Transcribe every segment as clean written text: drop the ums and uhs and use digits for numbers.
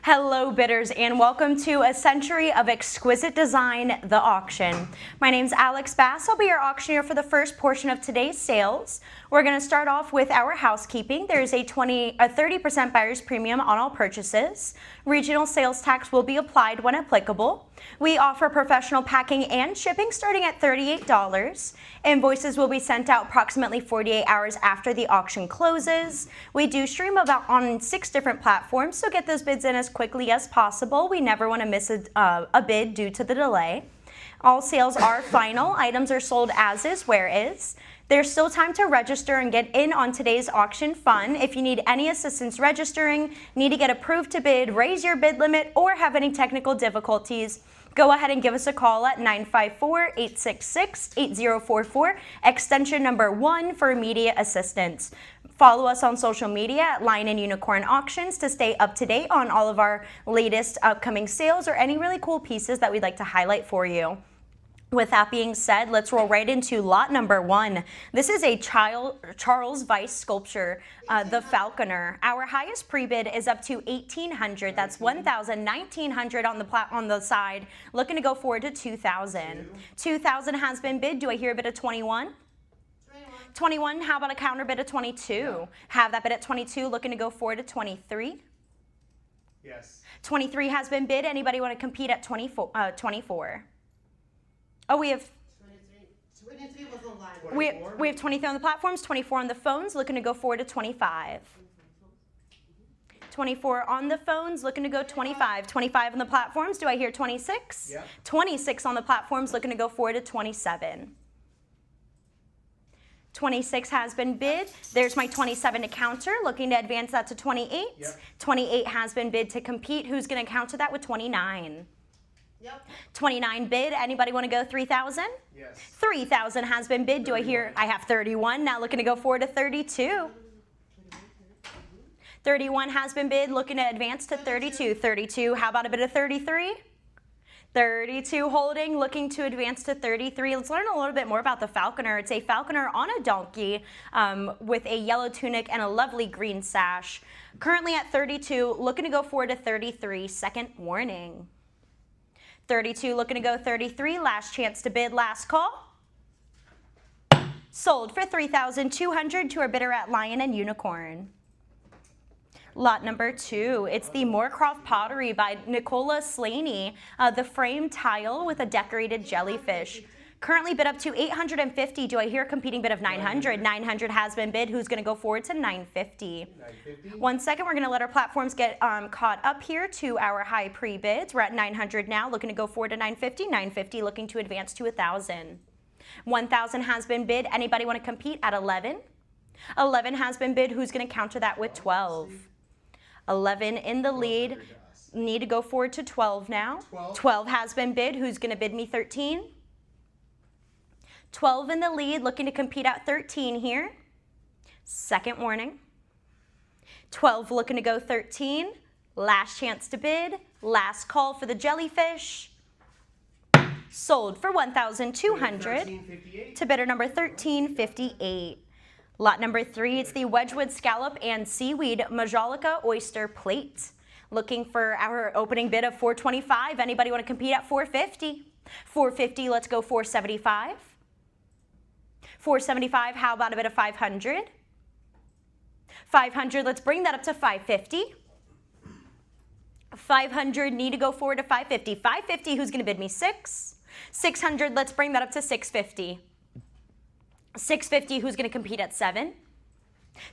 Hello bidders and welcome to a century of exquisite design, the auction. My name's Alex Bass. I'll be your auctioneer for the first portion of today's sales. We're going to start off with our housekeeping. There's a 30% buyer's premium on all purchases. Regional sales tax will be applied when applicable. We offer professional packing and shipping starting at $38. Invoices will be sent out approximately 48 hours after the auction closes. We do stream about on 6 different platforms, so get those bids in as quickly as possible. We never want to miss a bid due to the delay. All sales are final. Items are sold as is, where is. There's still time to register and get in on today's auction fun. If you need any assistance registering, need to get approved to bid, raise your bid limit, or have any technical difficulties, go ahead and give us a call at 954-866-8044, extension number 1 for immediate assistance. Follow us on social media at Lion and Unicorn Auctions to stay up to date on all of our latest upcoming sales or any really cool pieces that we'd like to highlight for you. With that being said, let's roll right into lot number 1. This is a Charles Weiss sculpture, the Falconer. Our highest pre-bid is up to $1,800. That's $1,000, $1,900 on the side. Looking to go forward to $2,000. $2,000 has been bid. Do I hear a bid of 21? 21. How about a counter bid of 22? Yeah. Have that bid at 22. Looking to go forward to 23? Yes. 23 has been bid. Anybody want to compete at 24? Oh, we have 23 was online. we have 23 on the platforms, 24 on the phones, looking to go forward to 25. 24 on the phones, looking to go 25. 25 on the platforms. Do I hear 26? Yep. 26 on the platforms, looking to go forward to 27. 26 has been bid. There's my 27 to counter, looking to advance that to 28. Yep. 28 has been bid to compete. Who's going to counter that with 29? Yep. 29 bid. Anybody want to go 3,000? Yes. 3,000 has been bid. Do I hear? I have 31. Now looking to go forward to 32. 31 has been bid. Looking to advance to 32. 32. How about a bid of 33? 32 holding. Looking to advance to 33. Let's learn a little bit more about the Falconer. It's a Falconer on a donkey with a yellow tunic and a lovely green sash. Currently at 32. Looking to go forward to 33. Second warning. 32 looking to go 33, last chance to bid, last call. Sold for $3,200 to our bidder at Lion and Unicorn. Lot number 2, it's the Moorcroft Pottery by Nicola Slaney, the frame tile with a decorated jellyfish. Currently bid up to $850. Do I hear a competing bid of $900? $900 has been bid. Who's going to go forward to $950? 1 second, we're going to let our platforms get caught up here to our high pre-bids. We're at $900 now, looking to go forward to $950. $950 looking to advance to $1,000. $1,000 has been bid. Anybody want to compete at $11? $11 has been bid. Who's going to counter that with $12? $11 in the lead. Need to go forward to $12 now. $12 has been bid. Who's going to bid me $13? 12 in the lead, looking to compete at 13 here. Second warning. 12 looking to go 13. Last chance to bid. Last call for the jellyfish. Sold for $1,200 to bidder number 1358. Lot number 3, it's the Wedgwood Scallop and Seaweed Majolica Oyster Plate. Looking for our opening bid of $425. Anybody want to compete at $450? $450, let's go $475. $475, how about a bit of $500? $500, let's bring that up to $550. $500, need to go forward to $550. $550, who's going to bid me $600? $600, let's bring that up to $650. $650, who's going to compete at $700?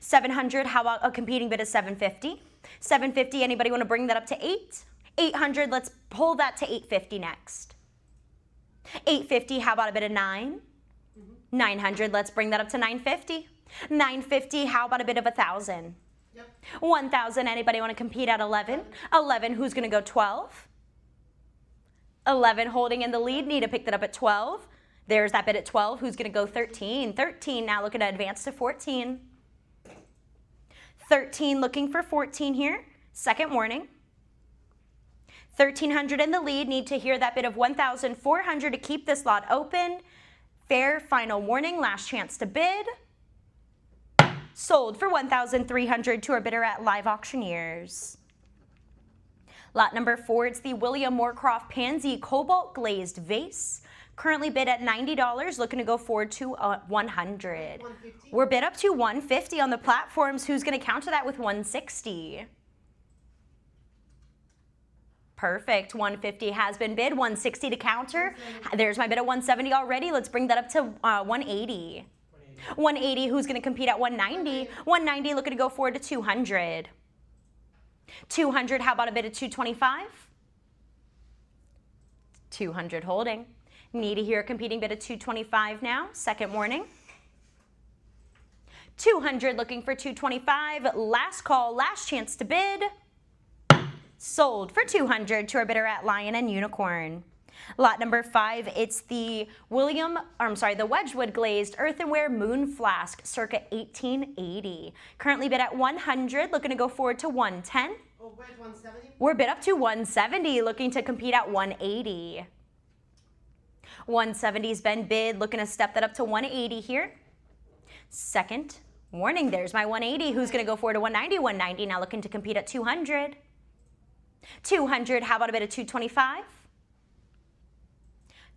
$700, how about a competing bid of $750? $750, anybody want to bring that up to $800? $800, let's pull that to $850 next. $850, how about a bit of $900? $900, let's bring that up to $950. $950, how about a bit of $1,000? Yep. $1,000, anybody want to compete at $11? $11, who's going to go $12? $11 holding in the lead, need to pick that up at $12. There's that bid at $12, who's going to go $13? $13, now looking to advance to $14. $13, looking for $14 here. Second warning. $1,300 in the lead, need to hear that bid of $1,400 to keep this lot open. Fair final warning, last chance to bid. Sold for $1,300 to our bidder at Live Auctioneers. Lot number 4, it's the William Moorcroft Pansy Cobalt Glazed Vase. Currently bid at $90, looking to go forward to $100. 150. We're bid up to $150 on the platforms. Who's going to counter that with $160? Perfect. $150 has been bid. $160 to counter. There's my bid at $170 already. Let's bring that up to $180. $180. Who's going to compete at $190? $190 looking to go forward to $200. $200. How about a bid at $225? $200 holding. Need to hear a competing bid at $225 now. Second warning. $200 looking for $225. Last call, last chance to bid. Sold for $200 to our bidder at Lion and Unicorn. Lot number 5, it's the the Wedgwood Glazed Earthenware Moon Flask, circa 1880. Currently bid at $100, looking to go forward to $110. Oh, wait, 170? We're bid up to $170, looking to compete at $180. $170's been bid, looking to step that up to $180 here. Second warning, there's my $180. Who's going to go forward to $190? $190 now looking to compete at $200. $200, how about a bid of $225?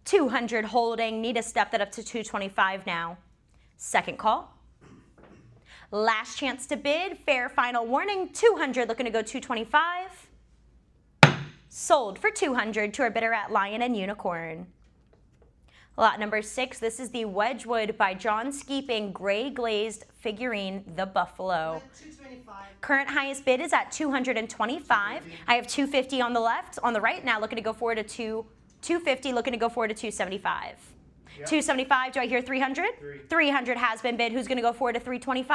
$200 holding, need to step that up to $225 now. Second call. Last chance to bid, fair final warning, $200 looking to go $225. Sold for $200 to our bidder at Lion and Unicorn. Lot number 6, this is the Wedgwood by John Skeeping Gray Glazed Figurine, the Buffalo. 225. Current highest bid is at $225. I have $250 on the left, on the right now looking to go forward to $250, looking to go forward to $275. Yep. $275, do I hear $300? $300 has been bid. Who's going to go forward to $325?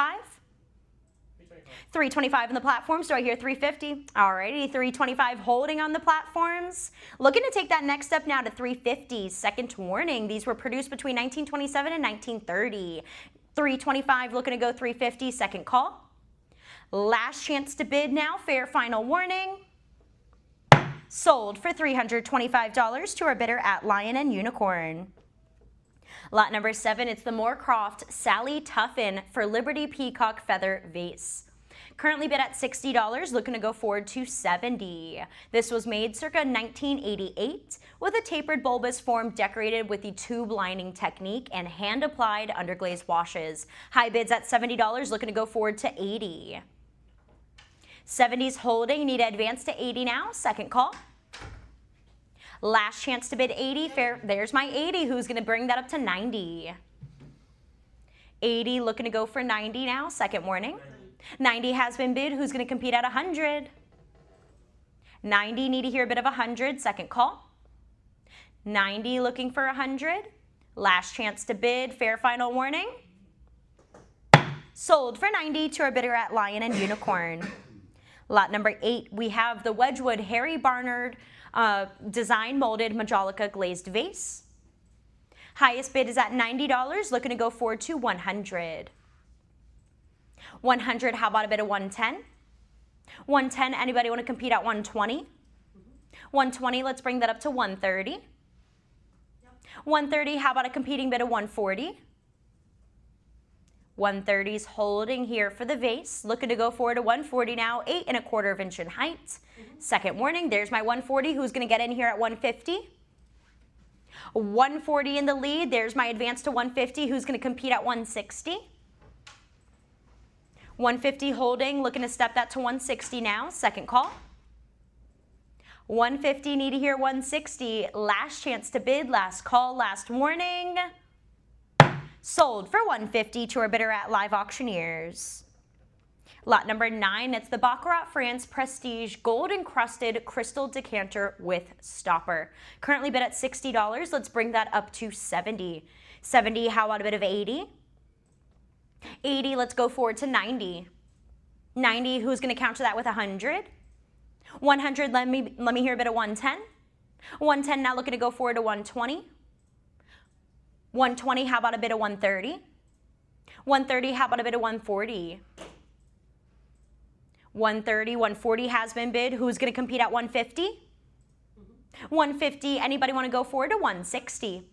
$325 in the platforms. Do I hear $350? Alrighty, $325 holding on the platforms. Looking to take that next step now to $350. Second warning, these were produced between 1927 and 1930. $325 looking to go $350. Second call. Last chance to bid now. Fair final warning. Sold for $325 to our bidder at Lion and Unicorn. Lot number 7, it's the Moorcroft Sally Tuffin for Liberty Peacock Feather Vase. Currently bid at $60, looking to go forward to $70. This was made circa 1988 with a tapered bulbous form decorated with the tube lining technique and hand-applied underglaze washes. High bids at $70, looking to go forward to $80. 70's holding, need to advance to $80 now. Second call. Last chance to bid $80. Fair. There's my $80. Who's going to bring that up to $90? $80 looking to go for $90 now. Second warning. $90 has been bid. Who's going to compete at $100? $90, need to hear a bid of $100. Second call. $90 looking for $100. Last chance to bid. Fair final warning. Sold for $90 to our bidder at Lion and Unicorn. Lot number 8, we have the Wedgwood Harry Barnard design molded Majolica glazed vase. Highest bid is at $90, looking to go forward to $100. $100, how about a bid of $110? $110, anybody want to compete at $120? $120, let's bring that up to $130. $130, how about a competing bid of $140? $130's holding here for the vase, looking to go forward to $140 now, 8 1/4 inch in height. Second warning, there's my $140, who's going to get in here at $150? $140 in the lead, there's my advance to $150, who's going to compete at $160? $150 holding, looking to step that to $160 now. Second call. $150, need to hear $160. Last chance to bid, last call, last warning. Sold for $150 to our bidder at Live Auctioneers. Lot number 9, it's the Baccarat France Prestige Gold Encrusted Crystal Decanter with Stopper. Currently bid at $60. Let's bring that up to $70. $70, how about a bid of $80? $80, let's go forward to $90. $90, who's going to counter that with $100? $100, let me hear a bit of $110. $110, now looking to go forward to $120. $120, how about a bit of $130? $130, how about a bit of $140? $130, $140 has been bid. Who's going to compete at $150? $150, anybody want to go forward to $160?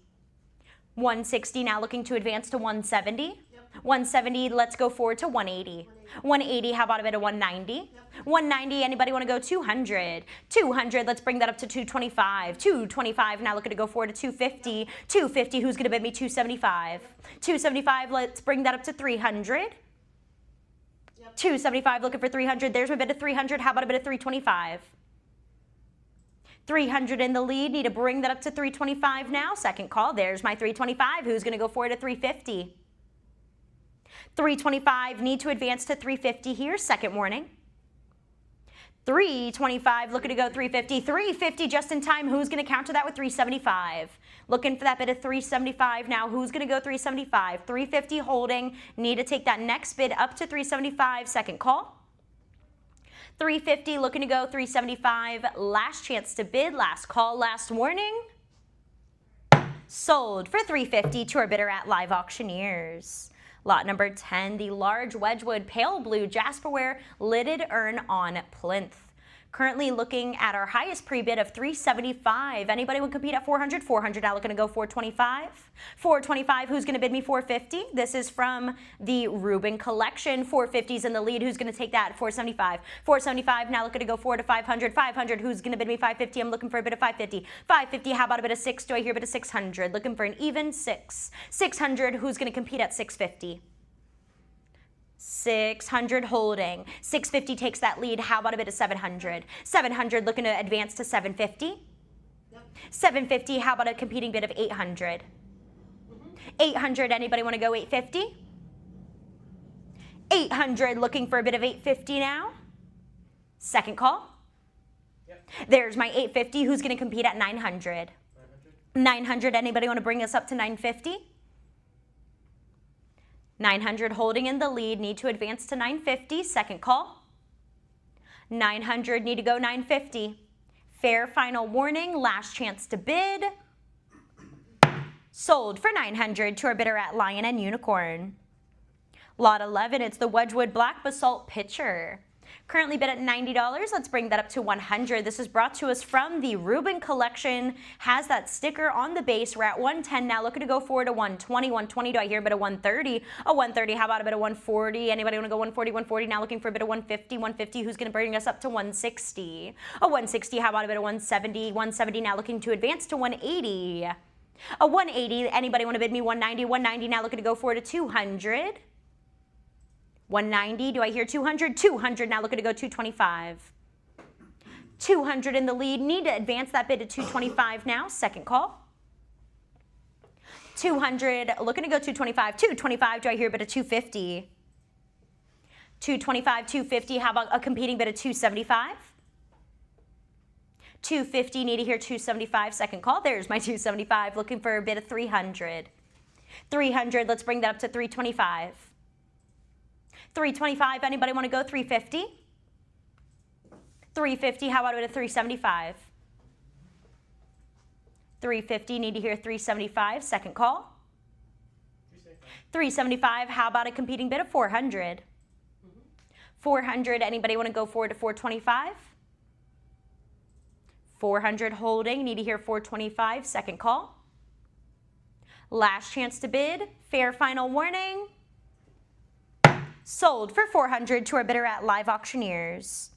$160, now looking to advance to $170? Yep. 170, let's go forward to 180. 180, how about a bid of 190? 190, anybody want to go 200? 200, let's bring that up to 225. 225, now looking to go forward to 250. 250, who's going to bid me 275? 275, let's bring that up to 300. 275, looking for 300. There's my bid of 300. How about a bid of 325? 300 in the lead. Need to bring that up to 325 now. Second call. There's my 325. Who's going to go forward to 350? 325. Need to advance to 350 here. Second warning. 325, looking to go 350. 350 just in time. Who's going to counter that with 375? Looking for that bid of 375 now. Who's going to go 375? 350 holding. Need to take that next bid up to 375. Second call. 350, looking to go 375. Last chance to bid. Last call. Last warning. Sold for 350 to our bidder at Live Auctioneers. Lot number 10, the large Wedgwood pale blue jasperware lidded urn on plinth. Currently looking at our highest pre-bid of 375. Anybody would compete at 400? 400 now looking to go 425. 425, who's going to bid me 450? This is from the Rubin collection. 450's in the lead. Who's going to take that? 475. 475 now looking to go forward to 500. 500, who's going to bid me 550? I'm looking for a bid of 550. 550, how about a bid of 6? Do I hear a bid of 600? Looking for an even 6. 600, who's going to compete at 650? 600 holding. 650 takes that lead. How about a bit of 700? 700 looking to advance to 750. 750, how about a competing bid of 800? 800, anybody want to go 850? 800 looking for a bit of 850 now. Second call. There's my 850. Who's going to compete at 900? 900, anybody want to bring us up to 950? 900 holding in the lead, need to advance to 950. Second call. 900 need to go 950. Fair final warning, last chance to bid. Sold for 900 to our bidder at Lion and Unicorn. Lot 11, it's the Wedgwood Black Basalt Pitcher. Currently bid at $90. Let's bring that up to $100. This is brought to us from the Rubin collection. Has that sticker on the base. We're at 110 now. Looking to go forward to 120. 120. Do I hear a bit of 130? A 130. How about a bit of 140? Anybody want to go 140? 140. Now looking for a bit of 150. 150. Who's going to bring us up to 160? A 160. How about a bit of 170? 170. Now looking to advance to 180. A 180. Anybody want to bid me 190? 190. Now looking to go forward to 200. 190, do I hear 200? 200, now looking to go 225. 200 in the lead, need to advance that bid to 225 now, second call. 200, looking to go 225. 225, do I hear a bit of 250? 225, 250, how about a competing bid of 275? 250, need to hear 275, second call. There's my 275, looking for a bid of 300. 300, let's bring that up to 325. 325, anybody want to go 350? 350, how about a 375? 350, need to hear 375, second call. 375, how about a competing bid of 400? 400, anybody want to go forward to 425? 400 holding, need to hear 425, second call. Last chance to bid, fair final warning. Sold for 400 to our bidder at Live Auctioneers.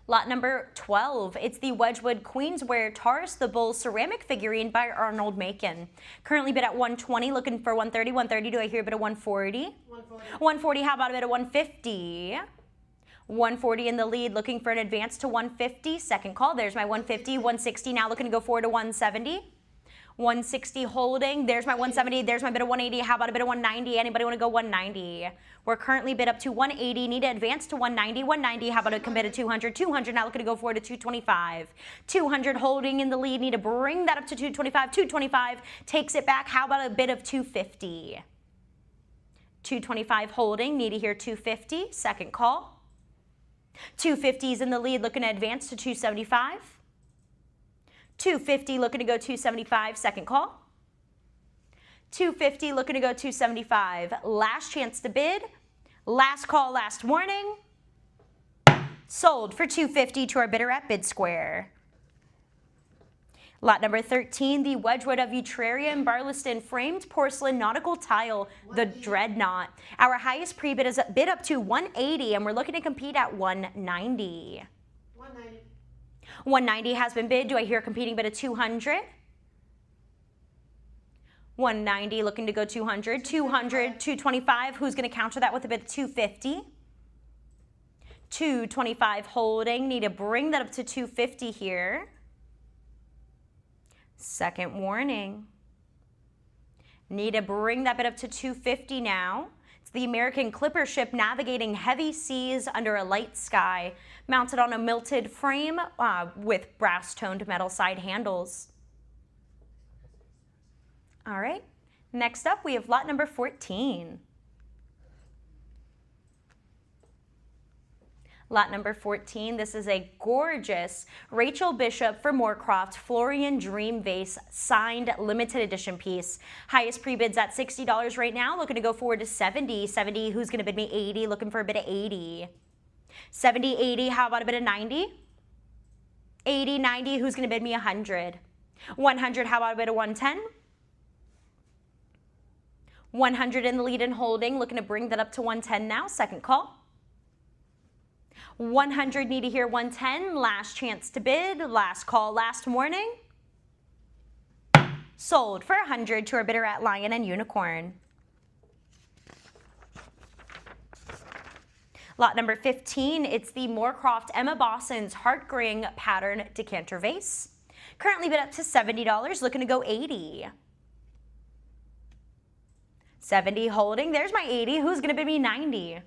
Lot number 12, it's the Wedgwood Queensware Taurus the Bull ceramic figurine by Arnold Macon. Currently bid at 120, looking for 130. 130, do I hear a bit of 140? 140. 140, how about a bit of 150? 140 in the lead, looking for an advance to 150. Second call, there's my 150. 160, now looking to go forward to 170. 160 holding, there's my 170, there's my bid of 180, how about a bit of 190? Anybody want to go 190? We're currently bid up to 180, need to advance to 190. 190, how about a commit to 200? 200, now looking to go forward to 225. 200 holding in the lead, need to bring that up to 225. 225 takes it back, how about a bid of 250? 225 holding, need to hear 250, second call. 250 is in the lead, looking to advance to 275. 250 looking to go 275, second call. 250 looking to go 275. Last chance to bid. Last call, last warning. Sold for 250 to our bidder at Bid Square. Lot number 13, the Wedgwood of Utraria and Barlaston framed porcelain nautical tile, the Dreadnought. Our highest pre-bid is bid up to 180, and we're looking to compete at 190. 190. 190 has been bid. Do I hear a competing bid of 200? 190 looking to go 200. 200, 225. Who's going to counter that with a bid of 250? 225 holding. Need to bring that up to 250 here. Second warning. Need to bring that bid up to 250 now. It's the American clipper ship navigating heavy seas under a light sky, mounted on a milted frame with brass-toned metal side handles. All right, next up we have lot number 14. Lot number 14, this is a gorgeous Rachel Bishop for Moorcroft Florian Dream Vase signed limited edition piece. Highest pre-bids at $60 right now, looking to go forward to 70. 70, who's gonna bid me 80? Looking for a bid of 80. 70, 80, how about a bid of 90? 80, 90, who's gonna bid me 100? 100, how about a bid of 110? 100 in the lead and holding, looking to bring that up to 110 now, second call. 100, need to hear 110, last chance to bid, last call, last warning. Sold for 100 to our bidder at Lion and Unicorn. Lot number 15, it's the Moorcroft Emma Bosson's Heartgring Pattern Decanter Vase. Currently bid up to $70, looking to go 80. 70 holding, there's my 80, who's gonna bid me 90?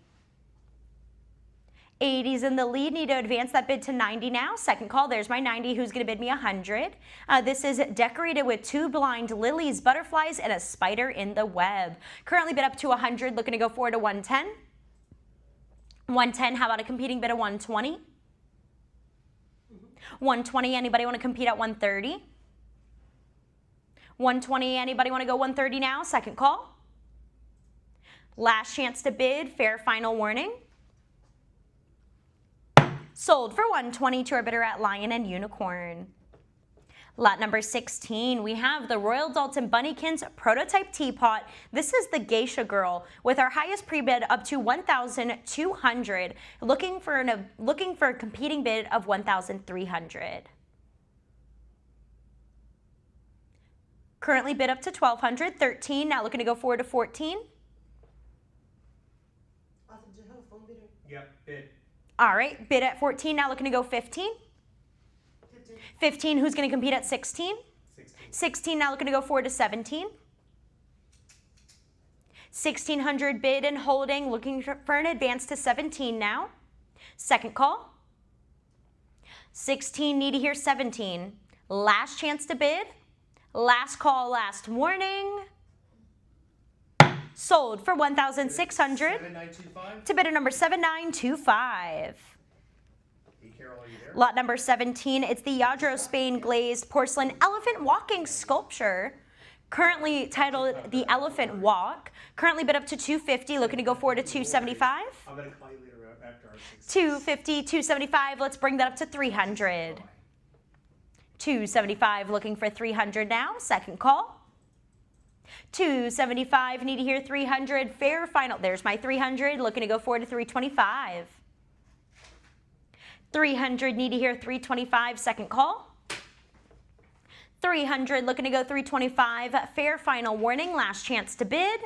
80's in the lead, need to advance that bid to 90 now. Second call, there's my 90, who's gonna bid me 100. This is decorated with 2 blind lilies, butterflies, and a spider in the web. Currently bid up to 100, looking to go forward to 110. 110, how about a competing bid of 120? 120, anybody wanna compete at 130? 120, anybody wanna go 130 now? Second call. Last chance to bid, fair final warning. Sold for 120 to our bidder at Lion and Unicorn. Lot number 16, we have the Royal Dalton Bunnykins Prototype Teapot. This is the Geisha Girl with our highest pre-bid up to 1,200, looking for a competing bid of 1,300. Currently bid up to 1,200, 13, now looking to go forward to 14. Yep, bid. All right, bid at 14, now looking to go 15. 15, who's going to compete at 16? 16, now looking to go forward to 17. 1,600 bid and holding, looking for an advance to 17 now. Second call. 16, need to hear 17. Last chance to bid. Last call, last warning. Sold for 1,600 7925. to bidder number 7925. Hey, Carol, are you there? Lot number 17, it's the Yadro Spain glazed porcelain elephant walking sculpture, currently titled the Elephant Walk. Currently bid up to 250, looking to go forward to 275. I'm going to call you later after our 6. 250, 275, let's bring that up to 300. 275, looking for 300 now, second call. 275, need to hear 300, fair final, there's my 300, looking to go forward to 325. 300, need to hear 325, second call. 300, looking to go 325, fair final warning, last chance to bid.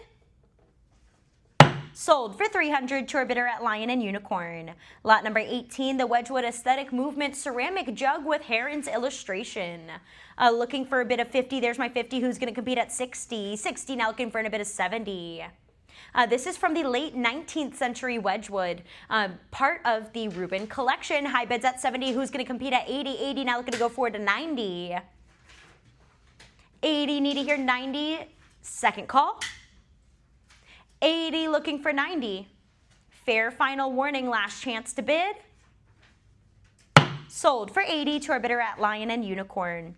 Sold for 300 to our bidder at Lion and Unicorn. Lot number 18, the Wedgwood Aesthetic Movement ceramic jug with Heron's illustration. Looking for a bid of 50, there's my 50, who's going to compete at 60. 60, now looking for a bid of 70. This is from the late 19th century Wedgwood, part of the Rubin collection. High bids at 70, who's going to compete at 80. 80, now looking to go forward to 90. 80, need to hear 90, second call. 80, looking for 90. Fair final warning, last chance to bid. Sold for 80 to our bidder at Lion and Unicorn.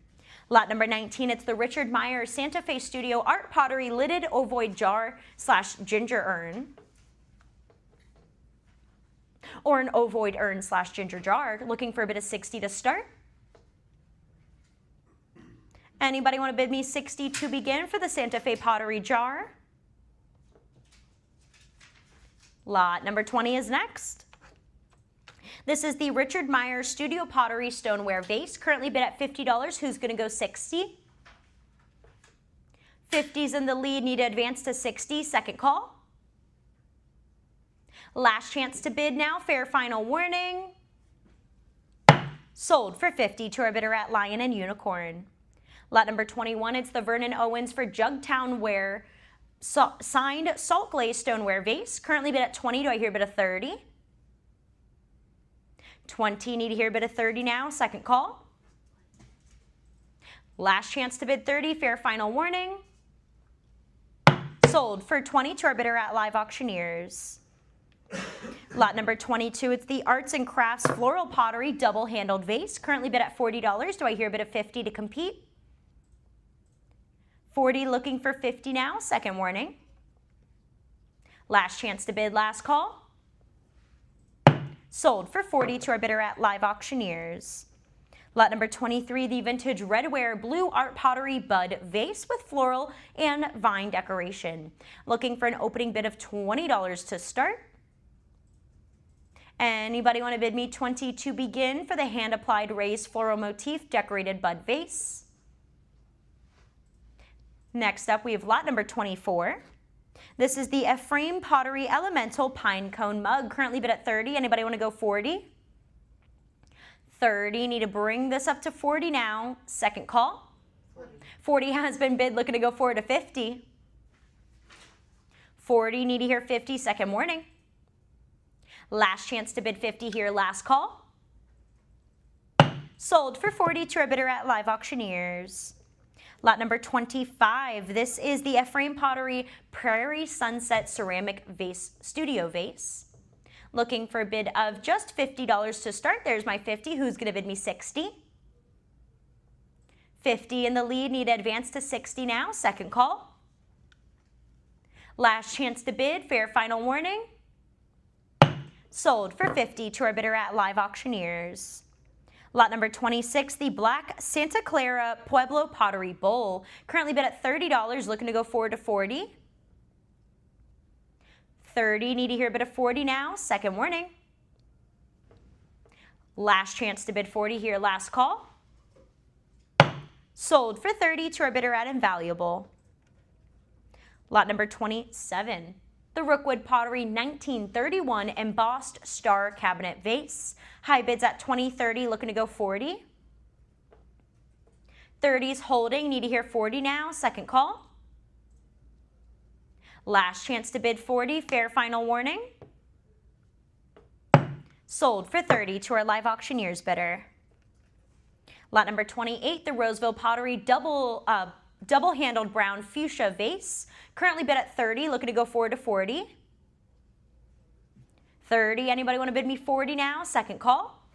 Lot number 19, it's the Richard Meyer Santa Fe Studio Art Pottery Lidded Ovoid Jar / Ginger Urn. Or an ovoid urn / ginger jar. Looking for a bid of 60 to start. Anybody want to bid me 60 to begin for the Santa Fe pottery jar? Lot number 20 is next. This is the Richard Meyer Studio Pottery Stoneware Vase, currently bid at $50. Who's going to go 60? 50's in the lead, need to advance to 60. Second call. Last chance to bid now, fair final warning. Sold for 50 to our bidder at Lion and Unicorn. Lot number 21, it's the Vernon Owens for Jugtown Ware signed salt glaze stoneware vase, currently bid at 20. Do I hear a bid of 30? 20, need to hear a bid of 30 now. Second call. Last chance to bid 30, fair final warning. Sold for 20 to our bidder at Live Auctioneers. Lot number 22, it's the Arts and Crafts Floral Pottery Double-Handled Vase, currently bid at $40. Do I hear a bid of 50 to compete? 40, looking for 50 now. Second warning. Last chance to bid, last call. Sold for 40 to our bidder at Live Auctioneers. Lot number 23, the Vintage Redware Blue Art Pottery Bud Vase with floral and vine decoration. Looking for an opening bid of $20 to start. Anybody want to bid me 20 to begin for the hand-applied raised floral motif decorated bud vase? Next up, we have lot number 24. This is the Ephraim Pottery Elemental Pine Cone Mug, currently bid at 30. Anybody want to go 40? 30, need to bring this up to 40 now. Second call. 40 has been bid, looking to go forward to 50. 40, need to hear 50, second warning. Last chance to bid 50 here, last call. Sold for 40 to our bidder at Live Auctioneers. Lot number 25, this is the Ephraim Pottery Prairie Sunset Ceramic Vase Studio Vase. Looking for a bid of just $50 to start. There's my 50. Who's going to bid me 60? 50 in the lead, need to advance to 60 now. Second call. Last chance to bid, fair final warning. Sold for 50 to our bidder at Live Auctioneers. Lot number 26, the Black Santa Clara Pueblo Pottery Bowl, currently bid at $30, looking to go forward to 40. 30, need to hear a bid of 40 now. Second warning. Last chance to bid 40 here, last call. Sold for 30 to our bidder at Invaluable. Lot number 27, the Rookwood Pottery 1931 Embossed Star Cabinet Vase. High bids at 20, 30, looking to go 40. 30's holding, need to hear 40 now. Second call. Last chance to bid 40, fair final warning. Sold for 30 to our Live Auctioneers bidder. Lot number 28, the Roseville Pottery double-handled brown fuchsia vase, currently bid at 30, looking to go forward to 40. 30, anybody want to bid me 40 now? Second call.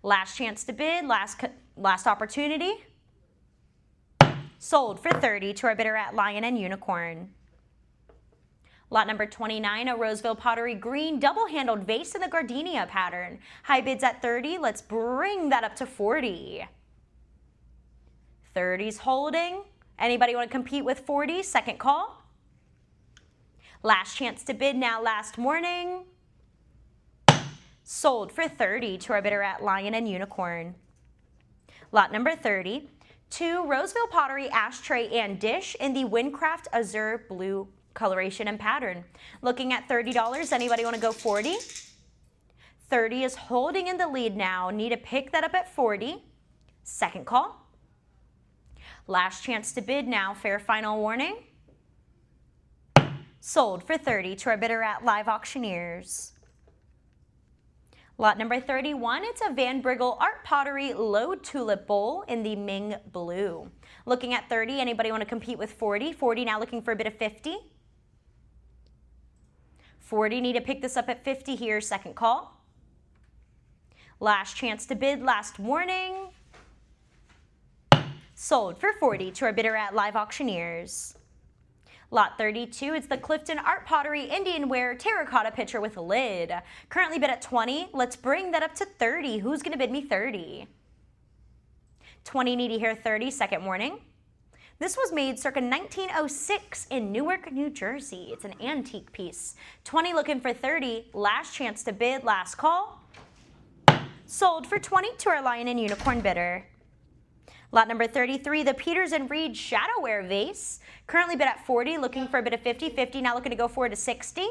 Last chance to bid, last opportunity. Sold for 30 to our bidder at Lion and Unicorn. Lot number 29, a Roseville Pottery green double-handled vase in the gardenia pattern. High bids at 30. Let's bring that up to 40. 30's holding. Anybody want to compete with 40? Second call. Last chance to bid now, last warning. Sold for 30 to our bidder at Lion and Unicorn. Lot number 30, two Roseville Pottery ashtray and dish in the Windcraft Azure blue coloration and pattern. Looking at $30. Anybody want to go 40? 30 is holding in the lead now. Need to pick that up at 40. Second call. Last chance to bid now. Fair final warning. Sold for 30 to our bidder at Live Auctioneers. Lot number 31, it's a Van Briggle Art Pottery Low Tulip Bowl in the Ming Blue. Looking at 30, anybody want to compete with 40? 40 now looking for a bid of 50. 40, need to pick this up at 50 here, second call. Last chance to bid, last warning. Sold for 40 to our bidder at Live Auctioneers. Lot 32, it's the Clifton Art Pottery Indian Ware Terracotta Pitcher with a lid. Currently bid at 20. Let's bring that up to 30. Who's going to bid me 30? 20, need to hear 30, second warning. This was made circa 1906 in Newark, New Jersey. It's an antique piece. 20, looking for 30, last chance to bid, last call. Sold for 20 to our Lion and Unicorn bidder. Lot number 33, the Peters and Reed Shadowware Vase. Currently bid at 40, looking for a bid of 50. 50, now looking to go forward to 60.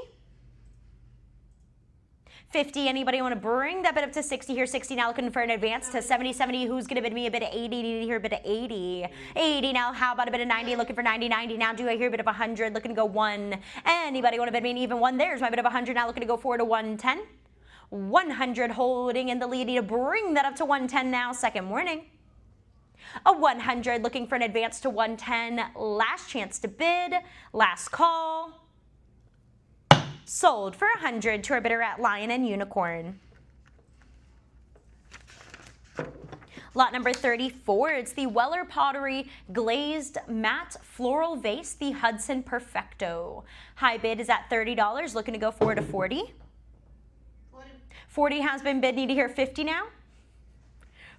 50, anybody want to bring that bid up to 60 here? 60, now looking for an advance to 70. 70, who's going to bid me a bid of 80? Need to hear a bid of 80. 80, now how about a bid of 90? Looking for 90. 90, now do I hear a bid of 100? Looking to go 1. Anybody want to bid me an even 1? There's my bid of 100, now looking to go forward to 110. 100 holding in the lead. Need to bring that up to 110 now, second warning. A 100 looking for an advance to 110. Last chance to bid. Last call. Sold for 100 to our bidder at Lion and Unicorn. Lot number 34, it's the Weller Pottery Glazed Matte Floral Vase, the Hudson Perfecto. High bid is at $30, looking to go forward to 40. 40 has been bid, need to hear 50 now.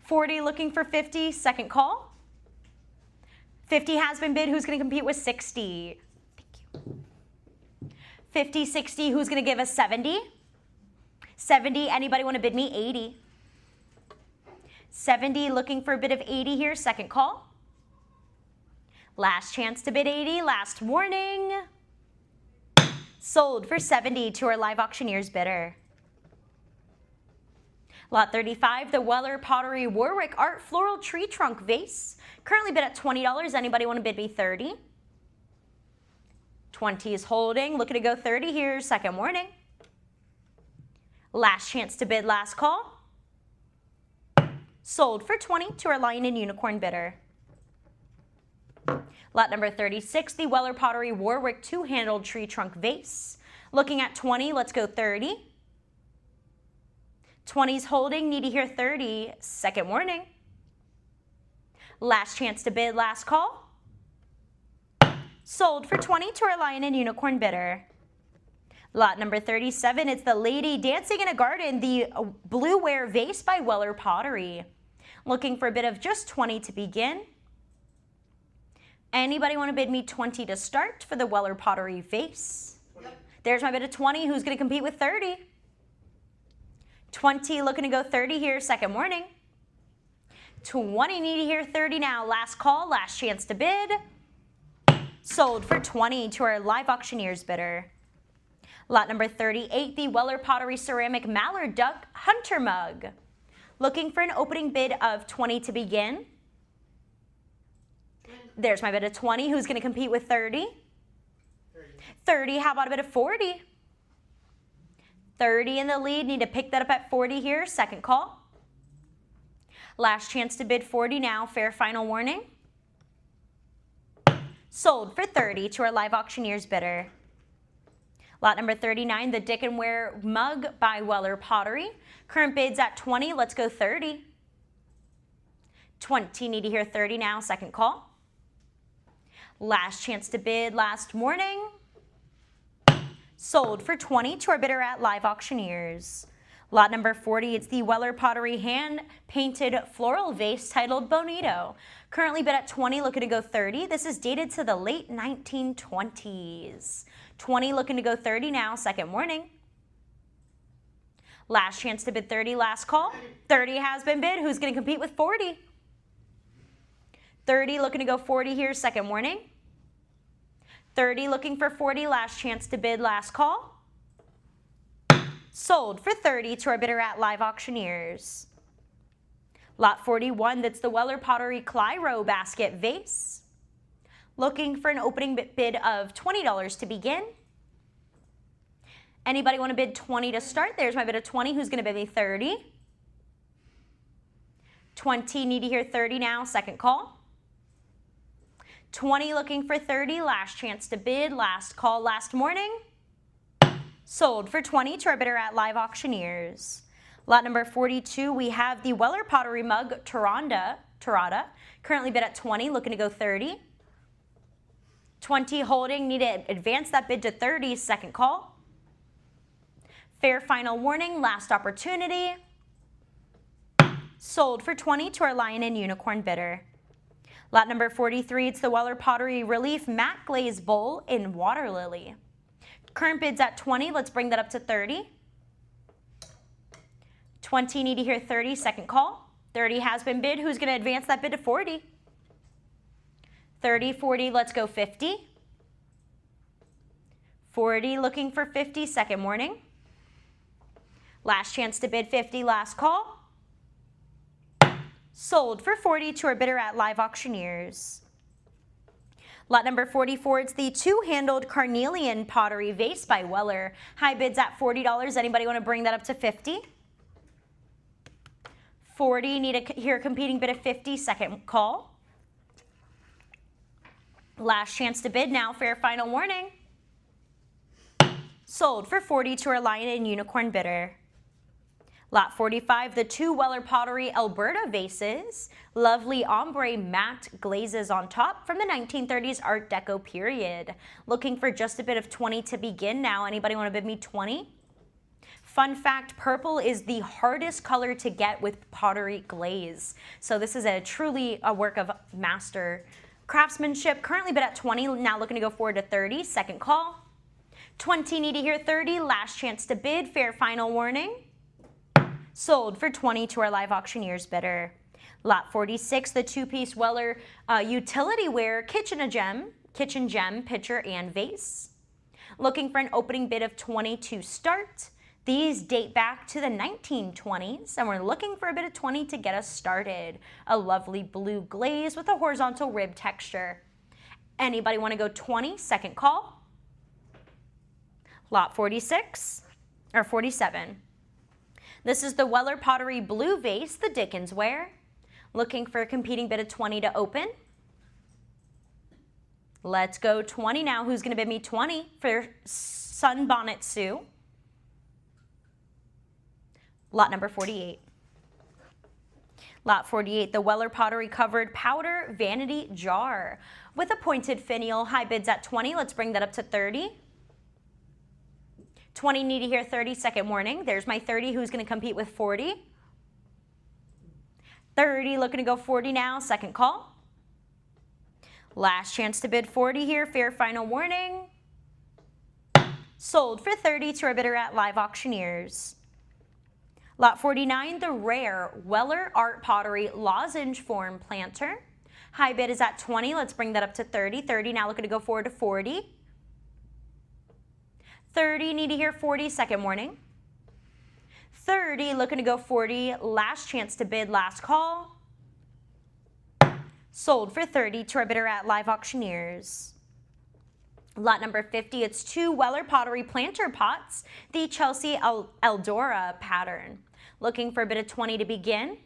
40 looking for 50, second call. 50 has been bid, who's going to compete with 60? Thank you. 50, 60, who's going to give us 70? 70, anybody want to bid me 80? 70, looking for a bid of 80 here, second call. Last chance to bid 80, last warning. Sold for 70 to our live auctioneer's bidder. Lot 35, the Weller Pottery Warwick Art Floral Tree Trunk Vase. Currently bid at $20. Anybody want to bid me 30? 20 is holding. Looking to go 30 here. Second warning. Last chance to bid, last call. Sold for 20 to our Lion and Unicorn bidder. Lot number 36, the Weller Pottery Warwick two-handled tree trunk vase. Looking at 20, let's go 30. 20's holding, need to hear 30, second warning. Last chance to bid, last call. Sold for 20 to our Lion and Unicorn bidder. Lot number 37, it's the Lady Dancing in a Garden, the Blueware Vase by Weller Pottery. Looking for a bid of just 20 to begin. Anybody want to bid me 20 to start for the Weller Pottery Vase? Yep. There's my bid of 20, who's going to compete with 30? 20, looking to go 30 here, second warning. 20, need to hear 30 now, last call, last chance to bid. Sold for 20 to our live auctioneer's bidder. Lot number 38, the Weller Pottery Ceramic Mallard Duck Hunter Mug. Looking for an opening bid of 20 to begin. There's my bid of 20, who's going to compete with 30? 30, how about a bid of 40? 30 in the lead, need to pick that up at 40 here, second call. Last chance to bid 40 now, fair final warning. Sold for 30 to our live auctioneer's bidder. Lot number 39, the Dickenware Mug by Weller Pottery. Current bids at 20, let's go 30. 20, need to hear 30 now, second call. Last chance to bid, last warning. Sold for 20 to our bidder at live auctioneers. Lot number 40, it's the Weller Pottery hand-painted floral vase titled Bonito. Currently bid at 20, looking to go 30. This is dated to the late 1920s. 20, looking to go 30 now, second warning. Last chance to bid 30, last call. 30 has been bid. Who's going to compete with 40? 30, looking to go 40 here, second warning. 30, looking for 40, last chance to bid, last call. Sold for 30 to our bidder at live auctioneers. Lot 41, that's the Weller Pottery Clyro Basket Vase. Looking for an opening bid of $20 to begin. Anybody want to bid 20 to start? There's my bid of 20. Who's going to bid me 30? 20, need to hear 30 now, second call. 20, looking for 30, last chance to bid, last call, last warning. Sold for 20 to our bidder at live auctioneers. Lot number 42, we have the Weller Pottery Mug Tarada, currently bid at 20, looking to go 30. 20 holding, need to advance that bid to 30, second call. Fair final warning, last opportunity. Sold for 20 to our Lion and Unicorn bidder. Lot number 43, it's the Weller Pottery Relief Matte Glaze Bowl in Water Lily. Current bid's at 20, let's bring that up to 30. 20, need to hear 30, second call. 30 has been bid, who's gonna advance that bid to 40? 30, 40, let's go 50. 40, looking for 50, second warning. Last chance to bid 50, last call. Sold for 40 to our bidder at Live Auctioneers. Lot number 44, it's the two-handled carnelian pottery vase by Weller. High bids at $40. Anybody want to bring that up to 50? 40, need to hear a competing bid of 50, second call. Last chance to bid now, fair final warning. Sold for 40 to our Lion and Unicorn bidder. Lot 45, the two Weller Pottery Alberta vases. Lovely ombre matte glazes on top from the 1930s Art Deco period. Looking for just a bit of 20 to begin now. Anybody want to bid me 20? Fun fact, purple is the hardest color to get with pottery glaze. So this is truly a work of master craftsmanship. Currently bid at 20, now looking to go forward to 30. Second call. 20, need to hear 30. Last chance to bid, fair final warning. Sold for 20 to our Live Auctioneers bidder. Lot 46, the two-piece Weller utility ware kitchen gem, pitcher, and vase. Looking for an opening bid of 20 to start. These date back to the 1920s, and we're looking for a bid of 20 to get us started. A lovely blue glaze with a horizontal rib texture. Anybody want to go 20? Second call. Lot 46, or 47. This is the Weller Pottery Blue Vase, the Dickens ware. Looking for a competing bid of 20 to open. Let's go 20 now. Who's going to bid me 20 for Sunbonnet Sue? Lot number 48. Lot 48, the Weller Pottery Covered Powder Vanity Jar with a pointed finial. High bids at 20. Let's bring that up to 30. 20, need to hear 30, second warning. There's my 30, who's going to compete with 40. 30, looking to go 40 now, second call. Last chance to bid 40 here, fair final warning. Sold for 30 to our bidder at Live Auctioneers. Lot 49, the rare Weller Art Pottery Lozenge Form Planter. High bid is at 20, let's bring that up to 30. 30, now looking to go forward to 40. 30, need to hear 40, second warning. 30, looking to go 40, last chance to bid, last call. Sold for 30 to our bidder at Live Auctioneers. Lot number 50, it's two Weller Pottery Planter Pots, the Chelsea Eldora pattern. Looking for a bid of 20 to begin.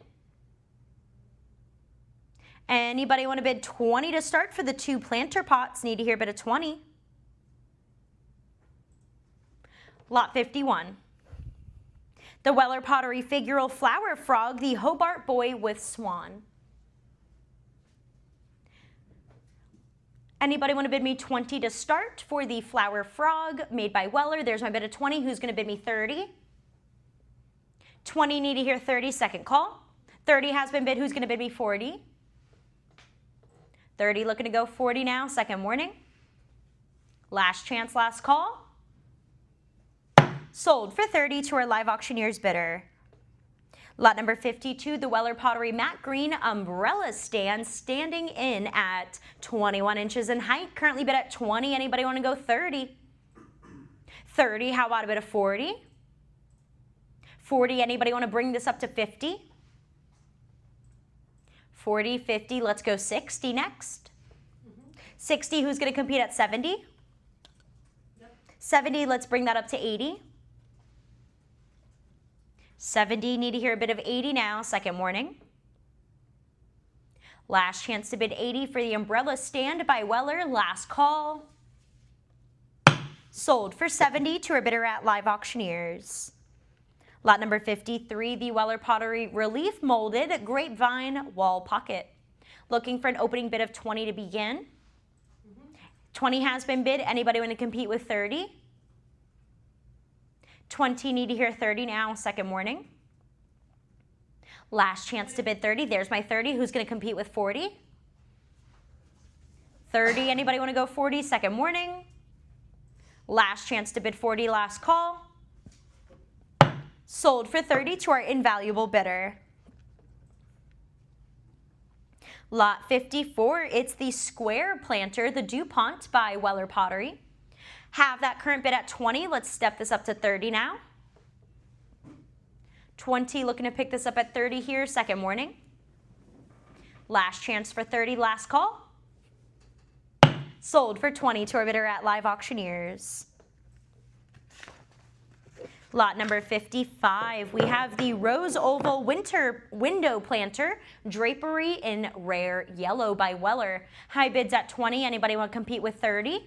Anybody want to bid 20 to start for the two planter pots? Need to hear a bid of 20. Lot 51. The Weller Pottery Figural Flower Frog, the Hobart Boy with Swan. Anybody want to bid me 20 to start for the Flower Frog made by Weller? There's my bid of 20. Who's going to bid me 30? 20, need to hear 30, second call. 30 has been bid. Who's going to bid me 40? 30, looking to go 40 now, second warning. Last chance, last call. Sold for 30 to our Live Auctioneers bidder. Lot number 52, the Weller Pottery Matte Green Umbrella Stand, standing in at 21 inches in height. Currently bid at 20. Anybody want to go 30? 30, how about a bid of 40? 40, anybody want to bring this up to 50? 40, 50, let's go 60 next. 60, who's going to compete at 70? 70, let's bring that up to 80. 70, need to hear a bit of 80 now, second warning. Last chance to bid 80 for the Umbrella Stand by Weller, last call. Sold for 70 to our bidder at Live Auctioneers. Lot number 53, the Weller Pottery Relief Molded Grapevine Wall Pocket. Looking for an opening bid of 20 to begin. 20 has been bid. Anybody want to compete with 30? 20, need to hear 30 now, second warning. Last chance to bid 30. There's my 30. Who's going to compete with 40? 30. Anybody want to go 40? Second warning. Last chance to bid 40. Last call. Sold for 30 to our invaluable bidder. Lot 54, it's the square planter, the DuPont by Weller Pottery. Have that current bid at 20. Let's step this up to 30 now. 20, looking to pick this up at 30 here, second warning. Last chance for 30, last call. Sold for 20 to our bidder at Live Auctioneers. Lot number 55, we have the Rose Oval Winter Window Planter, drapery in rare yellow by Weller. High bids at 20. Anybody want to compete with 30?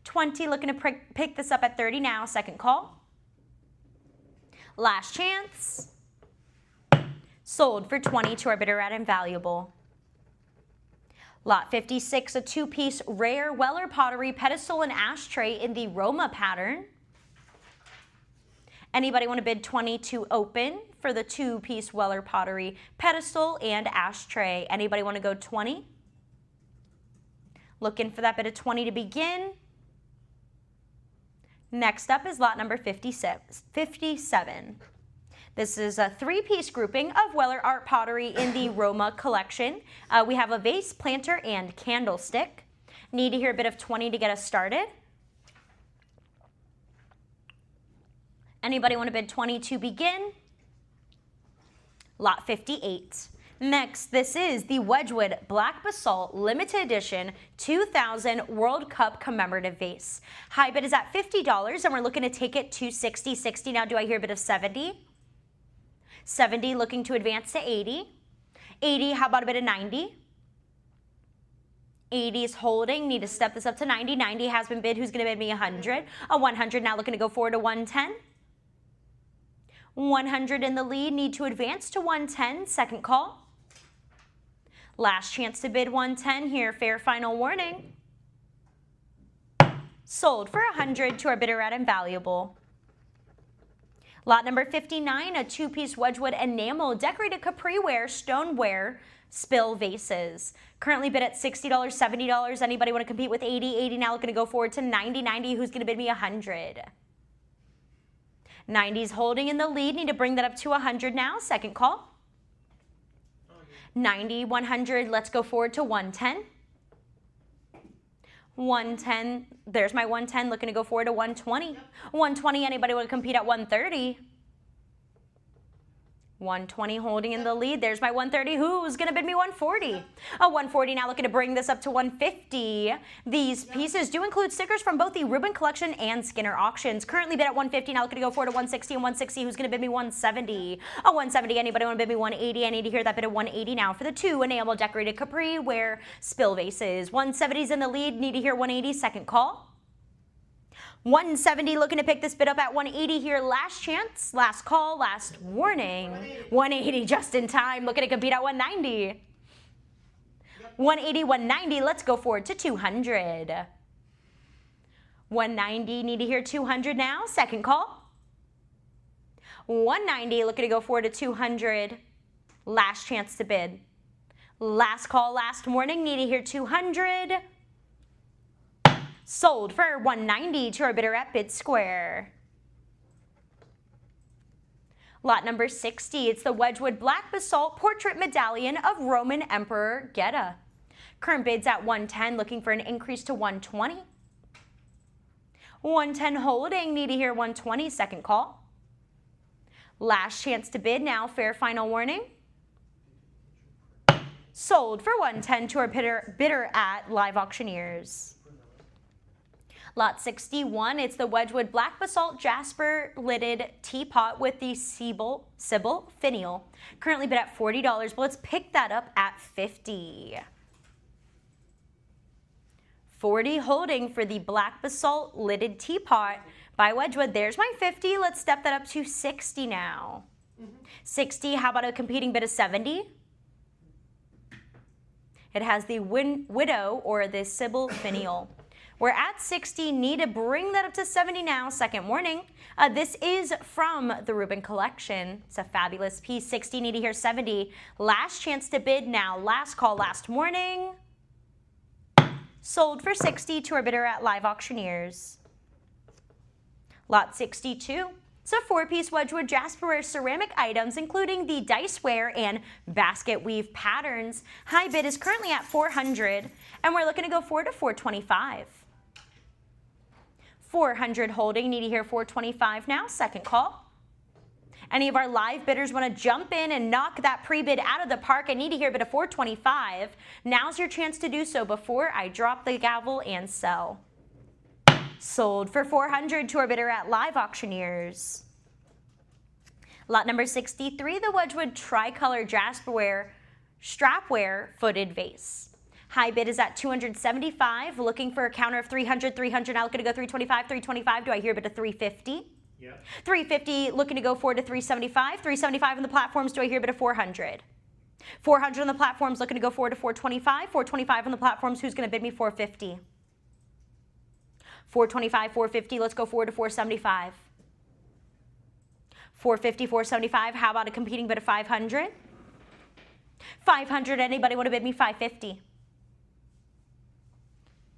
20, looking to pick this up at 30 now, second call. Last chance. Sold for 20 to our bidder at Invaluable. Lot 56, a two-piece rare Weller Pottery pedestal and ashtray in the Roma pattern. Anybody want to bid 20 to open for the two-piece Weller Pottery pedestal and ashtray? Anybody want to go 20? Looking for that bid of 20 to begin. Next up is lot number 57. This is a three-piece grouping of Weller Art Pottery in the Roma collection. We have a vase, planter, and candlestick. Need to hear a bid of 20 to get us started. Anybody want to bid 20 to begin? Lot 58. Next, this is the Wedgwood Black Basalt Limited Edition 2000 World Cup Commemorative Vase. High bid is at $50 and we're looking to take it to 60. 60 now, do I hear a bid of 70? 70 looking to advance to 80. 80, how about a bid of 90? 80 is holding, need to step this up to 90. 90 has been bid, who's going to bid me 100? A 100 now looking to go forward to 110. 100 in the lead, need to advance to 110, second call. Last chance to bid 110 here, fair final warning. Sold for 100 to our bidder at Invaluable. Lot number 59, a two-piece Wedgwood enamel decorated capreware, stoneware, spill vases. Currently bid at $60, $70. Anybody want to compete with 80? 80 now looking to go forward to 90. 90, who's going to bid me 100? 90's holding in the lead, need to bring that up to 100 now, second call. 90, 100, let's go forward to 110. 110, there's my 110, looking to go forward to 120. 120, anybody want to compete at 130? 120 holding in the lead. There's my 130. Who's going to bid me 140? A 140 now looking to bring this up to 150. These pieces do include stickers from both the Rubin Collection and Skinner Auctions. Currently bid at 150. Now looking to go forward to 160 and 160. Who's going to bid me 170? A 170. Anybody want to bid me 180? I need to hear that bid of 180 now for the two enamel decorated capri ware spill vases. 170's in the lead. Need to hear 180. Second call. 170 looking to pick this bid up at 180 here. Last chance, last call, last warning. 180 just in time. Looking to compete at 190. 180, 190. Let's go forward to 200. 190. Need to hear 200 now. Second call. 190. Looking to go forward to 200. Last chance to bid. Last call, last warning. Need to hear 200. Sold for 190 to our bidder at Bid Square. Lot number 60, it's the Wedgwood Black Basalt Portrait Medallion of Roman Emperor Geta. Current bids at 110, looking for an increase to 120. 110 holding, need to hear 120, second call. Last chance to bid now, fair final warning. Sold for 110 to our bidder at Live Auctioneers. Lot 61, it's the Wedgwood Black Basalt Jasper Lidded Teapot with the Sybil Finial. Currently bid at $40, but let's pick that up at $50. 40 holding for the Black Basalt Lidded Teapot by Wedgwood. There's my 50. Let's step that up to 60 now. 60, how about a competing bid of 70? It has the Widow or the Sybil Finial. We're at 60, need to bring that up to 70 now, second warning. This is from the Rubin collection. It's a fabulous piece, 60, need to hear 70. Last chance to bid now, last call, last warning. Sold for 60 to our bidder at Live Auctioneers. Lot 62. It's a 4-piece Wedgwood Jasperware ceramic items, including the diceware and basket weave patterns. High bid is currently at 400, and we're looking to go forward to 425. 400 holding, need to hear 425 now, second call. Any of our live bidders want to jump in and knock that pre-bid out of the park? I need to hear a bid of 425. Now's your chance to do so before I drop the gavel and sell. Sold for 400 to our bidder at Live Auctioneers. Lot number 63, the Wedgwood Tricolor Jasperware Strapware Footed Vase. High bid is at 275, looking for a counter of 300, 300, now looking to go 325, 325, do I hear a bid of 350? Yeah. 350, looking to go forward to 375, 375 on the platforms, do I hear a bid of 400? 400 on the platforms, looking to go forward to 425, 425 on the platforms, who's going to bid me 450? 425, 450, let's go forward to 475. 450, 475, how about a competing bid of 500? 500, anybody want to bid me 550?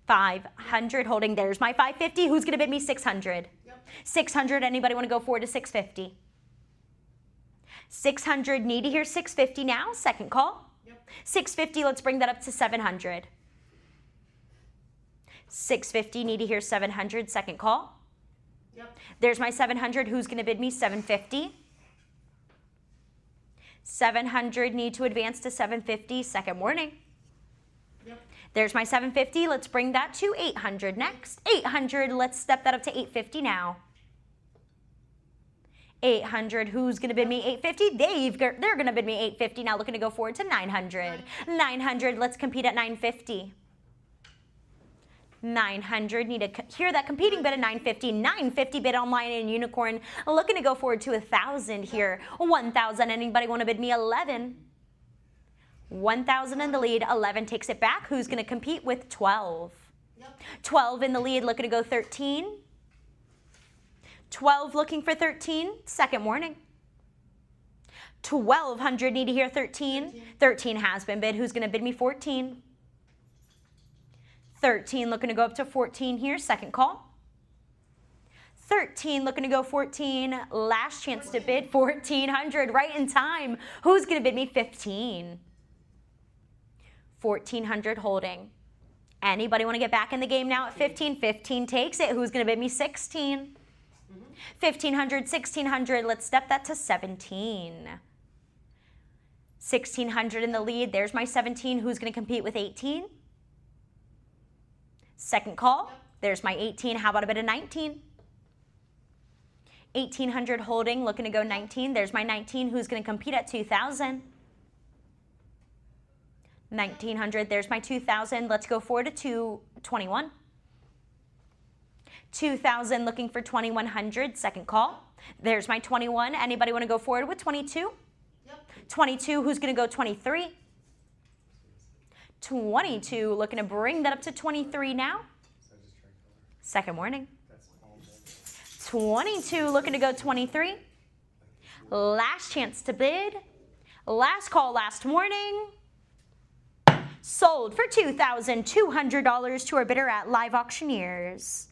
500, holding, there's my 550, who's going to bid me 600? Yep. 600, anybody want to go forward to 650? 600, need to hear 650 now, second call. Yep. 650, let's bring that up to 700. 650, need to hear 700, second call. Yep. There's my 700, who's going to bid me 750? 700, need to advance to 750, second warning. Yep. There's my 750, let's bring that to 800 next. 800, let's step that up to 850 now. 800, who's going to bid me 850? They're going to bid me 850, now looking to go forward to 900. 900, let's compete at 950. 900, need to hear that competing bid at 950. 950 bid online in Unicorn, looking to go forward to 1,000 here. 1,000, anybody want to bid me 11? 1,000 in the lead, 11 takes it back. Who's going to compete with 12? Yep. 12 in the lead, looking to go 13. 12 looking for 13, second warning. 1,200, need to hear 13. 13 has been bid, who's going to bid me 14? 13 looking to go up to 14 here, second call. 13 looking to go 14, last chance to bid 1,400, right in time. Who's going to bid me 15? 1,400 holding. Anybody want to get back in the game now at 15? 15 takes it. Who's going to bid me 16? 1,500, 1,600, let's step that to 17. 1,600 in the lead, there's my 17. Who's going to compete with 18? Second call, there's my 18. How about a bid of 19? 1,800 holding, looking to go 19. There's my 19. Who's going to compete at 2,000? 1,900. There's my 2,000. Let's go forward to 221. 2,000 looking for 2,100. Second call. There's my 21. Anybody want to go forward with 22? Yep. 22. Who's going to go 23? 22, looking to bring that up to 23 now. Second warning. 22, looking to go 23. Last chance to bid. Last call, last warning. Sold for $2,200 to our bidder at Live Auctioneers.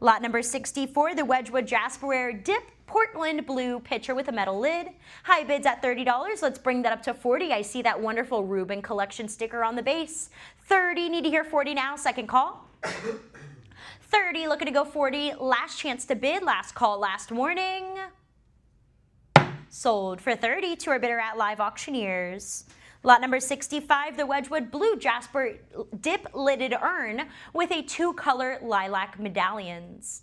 Lot number 64, the Wedgwood Jasperware Dip Portland Blue pitcher with a metal lid. High bids at $30. Let's bring that up to 40. I see that wonderful Rubin collection sticker on the base. 30, need to hear 40 now, second call. 30, looking to go 40. Last chance to bid, last call, last warning. Sold for 30 to our bidder at Live Auctioneers. Lot number 65, the Wedgwood Blue Jasper Dip Lidded Urn with a 2-color lilac medallions.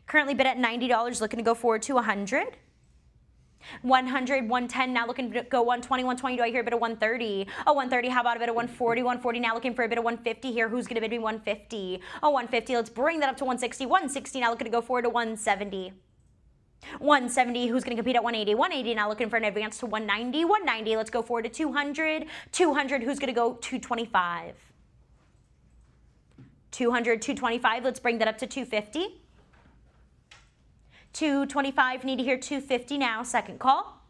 Currently bid at $90, looking to go forward to 100. 100, 110, now looking to go 120, 120, do I hear a bit of 130? A 130, how about a bit of 140, 140, now looking for a bit of 150 here. Who's going to bid me 150? A 150, let's bring that up to 160, 160, now looking to go forward to 170. 170, who's going to compete at 180? 180, now looking for an advance to 190. 190, let's go forward to 200. 200, who's going to go 225? 200, 225, let's bring that up to 250. 225, need to hear 250 now, second call.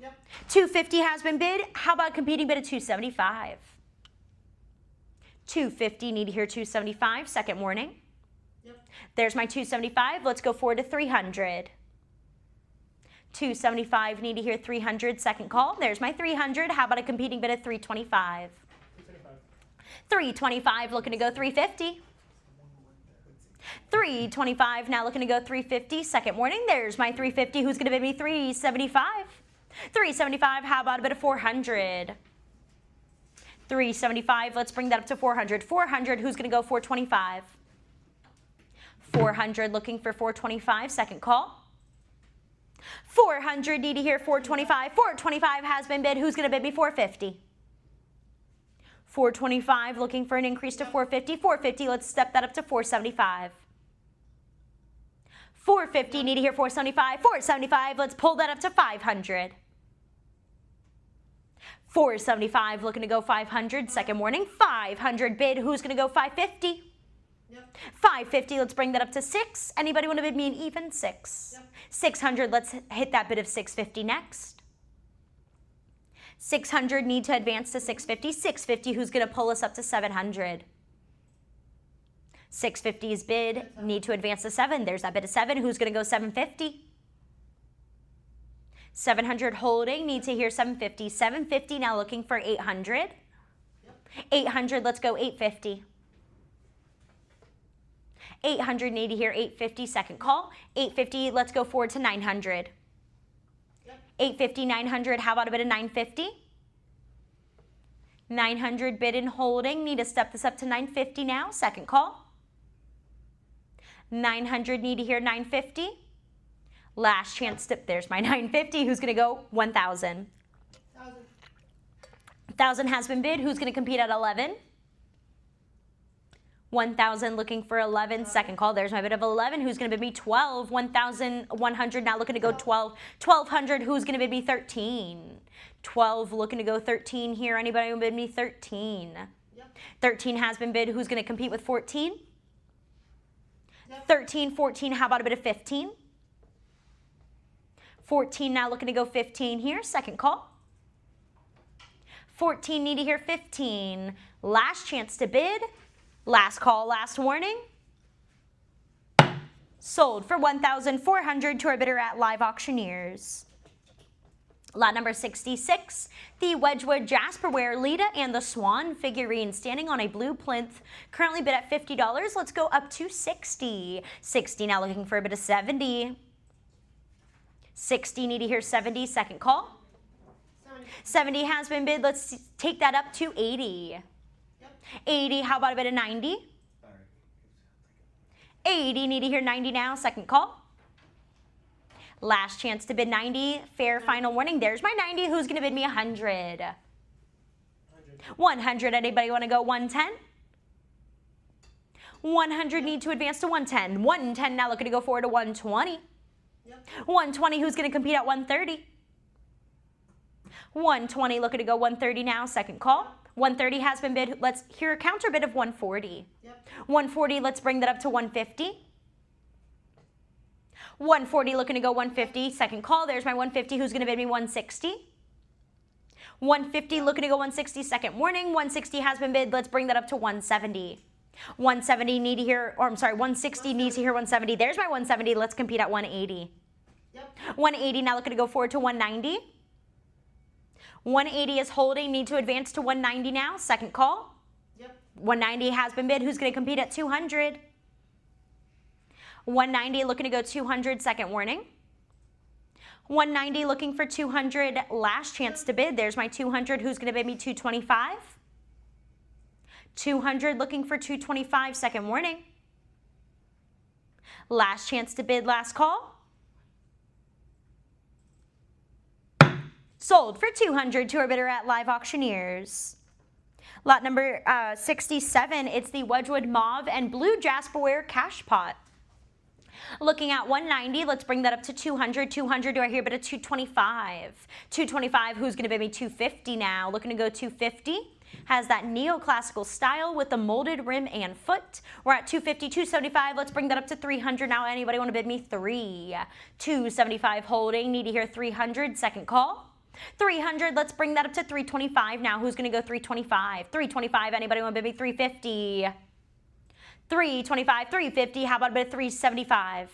Yep. 250 has been bid. How about competing bid at 275? 250, need to hear 275, second warning. Yep. There's my 275, let's go forward to 300. 275, need to hear 300, second call. There's my 300, how about a competing bid at 325? 325, looking to go 350. 325, now looking to go 350, second warning. There's my 350, who's going to bid me 375? 375, how about a bit of 400? 375, let's bring that up to 400. 400, who's going to go 425? 400, looking for 425, second call. 400, need to hear 425. 425 has been bid, who's going to bid me 450? 425, looking for an increase to 450. 450, let's step that up to 475. 450, need to hear 475. 475, let's pull that up to 500. 475, looking to go 500, second warning. 500 bid, who's going to go 550? Yep. 550, let's bring that up to 6. Anybody want to bid me an even 6? Yep. 600, let's hit that bid of 650 next. 600, need to advance to 650. 650, who's going to pull us up to 700? 650's bid, need to advance to 7. There's that bid of 7. Who's going to go 750? 700 holding, need to hear 750. 750, now looking for 800. Yep. 800, let's go 850. 800, need to hear 850, second call. 850, let's go forward to 900. Yep. 850, 900, how about a bit of 950? 900 bid and holding, need to step this up to 950 now, second call. 900, need to hear 950. Last chance to, there's my 950, who's going to go 1,000. 1,000 has been bid, who's going to compete at 11? 1,000 looking for 11, second call. There's my bid of 11, who's going to bid me 12? 1,100 now looking to go 12. 1,200, who's going to bid me 13? 12 looking to go 13 here. Anybody who bid me 13? Yep. 13 has been bid, who's going to compete with 14? Yep. 13, 14, how about a bit of 15? 14 now looking to go 15 here, second call. 14, need to hear 15. Last chance to bid. Last call, last warning. Sold for 1,400 to our bidder at Live Auctioneers. Lot number 66, the Wedgwood Jasperware Lita and the Swan figurine standing on a blue plinth, currently bid at $50. Let's go up to 60. 60 now looking for a bit of 70. 60, need to hear 70, second call. 70 has been bid, let's take that up to 80. 80, how about a bit of 90? 80, need to hear 90 now, second call. Last chance to bid 90, fair final warning. There's my 90, who's going to bid me 100? 100, anybody want to go 110? 100, need to advance to 110. 110, now looking to go forward to 120. 120, who's going to compete at 130? 120, looking to go 130 now, second call. 130 has been bid. Let's hear a counter bid of 140. 140, let's bring that up to 150. 140, looking to go 150, second call. There's my 150, who's going to bid me 160. 150, looking to go 160, second warning. 160 has been bid. Let's bring that up to 170. 170, need to hear, or I'm sorry, 160 needs to hear 170. There's my 170. Let's compete at 180. 180, now looking to go forward to 190. 180 is holding, need to advance to 190 now, second call. 190 has been bid. Who's going to compete at 200? 190 looking to go 200, second warning. 190 looking for 200, last chance to bid. There's my 200, who's going to bid me 225? 200 looking for 225, second warning. Last chance to bid, last call. Sold for 200 to our bidder at Live Auctioneers. Lot number 67, it's the Wedgwood Mauve and Blue Jasperware Cash Pot. Looking at 190, let's bring that up to 200. 200, do I hear a bit of 225? 225, who's going to bid me 250 now? Looking to go 250. Has that neoclassical style with the molded rim and foot. We're at 250, 275. Let's bring that up to 300 now. Anybody want to bid me 3? 275 holding. Need to hear 300. Second call. 300. Let's bring that up to 325 now. Who's going to go 325? 325. Anybody want to bid me 350? 325, 350. How about a bit of 375?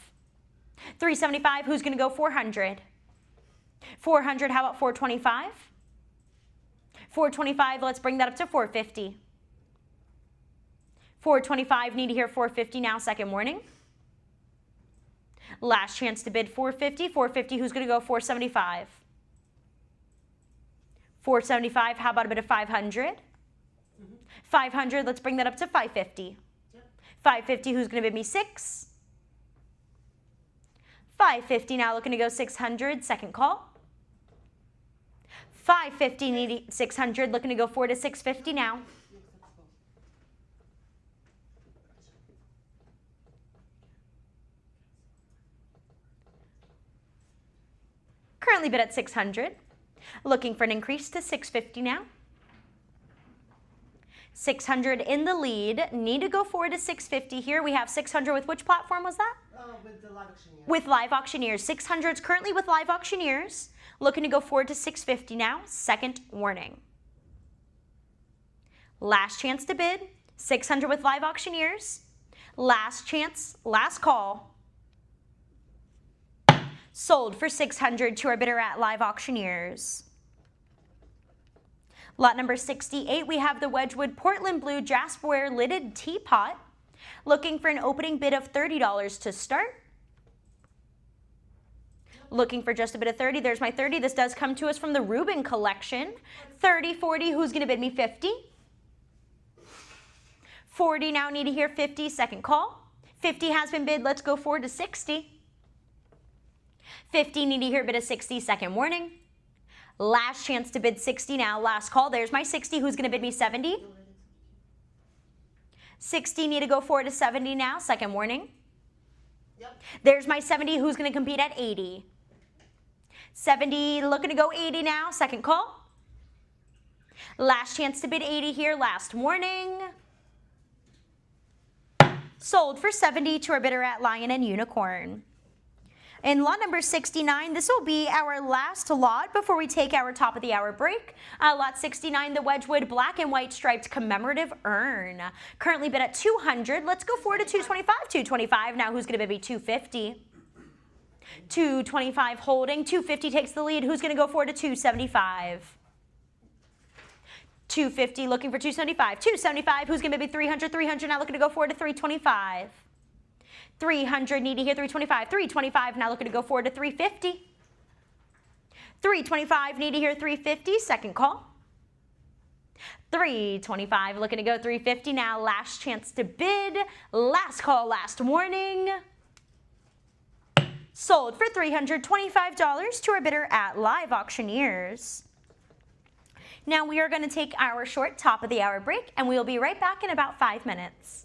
375. Who's going to go 400? 400. How about 425? 425, let's bring that up to 450. 425, need to hear 450 now, second warning. Last chance to bid 450. 450, who's going to go 475? 475, how about a bit of 500? 500, let's bring that up to 550. 550, who's going to bid me 6? 550, now looking to go 600, second call. 550, needing 600, looking to go 4 to 650 now. Currently bid at 600. Looking for an increase to 650 now. 600 in the lead. Need to go 4 to 650 here. We have 600 with which platform was that? With the live auctioneer. With Live Auctioneers. 600 is currently with Live Auctioneers. Looking to go 4 to 650 now. Second warning. Last chance to bid. 600 with Live Auctioneers. Last chance, last call. Sold for 600 to our bidder at Live Auctioneers. Lot number 68, we have the Wedgwood Portland Blue Jasperware Lidded Teapot. Looking for an opening bid of $30 to start. Looking for just a bit of 30. There's my 30. This does come to us from the Rubin collection. 30, 40. Who's going to bid me 50? 40 now. Need to hear 50. Second call. 50 has been bid. Let's go 4 to 60. 50. Need to hear a bid of 60. Second warning. Last chance to bid 60 now. Last call. There's my 60. Who's going to bid me 70? 60. Need to go 4 to 70 now. Second warning. Yep. There's my 70. Who's going to compete at 80? 70, looking to go 80 now. Second call. Last chance to bid 80 here. Last warning. Sold for 70 to our bidder at Lion and Unicorn. In lot number 69, this will be our last lot before we take our top of the hour break. Lot 69, the Wedgwood black and white striped commemorative urn. Currently bid at 200. Let's go 4 to 225. 225. Now who's going to bid me 250? 225 holding. 250 takes the lead. Who's going to go 4 to 275? 250 looking for 275. 275. Who's going to bid me 300? 300 now looking to go 4 to 325. 300, need to hear 325. 325, now looking to go 4 to 350. 325, need to hear 350. Second call. 325, looking to go 350 now. Last chance to bid. Last call, last warning. Sold for $325 to our bidder at Live Auctioneers. Now we are going to take our short top of the hour break, and we will be right back in about 5 minutes.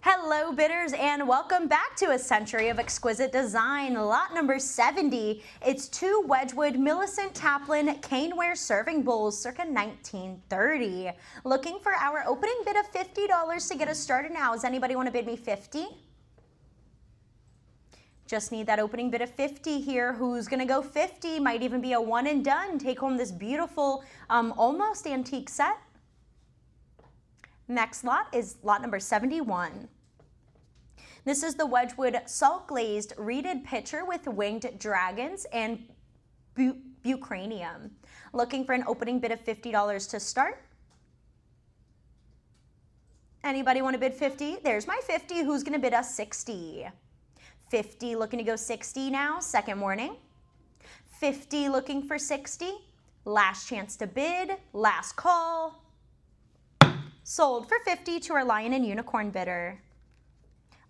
Hello bidders and welcome back to a century of exquisite design. Lot number 70. It's two Wedgwood Millicent Taplin caneware serving bowls circa 1930. Looking for our opening bid of $50 to get us started now. Does anybody want to bid me 50? Just need that opening bid of 50 here. Who's gonna go 50? Might even be a one and done. Take home this beautiful, almost antique set. Next lot is lot number 71. This is the Wedgwood salt glazed reeded pitcher with winged dragons and bucranium. Looking for an opening bid of $50 to start. Anybody want to bid 50? There's my 50. Who's gonna bid us 60? 50 looking to go 60 now, second warning. 50 looking for 60. Last chance to bid, last call. Sold for 50 to our Lion and Unicorn bidder.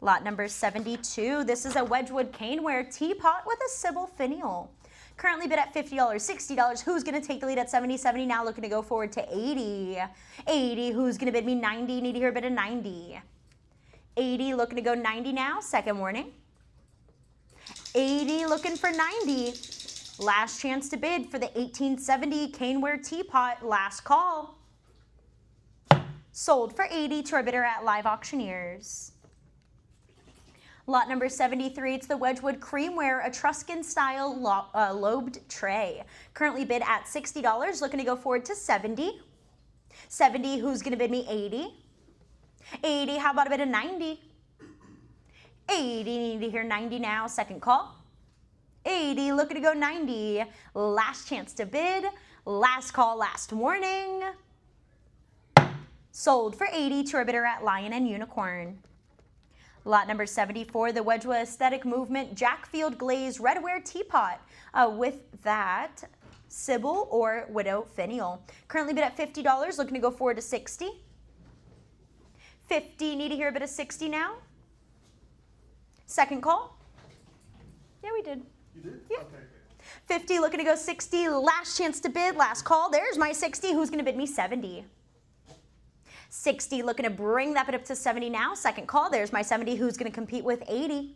Lot number 72. This is a Wedgwood caneware teapot with a Sybil finial. Currently bid at $50, $60. Who's going to take the lead at 70? 70 now looking to go forward to 80. 80. Who's going to bid me 90? Need to hear a bid of 90. 80 looking to go 90 now. Second warning. 80 looking for 90. Last chance to bid for the 1870 caneware teapot. Last call. Sold for 80 to our bidder at Live Auctioneers. Lot number 73, it's the Wedgwood creamware Etruscan style lobed tray. Currently bid at $60, looking to go forward to 70. 70, who's gonna bid me 80? 80, how about a bid of 90? 80, need to hear 90 now, second call. 80, looking to go 90. Last chance to bid, last call, last warning. Sold for 80 to our bidder at Lion and Unicorn. Lot number 74, the Wedgwood Aesthetic Movement Jackfield Glaze Redware Teapot with that Sybil or Widow finial. Currently bid at $50, looking to go forward to 60. 50, need to hear a bit of 60 now. Second call. Yeah, we did. You did? Yeah. Okay. 50, looking to go 60. Last chance to bid, last call. There's my 60. Who's going to bid me 70? 60, looking to bring that bid up to 70 now. Second call. There's my 70. Who's going to compete with 80?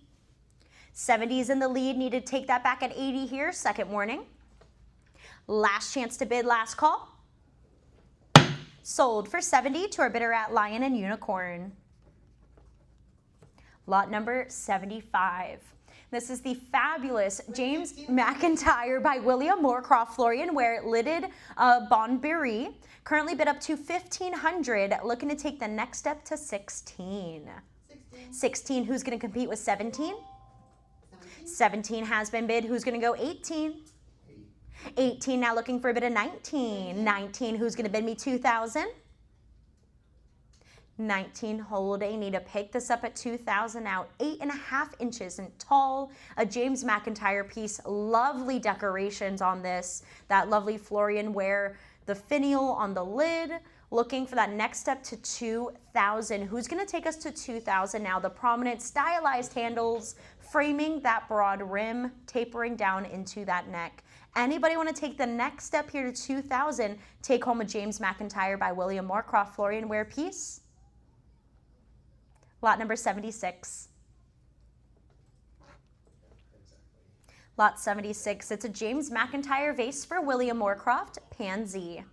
70 is in the lead. Need to take that back at 80 here. Second warning. Last chance to bid, last call. Sold for 70 to our bidder at Lion and Unicorn. Lot number 75. This is the fabulous James McIntyre by William Moorcroft Florian Ware lidded Bonberry. Currently bid up to $1,500. Looking to take the next step to 16. 16, who's going to compete with 17? 17 has been bid. Who's going to go 18? 18 now looking for a bid of 19. 19, who's going to bid me 2,000? 19 holding, need to pick this up at 2,000 now, 8.5 inches and tall, a James McIntyre piece, lovely decorations on this, that lovely Florian Ware, the finial on the lid, looking for that next step to 2,000. Who's gonna take us to 2,000 now? The prominent stylized handles, framing that broad rim, tapering down into that neck. Anybody want to take the next step here to 2,000, take home a James McIntyre by William Moorcroft Florian Ware piece? Lot number 76. Lot 76, it's a James McIntyre vase for William Moorcroft, Pansy.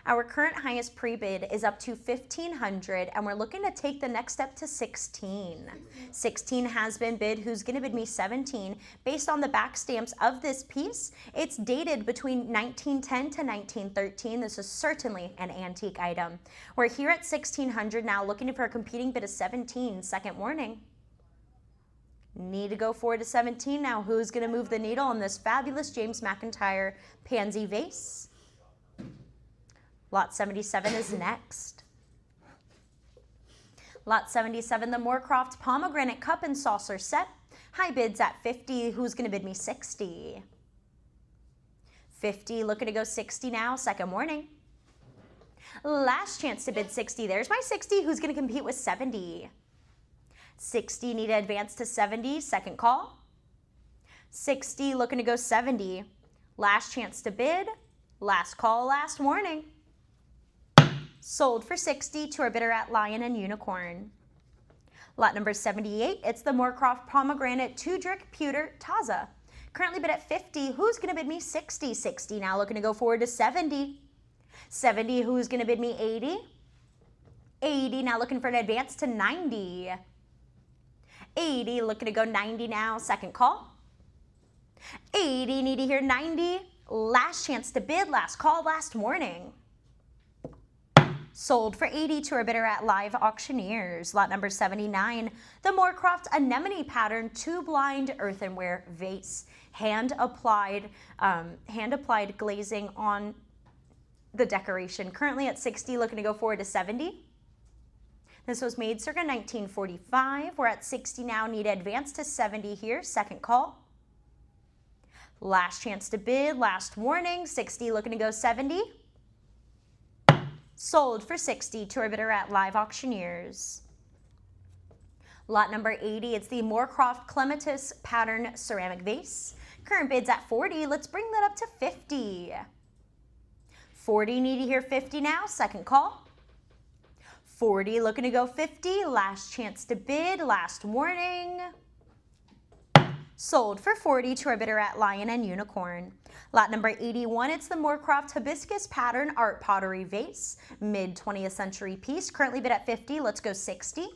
Our current highest pre-bid is up to $1,500 and we're looking to take the next step to 16. 16 has been bid. Who's going to bid me 17? Based on the back stamps of this piece, it's dated between 1910 to 1913. This is certainly an antique item. We're here at 1,600 now, looking for a competing bid of 17. Second warning. Need to go forward to 17 now. Who's going to move the needle on this fabulous James McIntyre Pansy vase? Lot 77 is next. Lot 77, the Moorcroft Pomegranate Cup and Saucer Set. High bids at 50. Who's going to bid me 60? 50, looking to go 60 now. Second warning. Last chance to bid 60. There's my 60. Who's going to compete with 70? 60, need to advance to 70. Second call. 60, looking to go 70. Last chance to bid. Last call, last warning. Sold for 60 to our bidder at Lion and Unicorn. Lot number 78, it's the Moorcroft Pomegranate Tudrick Pewter Taza. Currently bid at 50. Who's going to bid me 60? 60 now looking to go forward to 70. 70, who's going to bid me 80? 80 now looking for an advance to 90. 80 looking to go 90 now, second call. 80, need to hear 90. Last chance to bid, last call, last warning. Sold for 80 to our bidder at Live Auctioneers. Lot number 79, the Moorcroft Anemone Pattern 2-blind earthenware vase. Hand applied glazing on the decoration. Currently at 60, looking to go forward to 70. This was made circa 1945. We're at 60 now, need to advance to 70 here, second call. Last chance to bid, last warning, 60 looking to go 70. Sold for 60 to our bidder at Live Auctioneers. Lot number 80, it's the Moorcroft Clematis Pattern Ceramic Vase. Current bid's at 40, let's bring that up to 50. 40, need to hear 50 now, second call. 40, looking to go 50, last chance to bid, last warning. Sold for 40 to our bidder at Lion and Unicorn. Lot number 81, it's the Moorcroft Hibiscus Pattern Art Pottery Vase, mid-20th century piece. Currently bid at 50, let's go 60.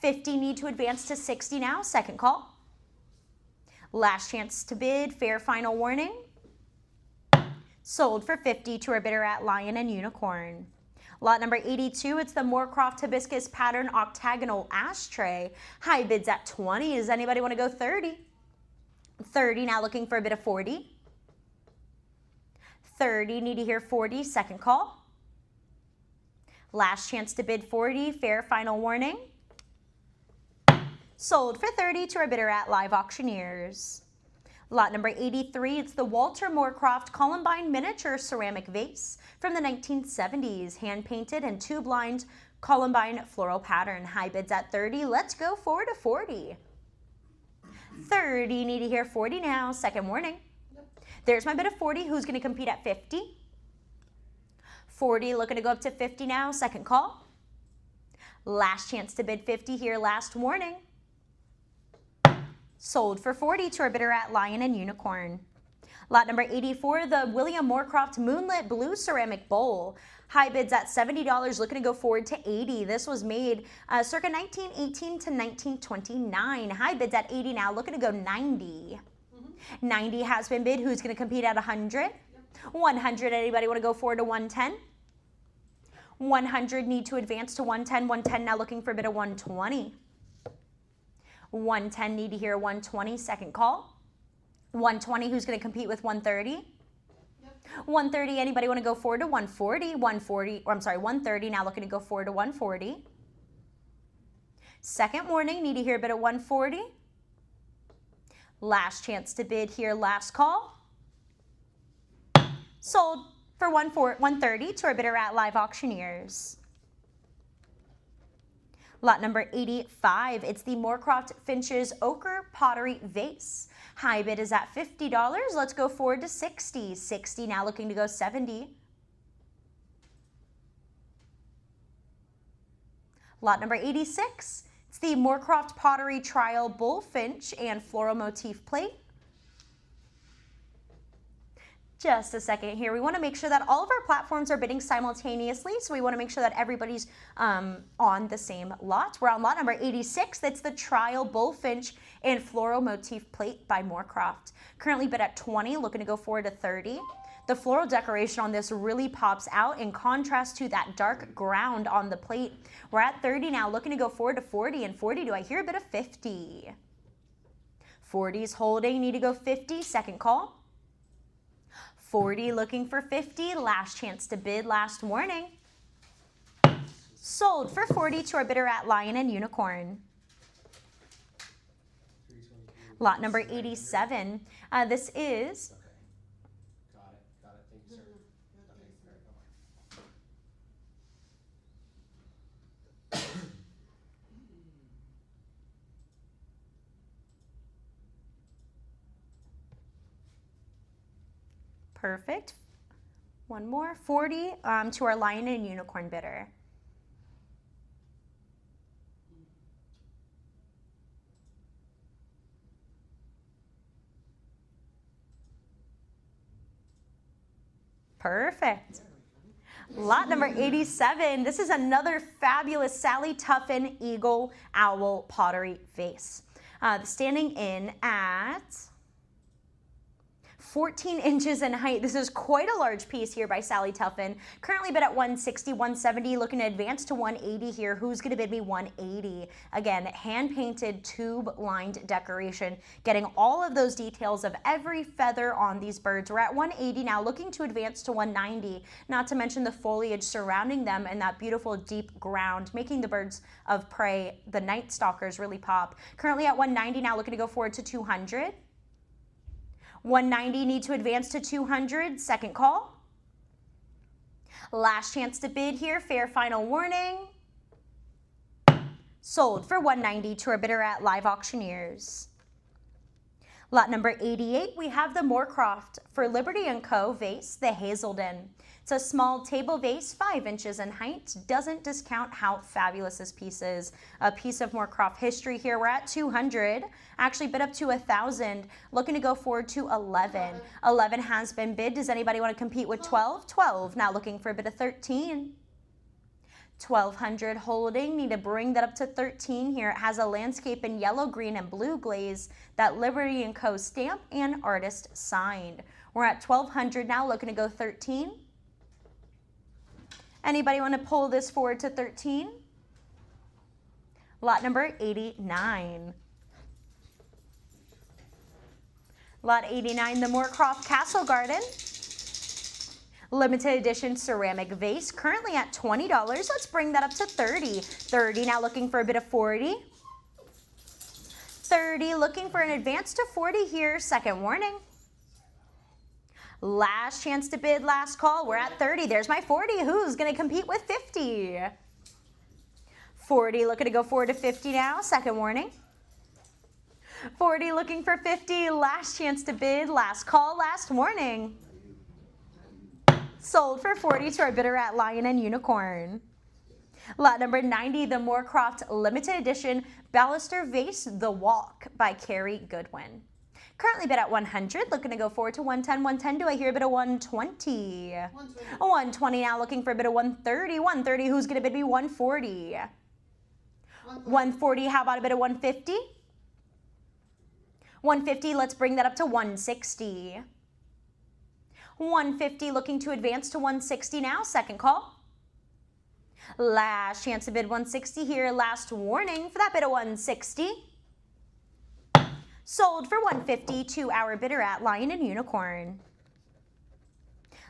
50, need to advance to 60 now, second call. Last chance to bid, fair final warning. Sold for 50 to our bidder at Lion and Unicorn. Lot number 82, it's the Moorcroft Hibiscus Pattern Octagonal Ashtray. High bids at 20. Does anybody want to go 30? 30, now looking for a bid of 40. 30, need to hear 40, second call. Last chance to bid 40, fair final warning. Sold for 30 to our bidder at Live Auctioneers. Lot number 83, it's the Walter Moorcroft Columbine Miniature Ceramic Vase from the 1970s, hand-painted and 2-blind Columbine floral pattern. High bids at 30, let's go forward to 40. 30, need to hear 40 now, second warning. There's my bid of 40, who's going to compete at 50? 40, looking to go up to 50 now, second call. Last chance to bid 50 here, last warning. Sold for 40 to our bidder at Lion and Unicorn. Lot number 84, the William Moorcroft Moonlit Blue Ceramic Bowl. High bids at $70, looking to go forward to 80. This was made circa 1918 to 1929. High bids at 80 now, looking to go 90. 90 has been bid. Who's going to compete at 100? 100, anybody want to go forward to 110? 100, need to advance to 110. 110 now looking for a bid of 120. 110, need to hear 120, second call. 120, who's going to compete with 130? Yep. 130, anybody want to go forward to 140? 140, or I'm sorry, 130, now looking to go forward to 140. Second warning, need to hear a bid of 140. Last chance to bid here, last call. Sold for 130 to our bidder at Live Auctioneers. Lot number 85, it's the Moorcroft Finch's Ochre Pottery Vase. High bid is at $50. Let's go forward to 60. 60, now looking to go 70. Lot number 86, it's the Moorcroft Pottery Trial Bullfinch and Floral Motif Plate. Just a second here. We want to make sure that all of our platforms are bidding simultaneously, so we want to make sure that everybody's on the same lot. We're on lot number 86. That's the Trial Bullfinch and Floral Motif Plate by Moorcroft. Currently bid at 20, looking to go forward to 30. The floral decoration on this really pops out in contrast to that dark ground on the plate. We're at 30 now, looking to go forward to 40, and 40, do I hear a bid of 50? 40's holding, need to go 50, second call. 40, looking for 50, last chance to bid, last warning. Sold for 40 to our bidder at Lion and Unicorn. Lot number 87. This is... Got it. Thank you, sir. Perfect. One more, 40 to our Lion and Unicorn bidder. Perfect. Lot number 87. This is another fabulous Sally Tuffin Eagle Owl pottery vase. Standing in at 14 inches in height. This is quite a large piece here by Sally Tuffin. Currently bid at 160, 170, looking to advance to 180 here. Who's going to bid me 180? Again, hand-painted, tube-lined decoration. Getting all of those details of every feather on these birds. We're at 180 now, looking to advance to 190, not to mention the foliage surrounding them and that beautiful deep ground, making the birds of prey, the night stalkers, really pop. Currently at 190 now, looking to go forward to 200. 190, need to advance to 200, second call. Last chance to bid here, fair final warning. Sold for 190 to our bidder at Live Auctioneers. Lot number 88, we have the Moorcroft for Liberty & Co. vase, the Hazelden. It's a small table vase, 5 inches in height. Doesn't discount how fabulous this piece is. A piece of Moorcroft history here. We're at 200. Actually bid up to 1,000. Looking to go forward to 11. 11 has been bid. Does anybody want to compete with 12? 12. Now looking for a bid of 13. 1,200 holding. Need to bring that up to 13 here. It has a landscape in yellow, green, and blue glaze. That Liberty & Co. stamp and artist signed. We're at 1,200 now. Looking to go 13. Anybody want to pull this forward to 13? Lot number 89. Lot 89, the Moorcroft Castle Garden. Limited edition ceramic vase, currently at $20. Let's bring that up to 30. 30, now looking for a bit of 40. 30, looking for an advance to 40 here, second warning. Last chance to bid, last call. We're at 30. There's my 40. Who's going to compete with 50? 40, looking to go forward to 50 now. Second warning. 40, looking for 50. Last chance to bid, last call, last warning. Sold for 40 to our bidder at Lion and Unicorn. Lot number 90, the Moorcroft Limited Edition Baluster Vase, The Walk by Carrie Goodwin. Currently bid at 100, looking to go forward to 110. 110, do I hear a bit of 120? 120 now, looking for a bit of 130. 130, who's going to bid me 140? 140, how about a bit of 150? 150, let's bring that up to 160. 150, looking to advance to 160 now, second call. Last chance to bid 160 here, last warning for that bid of 160. Sold for 150 to our bidder at Lion and Unicorn.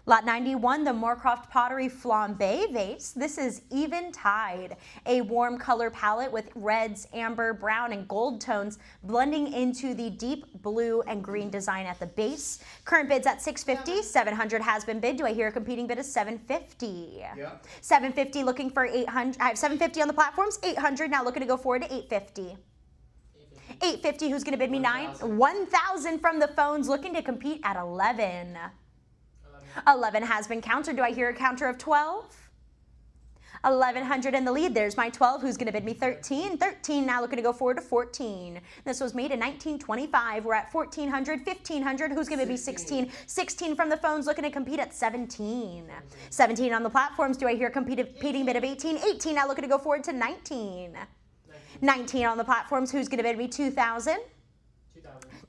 Lot 91, the Moorcroft Pottery Flambe Vase. This is Eventide, a warm color palette with reds, amber, brown, and gold tones blending into the deep blue and green design at the base. Current bid's at $650. 700 has been bid. Do I hear a competing bid of $750? Yeah. 750, looking for 800. I have 750 on the platforms. 800 now, looking to go forward to 850. 850, who's going to bid me 9? 1,000 from the phones, looking to compete at 11. 11 has been countered. Do I hear a counter of 12? 1,100 in the lead. There's my 12. Who's going to bid me 13? 13 now, looking to go forward to 14. This was made in 1925. We're at 1,400. 1,500. Who's going to bid me 16? 16 from the phones, looking to compete at 17. 17 on the platforms. Do I hear a competing bid of 18? 18 now, looking to go forward to 19. 19 on the platforms. Who's going to bid me 2,000?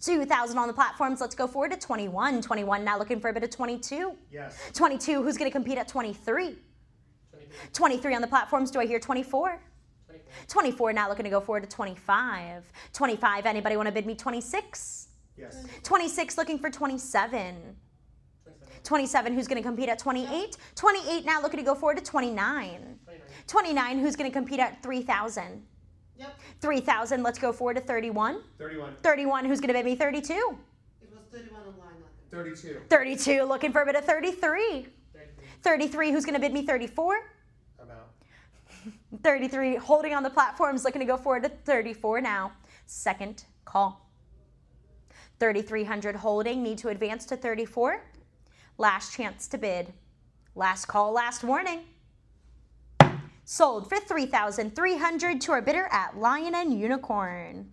2,000 on the platforms. Let's go forward to 21. 21 now, looking for a bit of 22. Yes. 22, who's going to compete at 23? 23 on the platforms. Do I hear 24? 24 now, looking to go forward to 25. 25, anybody want to bid me 26? Yes. 26, looking for 27. 27, who's going to compete at 28? 28 now, looking to go forward to 29. 29, who's going to compete at 3,000? Yep. 3,000, let's go forward to 31. 31. 31, who's going to bid me 32? It was 31 online, I think. 32. 32, looking for a bit of 33. 33, who's going to bid me 34? I'm out. 33, holding on the platforms, looking to go forward to 34 now. Second call. 3,300 holding, need to advance to 34. Last chance to bid. Last call, last warning. Sold for 3,300 to our bidder at Lion and Unicorn.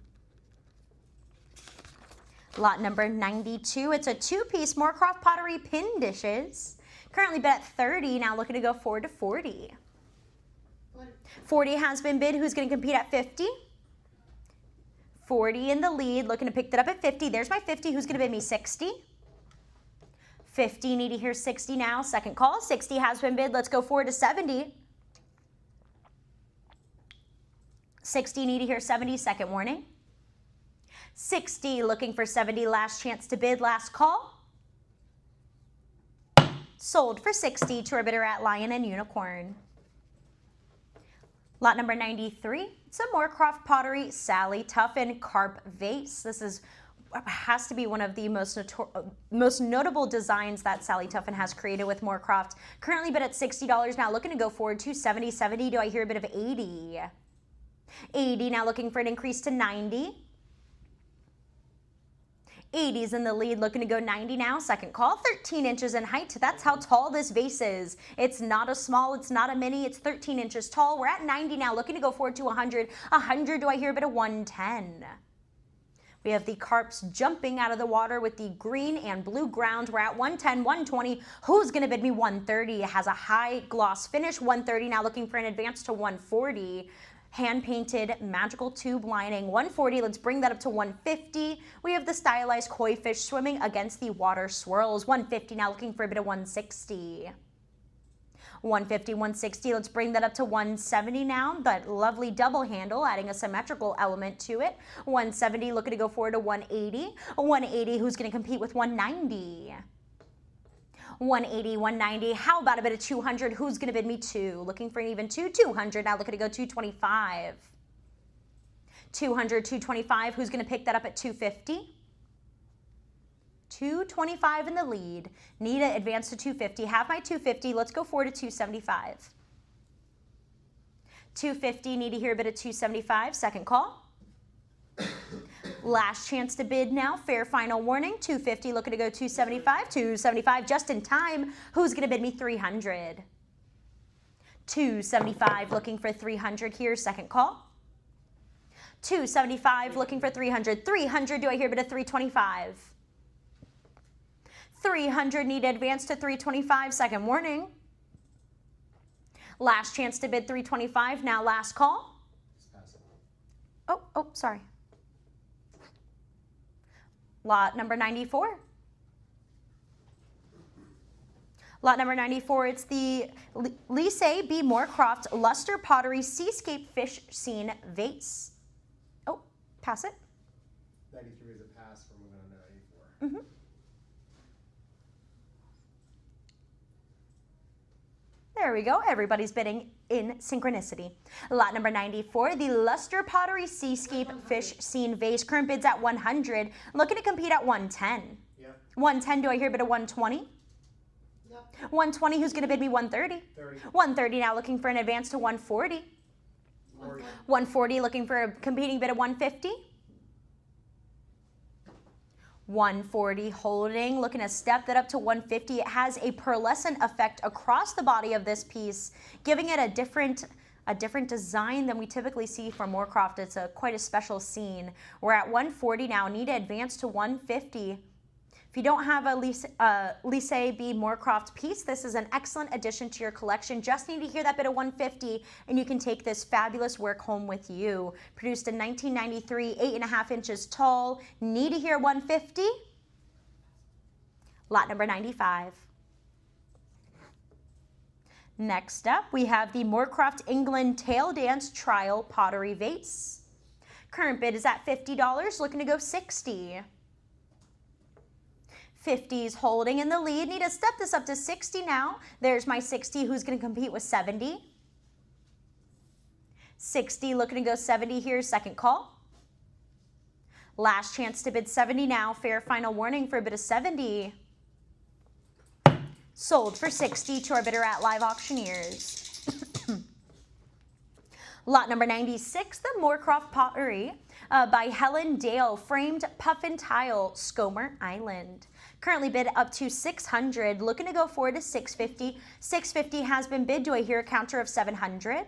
Lot number 92, it's a two-piece Moorcroft Pottery Pin Dishes. Currently bid at 30, now looking to go forward to 40. What? 40 has been bid. Who's going to compete at 50? 40 in the lead, looking to pick that up at 50. There's my 50. Who's going to bid me 60? 50, need to hear 60 now. Second call. 60 has been bid. Let's go forward to 70. 60, need to hear 70. Second warning. 60, looking for 70. Last chance to bid. Last call. Sold for 60 to our bidder at Lion and Unicorn. Lot number 93, some Moorcroft Pottery Sally Tuffin Carp Vase. This has to be one of the most notable designs that Sally Tuffin has created with Moorcroft. Currently bid at $60, now looking to go forward to 70. 70, do I hear a bit of 80? 80, now looking for an increase to 90. 80's in the lead, looking to go 90 now. Second call, 13 inches in height. That's how tall this vase is. It's not a small, it's not a mini, it's 13 inches tall. We're at 90 now, looking to go forward to 100. 100, do I hear a bit of 110? We have the carps jumping out of the water with the green and blue ground. We're at 110, 120. Who's going to bid me 130? It has a high gloss finish. 130, now looking for an advance to 140. Hand-painted magical tube lining. 140, let's bring that up to 150. We have the stylized koi fish swimming against the water swirls. 150, now looking for a bit of 160. 150, 160, let's bring that up to 170 now. That lovely double handle, adding a symmetrical element to it. 170, looking to go forward to 180. 180, who's going to compete with 190? 180, 190. How about a bit of 200? Who's going to bid me 2? Looking for an even 2. 200. Now looking to go 225. 200, 225. Who's going to pick that up at 250? 225 in the lead. Need to advance to 250. Have my 250. Let's go forward to 275. 250. Need to hear a bit of 275. Second call. Last chance to bid now. Fair final warning. 250, looking to go 275. 275 just in time. Who's going to bid me 300? 275, looking for 300 here. Second call. 275, looking for 300. 300, do I hear a bit of 325? 300, need to advance to 325. Second warning. Last chance to bid 325. Now last call. Oh, sorry. Lot number 94. Lot number 94, it's the Lise B. Moorcroft Luster Pottery Seascape Fish Scene Vase. Oh, pass it. 93 is a pass, we're moving on to 94. There we go. Everybody's bidding in synchronicity. Lot number 94, the Luster Pottery Seascape Fish Scene Vase. Current bids at 100. Looking to compete at 110. Yep. 110, do I hear a bit of 120? Yep. 120, who's going to bid me 130? 30. 130, now looking for an advance to 140. 40. 140, looking for a competing bid of 150. 140 holding, looking to step that up to 150. It has a pearlescent effect across the body of this piece, giving it a different design than we typically see from Moorcroft. It's quite a special scene. We're at 140 now, need to advance to 150. If you don't have a Lise B. Moorcroft piece, this is an excellent addition to your collection. Just need to hear that bit of 150 and you can take this fabulous work home with you. Produced in 1993, 8.5 inches tall. Need to hear 150? Lot number 95. Next up, we have the Moorcroft England Tail Dance Trial Pottery Vase. Current bid is at $50, looking to go 60. 50's holding in the lead. Need to step this up to 60 now. There's my 60. Who's going to compete with 70? 60, looking to go 70 here. Second call. Last chance to bid 70 now. Fair final warning for a bid of 70. Sold for 60 to our bidder at Live Auctioneers. Lot number 96, the Moorcroft Pottery by Helen Dale, framed puffin tile, Skomer Island. Currently bid up to 600, looking to go forward to 650. 650 has been bid. Do I hear a counter of 700?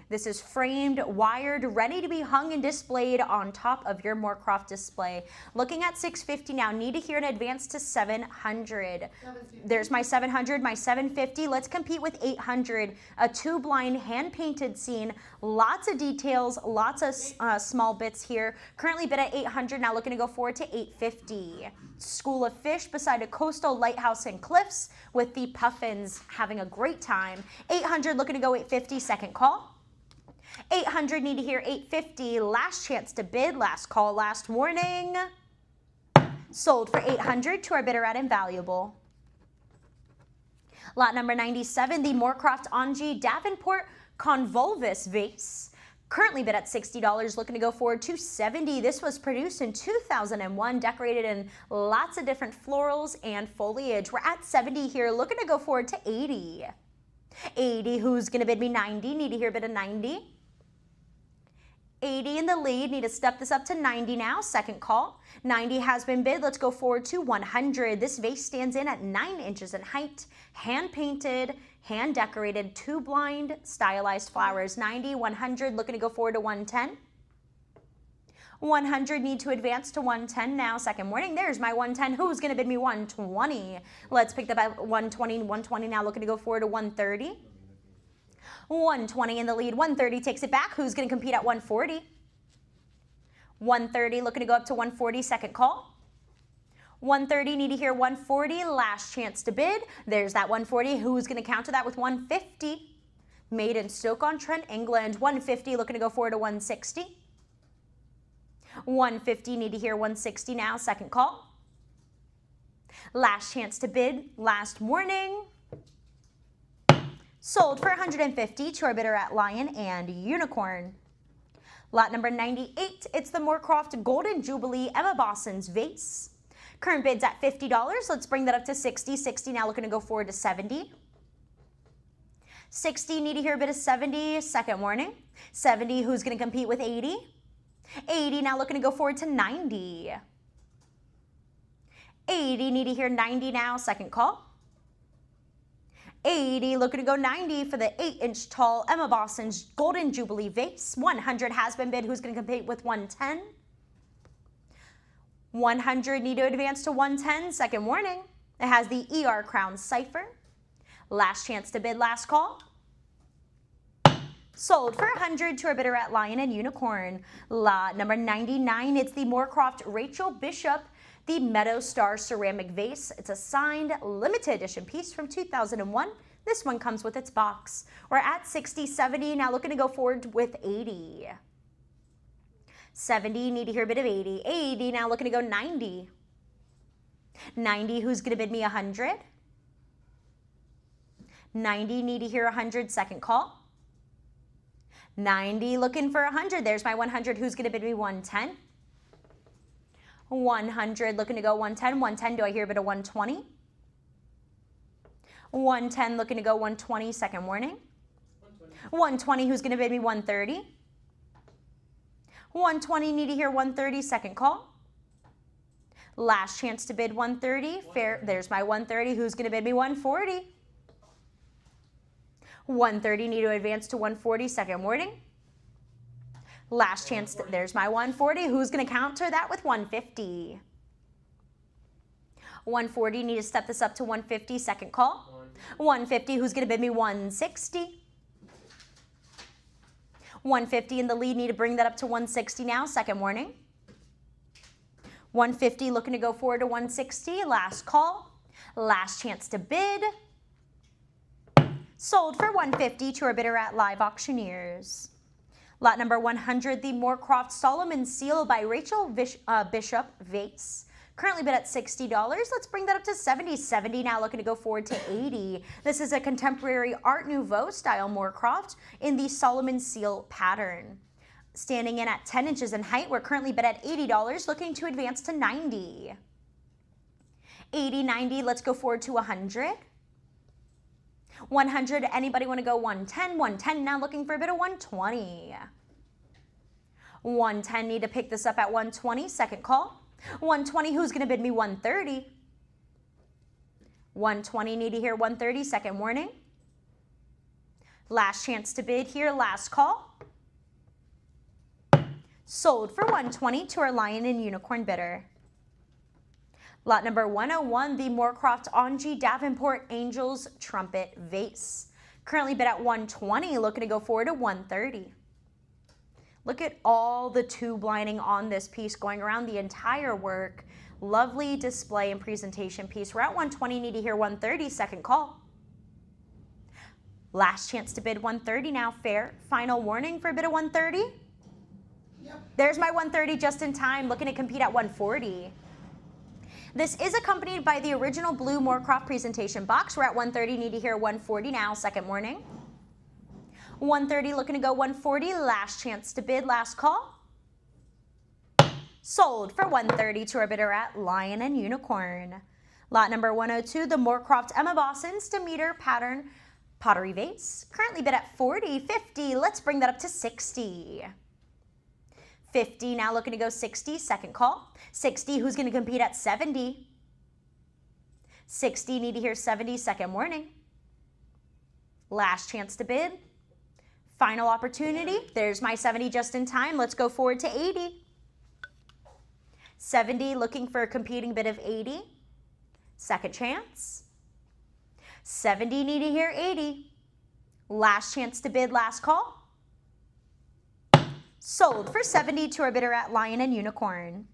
This is framed, wired, ready to be hung and displayed on top of your Moorcroft display. Looking at $650 now, need to hear an advance to $700. 750. There's my $700, my $750. Let's compete with $800. A two-blind hand-painted scene. Lots of details, lots of small bits here. Currently bid at $800, now looking to go forward to $850. School of Fish beside a coastal lighthouse and cliffs with the puffins having a great time. $800, looking to go $850, second call. $800, need to hear $850. Last chance to bid, last call, last warning. Sold for $800 to our bidder at Invaluable. Lot number 97, the Moorcroft Angie Davenport Convolvulus vase. Currently bid at $60, looking to go forward to $70. This was produced in 2001, decorated in lots of different florals and foliage. We're at $70 here, looking to go forward to $80. $80, who's going to bid me $90? Need to hear a bid of $90. $80 in the lead, need to step this up to $90 now, second call. $90 has been bid, let's go forward to $100. This vase stands in at 9 inches in height, hand painted, hand decorated, two blind, stylized flowers. $90, $100, looking to go forward to $110. $100, need to advance to $110 now, second warning. There's my $110, who's gonna bid me $120? Let's pick that up, $120 now, looking to go forward to $130. $120 in the lead, $130 takes it back. Who's going to compete at $140? $130 looking to go up to $140, second call. $130, need to hear $140, last chance to bid. There's that $140. Who's going to counter that with $150? Made in Stoke-on-Trent, England. $150, looking to go forward to $160. $150, need to hear $160 now, second call. Last chance to bid, last warning. Sold for $150 to our bidder at Lion and Unicorn. Lot number 98, it's the Moorcroft Golden Jubilee Emma Bosson's vase. Current bid's at $50. Let's bring that up to $60. $60 now, looking to go forward to $70. $60, need to hear a bid of $70, second warning. $70, who's going to compete with $80? $80, now looking to go forward to $90. $80, need to hear $90 now, second call. $80, looking to go $90 for the 8-inch tall Emma Bosson's Golden Jubilee vase. $100 has been bid. Who's going to compete with $110? $100, need to advance to $110. Second warning. It has the ER Crown cipher. Last chance to bid, last call. Sold for $100 to our bidder at Lion and Unicorn. Lot number 99, it's the Moorcroft Rachel Bishop, the Meadow Star ceramic vase. It's a signed limited edition piece from 2001. This one comes with its box. We're at $60, $70, now looking to go forward with $80. $70, need to hear a bit of $80. $80, now looking to go $90. $90, who's going to bid me $100? $90, need to hear $100, second call. $90, looking for $100. There's my $100, who's going to bid me $110? $100, looking to go $110. $110, do I hear a bit of $120? $110, looking to go $120, second warning. $120, who's going to bid me $130? $120, need to hear $130, second call. Last chance to bid $130. Fair, there's my $130, who's going to bid me $140? $130, need to advance to $140, second warning. Last chance, there's my $140. Who's going to counter that with $150? $140, need to step this up to $150, second call. $150, who's going to bid me $160? $150 in the lead, need to bring that up to $160 now, second warning. $150, looking to go forward to $160, last call. Last chance to bid. Sold for $150 to our bidder at Live Auctioneers. Lot number 100, the Moorcroft Solomon Seal by Rachel Bishop vase. Currently bid at $60. Let's bring that up to $70. $70 now, looking to go forward to $80. This is a contemporary Art Nouveau style Moorcroft in the Solomon Seal pattern. Standing in at 10 inches in height, we're currently bid at $80, looking to advance to $90. $80, $90, let's go forward to $100. $100, anybody want to go $110? $110 now, looking for a bit of $120. $110, need to pick this up at $120, second call. $120, who's going to bid me $130? $120, need to hear $130, second warning. Last chance to bid here, last call. Sold for 120 to our Lion and Unicorn bidder. Lot number 101, the Moorcroft Angie Davenport Angels Trumpet Vase. Currently bid at 120, looking to go forward to 130. Look at all the tube lining on this piece going around the entire work. Lovely display and presentation piece. We're at 120, need to hear 130, second call. Last chance to bid 130 now, fair. Final warning for a bid of 130. Yep. There's my 130 just in time, looking to compete at 140. This is accompanied by the original blue Moorcroft presentation box. We're at 130, need to hear 140 now, second warning. 130, looking to go 140, last chance to bid, last call. Sold for 130 to our bidder at Lion and Unicorn. Lot number 102, the Moorcroft Emma Bosson's Demeter Pattern Pottery Vase. Currently bid at 40, 50, let's bring that up to 60. 50, now looking to go 60, second call. 60, who's going to compete at 70? 60, need to hear 70, second warning. Last chance to bid. Final opportunity. There's my 70 just in time. Let's go forward to 80. 70, looking for a competing bid of 80. Second chance. 70, need to hear 80. Last chance to bid, last call. Sold for 70 to our bidder at Lion and Unicorn.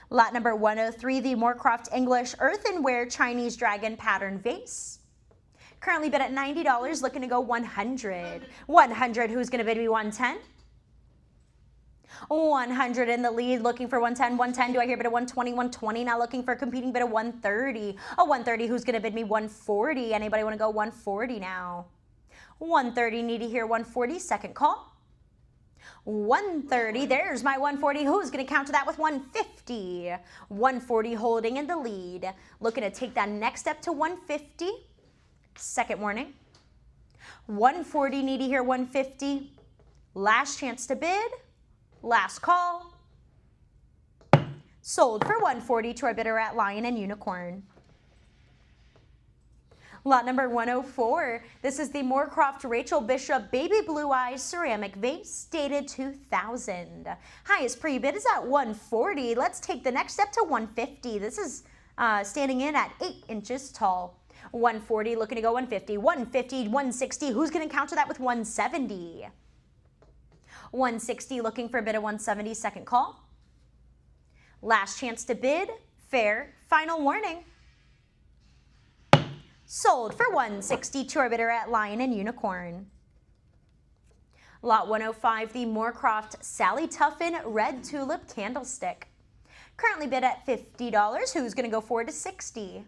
Lot number 103, the Moorcroft English Earthenware Chinese Dragon Pattern Vase. Currently bid at $90, looking to go 100. 100, who's going to bid me 110? 100 in the lead, looking for 110. 110, do I hear bid of 120? 120, now looking for a competing bid of 130. A 130, who's going to bid me 140? Anybody want to go 140 now? 130, need to hear 140, second call. 130, there's my 140. Who's going to counter that with 150? 140 holding in the lead. Looking to take that next step to 150. Second warning. 140, need to hear 150. Last chance to bid. Last call. Sold for 140 to our bidder at Lion and Unicorn. Lot number 104. This is the Moorcroft Rachel Bishop Baby Blue Eyes Ceramic Vase, dated 2000. Highest pre-bid is at 140. Let's take the next step to 150. This is standing in at 8 inches tall. 140, looking to go 150. 150, 160. Who's going to counter that with 170? 160, looking for a bid of 170. Second call. Last chance to bid. Fair. Final warning. Sold for 160 to our bidder at Lion and Unicorn. Lot 105, the Moorcroft Sally Tuffin Red Tulip Candlestick. Currently bid at $50. Who's going to go forward to 60?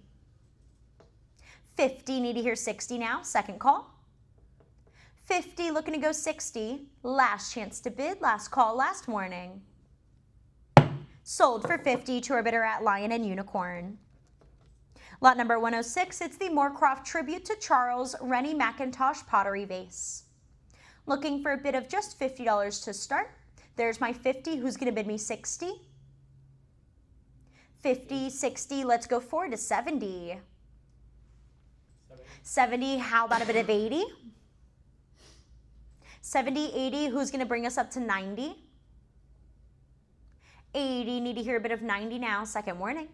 50, need to hear 60 now. Second call. 50, looking to go 60. Last chance to bid, last call, last warning. Sold for 50 to our bidder at Lion and Unicorn. Lot number 106, it's the Moorcroft Tribute to Charles Rennie McIntosh Pottery Vase. Looking for a bid of just $50 to start. There's my 50, who's going to bid me 60? 50, 60, let's go forward to 70. 70, how about a bit of 80? 70, 80, who's going to bring us up to 90? 80, need to hear a bit of 90 now, second warning.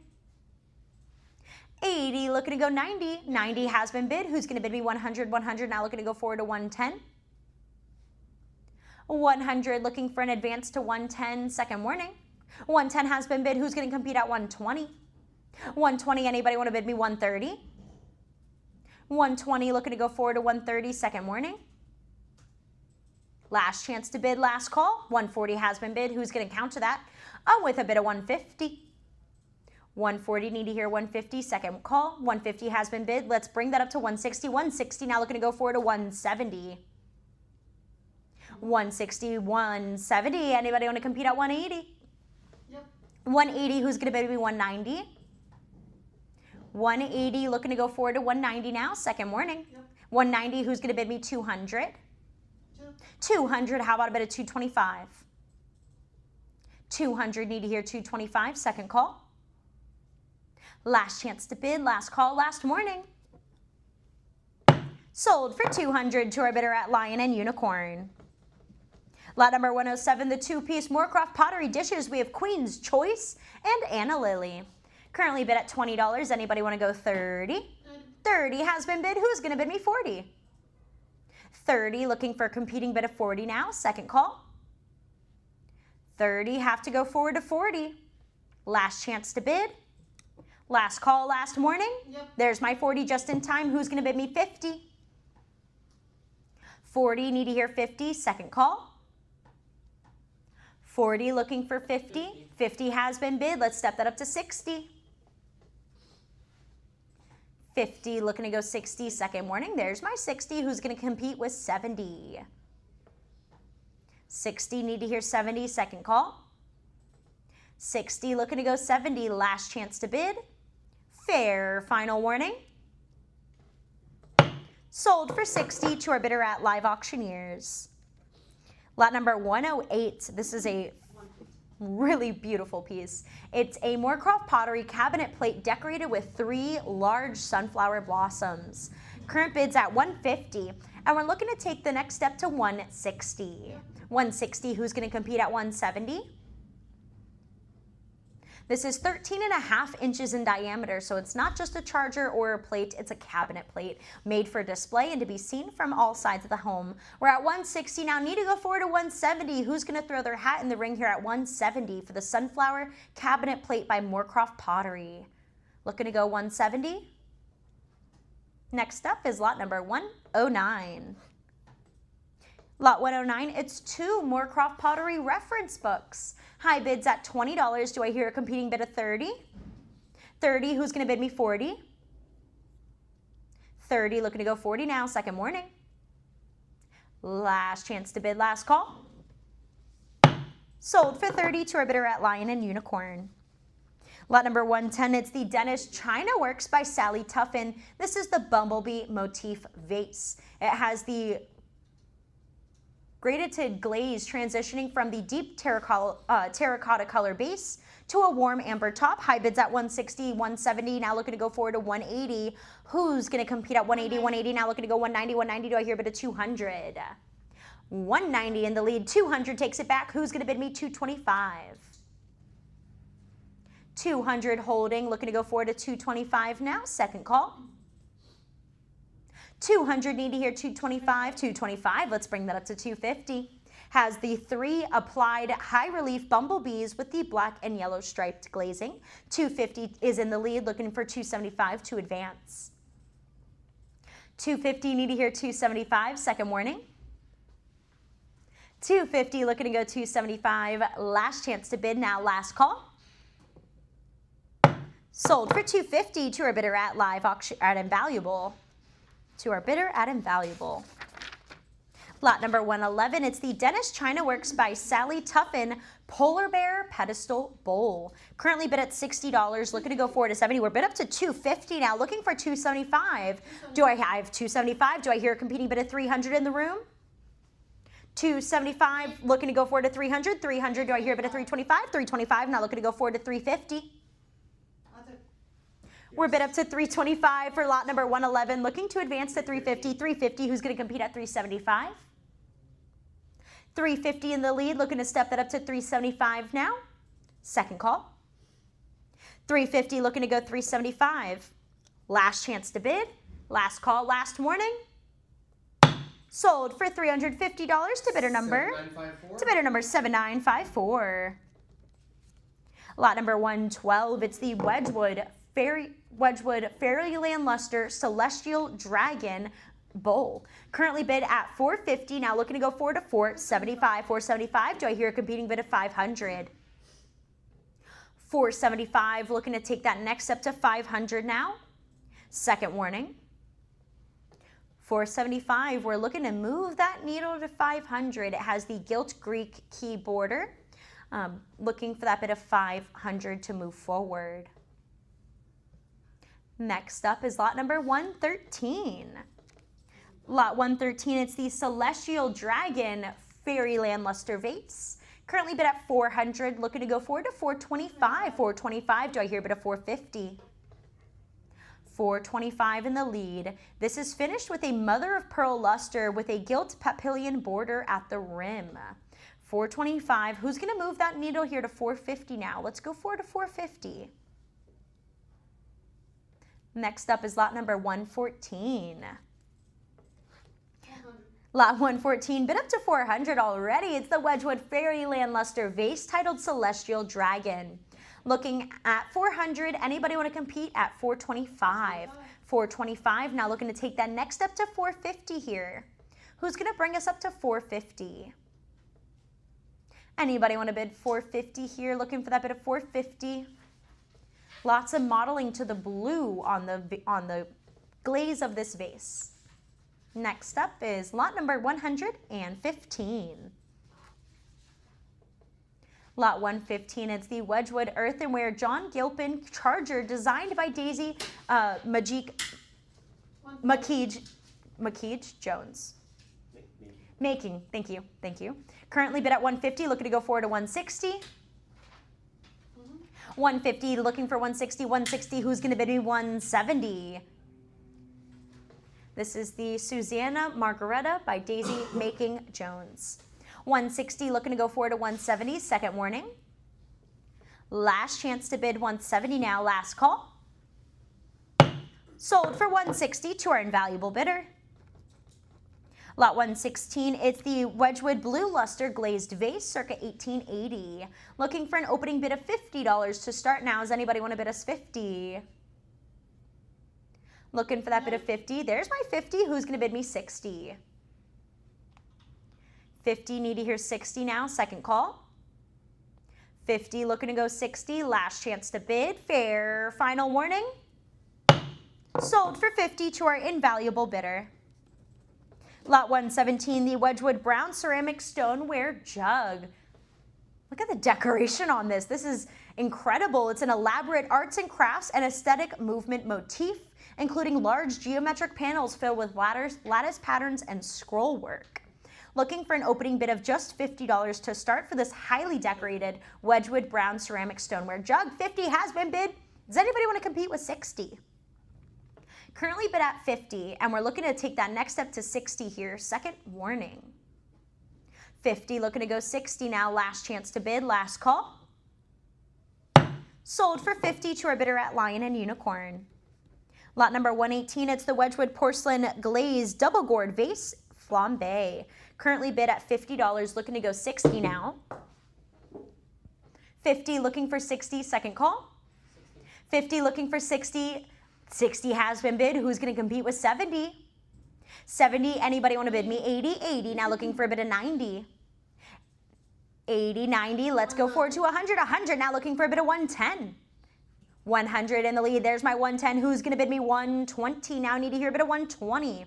80, looking to go 90. 90 has been bid. Who's going to bid me 100? 100, now looking to go forward to 110. 100, looking for an advance to 110, second warning. 110 has been bid. Who's going to compete at 120? 120, anybody want to bid me 130? 120, looking to go forward to 130, second warning. Last chance to bid, last call. 140 has been bid. Who's going to counter that? With a bid of 150. 140, need to hear 150, second call. 150 has been bid. Let's bring that up to 160. 160, now looking to go forward to 170. 160, 170. Anybody want to compete at 180? Yep. 180, who's going to bid me 190? 180, looking to go forward to 190 now, second warning. Yep. 190, who's going to bid me 200? 200, how about a bit of 225? 200, need to hear 225, second call. Last chance to bid, last call, last warning. Sold for 200 to our bidder at Lion and Unicorn. Lot number 107, the two-piece Moorcroft pottery dishes. We have Queen's Choice and Anna Lily. Currently bid at $20. Anybody want to go 30? 30 has been bid. Who's going to bid me 40? 30, looking for a competing bid of 40 now. Second call. 30, have to go forward to 40. Last chance to bid. Last call, last warning. Yep. There's my 40 just in time. Who's going to bid me 50? 40, need to hear 50. Second call. 40, looking for 50. 50 has been bid. Let's step that up to 60. 50, looking to go 60. Second warning. There's my 60. Who's going to compete with 70? 60, need to hear 70. Second call. 60, looking to go 70. Last chance to bid. Fair final warning. Sold for 60 to our bidder at Live Auctioneers. Lot number 108. This is a really beautiful piece. It's a Moorcroft pottery cabinet plate decorated with 3 large sunflower blossoms. Current bids at $150, and we're looking to take the next step to $160. $160, who's going to compete at $170? This is 13.5 inches in diameter, so it's not just a charger or a plate, it's a cabinet plate made for display and to be seen from all sides of the home. We're at $160 now, need to go forward to $170. Who's going to throw their hat in the ring here at $170 for the sunflower cabinet plate by Moorcroft Pottery? Looking to go $170? Next up is lot number 109. Lot 109, it's 2 Moorcroft Pottery reference books. High bids at $20. Do I hear a competing bid of 30? 30, who's going to bid me 40? 30, looking to go 40 now, second warning. Last chance to bid, last call. Sold for 30 to our bidder at Lion and Unicorn. Lot number 110, it's the Dennis China Works by Sally Tuffin. This is the Bumblebee motif vase. It has the graded glaze transitioning from the deep terracotta color base to a warm amber top. High bids at $160, $170, now looking to go forward to $180. Who's going to compete at $180, $180, now looking to go $190, $190, do I hear a bid of $200? $190 in the lead, $200 takes it back. Who's going to bid me $225? $200 holding, looking to go forward to $225 now, second call. $200, need to hear $225, $225, let's bring that up to $250. Has the 3 applied high relief bumblebees with the black and yellow striped glazing. $250 is in the lead, looking for $275 to advance. $250, need to hear $275, second warning. $250, looking to go $275, last chance to bid now, last call. Sold for $250 to our bidder at Live Auction at Invaluable. To our bidder at Invaluable. Lot number 111, it's the Dennis China Works by Sally Tuffin Polar Bear Pedestal Bowl. Currently bid at $60, looking to go forward to $70. We're bid up to $250 now, looking for $275. I have $275? Do I hear a competing bid of $300 in the room? $275, looking to go forward to $300. $300, do I hear a bid of $325? $325, now looking to go forward to $350. We're bid up to $325 for lot number 111, looking to advance to $350. $350, who's going to compete at $375? $350 in the lead, looking to step that up to $375 now. Second call. $350, looking to go $375. Last chance to bid. Last call, last warning. Sold for $350 to bidder number 7954. Lot number 112, it's the Wedgwood Fairyland Luster Celestial Dragon Bowl. Currently bid at $450, now looking to go forward to $475. $475, do I hear a competing bid of $500? $475, looking to take that next step to $500 now. Second warning. $475, we're looking to move that needle to $500. It has the gilt Greek key border. Looking for that bid of $500 to move forward. Next up is lot number 113. Lot 113, it's the Celestial Dragon Fairyland Luster Vase. Currently bid at $400, looking to go forward to $425. $425, do I hear a bid of $450? 425 in the lead. This is finished with a mother of pearl luster with a gilt papillion border at the rim. 425. Who's going to move that needle here to 450 now? Let's go forward to 450. Next up is lot number 114. 400. Lot 114, bid up to 400 already. It's the Wedgwood Fairyland Luster Vase titled Celestial Dragon. Looking at 400, anybody want to compete at 425? 425, now looking to take that next up to 450 here. Who's going to bring us up to 450? Anybody want to bid 450 here? Looking for that bid of 450. Lots of modeling to the blue on the glaze of this vase. Next up is lot number 115. Lot 115, it's the Wedgwood Earthenware John Gilpin Charger designed by Daisy McKeege Jones. Making, thank you. Currently bid at 150, looking to go forward to 160. 150, looking for 160, 160, who's going to bid me 170? This is the Susanna Margareta by Daisy Making Jones. 160, looking to go forward to 170, second warning. Last chance to bid 170 now, last call. Sold for 160 to our invaluable bidder. Lot 116, it's the Wedgwood Blue Luster Glazed Vase, circa 1880. Looking for an opening bid of $50 to start now. Does anybody want to bid us 50? Looking for that bid of 50. There's my 50. Who's going to bid me 60? 50, need to hear 60 now, second call. 50, looking to go 60, last chance to bid. Fair final warning. Sold for 50 to our invaluable bidder. Lot 117, the Wedgwood Brown Ceramic Stoneware Jug. Look at the decoration on this. This is incredible. It's an elaborate arts and crafts and aesthetic movement motif, including large geometric panels filled with lattice patterns and scroll work. Looking for an opening bid of just $50 to start for this highly decorated Wedgwood Brown Ceramic Stoneware Jug. 50 has been bid. Does anybody want to compete with 60? Currently bid at 50, and we're looking to take that next step to 60 here. Second warning. 50, looking to go 60 now. Last chance to bid, last call. Sold for 50 to our bidder at Lion and Unicorn. Lot number 118, it's the Wedgwood Porcelain Glazed Double Gourd Vase Flambe. Currently bid at $50, looking to go 60 now. 50, looking for 60, second call. 50, looking for 60. 60 has been bid. Who's going to compete with 70? 70, anybody want to bid me 80? 80, now looking for a bid of 90. 80, 90, let's go forward to 100. 100, now looking for a bid of 110. 100 in the lead. There's my 110. Who's going to bid me 120? Now need to hear a bit of 120.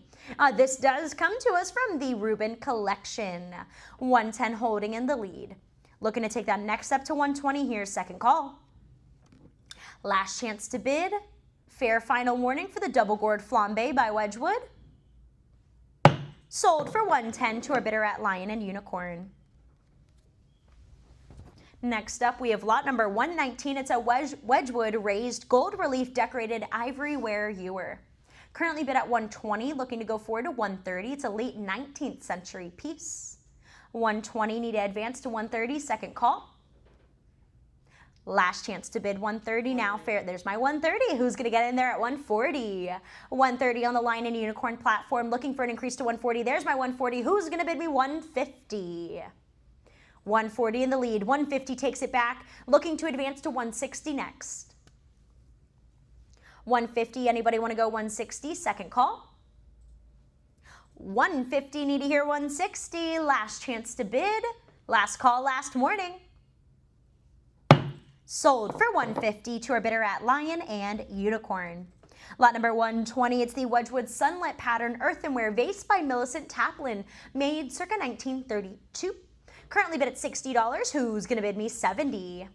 This does come to us from the Rubin Collection. 110 holding in the lead. Looking to take that next step to 120 here. Second call. Last chance to bid. Fair final warning for the Double Gourd Flambe by Wedgwood. Sold for 110 to our bidder at Lion and Unicorn. Next up, we have lot number 119. It's a Wedgwood raised gold relief decorated ivory ware ewer. Currently bid at 120, looking to go forward to 130. It's a late 19th century piece. 120, need to advance to 130, second call. Last chance to bid 130 now. Fair. There's my 130. Who's going to get in there at 140? 130 on the Lion and Unicorn platform, looking for an increase to 140. There's my 140. Who's going to bid me 150? 140 in the lead. 150 takes it back, looking to advance to 160 next. 150, anybody want to go 160? Second call. 150, need to hear 160. Last chance to bid. Last call, last warning. Sold for 150 to our bidder at Lion and Unicorn. Lot number 120, it's the Wedgwood Sunlit Pattern Earthenware Vase by Millicent Taplin, made circa 1932. Currently bid at $60. Who's going to bid me 70?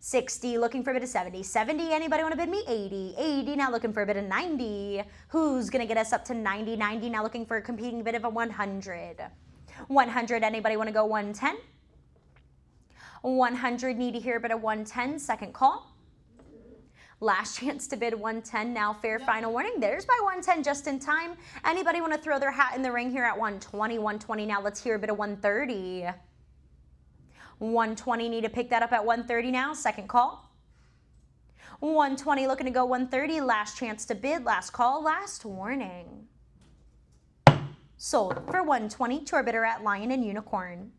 60, looking for a bid of 70. 70, anybody want to bid me 80? 80, now looking for a bid of 90. Who's going to get us up to 90? 90, now looking for a competing bid of a 100. 100, anybody want to go 110? 100, need to hear a bit of 110, second call. Last chance to bid 110 now, fair Yep. final warning. There's my 110 just in time. Anybody want to throw their hat in the ring here at 120? 120 now, let's hear a bit of 130. 120, need to pick that up at 130 now, second call. 120 looking to go 130, last chance to bid, last call, last warning. Sold for 120 to our bidder at Lion and Unicorn.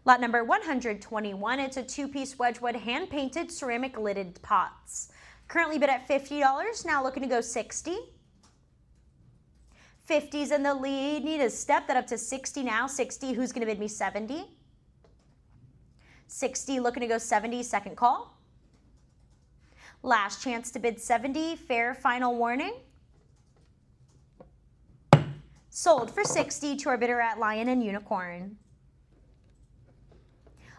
Lot number 121, it's a two-piece Wedgwood hand-painted ceramic lidded pots. Currently bid at $50, now looking to go 60. 50's in the lead, need to step that up to 60 now. 60, who's gonna bid me 70? 60, looking to go 70, second call. Last chance to bid 70, fair final warning. Sold for 60 to our bidder at Lion and Unicorn.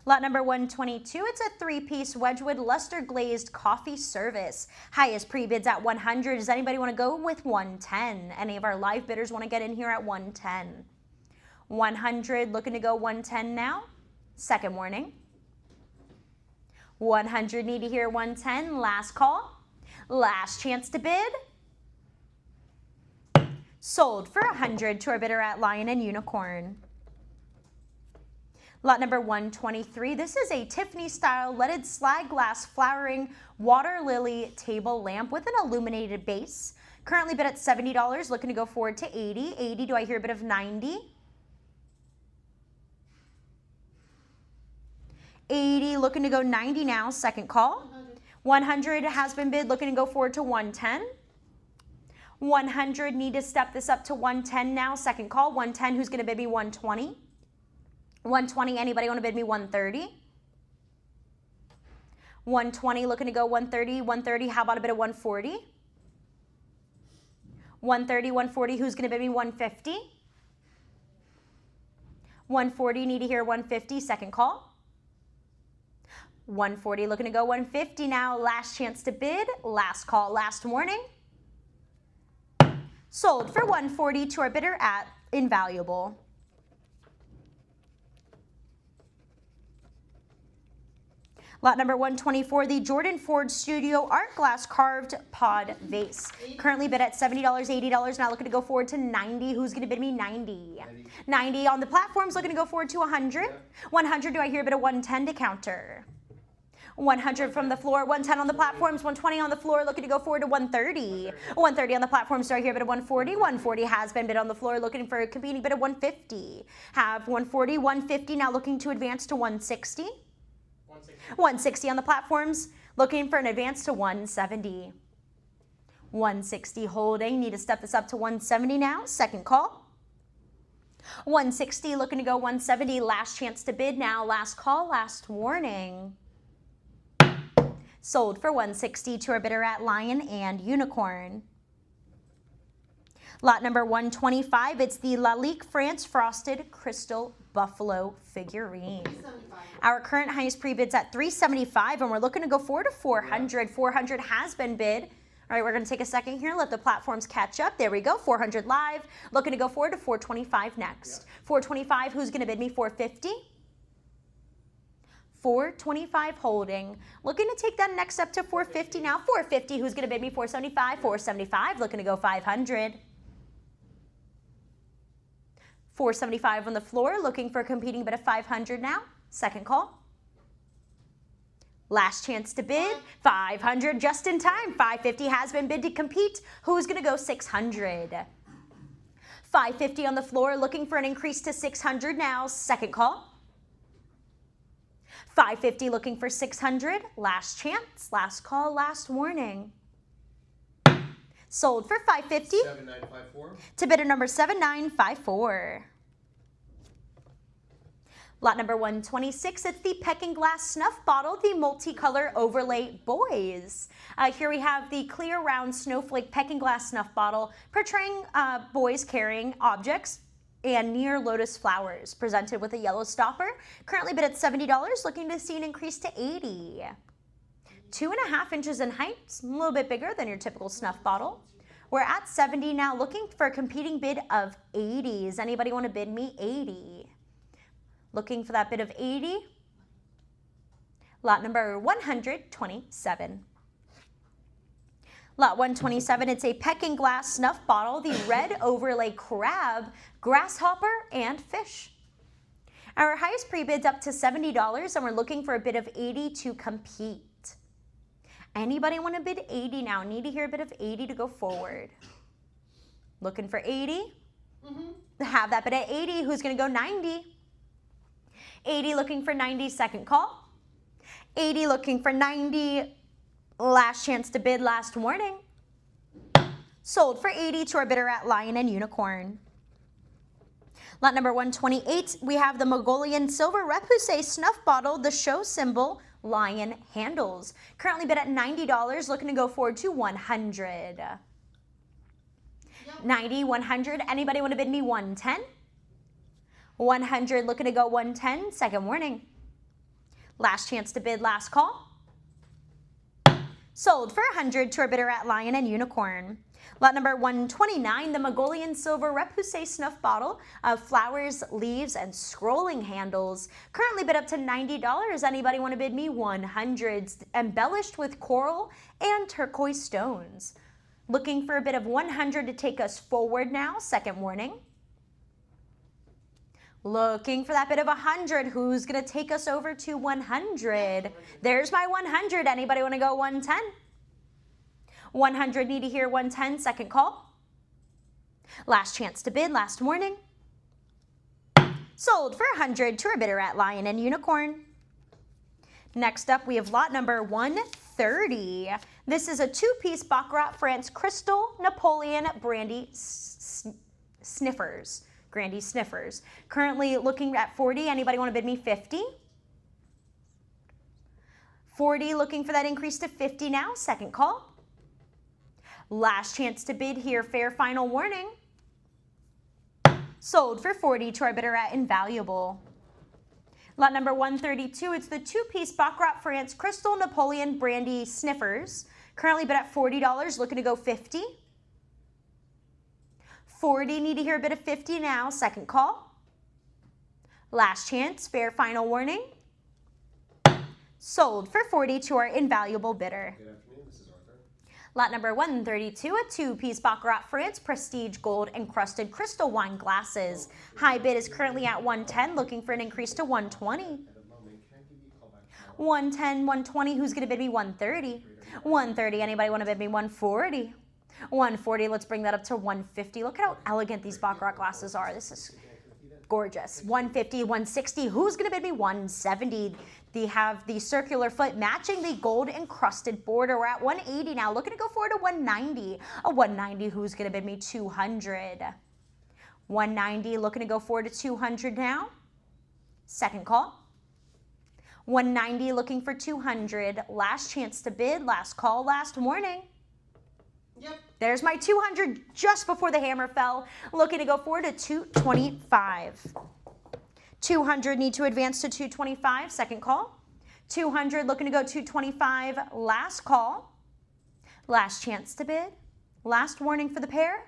Lot number 122, it's a three-piece Wedgwood luster glazed coffee service. Highest pre-bids at 100. Does anybody want to go with 110? Any of our live bidders want to get in here at 110? 100, looking to go 110 now. Second warning. 100, need to hear 110. Last call. Last chance to bid. Sold for 100 to our bidder at Lion and Unicorn. Lot number 123, this is a Tiffany-style leaded slag glass flowering water lily table lamp with an illuminated base. Currently bid at $70, looking to go forward to 80. 80, do I hear a bit of 90? 80, looking to go 90 now, second call. 100 has been bid, looking to go forward to 110. 100, need to step this up to 110 now, second call. 110, who's gonna bid me 120? 120, anybody want to bid me 130? 120, looking to go 130. 130, how about a bit of 140? 130, 140, who's going to bid me 150? 140, need to hear 150, second call. 140, looking to go 150 now. Last chance to bid, last call, last warning. Sold for 140 to our bidder at Invaluable. Lot number 124, the Jordan Ford Studio Art Glass Carved Pod Vase. Currently bid at $70, $80, now looking to go forward to 90. Who's gonna bid me 90? 90 on the platforms, looking to go forward to 100. 100, do I hear a bit of 110 to counter? 100 from the floor, 110 on the platforms, 120 on the floor, looking to go forward to 130. 130 on the platforms, do I hear a bit of 140? 140 has been bid on the floor, looking for a competing bid of 150. Have 140, 150, now looking to advance to 160. 160 on the platforms, looking for an advance to 170. 160 holding, need to step this up to 170 now, second call. 160, looking to go 170, last chance to bid now, last call, last warning. Sold for 160 to our bidder at Lion and Unicorn. Lot number 125, it's the Lalique France Frosted Crystal Buffalo figurine. 75. Our current highest pre-bid's at $375, and we're looking to go forward to $400. $400 has been bid. All right, we're going to take a second here, let the platforms catch up. There we go, $400 live. Looking to go forward to $425 next. $425, who's going to bid me $450? $425 holding. Looking to take that next up to $450 now. $450, who's going to bid me $475? $475, looking to go $500. $475 on the floor, looking for a competing bid of $500 now. Second call. Last chance to bid, $500 just in time. $550 has been bid to compete. Who's going to go $600? $550 on the floor, looking for an increase to $600 now. Second call. $550 looking for $600. Last chance, last call, last warning. Sold for $550 7954. to bidder number 7954. Lot number 126, it's the Pecking Glass Snuff Bottle, the multicolor overlay boys. Here we have the clear round snowflake Pecking Glass Snuff Bottle portraying boys carrying objects and near lotus flowers, presented with a yellow stopper. Currently bid at $70, looking to see an increase to $80. 2.5 inches in height, a little bit bigger than your typical snuff bottle. We're at $70 now, looking for a competing bid of $80. Does anybody want to bid me $80? Looking for that bid of $80. Lot number 127. Lot 127, it's a Pecking Glass snuff bottle, the red overlay crab, grasshopper, and fish. Our highest pre-bid's up to $70, and we're looking for a bid of 80 to compete. Anybody want to bid 80 now? Need to hear a bid of 80 to go forward. Looking for 80? Have that bid at 80. Who's going to go 90? 80 looking for 90, second call. 80 looking for 90. Last chance to bid, last warning. Sold for 80 to our bidder at Lion and Unicorn. Lot number 128, we have the Mongolian Silver Repoussé snuff bottle, the show symbol, lion handles. Currently bid at $90, looking to go forward to 100. 90, 100, anybody want to bid me 110? 100, looking to go 110, second warning. Last chance to bid, last call. Sold for 100 to our bidder at Lion and Unicorn. Lot number 129, the Mongolian Silver Repoussé snuff bottle of flowers, leaves, and scrolling handles. Currently bid up to $90. Anybody want to bid me 100? Embellished with coral and turquoise stones. Looking for a bid of 100 to take us forward now, second warning. Looking for that bid of 100. Who's going to take us over to 100? There's my 100. Anybody want to go 110? 100, need to hear 110, second call. Last chance to bid, last warning. Sold for 100 to our bidder at Lion and Unicorn. Next up, we have lot number 130. This is a two-piece Baccarat France Crystal Napoleon Brandy Sniffers. Grandy Sniffers. Currently looking at 40. Anybody want to bid me 50? 40, looking for that increase to 50 now. Second call. Last chance to bid here. Fair final warning. Sold for 40 to our bidder at Invaluable. Lot number 132. It's the two-piece Baccarat France Crystal Napoleon Brandy Sniffers. Currently bid at $40. Looking to go 50. 40, need to hear a bid of 50 now, second call. Last chance, fair final warning. Sold for 40 to our Invaluable bidder. Good afternoon, this is Arthur. Lot number 132, a two-piece Baccarat France Prestige Gold Encrusted Crystal Wine Glasses. High bid is currently at 110, looking for an increase to 120. At the moment, can I give you a call back tomorrow? 110, 120, who's going to bid me 130? 130, anybody want to bid me 140? 140, let's bring that up to 150. Look at how elegant these Baccarat glasses are. This is gorgeous. 150, 160, who's going to bid me 170? They have the circular foot matching the gold encrusted border. We're at 180 now, looking to go forward to 190. A 190, who's going to bid me 200? 190, looking to go forward to 200 now. Second call. 190, looking for 200. Last chance to bid, last call, last warning. Yep. There's my 200 just before the hammer fell. Looking to go forward to 225. 200 need to advance to 225. Second call. 200 looking to go 225. Last call. Last chance to bid. Last warning for the pair.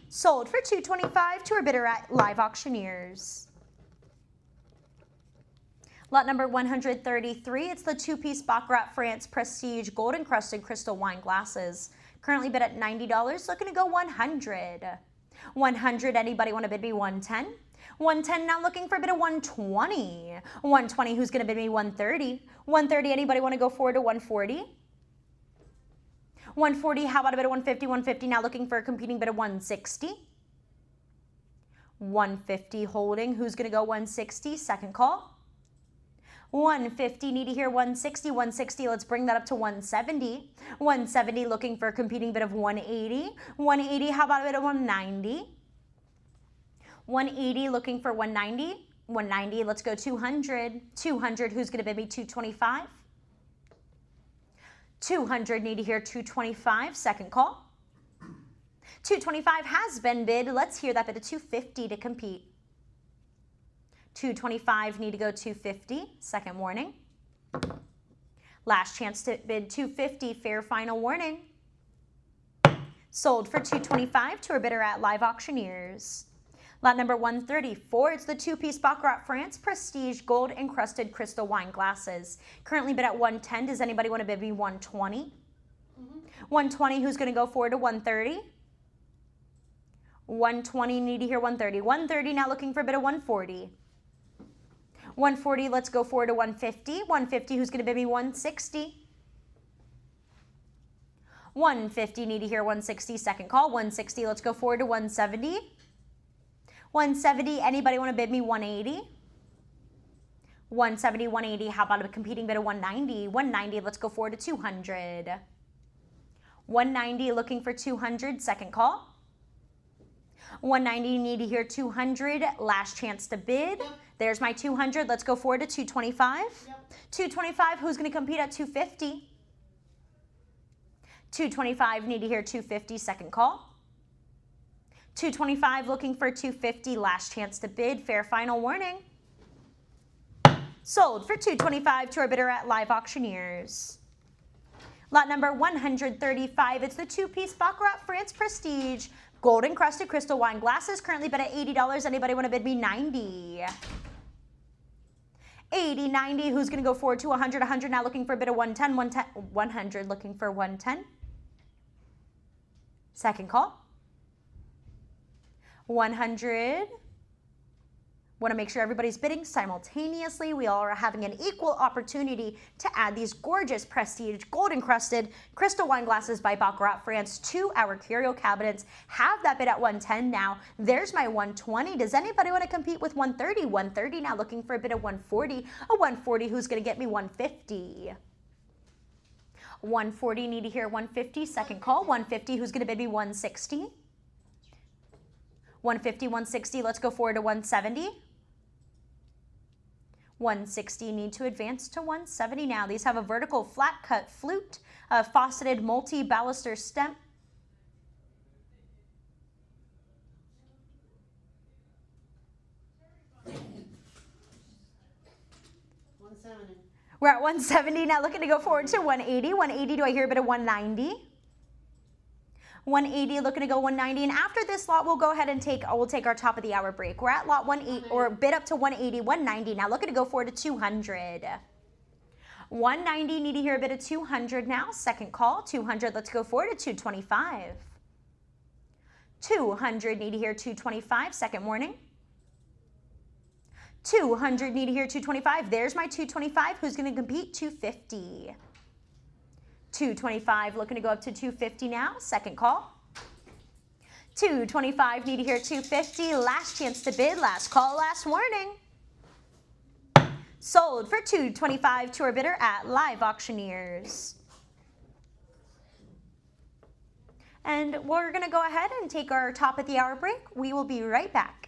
Sold for 225 to our bidder at Live Auctioneers. Lot number 133, it's the two-piece Baccarat France Prestige Gold Encrusted Crystal Wine Glasses. Currently bid at $90, looking to go 100. 100, anybody want to bid me 110? 110, now looking for a bid of 120. 120, who's going to bid me 130? 130, anybody want to go forward to 140? 140, how about a bid of 150? 150, now looking for a competing bid of 160. 150 holding, who's going to go 160? Second call. 150, need to hear 160, 160, let's bring that up to 170. 170, looking for a competing bid of 180. 180, how about a bid of 190? 180, looking for 190. 190, let's go 200. 200, who's going to bid me 225? 200, need to hear 225, second call. 225 has been bid, let's hear that bid of 250 to compete. 225, need to go 250, second warning. Last chance to bid 250, fair final warning. Sold for 225 to our bidder at Live Auctioneers. Lot number 134, it's the two-piece Baccarat France Prestige Gold Encrusted Crystal Wine Glasses. Currently bid at 110, does anybody want to bid me 120? Mm-hmm. 120, who's going to go forward to 130? 120, need to hear 130. 130, now looking for a bid of 140. 140, let's go forward to 150. 150, who's going to bid me 160? 150, need to hear 160, second call. 160, let's go forward to 170. 170, anybody want to bid me 180? 170, 180, how about a competing bid of 190? 190, let's go forward to 200. 190, looking for 200, second call. 190, you need to hear 200, last chance to bid. Yep. There's my 200, let's go forward to 225. Yep. 225, who's going to compete at 250? 225, need to hear 250, second call. 225, looking for 250, last chance to bid, fair final warning. Sold for 225 to our bidder at Live Auctioneers. Lot number 135, it's the two-piece Baccarat France Prestige gold encrusted crystal wine glasses, currently bid at $80. Anybody want to bid me 90? 80, 90, who's going to go forward to 100? 100, now looking for a bid of 110, 110, 100, looking for 110. Second call. 100. Want to make sure everybody's bidding simultaneously. We all are having an equal opportunity to add these gorgeous prestige gold encrusted crystal wine glasses by Baccarat France to our curio cabinets. Have that bid at 110 now. There's my 120. Does anybody want to compete with 130? 130 now looking for a bid of 140. A 140, who's going to get me 150? 140, need to hear 150, second call. 150, who's going to bid me 160? 150, 160, let's go forward to 170. 160, need to advance to 170 now. These have a vertical flat cut flute, a faceted multi-baluster stem. We're at 170 now, looking to go forward to 180. 180, do I hear a bit of 190? 180, looking to go 190, and after this lot, we'll go ahead and we'll take our top of the hour break. We're at lot 180, or bid up to 180, 190. Now looking to go forward to 200. 190, need to hear a bit of 200 now. Second call, 200, let's go forward to 225. 200, need to hear 225, second warning. 200, need to hear 225. There's my 225, who's going to compete? 250. 225, looking to go up to 250 now, second call. 225, need to hear 250, last chance to bid, last call, last warning. Sold for 225 to our bidder at Live Auctioneers. And we're going to go ahead and take our top of the hour break. We will be right back.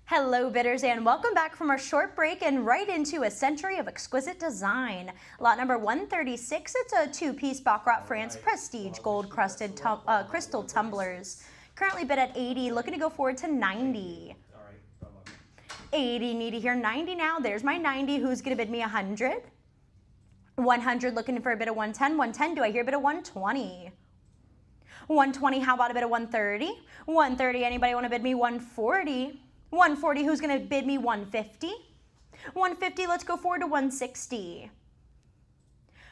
Hello bidders, and welcome back from our short break and right into a century of exquisite design. Lot number 136, it's a two-piece Baccarat France Prestige gold crusted crystal tumblers. Currently bid at 80, looking to go forward to 90. All right, I love it. 80, need to hear 90 now. There's my 90. Who's gonna bid me 100? 100, looking for a bid of 110. 110, do I hear a bid of 120? 120, how about a bid of 130? 130, anybody want to bid me 140? 140, who's going to bid me 150? 150, let's go forward to 160.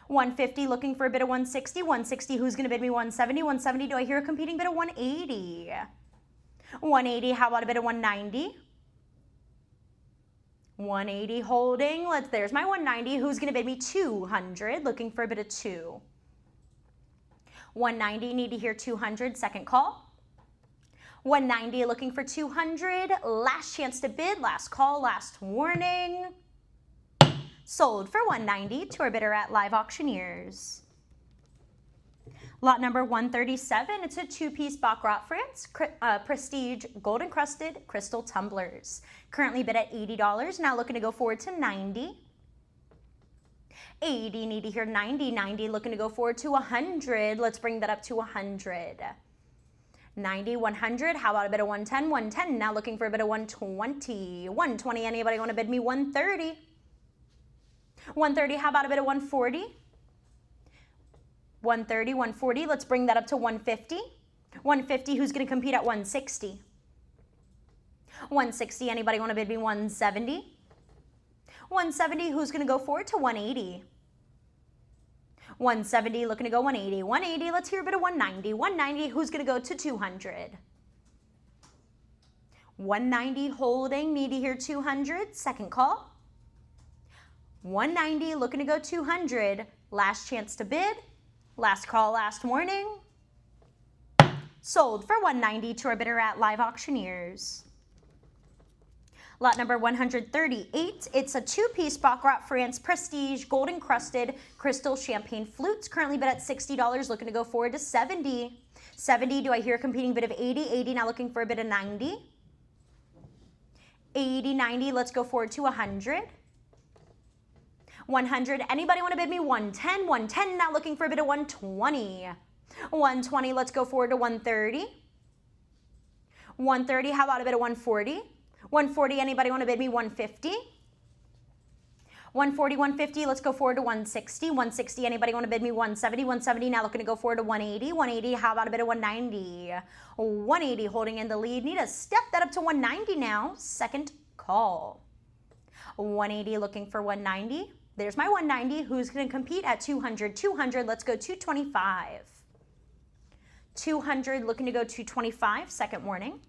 150, looking for a bid of 160. 160, who's going to bid me 170? 170, do I hear a competing bid of 180? 180, how about a bid of 190? 180 holding, there's my 190. Who's going to bid me 200? Looking for a bid of 2. 190, need to hear 200, second call. 190, looking for 200, last chance to bid, last call, last warning. Sold for 190 to our bidder at Live Auctioneers. Lot number 137, it's a two-piece Baccarat France Prestige gold encrusted crystal tumblers. Currently bid at $80, now looking to go forward to 90. 80, need to hear 90. 90, looking to go forward to 100. Let's bring that up to 100. 90, 100, how about a bid of 110? 110, now looking for a bid of 120. 120, anybody want to bid me 130? 130, how about a bid of 140? 130, 140, let's bring that up to 150. 150, who's going to compete at 160? 160, anybody want to bid me 170? 170, who's going to go forward to 180? 170, looking to go 180. 180, let's hear a bit of 190. 190, who's going to go to 200? 190, holding, need to hear 200, second call. 190, looking to go 200, last chance to bid, last call, last warning. Sold for 190 to our bidder at Live Auctioneers. Lot number 138, it's a two-piece Baccarat France Prestige gold encrusted crystal champagne flutes. Currently bid at $60, looking to go forward to 70. 70, do I hear a competing bid of 80? 80, now looking for a bid of 90. 80, 90, let's go forward to 100. 100, anybody want to bid me 110? 110, now looking for a bid of 120. 120, let's go forward to 130. 130, how about a bid of 140? 140, anybody want to bid me 150? 140, 150, let's go forward to 160. 160, anybody want to bid me 170? 170, now looking to go forward to 180. 180, how about a bid of 190? 180, holding in the lead. Need to step that up to 190 now. Second call. 180, looking for 190. There's my 190. Who's going to compete at 200? 200, let's go 225. 200, looking to go 225. Second warning.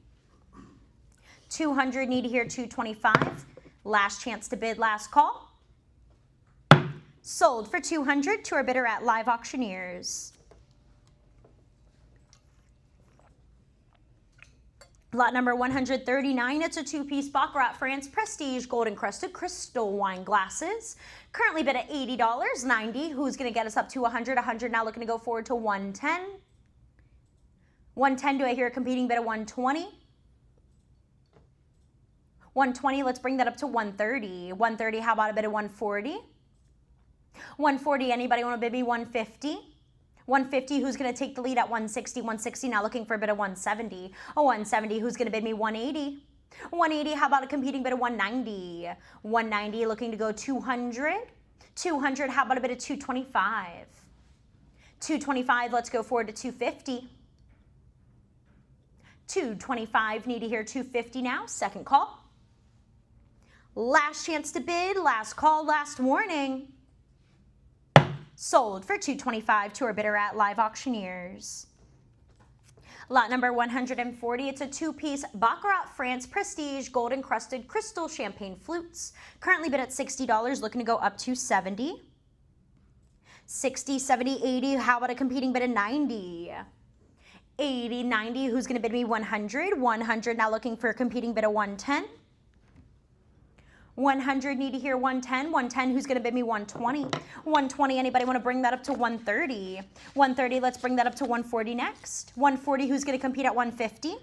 200, need to hear 225. Last chance to bid, last call. Sold for 200 to our bidder at Live Auctioneers. Lot number 139, it's a two-piece Baccarat France Prestige gold encrusted crystal wine glasses. Currently bid at $80, 90. Who's going to get us up to 100? 100, now looking to go forward to 110. 110, do I hear a competing bid of 120? 120, let's bring that up to 130. 130, how about a bid of 140? 140, anybody want to bid me 150? 150, who's going to take the lead at 160? 160, now looking for a bid of 170. 170, who's going to bid me 180? 180, how about a competing bid of 190? 190, looking to go 200. 200, how about a bid of 225? 225, let's go forward to 250. 225, need to hear 250 now. Second call. Last chance to bid, last call, last warning. Sold for 225 to our bidder at Live Auctioneers. Lot number 140, it's a two-piece Baccarat France Prestige gold encrusted crystal champagne flutes. Currently bid at $60, looking to go up to 70. 60, 70, 80, how about a competing bid of 90? 80, 90, who's going to bid me 100? 100, now looking for a competing bid of 110. 100, need to hear 110. 110, who's going to bid me 120? 120, anybody want to bring that up to 130? 130, let's bring that up to 140 next. 140, who's going to compete at 150?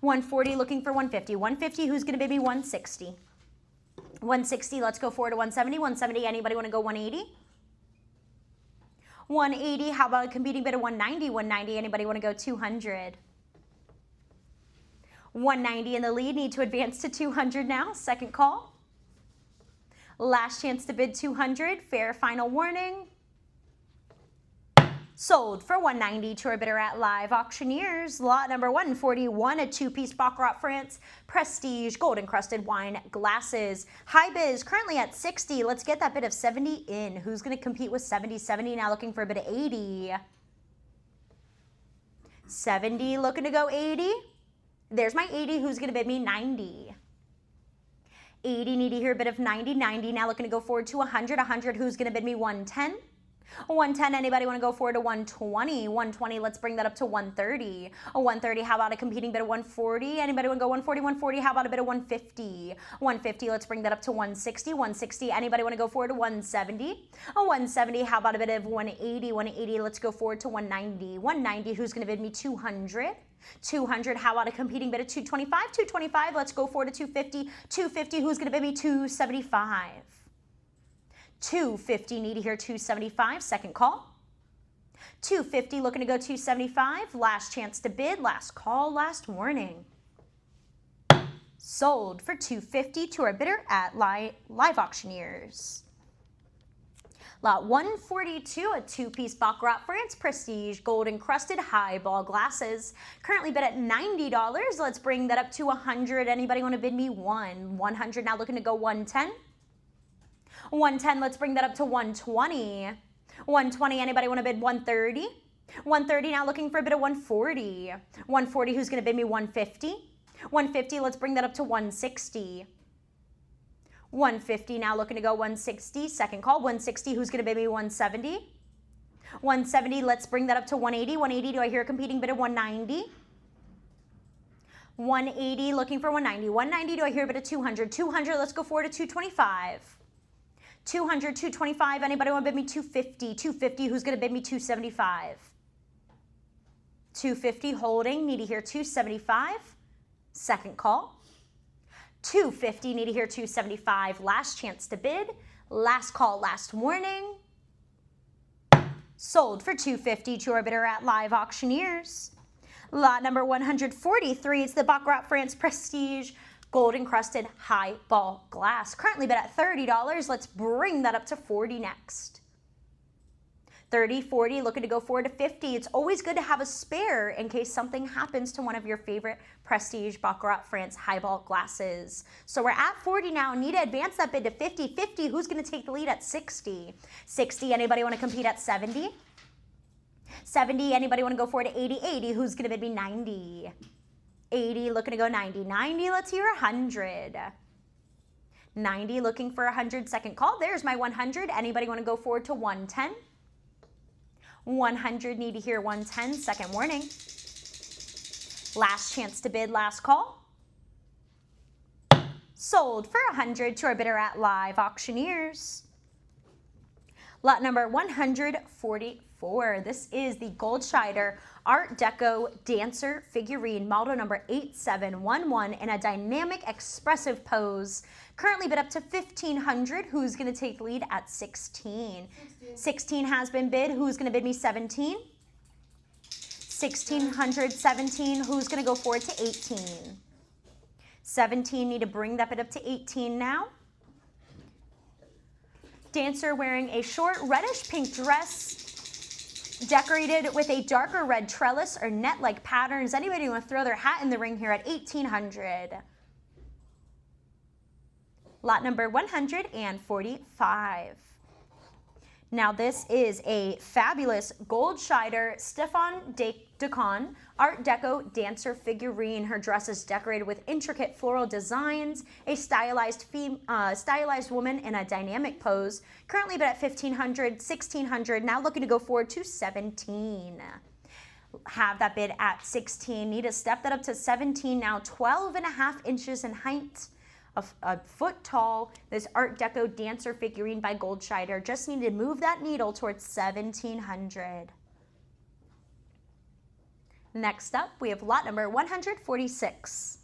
140, looking for 150. 150, who's going to bid me 160? 160, let's go forward to 170. 170, anybody want to go 180? 180, how about a competing bid of 190? 190, anybody want to go 200? 190 in the lead, need to advance to 200 now. Second call. Last chance to bid 200, fair final warning. Sold for 190 to our bidder at Live Auctioneers. Lot number 141, a two-piece Baccarat France Prestige gold encrusted wine glasses. High biz currently at 60. Let's get that bid of 70 in. Who's going to compete with 70? 70 now looking for a bid of 80. 70 looking to go 80. There's my 80. Who's going to bid me 90? 80, need to hear a bit of 90. 90 now looking to go forward to 100. 100, who's going to bid me 110? 110, anybody want to go forward to 120? 120, let's bring that up to 130. 130, how about a competing bid of 140? Anybody want to go 140? 140, how about a bid of 150? 150, let's bring that up to 160. 160, anybody want to go forward to 170? 170, how about a bid of 180? 180, let's go forward to 190. 190, who's going to bid me 200? 200, how about a competing bid of 225? 225, let's go forward to 250. 250, who's going to bid me 275? 250, need to hear 275, second call. 250, looking to go 275, last chance to bid, last call, last warning. Sold for 250 to our bidder at Live Auctioneers. Lot 142, a two-piece Baccarat France Prestige gold encrusted highball glasses. Currently bid at $90. Let's bring that up to 100. Anybody want to bid me 100 now looking to go 110? 110, let's bring that up to 120. 120, anybody want to bid 130? 130, now looking for a bid of 140. 140, who's going to bid me 150? 150, let's bring that up to 160. 150, now looking to go 160. Second call, 160, who's going to bid me 170? 170, let's bring that up to 180. 180, do I hear a competing bid of 190? 180, looking for 190. 190, do I hear a bid of 200? 200, let's go forward to 225. 200, 225, anybody want to bid me 250? 250, who's going to bid me 275? 250, holding, need to hear 275. Second call. 250, need to hear 275. Last chance to bid. Last call, last warning. Sold for 250 to our bidder at Live Auctioneers. Lot number 143 is the Baccarat France Prestige gold encrusted highball glass. Currently bid at $30. Let's bring that up to 40 next. 30, 40, looking to go forward to 50. It's always good to have a spare in case something happens to one of your favorite Prestige Baccarat France highball glasses. So we're at 40 now. Need to advance that bid to 50. 50, who's going to take the lead at 60? 60, anybody want to compete at 70? 70, anybody want to go forward to 80? 80, who's going to bid me 90? 80, looking to go 90. 90, let's hear 100. 90, looking for 100. Second call. There's my 100. Anybody want to go forward to 110? 100, need to hear 110. Second warning. Last chance to bid, last call. Sold for 100 to our bidder at Live Auctioneers. Lot number 144. This is the Goldscheider Art Deco Dancer figurine, model number 8711, in a dynamic, expressive pose. Currently bid up to $1,500. Who's going to take the lead at 16? 16 has been bid. Who's going to bid me 17? 1600, 17. Who's going to go forward to 18? 17, need to bring that bid up to 18 now. Dancer wearing a short reddish pink dress, decorated with a darker red trellis or net-like patterns. Anybody want to throw their hat in the ring here at 1800? Lot number 145. Now this is a fabulous Goldscheider Stefan Decon Art Deco Dancer figurine. Her dress is decorated with intricate floral designs, a stylized woman in a dynamic pose. Currently bid at $1,500, $1,600, now looking to go forward to 17. Have that bid at 16. Need to step that up to 17 now, 12.5 inches in height. A foot tall, this Art Deco Dancer figurine by Goldscheider. Just need to move that needle towards 1700. Next up, we have lot number 146.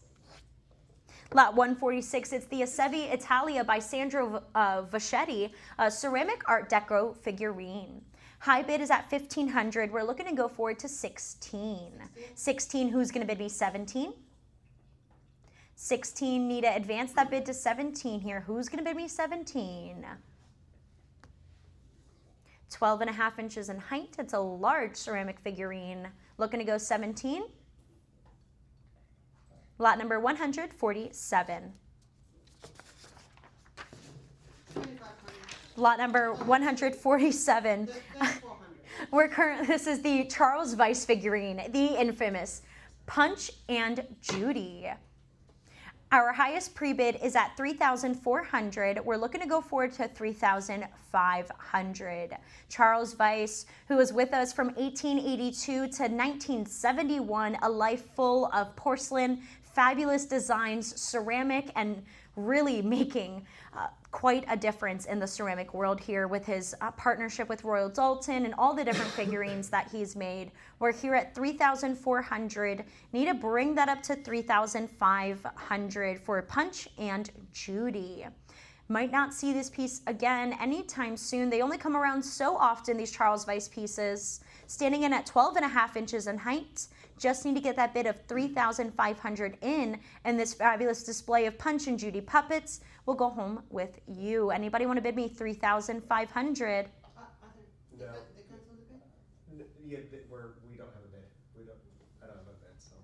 Lot 146, it's the Acevi Italia by Sandro Vaschetti, a ceramic art deco figurine. High bid is at $1,500. We're looking to go forward to 16. 16, who's going to bid me 17? 16, need to advance that bid to 17 here. Who's going to bid me 17? 12.5 inches in height. It's a large ceramic figurine. Looking to go 17. Lot number 147. 2,500. Lot number 147. That's 400. This is the Charles Weiss figurine, the infamous Punch and Judy. Our highest pre-bid is at $3,400. We're looking to go forward to $3,500. Charles Weiss, who was with us from 1882 to 1971, a life full of porcelain, fabulous designs, ceramic, and really making quite a difference in the ceramic world here with his partnership with Royal Dalton and all the different figurines that he's made. We're here at $3,400. Need to bring that up to $3,500 for Punch and Judy. Might not see this piece again anytime soon. They only come around so often, these Charles Weiss pieces. Standing in at 12.5 inches in height. Just need to get that bid of $3,500 in, and this fabulous display of Punch and Judy puppets will go home with you. Anybody want to bid me $3,500? No. They cancel the bid? Yeah, we don't have a bid. I don't have a bid, so.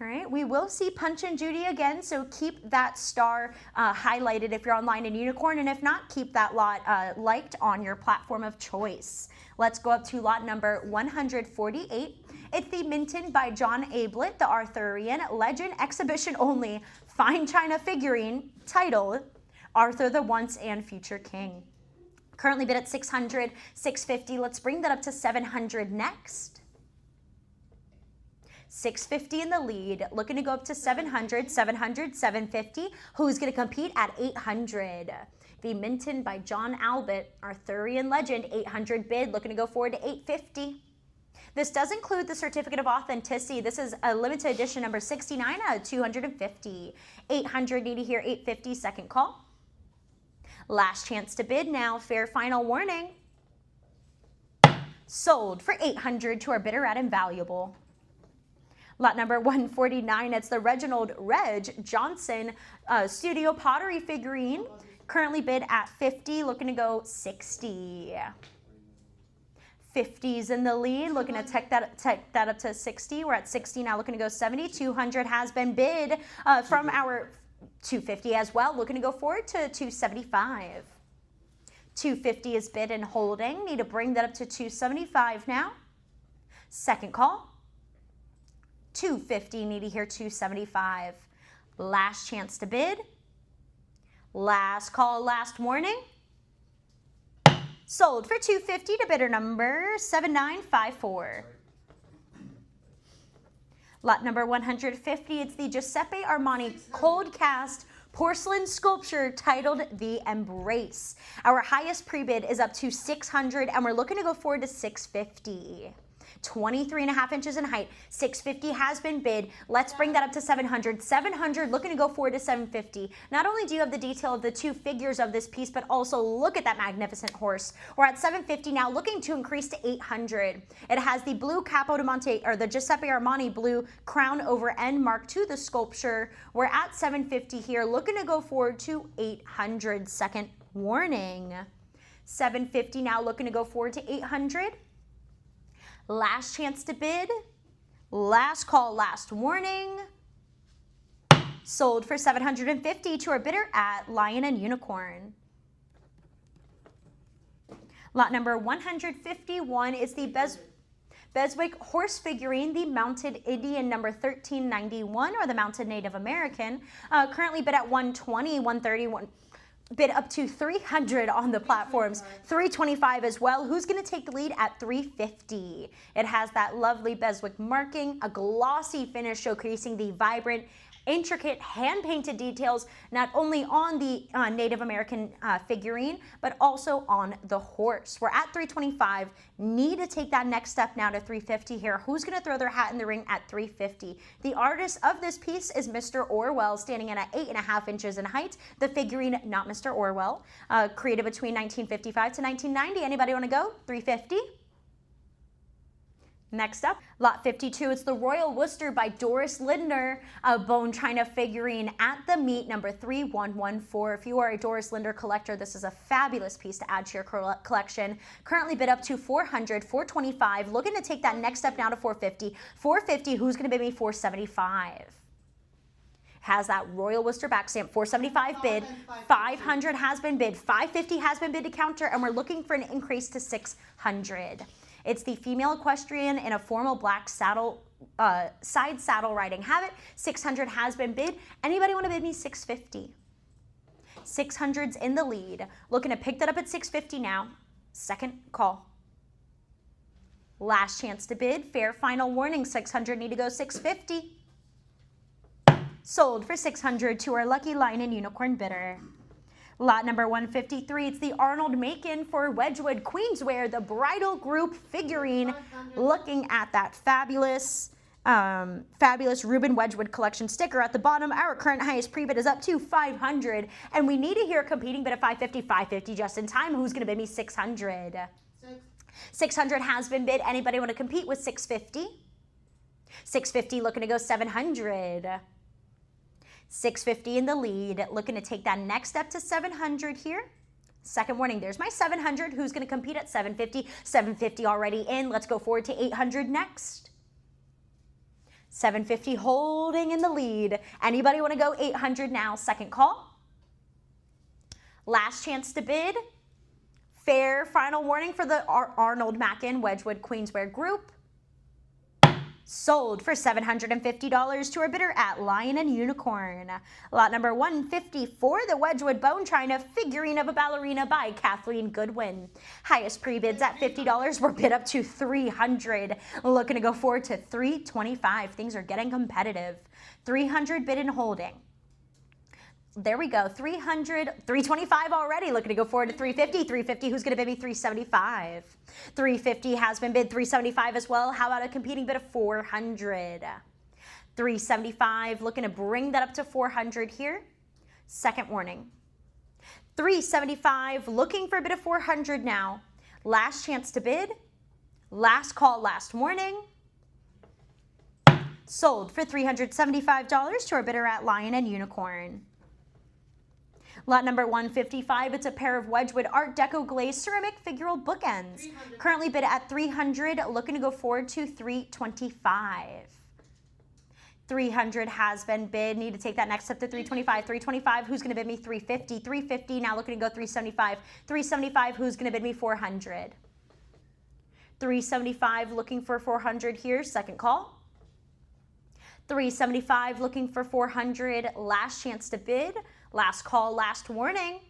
All right, we will see Punch and Judy again, so keep that star highlighted if you're online in Unicorn, and if not, keep that lot liked on your platform of choice. Let's go up to lot number 148. It's the Minton by John Ablett, the Arthurian Legend Exhibition Only Fine China Figurine titled Arthur the Once and Future King. Currently bid at $600, $650. Let's bring that up to $700 next. $650 in the lead, looking to go up to $700, $700, $750. Who's going to compete at $800? The Minton by John Ablett, Arthurian Legend, $800 bid, looking to go forward to $850. This does include the certificate of authenticity. This is a limited edition number 69 out of 250. 800 need to hear 850, second call. Last chance to bid now, fair final warning. Sold for $800 to our bidder at Invaluable. Lot number 149, it's the Reginald Reg Johnson Studio Pottery figurine. Currently bid at $50, looking to go $60. 50's in the lead, looking to take that up to $60. We're at $60 now, looking to go $70. $200 has been bid from our $250 as well, looking to go forward to $275. $250 is bid and holding. Need to bring that up to $275 now. Second call. $250, need to hear $275. Last chance to bid. Last call, last warning. Sold for $250 to bidder number 7954. Lot number 150, it's the Giuseppe Armani cold cast porcelain sculpture titled The Embrace. Our highest pre-bid is up to $600 and we're looking to go forward to $650. 23.5 inches in height. $650 has been bid. Let's bring that up to $700. $700, looking to go forward to $750. Not only do you have the detail of the two figures of this piece, but also look at that magnificent horse. We're at $750 now, looking to increase to $800. It has the blue Capo di Monte, or the Giuseppe Armani blue crown over end mark to the sculpture. We're at $750 here, looking to go forward to $800. Second warning. $750 now, looking to go forward to $800. Last chance to bid, last call, last warning. Sold for $750 to our bidder at Lion and Unicorn. Lot number 151 is the Beswick horse figurine, the Mounted Indian number 1391, or the Mounted Native American. Currently bid at $120, $130, bid up to $300 on the platforms, $325 as well. Who's going to take the lead at $350? It has that lovely Beswick marking, a glossy finish showcasing the vibrant Intricate hand-painted details, not only on the Native American figurine, but also on the horse. We're at $325. Need to take that next step now to $350 here. Who's going to throw their hat in the ring at $350? The artist of this piece is Mr. Orwell, standing at 8.5 inches in height. The figurine, not Mr. Orwell, created between 1955 to 1990. Anybody want to go? $350? Next up, lot 52, it's the Royal Worcester by Doris Lindner, a bone china figurine at the meet, number 3114. If you are a Doris Lindner collector, this is a fabulous piece to add to your collection. Currently bid up to $400, $425. Looking to take that next step now to $450. $450, who's going to bid me $475? Has that Royal Worcester back stamp. $475 bid, $500 has been bid, $550 has been bid to counter, and we're looking for an increase to $600. It's the female equestrian in a formal black saddle, side saddle riding habit. $600 has been bid. Anybody want to bid me $650? $600's in the lead. Looking to pick that up at $650 now. Second call. Last chance to bid. Fair final warning. $600 need to go $650. Sold for $600 to our lucky lion and unicorn bidder. Lot number 153, it's the Arnold Macon for Wedgwood Queensware, the bridal group figurine, looking at that fabulous Reuben Wedgwood collection sticker at the bottom. Our current highest pre-bid is up to $500, and we need to hear a competing bid of $550, $550 just in time. Who's going to bid me $600? $600 has been bid. Anybody want to compete with $650? $650 looking to go $700. $650 in the lead, looking to take that next step to $700 here. Second warning, there's my $700. Who's going to compete at $750? $750 already in. Let's go forward to $800 next. $750 holding in the lead. Anybody want to go $800 now? Second call. Last chance to bid. Fair final warning for the Arnold Macon Wedgwood Queensware group. Sold for $750 to our bidder at Lion and Unicorn. Lot number 154, the Wedgwood Bone China figurine of a ballerina by Kathleen Goodwin. Highest pre-bids at $50. We're bid up to $300. Looking to go forward to $325. Things are getting competitive. $300 bid and holding. There we go, $300, $325 already. Looking to go forward to $350. $350, who's going to bid me $375? $350 has been bid, $375 as well. How about a competing bid of $400? $375, looking to bring that up to $400 here. Second warning. $375, looking for a bid of $400 now. Last chance to bid. Last call, last warning. Sold for $375 to our bidder at Lion and Unicorn. Lot number 155, it's a pair of Wedgwood Art Deco glazed ceramic figural bookends. Currently bid at $300, looking to go forward to $325. $300 has been bid. Need to take that next step to $325. $325, who's going to bid me $350? $350, now looking to go $375. $375, who's going to bid me $400? $375, looking for $400 here. Second call. $375, looking for $400. Last chance to bid. Last call, last warning.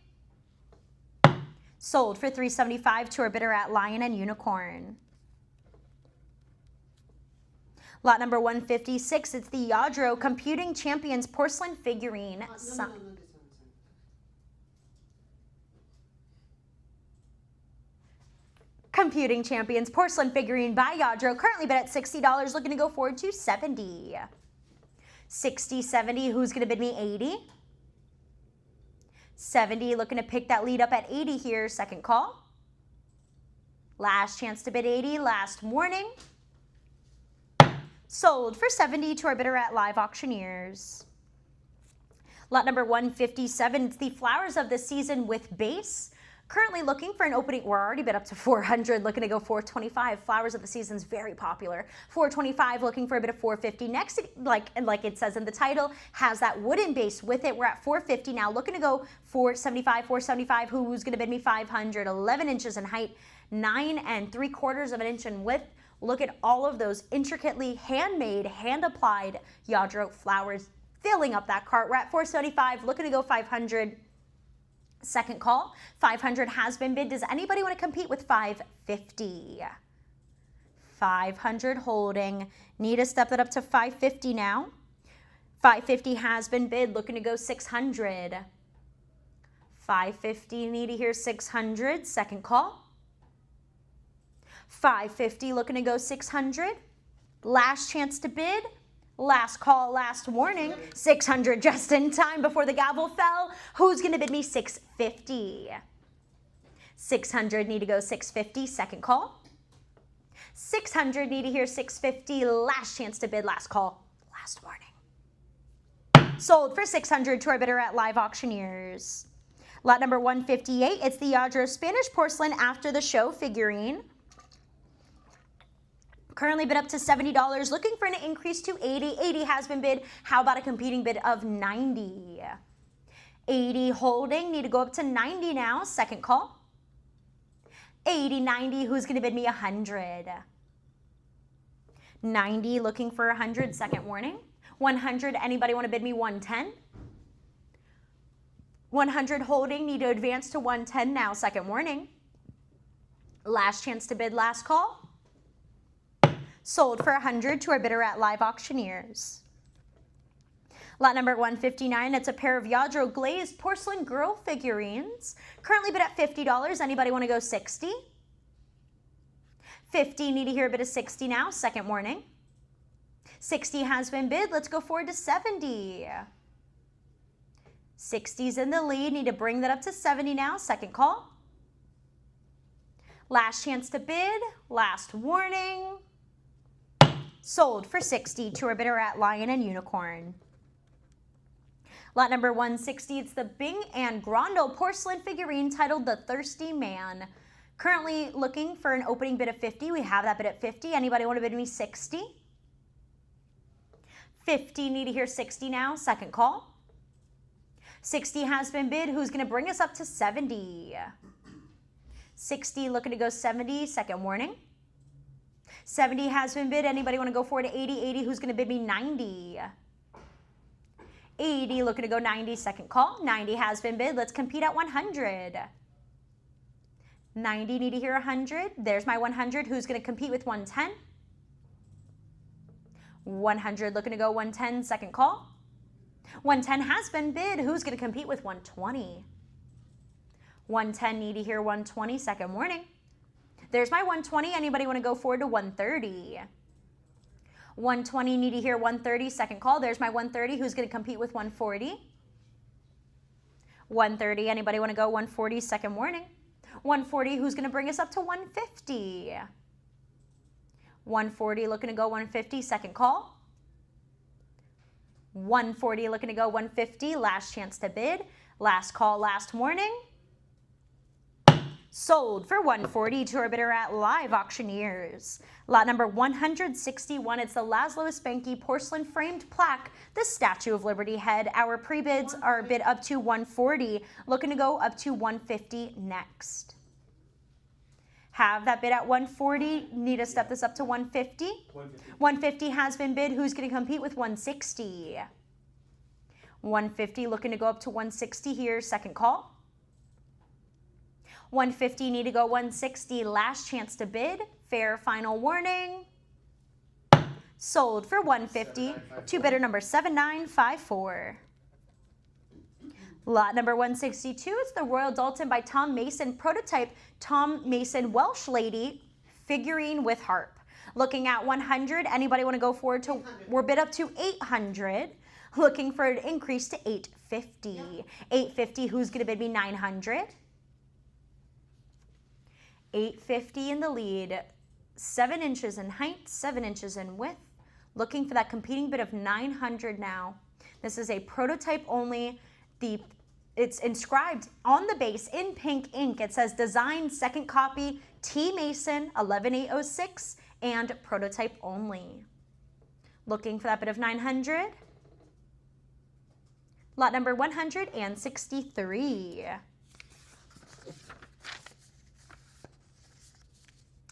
Sold for $375 to our bidder at Lion and Unicorn. Lot number 156, it's the Yadro Computing Champions porcelain figurine. No, this one. Computing Champions porcelain figurine by Yadro, currently bid at $60, looking to go forward to $70. $60, $70, who's going to bid me $80? $70, looking to pick that lead up at $80 here. Second call. Last chance to bid $80, last warning. Sold for $70 to our bidder at Live Auctioneers. Lot number 157, it's the Flowers of the Season with base. Currently looking for an opening. We're already bid up to $400, looking to go $425. Flowers of the Season is very popular. $425, looking for a bit of $450. Next, like it says in the title, has that wooden base with it. We're at $450 now, looking to go $475. $475, who's going to bid me $500? 11 inches in height, 9 3/4 of an inch in width. Look at all of those intricately handmade, hand-applied Yadro flowers filling up that cart. We're at $475, looking to go $500. Second call. $500 has been bid. Does anybody want to compete with $550? $500 holding. Need to step it up to $550 now. $550 has been bid, looking to go $600. $550, need to hear $600, second call. $550, looking to go $600. Last chance to bid. Last call, last warning. $600 just in time before the gavel fell. Who's going to bid me $650? $600, need to go $650, second call. $600, need to hear $650. Last chance to bid, last call, last warning. Sold for $600 to our bidder at Live Auctioneers. Lot number 158, it's the Yadro Spanish Porcelain After the Show figurine. Currently bid up to $70, looking for an increase to $80. $80 has been bid. How about a competing bid of $90? $80 holding, need to go up to $90 now, second call. $80, $90, who's going to bid me $100? $90, looking for $100, second warning. $100, anybody want to bid me $110? $100 holding, need to advance to $110 now, second warning. Last chance to bid, last call. Sold for $100 to our bidder at Live Auctioneers. Lot number 159, it's a pair of Yadro glazed porcelain girl figurines. Currently bid at $50. Anybody want to go $60? $50, need to hear a bid of $60 now, second warning. $60 has been bid. Let's go forward to $70. $60's in the lead. Need to bring that up to $70 now, second call. Last chance to bid, last warning. Sold for $60 to our bidder at Lion and Unicorn. Lot number 160, it's the Bing and Grondel porcelain figurine titled The Thirsty Man. Currently looking for an opening bid of $50. We have that bid at $50. Anybody want to bid me $60? $50, need to hear $60 now, second call. $60 has been bid. Who's going to bring us up to $70? $60, looking to go $70, second warning. $70 has been bid. Anybody want to go forward to $80? $80, who's going to bid me $90? $80, looking to go $90, second call. $90 has been bid. Let's compete at $100. $90, need to hear $100. There's my $100. Who's going to compete with $110? $100, looking to go $110, second call. $110 has been bid. Who's going to compete with $120? $110, need to hear $120, second warning. There's my $120. Anybody want to go forward to $130? $120, need to hear $130, second call. There's my $130. Who's going to compete with $140? $130, anybody want to go $140, second warning. $140, who's going to bring us up to $150? $140, looking to go $150, second call. $140, looking to go $150, last chance to bid. Last call, last warning. Sold for $140 to our bidder at Live Auctioneers. Lot number 161, it's the Laszlo Spanky porcelain framed plaque, the Statue of Liberty head. Our pre-bids are bid up to $140, looking to go up to $150 next. Have that bid at $140, need to step this up to $150. $150 has been bid. Who's going to compete with $160? $150, looking to go up to $160 here, second call. $150, need to go $160, last chance to bid. Fair final warning. Sold for $150 to bidder number 7954. Lot number 162 is the Royal Dalton by Tom Mason prototype Tom Mason Welsh Lady figurine with harp. Looking at $100. Anybody want to go forward to? We're bid up to $800. Looking for an increase to $850. $850. Who's going to bid me $900? $850 in the lead. 7 inches in height, 7 inches in width. Looking for that competing bid of $900 now. This is a prototype only. It's inscribed on the base in pink ink. It says design second copy T Mason 11806 and prototype only. Looking for that bid of $900. Lot number 163.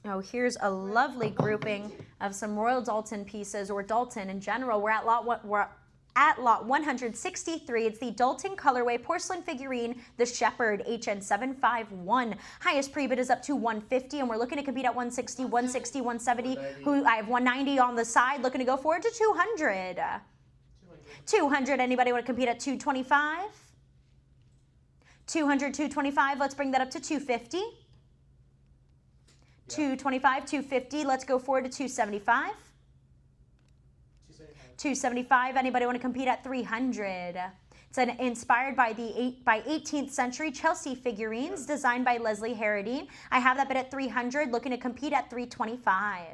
Oh, here's a lovely grouping of some Royal Dalton pieces, or Dalton in general. We're at lot 163. It's the Dalton colorway porcelain figurine, the Shepherd HN751. Highest pre-bid is up to $150, and we're looking to compete at $160, $160, $170. I have $190 on the side, looking to go forward to $200. 200, anybody want to compete at 225? 200, 225, let's bring that up to 250. 225, 250, let's go forward to 275. 275, anybody want to compete at 300? It's inspired by the 18th century Chelsea figurines designed by Leslie Harradine. I have that bid at 300, looking to compete at 325.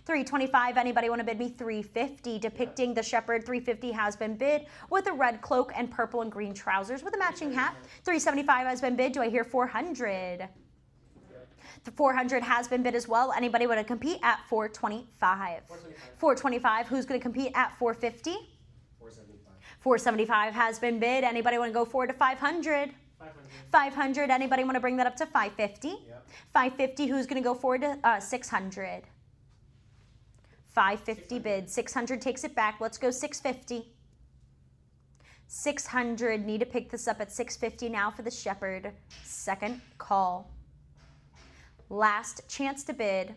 325, anybody want to bid me 350, depicting the shepherd. 350 has been bid with a red cloak and purple and green trousers with a matching hat. 375 has been bid. Do I hear 400? The 400 has been bid as well. Anybody want to compete at 425? 425, who's going to compete at 450? 475 has been bid. Anybody want to go forward to 500? 500, anybody want to bring that up to 550? 550, who's going to go forward to 600? 550 bid. 600 takes it back. Let's go 650. 600, need to pick this up at 650 now for the shepherd. Second call. Last chance to bid.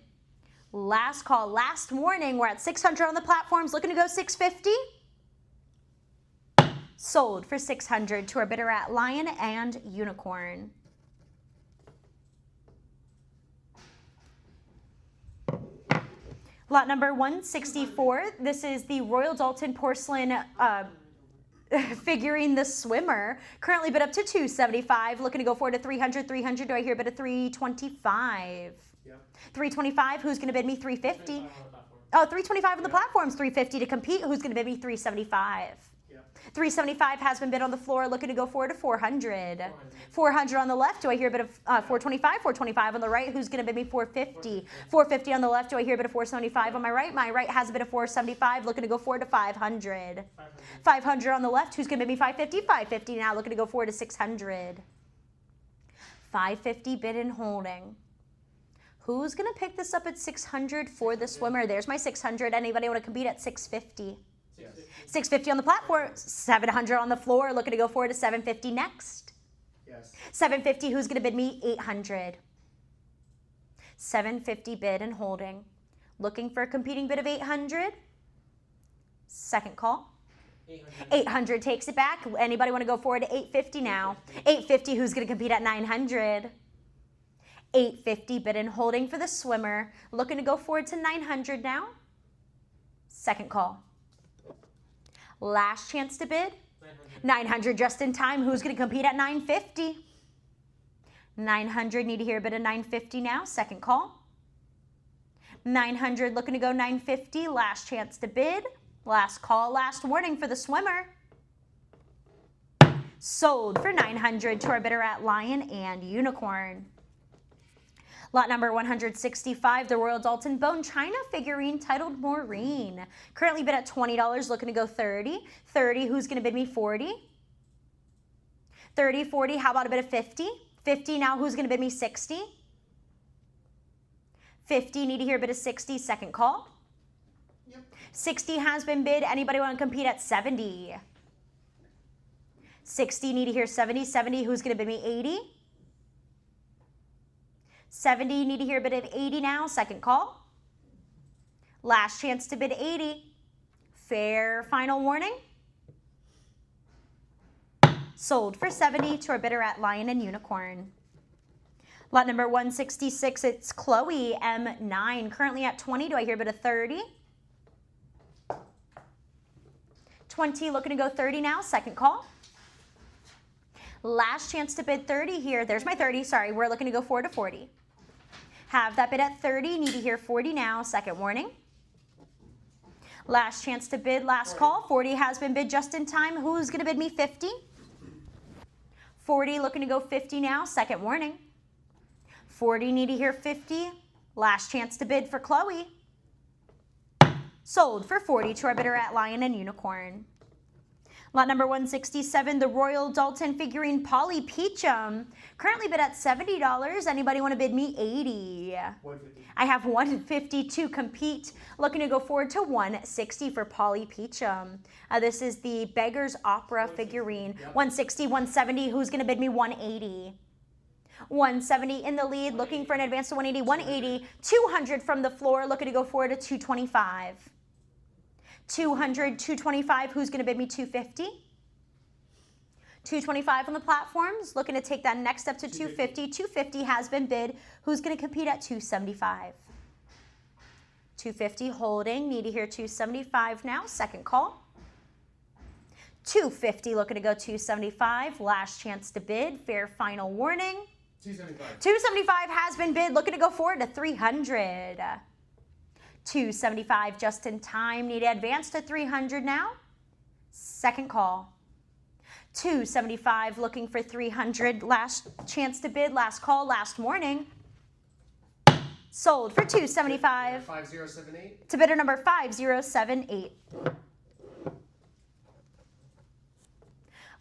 Last call, last warning. We're at 600 on the platforms. Looking to go 650? Sold for 600 to our bidder at Lion and Unicorn. Lot number 164. This is the Royal Dalton porcelain figurine, the swimmer. Currently bid up to 275. Looking to go forward to 300. 300. Do I hear a bid of 325? 325. Who's going to bid me 350? Oh, 325 on the platforms. 350 to compete. Who's going to bid me 375? 375 has been bid on the floor, looking to go forward to 400. 400 on the left. Do I hear a bit of 425? 425 on the right. Who's going to bid me 450? 450 on the left. Do I hear a bit of 475 on my right? My right has a bit of 475, looking to go forward to 500. 500 on the left. Who's going to bid me 550? 550 now, looking to go forward to 600. 550 bid and holding. Who's going to pick this up at 600 for the swimmer? There's my 600. Anybody want to compete at 650? 650 on the platform, 700 on the floor, looking to go forward to 750 next. 750, who's going to bid me 800? 750 bid and holding. Looking for a competing bid of 800? Second call. 800 takes it back. Anybody want to go forward to 850 now? 850, who's going to compete at 900? 850 bid and holding for the swimmer. Looking to go forward to 900 now. Second call. Last chance to bid. 900 just in time. Who's going to compete at 950? 900, need to hear a bid of 950 now. Second call. 900, looking to go 950. Last chance to bid. Last call, last warning for the swimmer. Sold for 900 to our bidder at Lion and Unicorn. Lot number 165, the Royal Dalton Bone China figurine titled Maureen. Currently bid at $20, looking to go 30. 30, who's going to bid me 40? 30, 40, how about a bid of 50? 50 now, who's going to bid me 60? 50, need to hear a bid of 60, second call. 60 has been bid. Anybody want to compete at 70? 60, need to hear 70. 70, who's going to bid me 80? 70, need to hear a bid of 80 now. Second call. Last chance to bid 80. Fair final warning. Sold for 70 to our bidder at Lion and Unicorn. Lot number 166, it's Chloe M9. Currently at 20. Do I hear a bid of 30? 20, looking to go 30 now. Second call. Last chance to bid 30 here. There's my 30. Sorry, we're looking to go 4 to 40. Have that bid at 30. Need to hear 40 now. Second warning. Last chance to bid. Last call. 40 has been bid just in time. Who's going to bid me 50? 40, looking to go 50 now. Second warning. 40, need to hear 50. Last chance to bid for Chloe. Sold for 40 to our bidder at Lion and Unicorn. Lot number 167, the Royal Dalton figurine Polly Peachum. Currently bid at $70. Anybody want to bid me 80? 150. I have 150 to compete. Looking to go forward to 160 for Polly Peachum. This is the Beggar's Opera figurine. 160, 170. Who's going to bid me 180? 170 in the lead, looking for an advance to 180. 180, 200 from the floor, looking to go forward to 225. 200, 225, who's going to bid me 250? 225 on the platforms, looking to take that next step to 250. 250 has been bid. Who's going to compete at 275? 250 holding, need to hear 275 now, second call. 250 looking to go 275, last chance to bid, fair final warning. 275. 275 has been bid, looking to go forward to 300. 275 just in time, need to advance to 300 now. Second call. 275 looking for 300, last chance to bid, last call, last warning. Sold for 275. 5078. To bidder number 5078.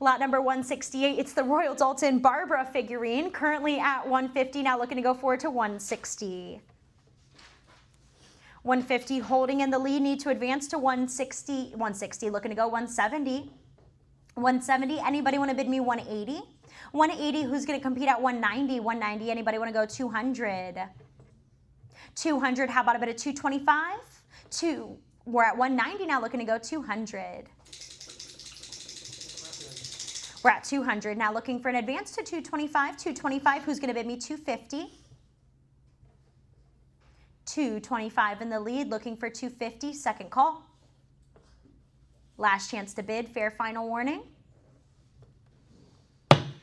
Lot number 168, it's the Royal Dalton Barbara figurine, currently at 150, now looking to go forward to 160. 150 holding in the lead, need to advance to 160, 160 looking to go 170. 170, anybody want to bid me 180? 180, who's going to compete at 190? 190, anybody want to go 200? 200, how about a bid of 225? We're at 190 now, looking to go 200. We're at 200 now, looking for an advance to 225. 225, who's going to bid me 250? 225 in the lead, looking for 250, second call. Last chance to bid, fair final warning.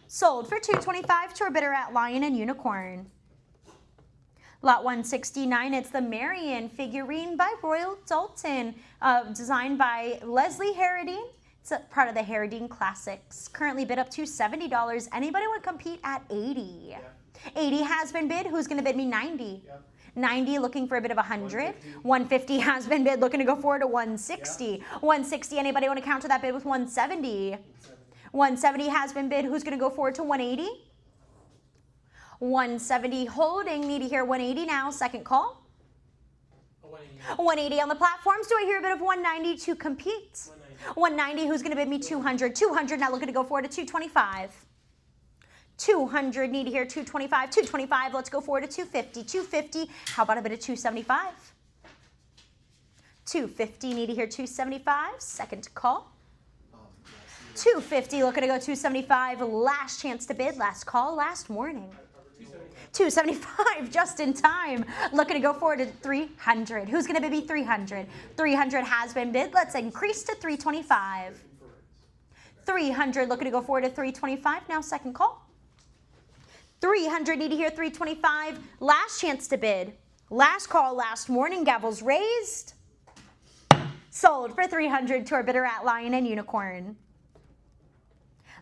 Sold for 225 to our bidder at Lion and Unicorn. Lot 169, it's the Marion figurine by Royal Dalton, designed by Leslie Harradine. It's a part of the Harradine Classics. Currently bid up to $70. Anybody want to compete at 80? Yeah. 80 has been bid. Who's going to bid me 90? Yep. 90 looking for a bid of 100. 150. 150 has been bid, looking to go forward to 160. Yeah. 160, anybody want to counter that bid with 170? 170 has been bid. Who's going to go forward to 180? 170 holding, need to hear 180 now, second call. 180 on the platforms. Do I hear a bit of 190 to compete? 190, who's going to bid me 200? 200 now looking to go forward to 225. 200, need to hear 225. 225, let's go forward to 250. 250, how about a bit of 275? 250, need to hear 275, second call. 250, looking to go 275, last chance to bid, last call, last warning. 275 just in time, looking to go forward to 300. Who's going to bid me 300? 300 has been bid. Let's increase to 325. 300 looking to go forward to 325. Now second call. 300, need to hear 325. Last chance to bid. Last call, last warning. Gavels raised. Sold for 300 to our bidder at Lion and Unicorn.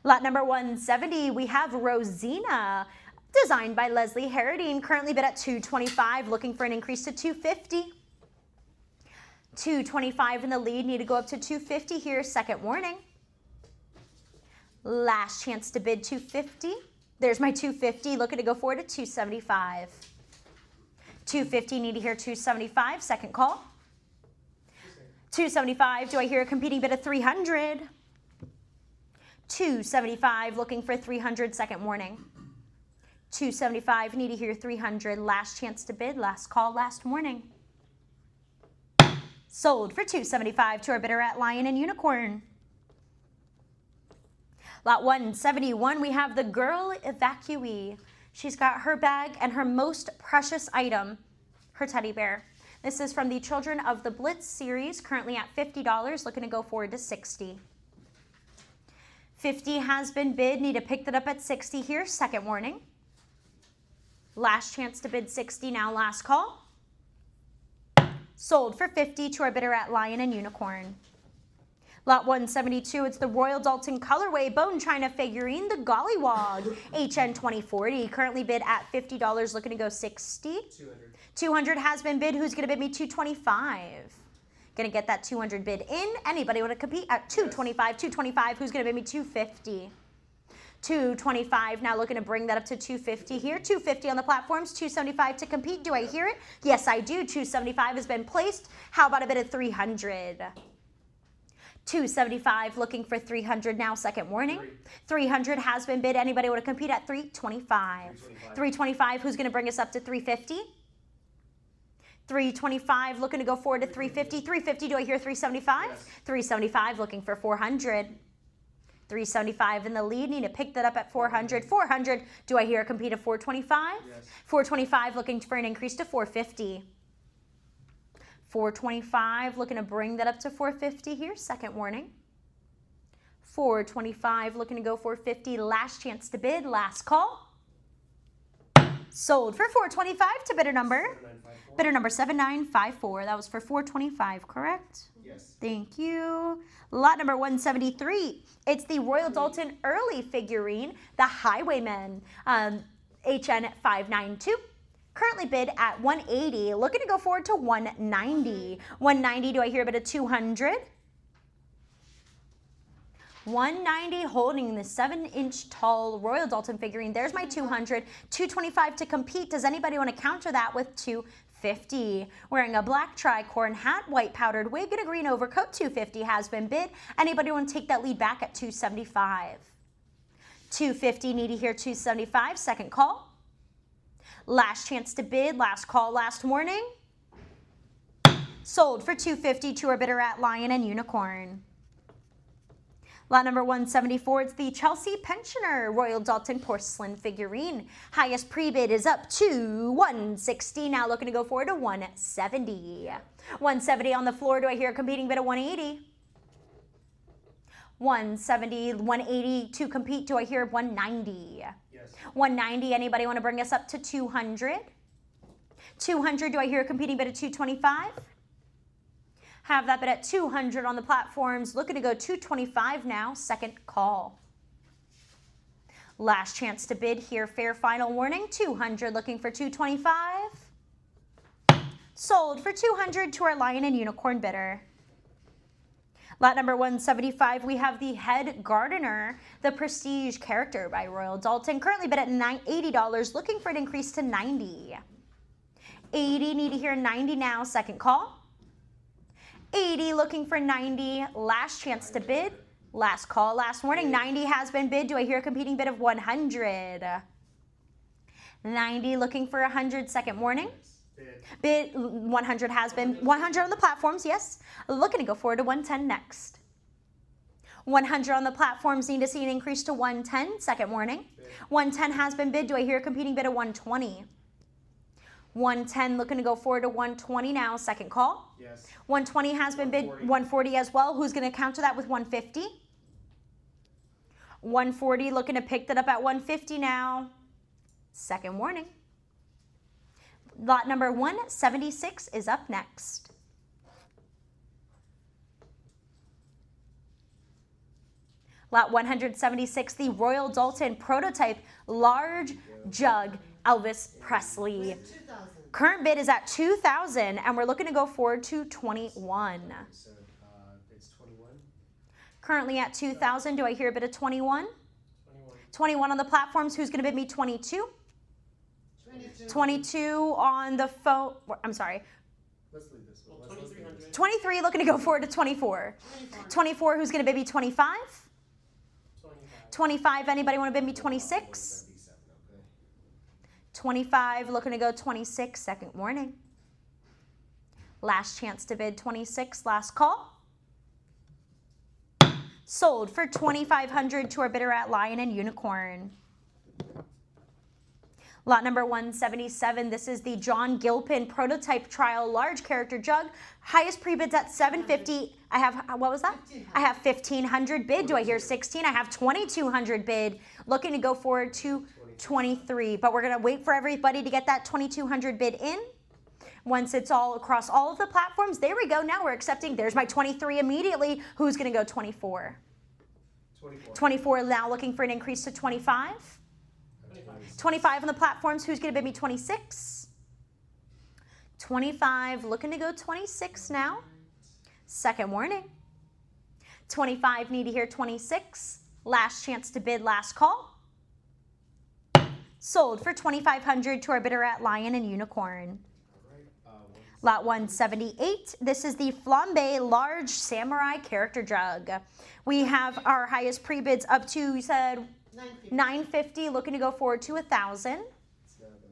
Lot number 170, we have Rosina, designed by Leslie Harradine, currently bid at 225, looking for an increase to 250. 225 in the lead, need to go up to 250 here, second warning. Last chance to bid 250. There's my 250, looking to go forward to 275. 250, need to hear 275, second call. 275, do I hear a competing bid of 300? 275, looking for 300, second warning. 275, need to hear 300, last chance to bid, last call, last warning. Sold for 275 to our bidder at Lion and Unicorn. Lot 171, we have the girl evacuee. She's got her bag and her most precious item, her teddy bear. This is from the Children of the Blitz series, currently at $50, looking to go forward to 60. 50 has been bid, need to pick that up at 60 here, second warning. Last chance to bid 60 now, last call. Sold for 50 to our bidder at Lion and Unicorn. Lot 172, it's the Royal Dalton Colorway Bone China figurine, the Gollywog, HN 2040, currently bid at $50, looking to go 60. 200. 200 has been bid. Who's going to bid me 225? Going to get that 200 bid in. Anybody want to compete at 225? 225, who's going to bid me 250? 225, now looking to bring that up to 250 here. 250 on the platforms, 275 to compete. Do I hear it? Yes, I do. 275 has been placed. How about a bid of 300? 275, looking for 300 now, second warning. 300 has been bid. Anybody want to compete at 325? 325, who's going to bring us up to 350? 325, looking to go forward to 350. 350, do I hear 375? Yes. 375, looking for 400. 375 in the lead, need to pick that up at 400. 400, do I hear a compete at 425? Yes. 425, looking for an increase to 450. 425, looking to bring that up to 450 here, second warning. 425, looking to go 450, last chance to bid, last call. Sold for 425 to bidder number 7954. That was for 425, correct? Yes. Thank you. Lot number 173. It's the Royal Dalton Early figurine, the Highwayman, HN 592. Currently bid at 180. Looking to go forward to 190. 190, do I hear a bit of 200? 190, holding the 7-inch tall Royal Dalton figurine. There's my 200. 225 to compete. Does anybody want to counter that with 250? Wearing a black tricorn hat, white powdered wig, and a green overcoat. 250 has been bid. Anybody want to take that lead back at 275? 250, need to hear 275. Second call. Last chance to bid, last call, last warning. Sold for 250 to our bidder at Lion and Unicorn. Lot number 174, it's the Chelsea Pensioner Royal Dalton porcelain figurine. Highest pre-bid is up to 160. Now looking to go forward to 170. 170 on the floor. Do I hear a competing bid of 180? 170, 180 to compete. Do I hear 190? Yes. 190, anybody want to bring us up to 200? 200, do I hear a competing bid of 225? Have that bid at 200 on the platforms. Looking to go 225 now, second call. Last chance to bid here, fair final warning, 200 looking for 225. Sold for 200 to our Lion and Unicorn bidder. Lot number 175, we have the Head Gardener, the Prestige character by Royal Dalton, currently bid at $80, looking for an increase to 90. 80, need to hear 90 now, second call. 80, looking for 90, last chance to bid, last call, last warning. 90 has been bid. Do I hear a competing bid of 100? 90, looking for 100, second warning. Bid 100 has been 100 on the platforms, yes. Looking to go forward to 110 next. 100 on the platforms, need to see an increase to 110, second warning. 110 has been bid. Do I hear a competing bid of 120? 110 looking to go forward to 120 now, second call. Yes. 120 has been bid, 140 as well. Who's going to counter that with 150? 140 looking to pick that up at 150 now. Second warning. Lot number 176 is up next. Lot 176, the Royal Dalton prototype large jug Elvis Presley. 2,000. Current bid is at 2,000 and we're looking to go forward to 21. So it's 21. Currently at 2,000. Do I hear a bit of 21? 21 on the platforms. Who's going to bid me 22? 22 on the phone. I'm sorry. Let's leave this one. Let's leave this one. 23 looking to go forward to 24. 24, who's going to bid me 25? 25, anybody want to bid me 26? 25 looking to go 26, second warning. Last chance to bid 26, last call. Sold for 2,500 to our bidder at Lion and Unicorn. Lot number 177, this is the John Gilpin prototype trial large character jug. Highest pre-bids at $750. I have, what was that? I have 1,500 bid. Do I hear 16? I have 2,200 bid. Looking to go forward to 23, but we're going to wait for everybody to get that 2,200 bid in. Once it's all across all of the platforms, there we go. Now we're accepting. There's my 23 immediately. Who's going to go 24? 24 now looking for an increase to 25. 25 on the platforms. Who's going to bid me 26? 25 looking to go 26 now. Second warning. 25 need to hear 26. Last chance to bid, last call. Sold for 2,500 to our bidder at Lion and Unicorn. Lot 178, this is the Flambe Large Samurai Character Jug. We have our highest pre-bids up to, you said, 950. $950, looking to go forward to $1,000. It's not going to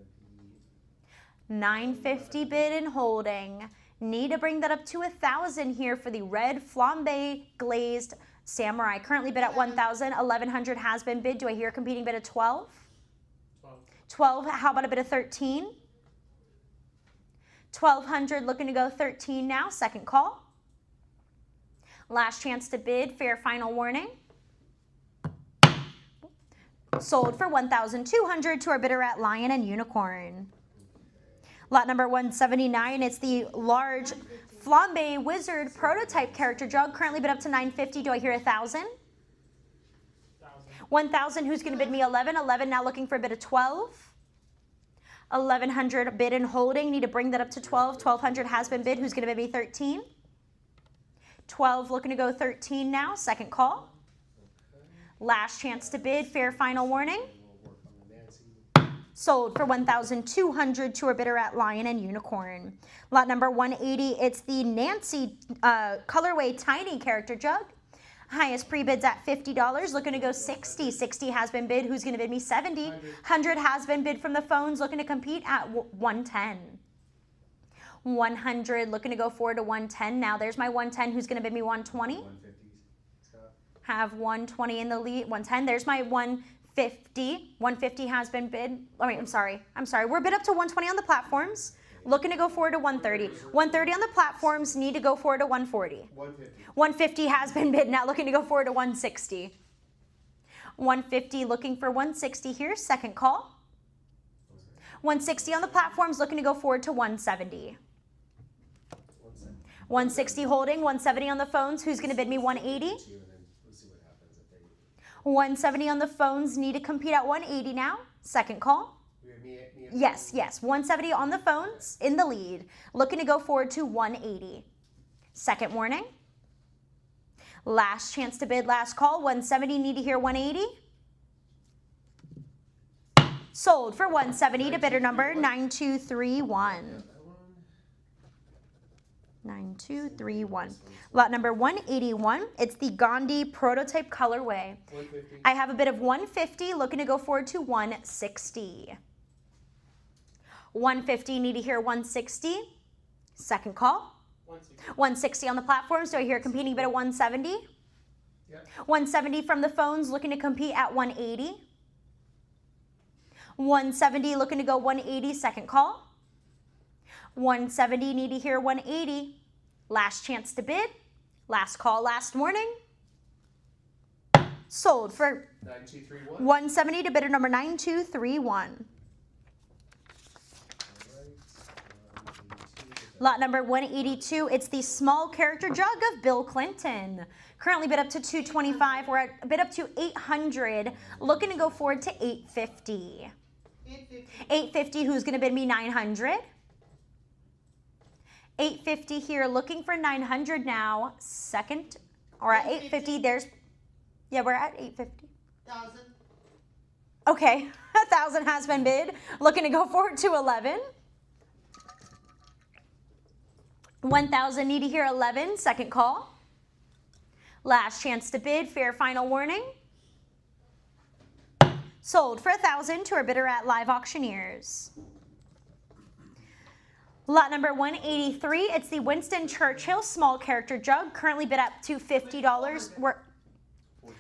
be 950 bid and holding. Need to bring that up to 1,000 here for the red flambe glazed samurai. Currently bid at 1,000. 1,100 has been bid. Do I hear a competing bid of 12? 12. How about a bid of 13? 1,200 looking to go 13 now. Second call. Last chance to bid. Fair final warning. Sold for 1,200 to our bidder at Lion and Unicorn. Lot number 179, it's the large flambe wizard prototype character jug. Currently bid up to 950. Do I hear 1,000? 1,000, who's going to bid me 11? 11 now looking for a bid of 12. 1,100 bid and holding. Need to bring that up to 12. 1,200 has been bid. Who's going to bid me 13? 12 looking to go 13 now. Second call. Last chance to bid. Fair final warning. Sold for 1,200 to our bidder at Lion and Unicorn. Lot number 180, it's the Nancy colorway tiny character jug. Highest pre-bids at $50, looking to go 60. 60 has been bid. Who's going to bid me 70? 100 has been bid from the phones, looking to compete at 110. 100 looking to go forward to 110. Now there's my 110. Who's going to bid me 120? 150, Scott. Have 120 in the lead. 110. There's my 150. 150 has been bid. Oh, wait, I'm sorry. We're bid up to 120 on the platforms. Looking to go forward to 130. 130 on the platforms. Need to go forward to 140. 150. 150 has been bid. Now looking to go forward to 160. 150 looking for 160 here. Second call. 160 on the platforms. Looking to go forward to 170. 160 holding. 170 on the phones. Who's going to bid me 180? 170 on the phones. Need to compete at 180 now. Second call. Yes. 170 on the phones in the lead. Looking to go forward to 180. Second warning. Last chance to bid, last call. 170, need to hear 180. Sold for 170 to bidder number 9231. 9231. Lot number 181. It's the Gandhi prototype colorway. 150. I have a bid of 150, looking to go forward to 160. 150, need to hear 160. Second call. 160 on the platforms. Do I hear a competing bid of 170? Yep. 170 from the phones, looking to compete at 180. 170 looking to go 180. Second call. 170, need to hear 180. Last chance to bid. Last call, last warning. Sold for 9231. 170 to bidder number 9231. Lot number 182, it's the small character jug of Bill Clinton. Currently bid up to 225. We're at a bid up to 800. Looking to go forward to 850. 850, who's going to bid me 900? 850 here, looking for 900 now. Second, or at 850, there's, yeah, we're at 850. 1,000. Okay, 1,000 has been bid. Looking to go forward to 11. 1,000, need to hear 11. Second call. Last chance to bid. Fair final warning. Sold for 1,000 to our bidder at Live Auctioneers. Lot number 183. It's the Winston Churchill small character jug. Currently bid up to $50.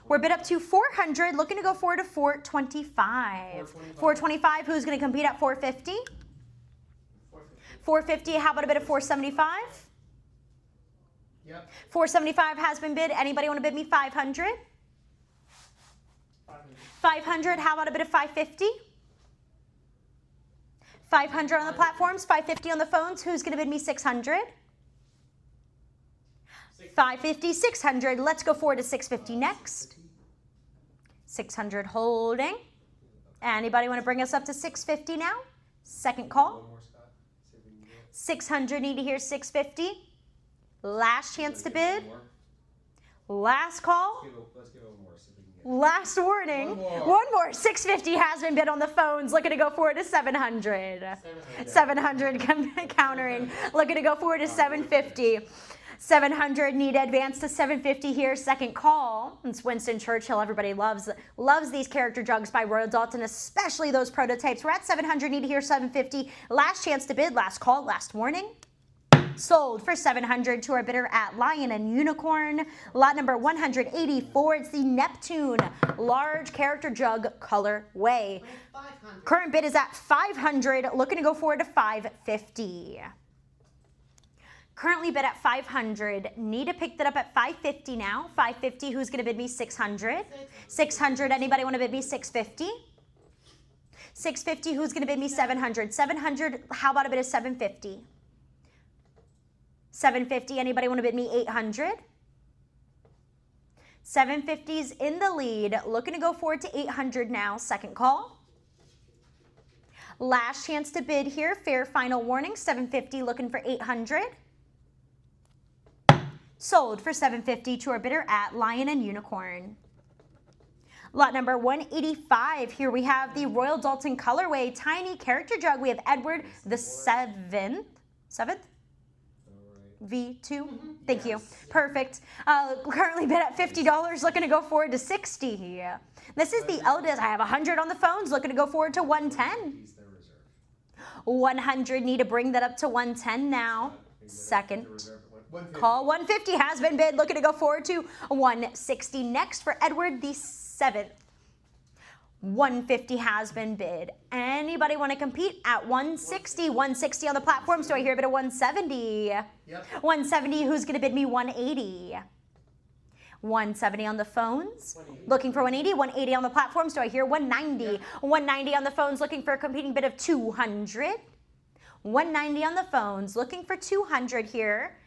We're bid up to 400. Looking to go forward to 425. 425. Who's going to compete at 450? 450, how about a bid of 475? Yep. 475 has been bid. Anybody want to bid me 500? 500, how about a bid of 550? 500 on the platforms, 550 on the phones. Who's going to bid me 600? 550, 600. Let's go forward to 650 next. 600 holding. Anybody want to bring us up to 650 now? Second call. One more, Scott. See if we can get it. 600, need to hear 650. Last chance to Let's give it bid. one more. Last call. Let's give it one more. See if we can get it. Last warning. One more. 650 has been bid on the phones. Looking to go forward to 700. 700 countering. Looking to go forward to 750. 700, need to advance to 750 here, second call. It's Winston Churchill, everybody loves these character jugs by Royal Dalton, especially those prototypes. We're at 700, need to hear 750. Last chance to bid, last call, last warning. Sold for 700 to our bidder at Lion and Unicorn. Lot number 184, it's the Neptune large character jug colorway. 500. Current bid is at 500, looking to go forward to 550. Currently bid at 500, need to pick that up at 550 now. 550, who's gonna bid me 600? 600, anybody wanna bid me 650? 650, who's gonna bid me 700? 700, how about a bid of 750? 750, anybody want to bid me 800? 750's in the lead, looking to go forward to 800 now, second call. Last chance to bid here, fair final warning, 750, looking for 800. Sold for 750 to our bidder at Lion and Unicorn. Lot number 185, here we have the Royal Dalton colorway tiny character jug. We have Edward the Seventh. V2. Thank you. Perfect. Currently bid at $50, looking to go forward to 60. This is the eldest. I have 100 on the phones, looking to go forward to 110. 100, need to bring that up to 110 now. Second call. 150 has been bid, looking to go forward to 160. Next for Edward the Seventh. 150 has been bid. Anybody want to compete at 160? 160 on the platforms. Do I hear a bit of 170? Yep. 170, who's going to bid me 180? 170 on the phones. Looking for 180. 180 on the platforms. Do I hear 190? Yep. 190 on the phones, looking for a competing bid of 200. 190 on the phones, looking for 200 here.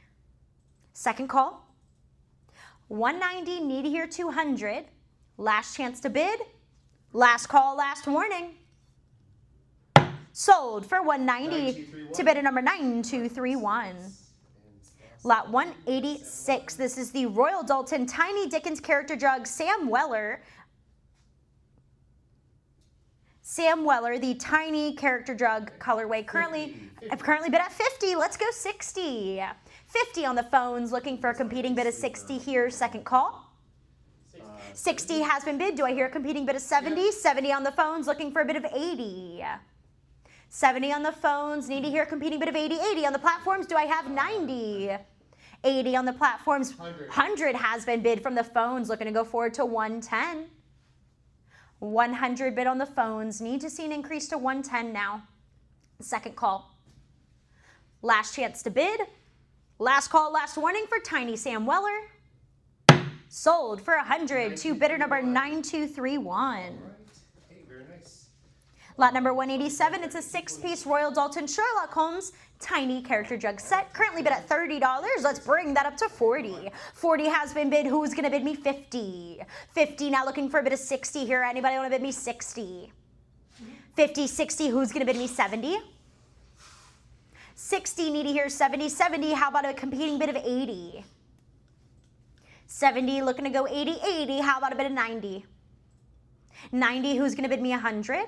Second call. 190, need to hear 200. Last chance to bid. Last call, last warning. Sold for 190 to bidder number 9231. Lot 186. This is the Royal Dalton Tiny Dickens character jug, Sam Weller. Sam Weller, the tiny character jug colorway. Currently bid at 50. Let's go 60. 50 on the phones, looking for a competing bid of 60 here. Second call. 60 has been bid. Do I hear a competing bid of 70? 70 on the phones, looking for a bid of 80. 70 on the phones, need to hear a competing bid of 80. 80 on the platforms, do I have 90? 80 on the platforms, 100 has been bid from the phones, looking to go forward to 110. 100 bid on the phones, need to see an increase to 110 now. Second call. Last chance to bid. Last call, last warning for Tiny Sam Weller. Sold for 100 to bidder number 9231. Hey, very nice. Lot number 187, it's a 6-piece Royal Dalton Sherlock Holmes tiny character jug set. Currently bid at $30. Let's bring that up to 40. 40 has been bid. Who's going to bid me 50? 50 now, looking for a bid of 60 here. Anybody want to bid me 60? 50, 60, who's going to bid me 70? 60, need to hear 70. 70, how about a competing bid of 80? 70, looking to go 80. 80, how about a bid of 90? 90, who's going to bid me 100?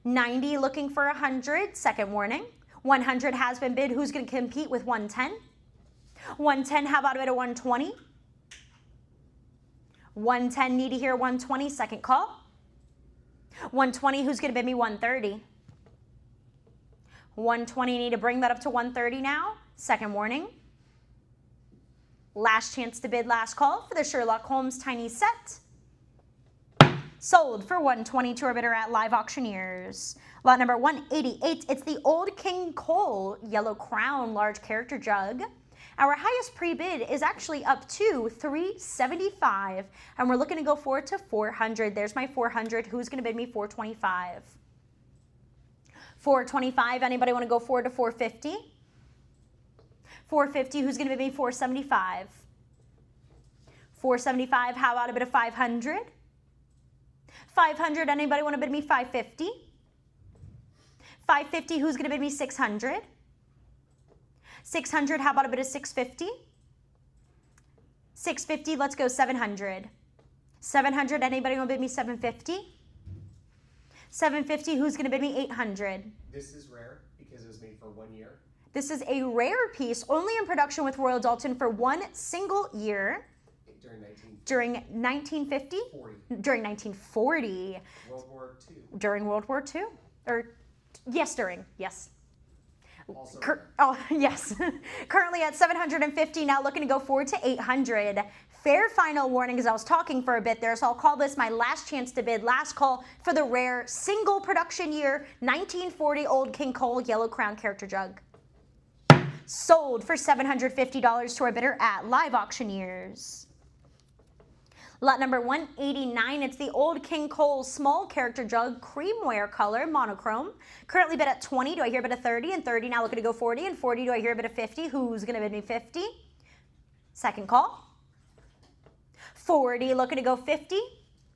90, looking for 100. Second warning. 100 has been bid. Who's going to compete with 110? 110, how about a bid of 120? 110, need to hear 120. Second call. 120, who's going to bid me 130? 120, need to bring that up to 130 now. Second warning. Last chance to bid, last call for the Sherlock Holmes tiny set. Sold for 120 to our bidder at Live Auctioneers. Lot number 188, it's the Old King Cole Yellow Crown large character jug. Our highest pre-bid is actually up to $375, and we're looking to go forward to 400. There's my 400. Who's going to bid me 425? 425, anybody want to go forward to 450? 450, who's going to bid me 475? 475, how about a bit of 500? 500, anybody want to bid me 550? 550, who's going to bid me 600? 600, how about a bit of 650? 650, let's go 700. 700, anybody want to bid me 750? 750, who's going to bid me 800? This is rare because it was made for 1 year. This is a rare piece, only in production with Royal Dalton for one single year. During During 1950? 40. During 1940. World War II. During World War II? Or, yes, during, yes. Also, Oh, yes. Currently at 750, now looking to go forward to 800. Fair final warning as I was talking for a bit there, so I'll call this my last chance to bid. Last call for the rare single production year 1940 Old King Cole Yellow Crown Character Jug. Sold for $750 to our bidder at Live Auctioneers. Lot number 189, it's the Old King Cole Small Character Jug Creamware Color Monochrome. Currently bid at 20, do I hear a bid of 30? And 30 now looking to go 40, and 40 do I hear a bid of 50? Who's gonna bid me 50? Second call. 40 looking to go 50.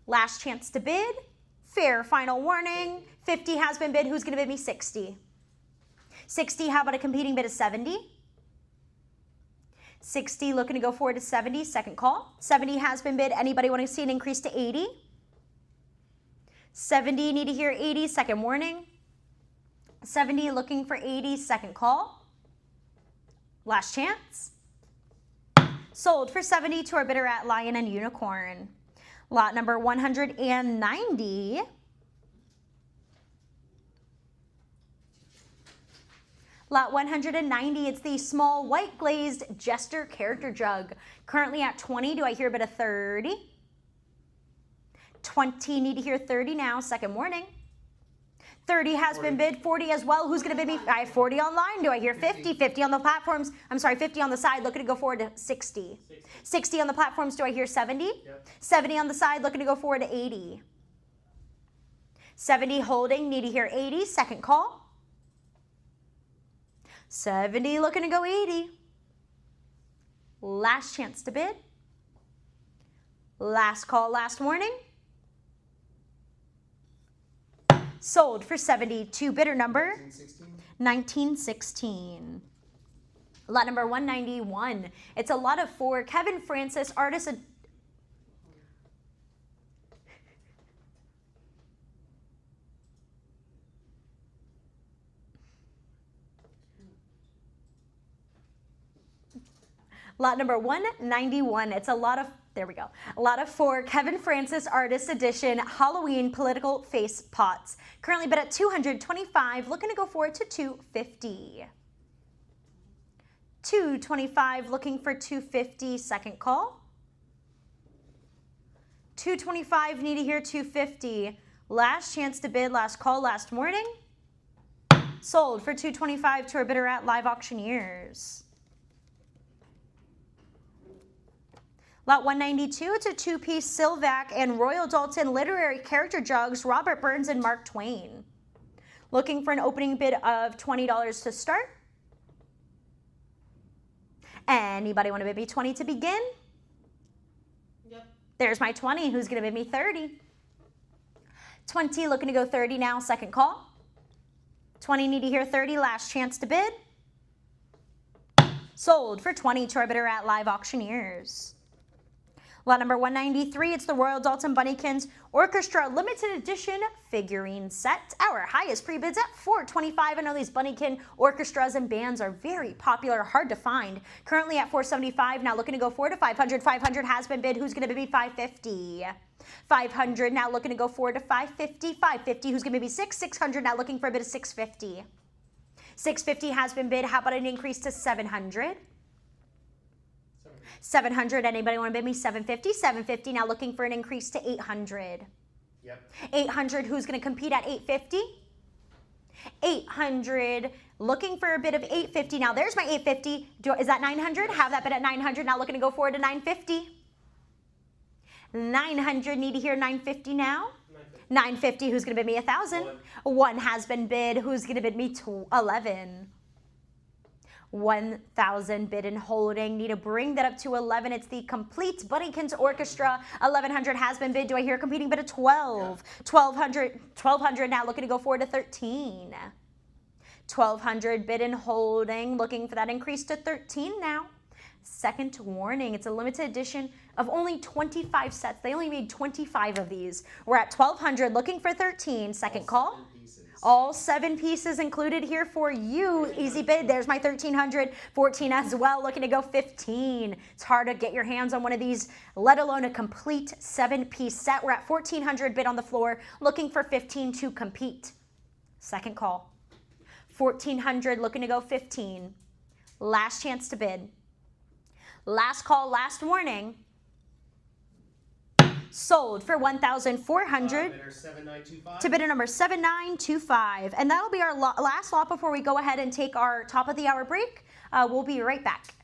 Last chance to bid. Fair final warning. 50 has been bid, who's gonna bid me 60? 60, how about a competing bid of 70? 60 looking to go forward to 70, second call. 70 has been bid. Anybody want to see an increase to 80? 70, need to hear 80, second warning. 70 looking for 80, second call. Last chance. Sold for 70 to our bidder at Lion and Unicorn. Lot number 190. Lot 190, it's the small white glazed Jester Character Jug. Currently at 20, do I hear a bit of 30? 20, need to hear 30 now, second warning. 30 has 40. been bid, 40 as well. Who's gonna bid me? I have 40 online, do I hear 50? 50 on the platforms, I'm sorry, 50 on the side, looking to go forward to 60. 60 on the platforms, do I hear 70? Yep. 70 on the side, looking to go forward to 80. 70 holding, need to hear 80, second call. 70 looking to go 80. Last chance to bid. Last call, last warning. Sold for 72. Bidder number 1916. Lot number 191. It's a lot of 4. Kevin Francis, artist. Lot number 191. It's a lot of, there we go. A lot of 4 Kevin Francis Artist Edition Halloween Political Face Pots. Currently bid at 225, looking to go forward to 250. 225, looking for 250, second call. 225, need to hear 250. Last chance to bid, last call, last warning. Sold for 225 to our bidder at Live Auctioneers. Lot 192, it's a 2-piece Silvac and Royal Dalton Literary Character Jugs, Robert Burns and Mark Twain. Looking for an opening bid of $20 to start. Anybody want to bid me 20 to begin? Yep. There's my 20. Who's going to bid me 30? 20, looking to go 30 now, second call. 20, need to hear 30, last chance to bid. Sold for 20 to our bidder at Live Auctioneers. Lot number 193, it's the Royal Dalton Bunnykins Orchestra Limited Edition Figurine Set. Our highest pre-bids at $425. I know these Bunnykin orchestras and bands are very popular, hard to find. Currently at $475, now looking to go forward to $500. $500 has been bid. Who's going to bid me $550? $500 now looking to go forward to $550. $550, who's going to bid me $600 now looking for a bid of $650. $650 has been bid. How about an increase to $700? $700, anybody want to bid me $750? $750, now looking for an increase to $800. Yep. $800, who's going to compete at $850? $800, looking for a bid of $850. Now there's my $850. Is that $900? Have that bid at $900, now looking to go forward to $950. $900, need to hear $950 now? $950, who's going to bid me $1,000? One has been bid. Who's going to bid me $11? $1,000 bid and holding. Need to bring that up to $11. It's the complete Bunnykins Orchestra. $1,100 has been bid. Do I hear a competing bid of $12? $1,200 now looking to go forward to $13. $1,200 bid and holding. Looking for that increase to $13 now. Second warning, it's a limited edition of only 25 sets. They only made 25 of these. We're at $1,200 looking for $13. Second call. All 7 pieces included here for you. Easy bid. There's my 1300, 14 as well. Looking to go 15. It's hard to get your hands on one of these, let alone a complete 7-piece set. We're at 1400 bid on the floor, looking for 15 to compete. Second call. 1400, looking to go 15. Last chance to bid. Last call, last warning. Sold for 1,400 Bidder 7925. to bidder number 7925. And that'll be our last lot before we go ahead and take our top of the hour break. We'll be right back.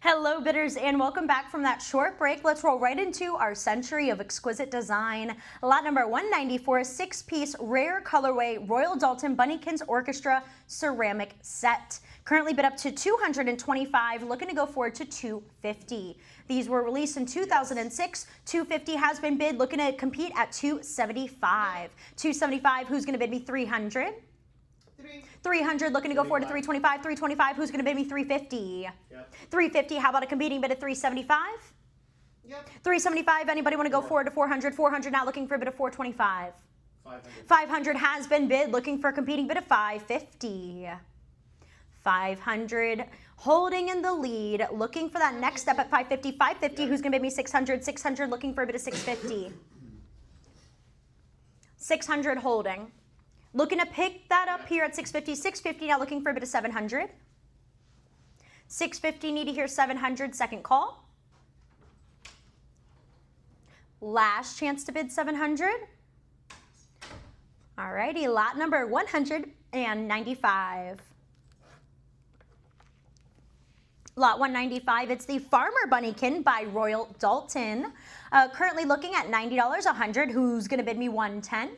Hello bidders and welcome back from that short break. Let's roll right into our Century of Exquisite Design. Lot number 194, a 6-piece rare colorway Royal Dalton Bunnykins Orchestra ceramic set. Currently bid up to $225, looking to go forward to $250. These were released in 2006. $250 has been bid, looking to compete at $275. $275, who's going to bid me $300? $300, looking to go forward to $325. $325, who's going to bid me $350? Yep. $350, how about a competing bid at $375? Yep. $375, anybody want to go forward to $400? $400, now looking for a bid of $425. $500. $500 has been bid, looking for a competing bid of $550. $500, holding in the lead, looking for that next step at $550. $550, who's going to bid me $600? $600, looking for a bid of $650. $600 holding. Looking to pick that up here at $650. $650, now looking for a bid of $700. $650, need to hear $700, second call. Last chance to bid $700. Alrighty, lot number 195. Lot 195, it's the Farmer Bunnykin by Royal Dalton. Currently looking at $90, $100, who's going to bid me $110?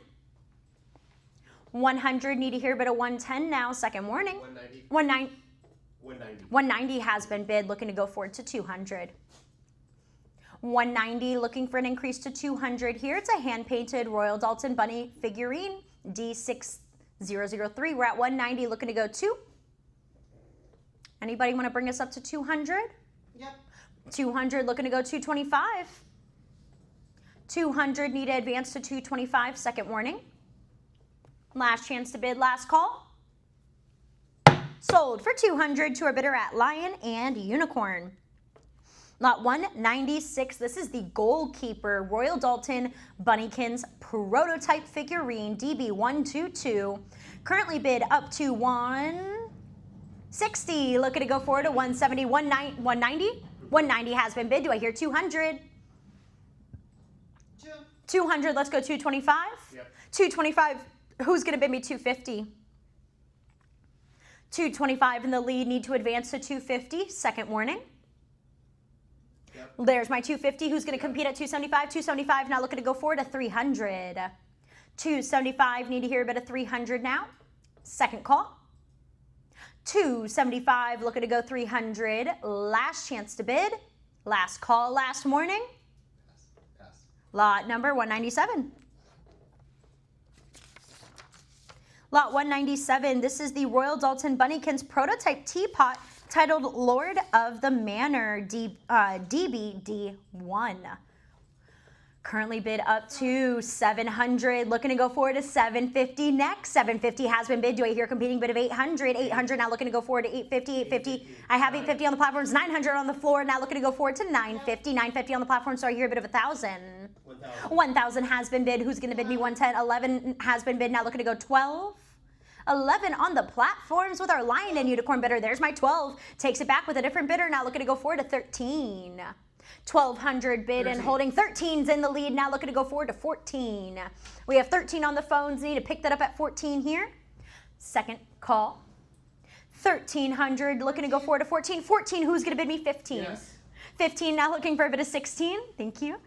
$100, need to hear a bid of $110 now, second warning. $190 has been bid, looking to go forward to $200. $190, looking for an increase to $200 here. It's a hand-painted Royal Dalton Bunny figurine, D6003. We're at $190, looking to go to. Anybody want to bring us up to $200? Yep. $200, looking to go $225. $200, need to advance to $225, second warning. Last chance to bid, last call. Sold for $200 to our bidder at Lion and Unicorn. Lot 196, this is the Goalkeeper Royal Dalton Bunnykins prototype figurine, DB122. Currently bid up to $160. Looking to go forward to $170, $190? $190 has been bid. Do I hear $200? $200, let's go $225. Yep. $225, who's going to bid me $250? $225 in the lead, need to advance to $250, second warning. Yep. There's my $250, who's going to compete at $275? $275, now looking to go forward to $300. $275, need to hear a bit of $300 now, second call. $275, looking to go $300, last chance to bid, last call, last warning. Pass. Lot number 197. Lot 197, this is the Royal Dalton Bunnykins prototype teapot titled Lord of the Manor, DBD1. Currently bid up to $700, looking to go forward to $750 next. $750 has been bid. Do I hear competing bid of $800? $800 now looking to go forward to $850. $850. I have $850 on the platforms. $900 on the floor. Now looking to go forward to $950. $950 on the platform. So I hear a bid of $1,000. $1,000 has been bid. Who's going to bid me $110? $11 has been bid. Now looking to go $12. $11 on the platforms with our Lion and Unicorn bidder. There's my $12. Takes it back with a different bidder. Now looking to go forward to $13. $1,200 bid and holding. $13's in the lead. Now looking to go forward to $14. We have $13 on the phones. Need to pick that up at $14 here. Second call. $1,300 looking to go forward to $14. $14, who's going to bid me $15? Yes. $15 now looking for a bid of $16. Thank you.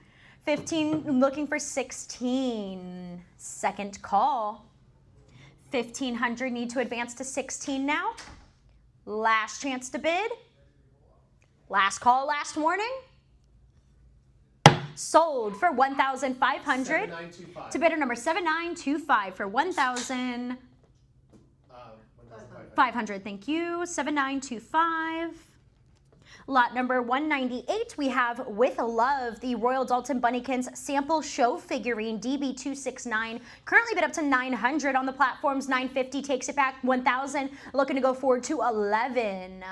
$15 looking for $16. Second call. $1,500 need to advance to $16 now. Last chance to bid. Last call, last warning. Sold for $1,500 $7,925. to bidder number 7925 for $1,500. Thank you. 7925. Lot number 198, we have With Love, the Royal Dalton Bunnykins sample show figurine, DB269. Currently bid up to $900 on the platforms. $950 takes it back. $1,000 looking to go forward to $11.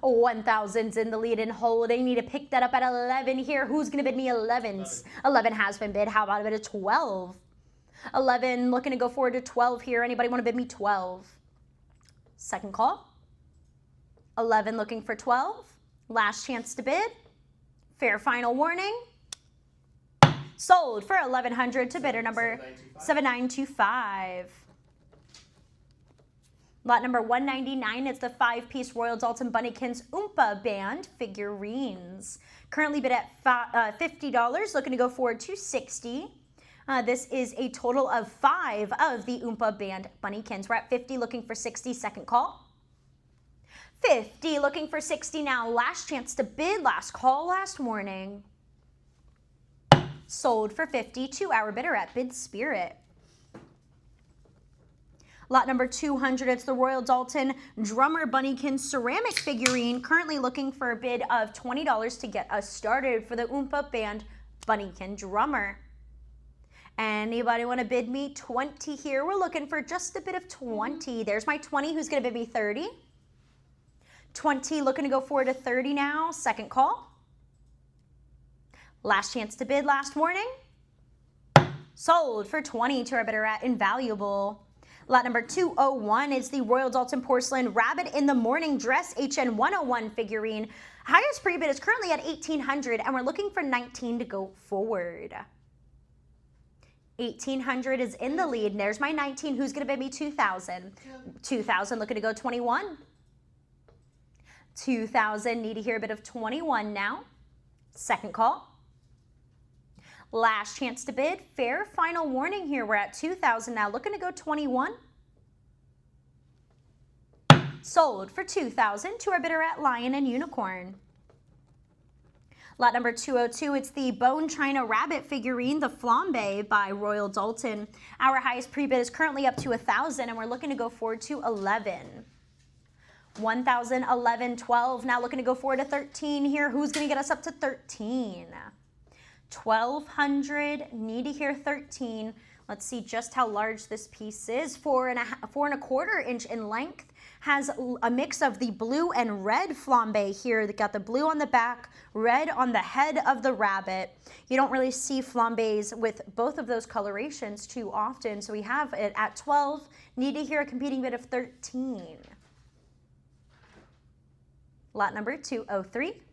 $1,000's in the lead and holding. Need to pick that up at $11 here. Who's going to bid me $11? $11 has been bid. How about a bid of $12? $11 looking to go forward to $12 here. Anybody want to bid me $12? Second call. $11 looking for $12. Last chance to bid. Fair final warning. Sold for $1,100 to bidder number 7925. Lot number 199 is the 5-piece Royal Dalton Bunnykins Oompa Band figurines. Currently bid at $50, looking to go forward to $60. This is a total of 5 of the Oompa Band Bunnykins. We're at 50, looking for 60, second call. 50, looking for 60 now. Last chance to bid, last call, last warning. Sold for 50, 2-hour bidder at Bid Spirit. Lot number 200, it's the Royal Dalton Drummer Bunnykin ceramic figurine. Currently looking for a bid of $20 to get us started for the Oompa Band Bunnykin Drummer. Anybody want to bid me 20 here? We're looking for just a bit of 20. There's my 20. Who's going to bid me 30? 20, looking to go forward to 30 now. Second call. Last chance to bid, last warning. Sold for 20 to our bidder at Invaluable. Lot number 201 is the Royal Dalton Porcelain Rabbit in the Morning Dress HN 101 figurine. Highest pre-bid is currently at $1,800, and we're looking for 19 to go forward. 1,800 is in the lead, and there's my 19. Who's going to bid me 2,000? 2,000, looking to go 21. 2,000, need to hear a bit of 21 now. Second call. Last chance to bid. Fair final warning here. We're at 2,000 now. Looking to go 21. Sold for 2,000 to our bidder at Lion and Unicorn. Lot number 202, it's the Bone China Rabbit figurine, the Flambe by Royal Dalton. Our highest pre-bid is currently up to 1,000, and we're looking to go forward to 11. 1,000, 11, 12. Now looking to go forward to 13 here. Who's going to get us up to 13? 1,200, need to hear 13. Let's see just how large this piece is. 4.25 inch in length. Has a mix of the blue and red flambe here. They got the blue on the back, red on the head of the rabbit. You don't really see flambes with both of those colorations too often. So we have it at 12. Need to hear a competing bid of 13. Lot number 203.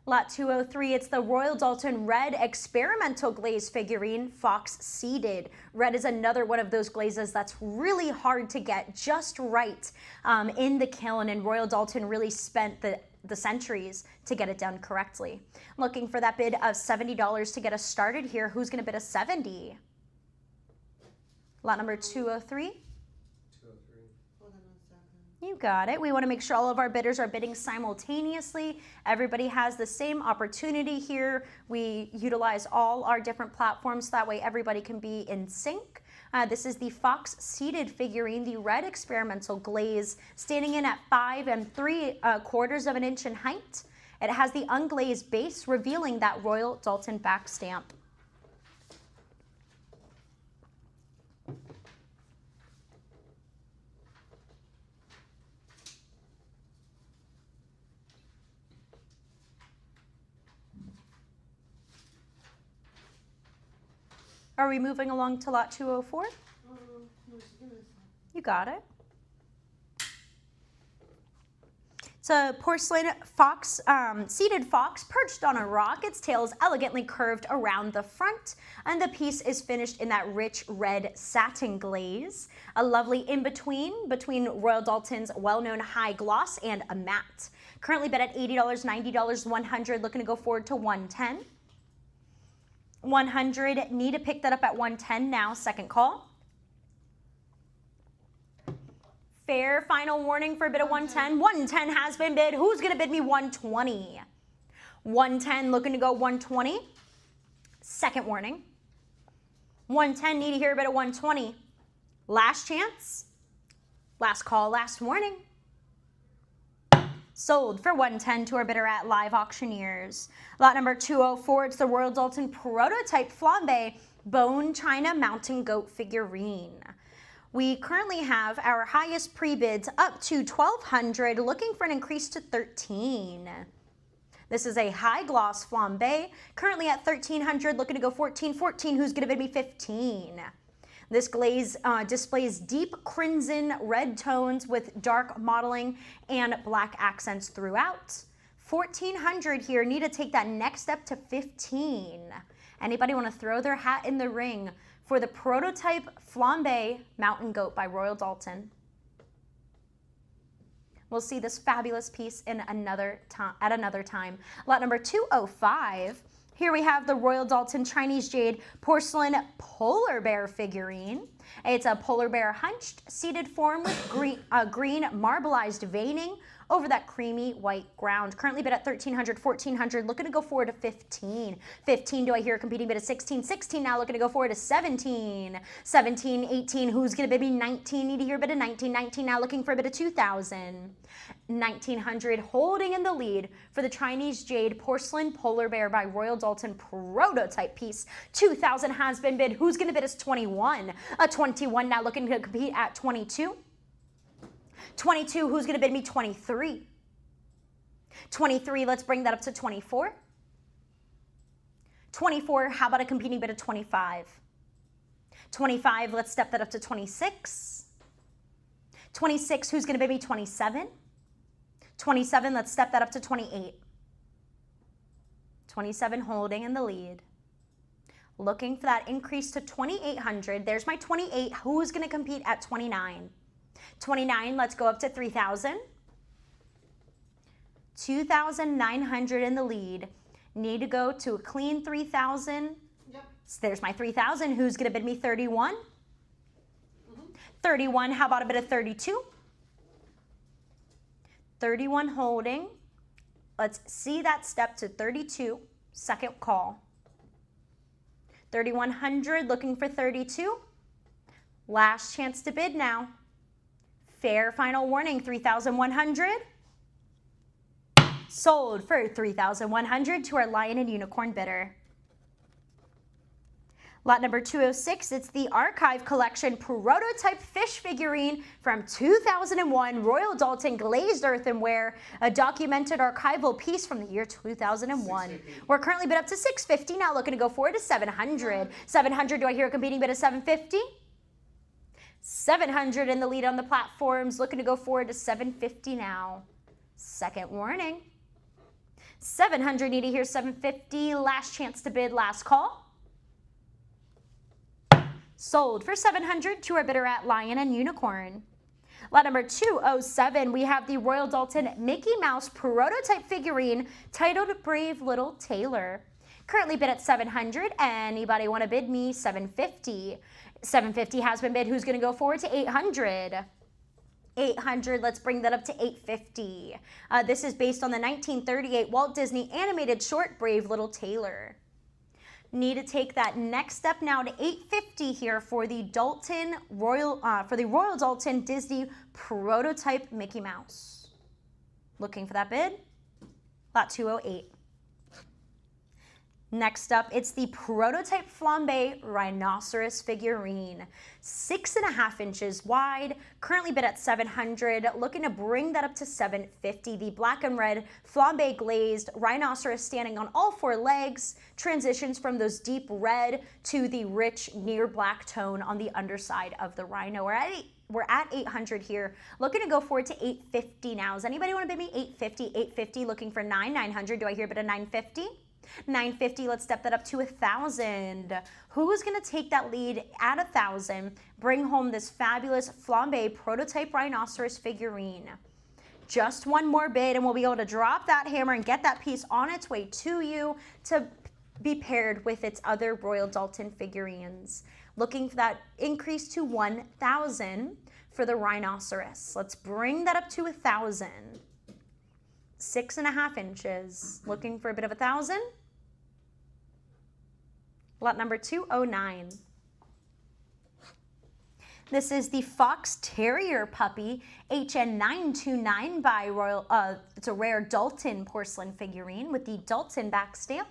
Lot 203, it's the Royal Dalton Red Experimental Glaze figurine, Fox Seeded. Red is another one of those glazes that's really hard to get just right in the kiln, and Royal Dalton really spent the centuries to get it done correctly. Looking for that bid of $70 to get us started here. Who's going to bid a 70? Lot number 203. You got it. We want to make sure all of our bidders are bidding simultaneously. Everybody has the same opportunity here. We utilize all our different platforms so that way everybody can be in sync. This is the Fox Seeded figurine, the red experimental glaze, standing in at 5 3/4 inch in height. It has the unglazed base, revealing that Royal Dalton back stamp. Are we moving along to lot 204? You got it. It's a porcelain fox, seated fox perched on a rock. Its tail is elegantly curved around the front, and the piece is finished in that rich red satin glaze. A lovely in-between Royal Dalton's well-known high gloss and a matte. Currently bid at $80, $90, $100, looking to go forward to $110. 100, need to pick that up at 110 now, second call. Fair final warning for a bid of 110. 110 has been bid. Who's going to bid me 120? 110, looking to go 120. Second warning. 110, need to hear a bid of 120. Last chance. Last call, last warning. Sold for 110 to our bidder at Live Auctioneers. Lot number 204, it's the Royal Dalton Prototype Flambe Bone China Mountain Goat figurine. We currently have our highest pre-bids up to $1,200, looking for an increase to $13. This is a high gloss flambe, currently at $1,300, looking to go $14. $14, who's going to bid me $15? This glaze displays deep crimson red tones with dark modeling and black accents throughout. $1,400 here. Need to take that next step to $15. Anybody want to throw their hat in the ring for the prototype Flambe Mountain Goat by Royal Dalton? We'll see this fabulous piece in another time. Lot number 205. Here we have the Royal Dalton Chinese Jade Porcelain Polar Bear figurine. It's a polar bear hunched, seated form with green marbleized veining over that creamy white ground. Currently bid at $1,300, $1,400, looking to go forward to $15. $15, do I hear a competing bid of $16? $16 now, looking to go forward to $17. $17, $18, who's gonna bid me $19? Need to hear a bid of $19. $19 now, looking for a bid of $2,000. $1,900, holding in the lead for the Chinese Jade Porcelain Polar Bear by Royal Dalton prototype piece. $2,000 has been bid. Who's gonna bid us $21? A $21 now, looking to compete at $22. $22, who's gonna bid me $23? $23, let's bring that up to $24. $24, how about a competing bid of $25? $25, let's step that up to $26. $26, who's gonna bid me $27? $27, let's step that up to $28. $27, holding in the lead. Looking for that increase to $2,800. There's my $28, who's gonna compete at $29? $29, let's go up to $3,000. $2,900 in the lead. Need to go to a clean $3,000. Yep. So there's my $3,000. Who's gonna bid me $31? $31, how about a bid of $32? $31 holding. Let's see that step to $32, second call. $3,100, looking for $32. Last chance to bid now. Fair final warning, $3,100. Sold for $3,100 to our Lion and Unicorn bidder. Lot number 206, it's the Archive Collection prototype fish figurine from 2001, Royal Dalton glazed earthenware, a documented archival piece from the year 2001. We're currently bid up to $650, now looking to go forward to $700. $700, do I hear a competing bid of $750? $700 in the lead on the platforms, looking to go forward to $750 now. Second warning. $700, need to hear $750, last chance to bid, last call. Sold for $700 to our bidder at Lion and Unicorn. Lot number 207, we have the Royal Dalton Mickey Mouse prototype figurine titled Brave Little Tailor. Currently bid at $700. Anybody want to bid me $750? $750 has been bid. Who's going to go forward to $800? $800, let's bring that up to $850. This is based on the 1938 Walt Disney animated short Brave Little Tailor. Need to take that next step now to $850 here for the Royal Dalton Disney prototype Mickey Mouse. Looking for that bid? Lot 208. Next up, it's the prototype Flambe rhinoceros figurine. 6.5 inches wide, currently bid at $700, looking to bring that up to $750. The black and red Flambe glazed rhinoceros standing on all four legs, transitions from those deep red to the rich near black tone on the underside of the rhino. We're at $800 here, looking to go forward to $850 now. Does anybody want to bid me $850? $850, looking for $900. Do I hear a bid of $950? $950, let's step that up to $1,000. Who's gonna take that lead at $1,000, bring home this fabulous Flambe prototype rhinoceros figurine? Just one more bid and we'll be able to drop that hammer and get that piece on its way to you to be paired with its other Royal Dalton figurines. Looking for that increase to $1,000 for the rhinoceros. Let's bring that up to $1,000. 6.5 inches. Looking for a bit of $1,000. Lot number 209. This is the Fox Terrier puppy HN929 by it's a rare Dalton porcelain figurine with the Dalton back stamp.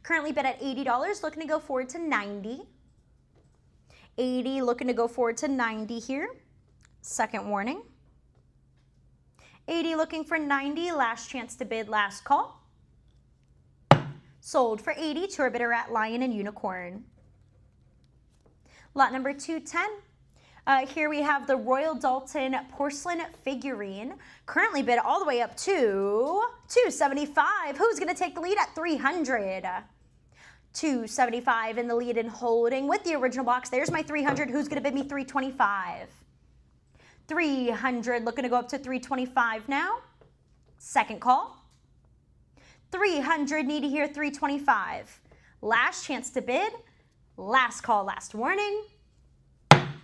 Currently bid at $80, looking to go forward to $90. $80, looking to go forward to $90 here. Second warning. $80, looking for $90, last chance to bid, last call. Sold for $80 to our bidder at Lion and Unicorn. Lot number 210. Here we have the Royal Dalton porcelain figurine, currently bid all the way up to $275. Who's going to take the lead at $300? $275 in the lead and holding with the original box. There's my $300. Who's going to bid me $325? $300, looking to go up to $325 now. Second call. $300, need to hear $325. Last chance to bid. Last call, last warning.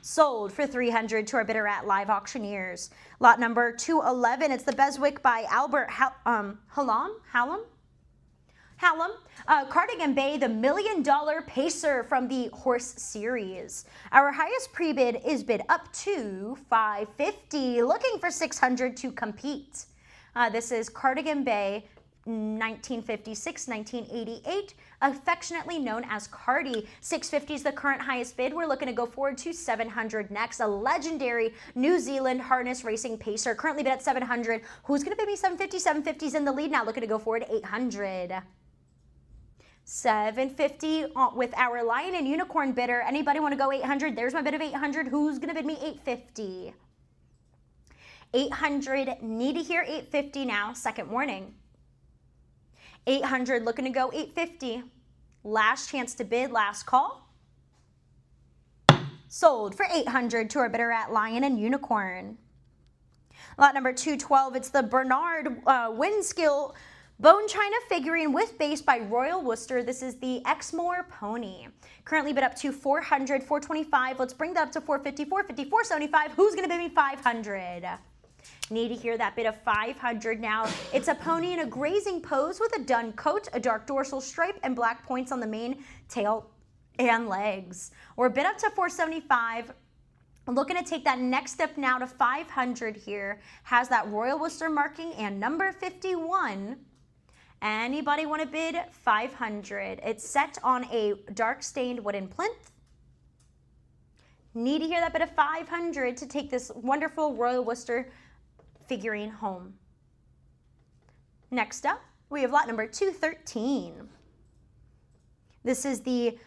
Sold for $300 to our bidder at Live Auctioneers. Lot number 211. It's the Beswick by Albert Hallam. Cardigan Bay, the $1 million pacer from the horse series. Our highest pre-bid is bid up to $550, looking for $600 to compete. This is Cardigan Bay, 1956-1988, affectionately known as Cardi. $650 is the current highest bid. We're looking to go forward to $700 next. A legendary New Zealand harness racing pacer, currently bid at $700. Who's going to bid me $750? $750's in the lead now, looking to go forward to $800. $750 with our Lion and Unicorn bidder. Anybody want to go $800? There's my bid of $800. Who's going to bid me $850? $800, need to hear $850 now. Second warning. $800, looking to go $850. Last chance to bid, last call. Sold for $800 to our bidder at Lion and Unicorn. Lot number 212, it's the Bernard Winskill Bone China figurine with base by Royal Worcester. This is the Exmoor pony. Currently bid up to $400, $425. Let's bring that up to $450, $450, $475. Who's going to bid me $500? Need to hear that bid of $500 now. It's a pony in a grazing pose with a dun coat, a dark dorsal stripe, and black points on the mane, tail, and legs. We're bid up to $475. Looking to take that next step now to $500 here. Has that Royal Worcester marking and number 51. Anybody want to bid $500? It's set on a dark stained wooden plinth. Need to hear that bid of $500 to take this wonderful Royal Worcester figurine home. Next up, we have lot number 213. This is the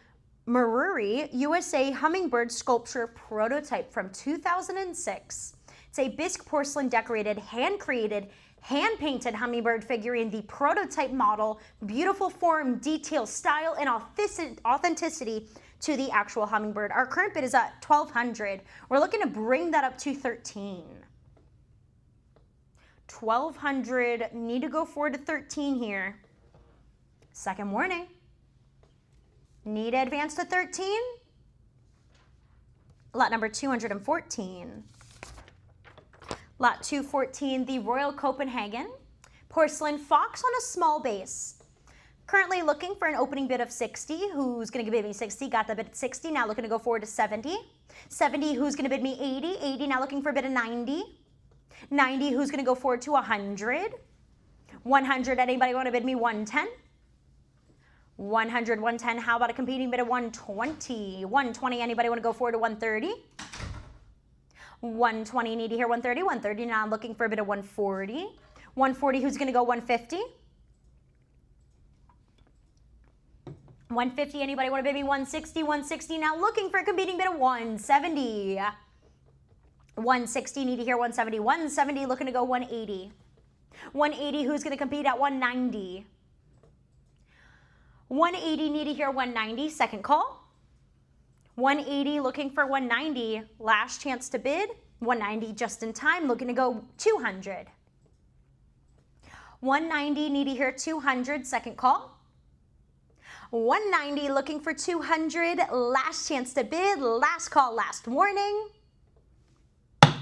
Maruri USA Hummingbird Sculpture Prototype from 2006. It's a bisque porcelain decorated, hand-created, hand-painted hummingbird figurine, the prototype model, beautiful form, detail, style, and authenticity to the actual hummingbird. Our current bid is at $1,200. We're looking to bring that up to $1,300. $1,200, need to go forward to $1,300 here. Second warning. Need to advance to $1,300. Lot number 214. Lot 214, the Royal Copenhagen Porcelain Fox on a small base. Currently looking for an opening bid of $60. Who's going to bid me $60? Got the bid at $60. Now looking to go forward to $70. $70, who's going to bid me $80? $80, now looking for a bid of $90. $90, who's going to go forward to $100? $100, anybody want to bid me $110? $100, $110, how about a competing bid of $120? $120, anybody want to go forward to $130? $120, need to hear $130. $130, now I'm looking for a bid of $140. $140, who's going to go $150? $150, anybody want to bid me $160? $160, now looking for a competing bid of $170. $160, need to hear $170. $170, looking to go $180. $180, who's going to compete at $190? $180, need to hear $190. Second call. $180, looking for $190. Last chance to bid. $190 just in time, looking to go $200. $190, need to hear $200. Second call. $190, looking for $200. Last chance to bid. Last call, last warning.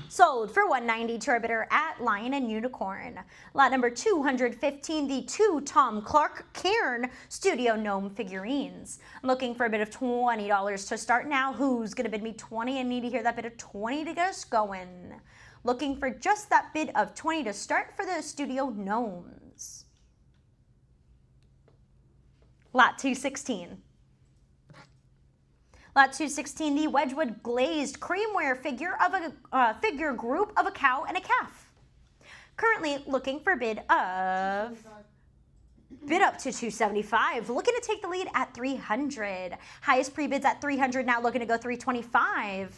Sold for $190 to our bidder at Lion and Unicorn. Lot number 215, the two Tom Clark Cairn Studio Gnome figurines. Looking for a bid of $20 to start now. Who's going to bid me $20? And need to hear that bid of $20 to get us going. Looking for just that bid of $20 to start for the Studio Gnomes. Lot 216. Lot 216, the Wedgwood glazed creamware figure of a figure group of a cow and a calf. Currently looking for bid of up to $275. Looking to take the lead at $300. Highest pre-bids at $300. Now looking to go $325.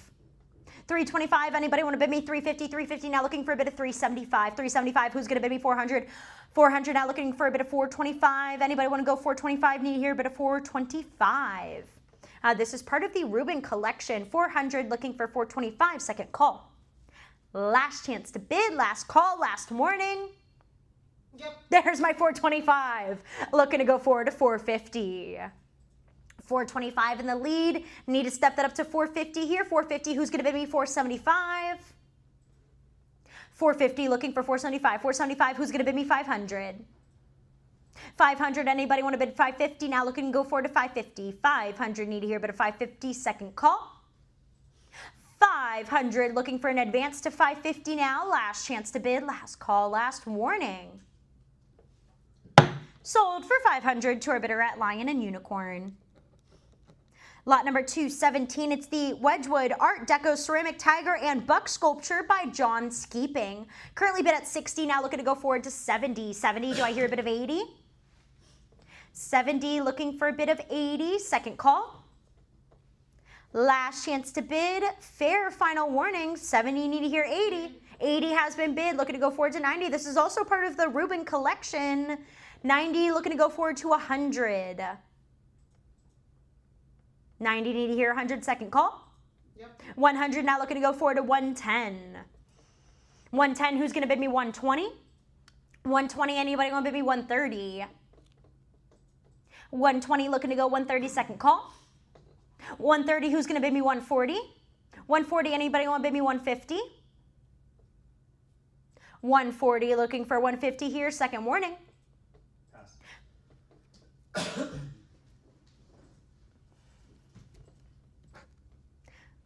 325, anybody want to bid me 350, 350, now looking for a bid of 375, 375, who's going to bid me 400, 400, now looking for a bid of 425, anybody want to go 425, need to hear a bid of 425. This is part of the Reuben collection, 400, looking for 425, second call. Last chance to bid, last call, last warning. Yep. There's my 425, looking to go forward to 450. 425 in the lead, need to step that up to 450 here. 450, who's going to bid me 475? 450, looking for 475. 475, who's going to bid me 500? 500, anybody want to bid 550? Now looking to go forward to 550. 500, need to hear a bid of 550, second call. 500, looking for an advance to 550 now. Last chance to bid, last call, last warning. Sold for 500 to our bidder at Lion and Unicorn. Lot number 217, it's the Wedgwood Art Deco Ceramic Tiger and Buck Sculpture by John Skeeping. Currently bid at 60, now looking to go forward to 70. 70, do I hear a bit of 80? 70, looking for a bit of 80, second call. Last chance to bid, fair final warning, 70, need to hear 80. 80 has been bid, looking to go forward to 90. This is also part of the Reuben collection. 90, looking to go forward to 100. 90, need to hear 100, second call. Yep. 100, now looking to go forward to 110. 110, who's going to bid me 120? 120, anybody want to bid me 130? 120, looking to go 130, second call. 130, who's going to bid me 140? 140, anybody want to bid me 150? 140, looking for 150 here, second warning. Pass.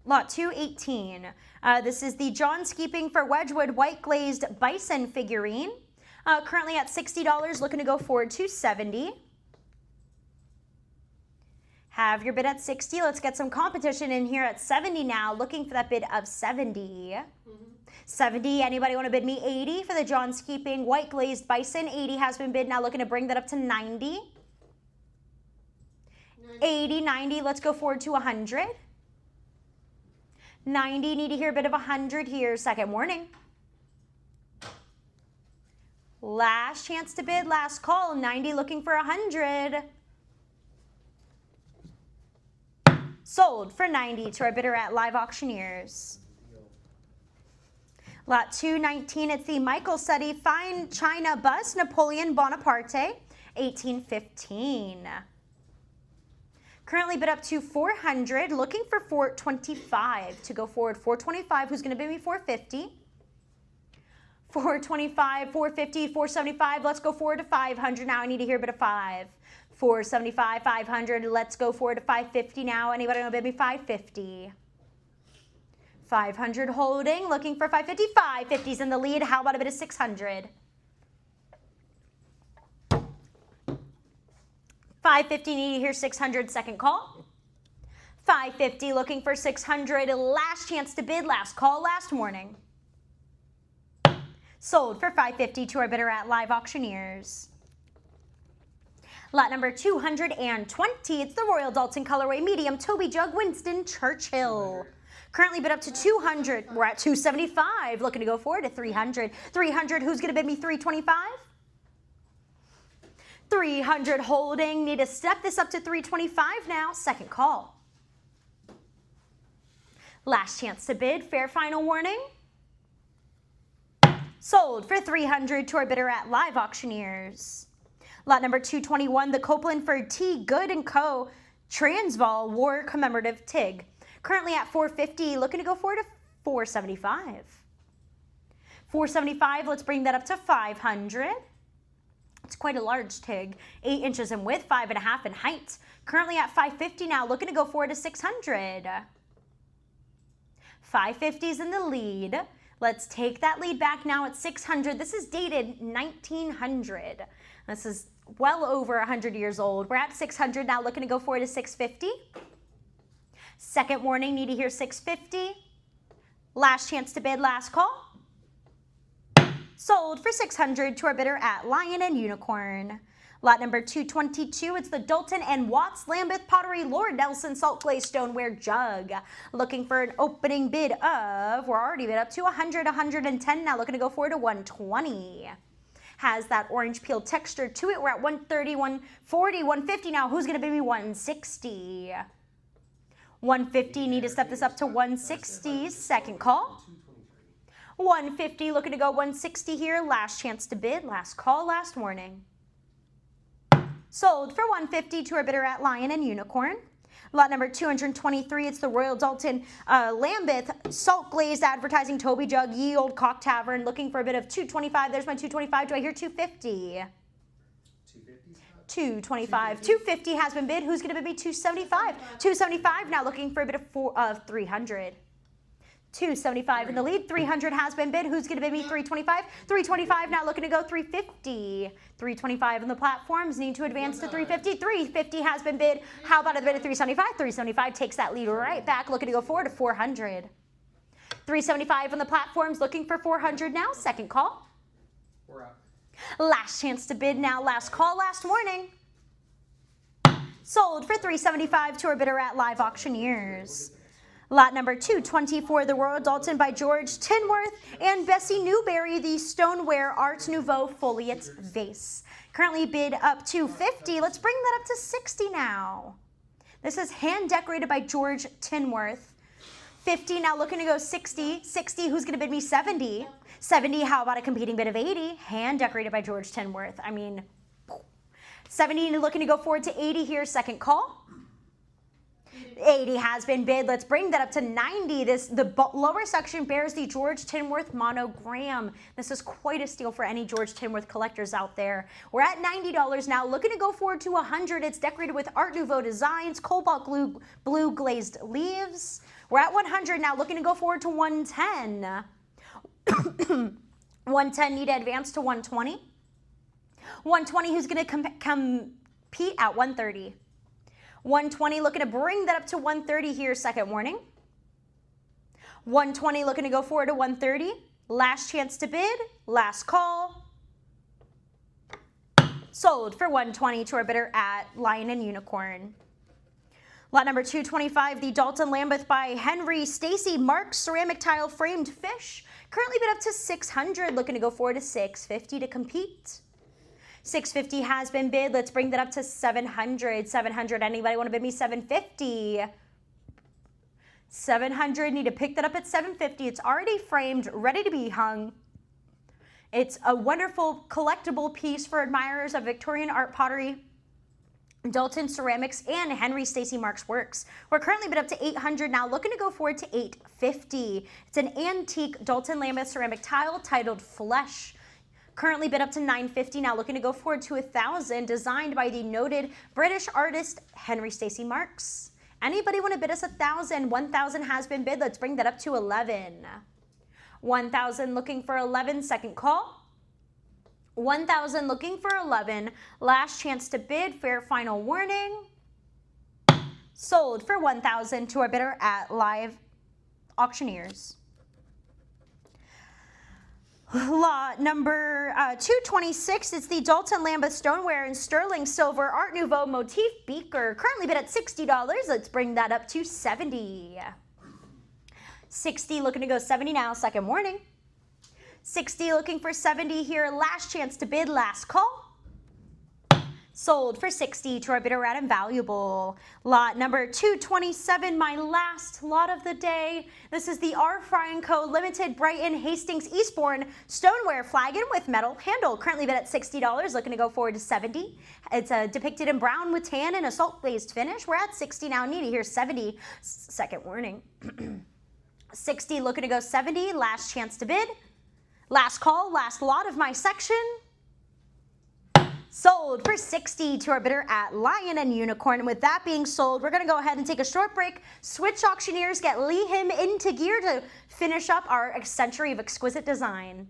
Lot 218. This is the John Skeeping for Wedgwood White Glazed Bison figurine. Currently at $60, looking to go forward to 70. Have your bid at 60. Let's get some competition in here at 70 now. Looking for that bid of 70. 70, anybody want to bid me 80 for the John Skeeping White Glazed Bison? 80 has been bid, now looking to bring that up to 90. 80, 90, let's go forward to 100. 90, need to hear a bit of 100 here, second warning. Last chance to bid, last call, 90 looking for 100. Sold for 90 to our bidder at Live Auctioneers. Lot 219, it's the Michael Sutty Fine China Bust Napoleon Bonaparte, 1815. Currently bid up to 400, looking for 425 to go forward. 425, who's going to bid me 450? 425, 450, 475, let's go forward to 500 now. I need to hear a bit of 5. 475, 500, let's go forward to 550 now. Anybody want to bid me 550? 500 holding, looking for 550. 550's in the lead. How about a bit of 600? 550, need to hear 600, second call. 550, looking for 600, last chance to bid, last call, last warning. Sold for 550 to our bidder at Live Auctioneers. Lot number 220, it's the Royal Dalton Colorway Medium Toby Jug Winston Churchill. Currently bid up to 200, we're at 275, looking to go forward to 300. 300, who's going to bid me 325? 300 holding, need to step this up to 325 now, second call. Last chance to bid, fair final warning. Sold for 300 to our bidder at Live Auctioneers. Lot number 221, the Copeland for T. Good & Co. Transvaal War Commemorative TIG. Currently at 450, looking to go forward to 475. 475, let's bring that up to 500. It's quite a large TIG, 8 inches in width, 5.5 in height. Currently at 550 now, looking to go forward to 600. 550's in the lead. Let's take that lead back now at 600. This is dated 1900. This is well over 100 years old. We're at 600 now, looking to go forward to 650. Second warning, need to hear 650. Last chance to bid, last call. Sold for 600 to our bidder at Lion and Unicorn. Lot number 222, it's the Dalton and Watts Lambeth Pottery Lord Nelson Salt Glaze Stoneware Jug. Looking for an opening bid of, we're already bid up to 100, 110 now, looking to go forward to 120. Has that orange peel texture to it. We're at 130, 140, 150 now. Who's going to bid me 160? 150, need to step this up to 160. Second call. 150, looking to go 160 here. Last chance to bid, last call, last warning. Sold for 150 to our bidder at Lion and Unicorn. Lot number 223, it's the Royal Dalton Lambeth Salt Glazed Advertising Toby Jug Ye Old Cock Tavern. Looking for a bid of 225. There's my 225. Do I hear 250? 225. 250 has been bid. Who's going to bid me 275? 275 now, looking for a bid of 300. 275 in the lead. 300 has been bid. Who's going to bid me 325? 325 now, looking to go 350. 325 in the platforms. Need to advance to 350. 350 has been bid. How about a bid of 375? 375 takes that lead right back. Looking to go forward to 400. 375 on the platforms. Looking for 400 now. Second call. We're up. Last chance to bid now. Last call, last warning. Sold for 375 to our bidder at Live Auctioneers. Lot number 224, the Royal Dalton by George Tinworth and Bessie Newberry, the Stoneware Art Nouveau Foliate Vase. Currently bid up to 50. Let's bring that up to 60 now. This is hand decorated by George Tinworth. 50 now, looking to go 60. 60, who's going to bid me 70? 70, how about a competing bid of 80? Hand decorated by George Tinworth. I mean, 70 looking to go forward to 80 here. Second call. 80 has been bid. Let's bring that up to 90. The lower section bears the George Tinworth monogram. This is quite a steal for any George Tinworth collectors out there. We're at $90 now, looking to go forward to 100. It's decorated with Art Nouveau designs, cobalt blue glazed leaves. We're at 100 now, looking to go forward to 110. 110, need to advance to 120. 120, who's going to compete at 130. 120, looking to bring that up to 130 here, second warning. 120, looking to go forward to 130. Last chance to bid, last call. Sold for 120 to our bidder at Lion and Unicorn. Lot number 225, the Dalton Lambeth by Henry Stacy Marks ceramic tile framed fish. Currently bid up to 600, looking to go forward to 650 to compete. 650 has been bid. Let's bring that up to 700. 700, anybody want to bid me 750? 700, need to pick that up at 750. It's already framed, ready to be hung. It's a wonderful collectible piece for admirers of Victorian art pottery, Dalton ceramics, and Henry Stacy Marks works. We're currently bid up to 800 now, looking to go forward to 850. It's an antique Dalton Lambeth ceramic tile titled Flesh. Currently bid up to 950 now, looking to go forward to 1,000, designed by the noted British artist Henry Stacy Marks. Anybody want to bid us 1,000? 1,000 has been bid. Let's bring that up to 11. 1,000 looking for 11, second call. 1,000 looking for 11. Last chance to bid, fair final warning. Sold for 1,000 to our bidder at Live Auctioneers. Lot number 226, it's the Dalton Lambeth Stoneware and Sterling Silver Art Nouveau Motif Beaker. Currently bid at $60. Let's bring that up to 70. 60, looking to go 70 now, second warning. 60, looking for 70 here. Last chance to bid, last call. Sold for 60 to our bidder at Invaluable. Lot number 227, my last lot of the day. This is the R. Fry & Co. Limited Brighton Hastings Eastbourne Stoneware Flagon with metal handle. Currently bid at $60, looking to go forward to 70. It's depicted in brown with tan and a salt glazed finish. We're at 60 now, need to hear 70. Second warning. 60, looking to go 70. Last chance to bid. Last call, last lot of my section. Sold for 60 to our bidder at Lion and Unicorn. And with that being sold, we're going to go ahead and take a short break, switch auctioneers, get Lee Him into gear to finish up our century of exquisite design.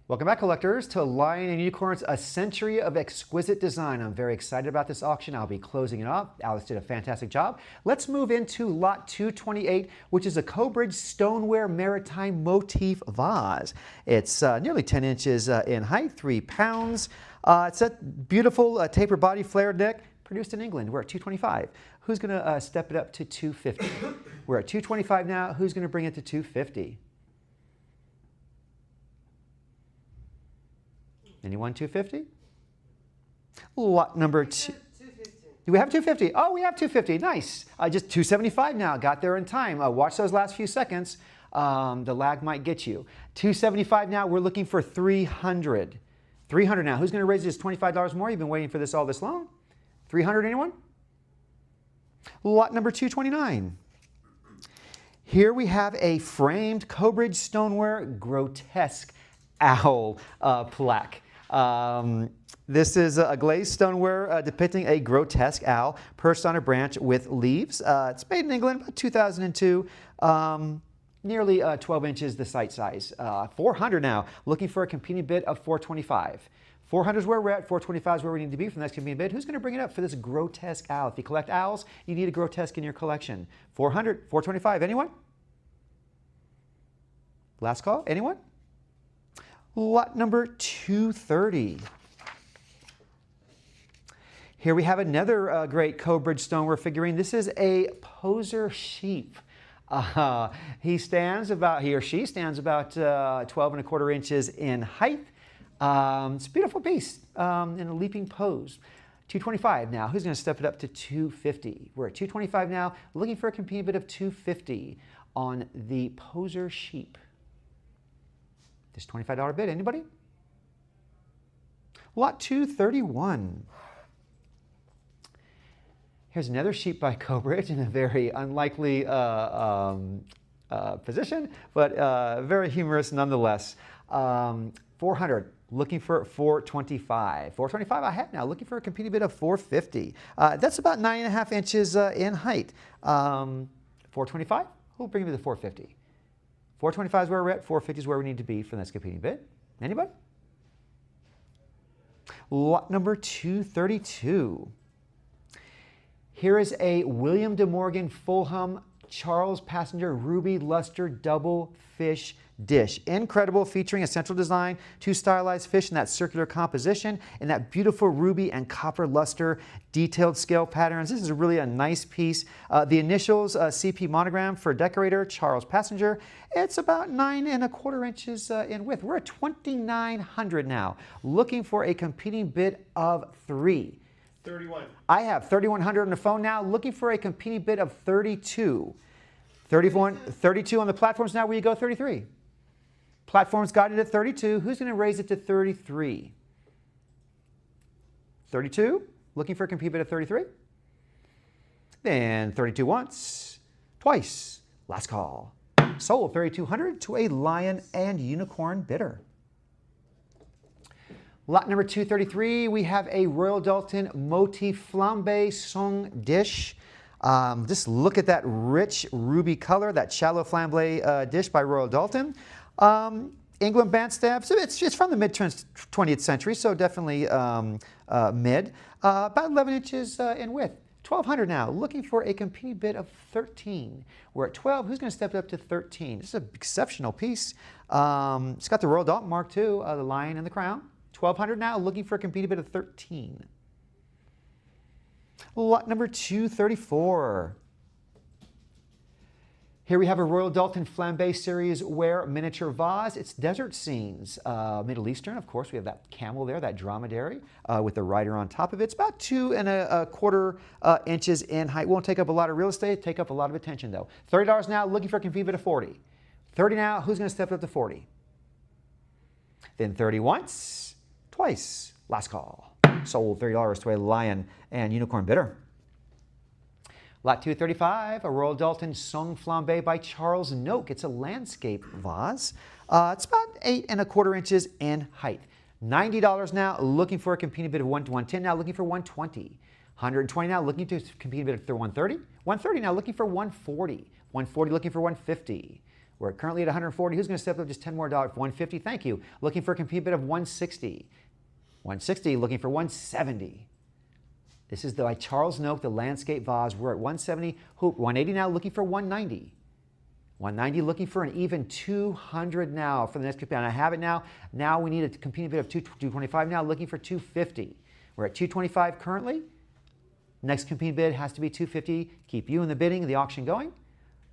Welcome back, collectors, to Lion and Unicorns, a century of exquisite design. I'm very excited about this auction. I'll be closing it up. Alice did a fantastic job. Let's move into lot 228, which is a Co-Bridge stoneware maritime motif vase. It's nearly 10 inches in height, 3 pounds. It's a beautiful tapered body, flared neck, produced in England. We're at 225. Who's going to step it up to 250? We're at 225 now. Who's going to bring it to 250? Anyone 250? Lot number 2. 250. Do we have 250? Oh, we have 250. Nice. Just 275 now. Got there in time. Watch those last few seconds. The lag might get you. 275 now. We're looking for 300. 300 now. Who's going to raise this $25 more? You've been waiting for this all this long. 300, anyone? Lot number 229. Here we have a framed Co-Bridge stoneware grotesque owl plaque. This is a glazed stoneware depicting a grotesque owl perched on a branch with leaves. It's made in England, about 2002. Nearly 12 inches the site size. 400 now, looking for a competing bid of 425. 400 is where we're at, 425 is where we need to be for the next competing bid. Who's going to bring it up for this grotesque owl? If you collect owls, you need a grotesque in your collection. 400, 425, anyone? Last call, anyone? Lot number 230. Here we have another great Co-Bridge stoneware figurine. This is a poser sheep. He or she stands about 12¼ inches in height. It's a beautiful piece in a leaping pose. 225 now. Who's going to step it up to 250? We're at 225 now, looking for a competing bid of 250 on the poser sheep. This $25 bid, anybody? Lot 231. Here's another sheep by Co-Bridge in a very unlikely position, but very humorous nonetheless. 400, looking for 425. 425 I have now, looking for a competing bid of 450. That's about 9½ inches in height. 425, who'll bring me to 450? 425 is where we're at, 450 is where we need to be for the next competing bid. Anybody? Lot number 232. Here is a William de Morgan Fulham Charles Passenger Ruby Luster Double Fish Dish. Incredible, featuring a central design, 2 stylized fish in that circular composition, and that beautiful ruby and copper luster detailed scale patterns. This is really a nice piece. The initials CP monogram for decorator Charles Passenger. It's about 9¼ inches in width. We're at 2,900 now, looking for a competing bid of 3. 31. I have 3,100 on the phone now, looking for a competing bid of 32. 32 on the platforms now. Where you go? 33. Platforms got it at 32. Who's going to raise it to 33? 32. Looking for a competing bid of 33. Then 32 once, twice. Last call. Sold 3,200 to a Lion and Unicorn bidder. Lot number 233, we have a Royal Dalton Motif Flambe Song dish. Just look at that rich ruby color, that shallow flambe dish by Royal Dalton. England bandstaff, so it's from the mid-20th century, so definitely mid. About 11 inches in width. 1,200 now, looking for a competing bid of 13. We're at 12. Who's going to step it up to 13? This is an exceptional piece. It's got the Royal Dalton mark too, the lion and the crown. 1,200 now, looking for a competing bid of 13. Lot number 234. Here we have a Royal Dalton Flambe Series Ware miniature vase. It's desert scenes, Middle Eastern, of course. We have that camel there, that dromedary, with the rider on top of it. It's about 2¼ inches in height. Won't take up a lot of real estate, take up a lot of attention though. $30 now, looking for a competing bid of 40. 30 now, who's going to step it up to 40? Then 30 once, twice. Last call. Sold $30 to a Lion and Unicorn bidder. Lot 235, a Royal Dalton Song Flambe by Charles Noak. It's a landscape vase. It's about 8¼ inches in height. $90 now, looking for a competing bid of 110 now, looking for 120. 120 now, looking to compete a bid of 130. 130 now, looking for 140. 140 looking for 150. We're currently at 140. Who's going to step up just 10 more dollars? 150. Thank you. Looking for a complete bid of 160. 160. Looking for 170. This is by Charles Noak, the landscape vase. We're at 170. 180 now. Looking for 190. 190. Looking for an even 200 now for the next competing bid. I have it now. Now we need a competing bid of 225 now. Looking for 250. We're at 225 currently. Next competing bid has to be 250. Keep you in the bidding, the auction going.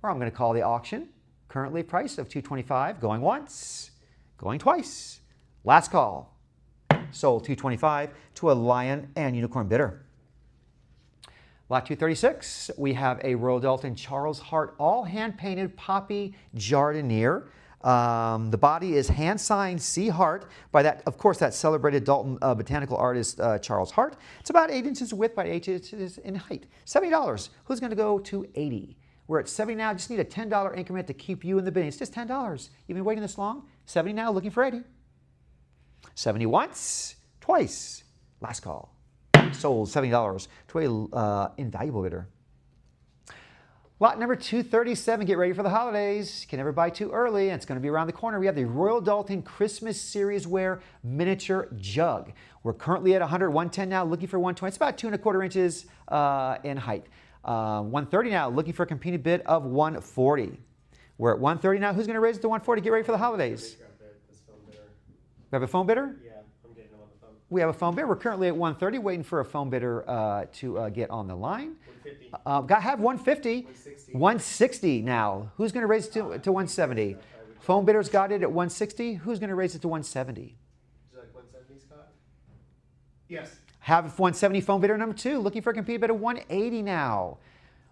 Or I'm going to call the auction. Currently price of 225, going once, going twice. Last call. Sold 225 to a lion and unicorn bidder. Lot 236, we have a Royal Dalton Charles Hart all hand-painted poppy jardiniere. The body is hand-signed C. Hart by that, of course, that celebrated Dalton botanical artist Charles Hart. It's about 8 inches in width by 8 inches in height. $70. Who's going to go to 80? We're at 70 now. Just need a $10 increment to keep you in the bidding. It's just $10. You've been waiting this long? 70 now, looking for 80. 70 once, twice. Last call. Sold $70 to a invaluable bidder. Lot number 237. Get ready for the holidays. You can never buy too early, and it's going to be around the corner. We have the Royal Dalton Christmas Series Wear Miniature Jug. We're currently at 100, 110 now, looking for 120. It's about 2¼ inches in height. 130 now, looking for a competing bid of 140. We're at 130 now. Who's going to raise it to 140? Get ready for the holidays. We have a phone bidder? Yeah, I'm getting him on the phone. We have a phone bidder. We're currently at 130, waiting for a phone bidder to get on the line. 150. Got to have 150. 160. 160 now. Who's going to raise it to 170? Phone bidder's got it at 160. Who's going to raise it to 170? Would you like 170, Scott? Yes. Have 170 phone bidder number 2, looking for a competing bid of 180 now.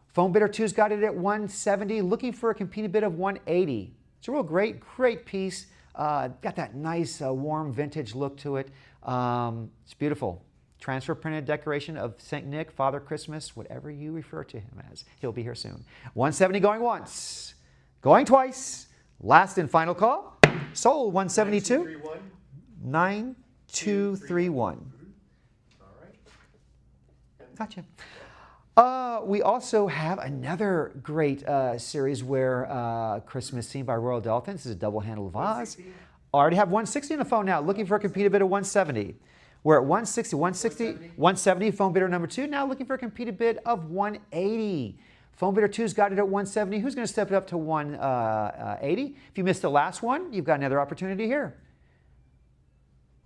Phone bidder 2's got it at 170, looking for a competing bid of 180. It's a real great piece. Got that nice warm vintage look to it. It's beautiful. Transfer printed decoration of St. Nick, Father Christmas, whatever you refer to him as. He'll be here soon. 170 going once, going twice. Last and final call. Sold 172. 9231. Gotcha. We also have another great series where Christmas scene by Royal Dalton. This is a double-handled vase. Already have 160 on the phone now, looking for a competing bid of 170. We're at 160, 170, phone bidder number 2, now looking for a competing bid of 180. Phone bidder 2's got it at 170. Who's going to step it up to 180? If you missed the last one, you've got another opportunity here.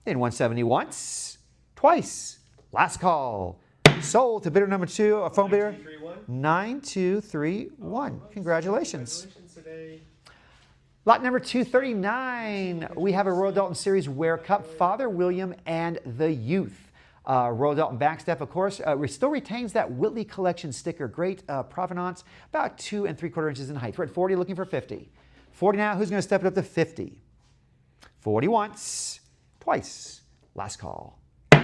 In 170 once, twice. Last call. Sold to bidder number 2, a phone bidder. 9231. Congratulations. Today. Lot number 239. We have a Royal Dalton Series Wear Cup, Father William and the Youth. Royal Dalton backstep, of course, still retains that Whitley Collection sticker. Great provenance, about 2 3/4 inches in height. We're at 40, looking for 50. 40 now. Who's going to step it up to 50? 40 once, twice. Last call.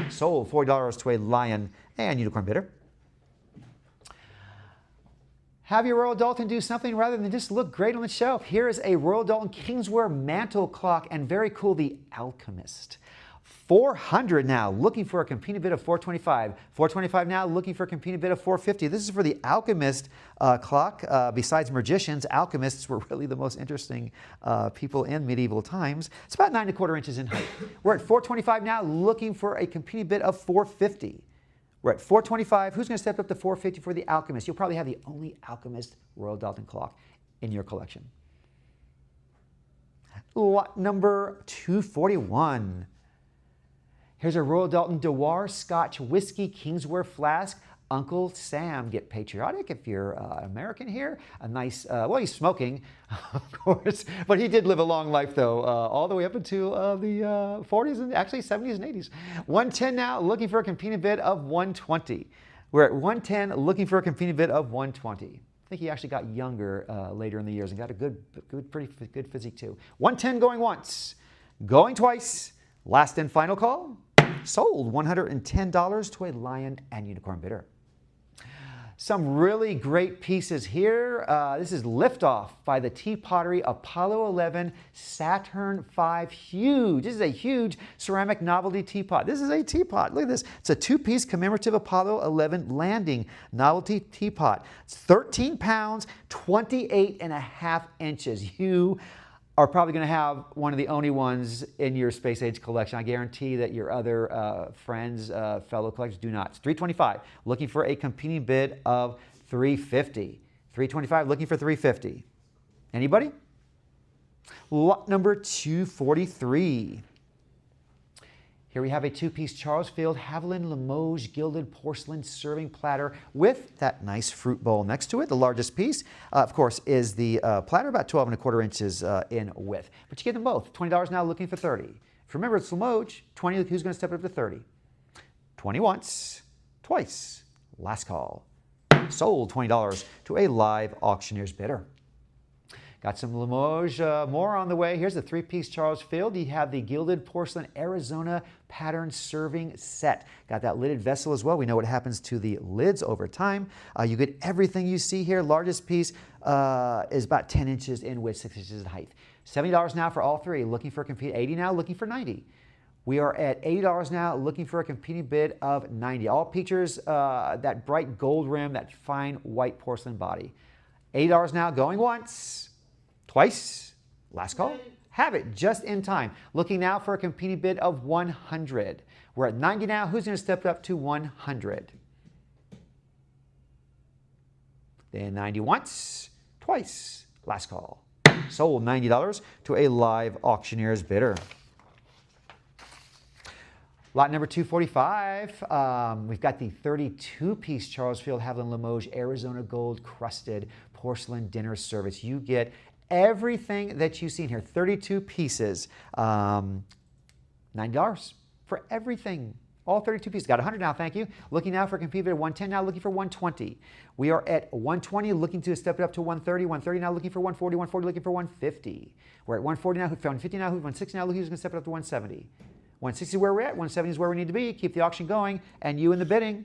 Sold $40 to a lion and unicorn bidder. Have your Royal Dalton do something rather than just look great on the shelf. Here is a Royal Dalton Kingswear mantle clock, and very cool, the Alchemist. 400 now, looking for a competing bid of 425. 425 now, looking for a competing bid of 450. This is for the Alchemist clock. Besides magicians, alchemists were really the most interesting people in medieval times. It's about 9 1/4 inches in height. We're at 425 now, looking for a competing bid of 450. We're at 425. Who's going to step up to 450 for the Alchemist? You'll probably have the only Alchemist Royal Dalton clock in your collection. Lot number 241. Here's a Royal Dalton Dewar Scotch Whiskey Kingswear Flask. Uncle Sam, get patriotic if you're American here. A nice, well, he's smoking, of course, but he did live a long life, though, all the way up into the 40s and actually 70s and 80s. 110 now, looking for a competing bid of 120. We're at 110, looking for a competing bid of 120. I think he actually got younger later in the years and got a pretty good physique, too. 110 going once, going twice. Last and final call. Sold $110 to a lion and unicorn bidder. Some really great pieces here. This is Liftoff by the Tea Pottery Apollo 11 Saturn V. Huge. This is a huge ceramic novelty teapot. This is a teapot. Look at this. It's a two-piece commemorative Apollo 11 landing novelty teapot. It's 13 pounds, 28 and a half inches. You are probably going to have one of the only ones in your space age collection. I guarantee that your other friends, fellow collectors do not. It's $325. Looking for a competing bid of $350. $325. Looking for $350. Anybody? Lot number 243. Here we have a two-piece Charles Field Haviland Limoges gilded porcelain serving platter with that nice fruit bowl next to it. The largest piece, of course, is the platter, about 12¼ inches in width. But you get them both. $20 now, looking for $30. If you remember, it's Limoges. 20, who's going to step it up to 30? 20 once, twice. Last call. Sold $20 to a live auctioneer's bidder. Got some Limoges, more on the way. Here's the three-piece Charles Field. You have the gilded porcelain Arizona pattern serving set. Got that lidded vessel as well. We know what happens to the lids over time. You get everything you see here. Largest piece is about 10 inches in width, 6 inches in height. $70 now for all three. Looking for a compete. $80 now, looking for $90. We are at $80 now, looking for a competing bid of $90. All features that bright gold rim, that fine white porcelain body. $80 now, going once. Twice. Last call. Have it just in time. Looking now for a competing bid of $100. We're at $90 now. Who's going to step up to $100? Then $90 once, twice. Last call. Sold $90 to a live auctioneer's bidder. Lot number 245, we've got the 32-piece Charles Field Haviland Limoges Arizona Gold Crusted Porcelain Dinner Service. You get everything that you've seen here, 32 pieces, $90 for everything. All 32 pieces. Got 100 now, thank you. Looking now for a compete bid of 110 now, looking for 120. We are at 120, looking to step it up to 130. 130 now, looking for 140. 140 looking for 150. We're at 140 now, found 50 now, 160 now, looking who's going to step it up to 170. 160 is where we're at, 170 is where we need to be. Keep the auction going, and you in the bidding.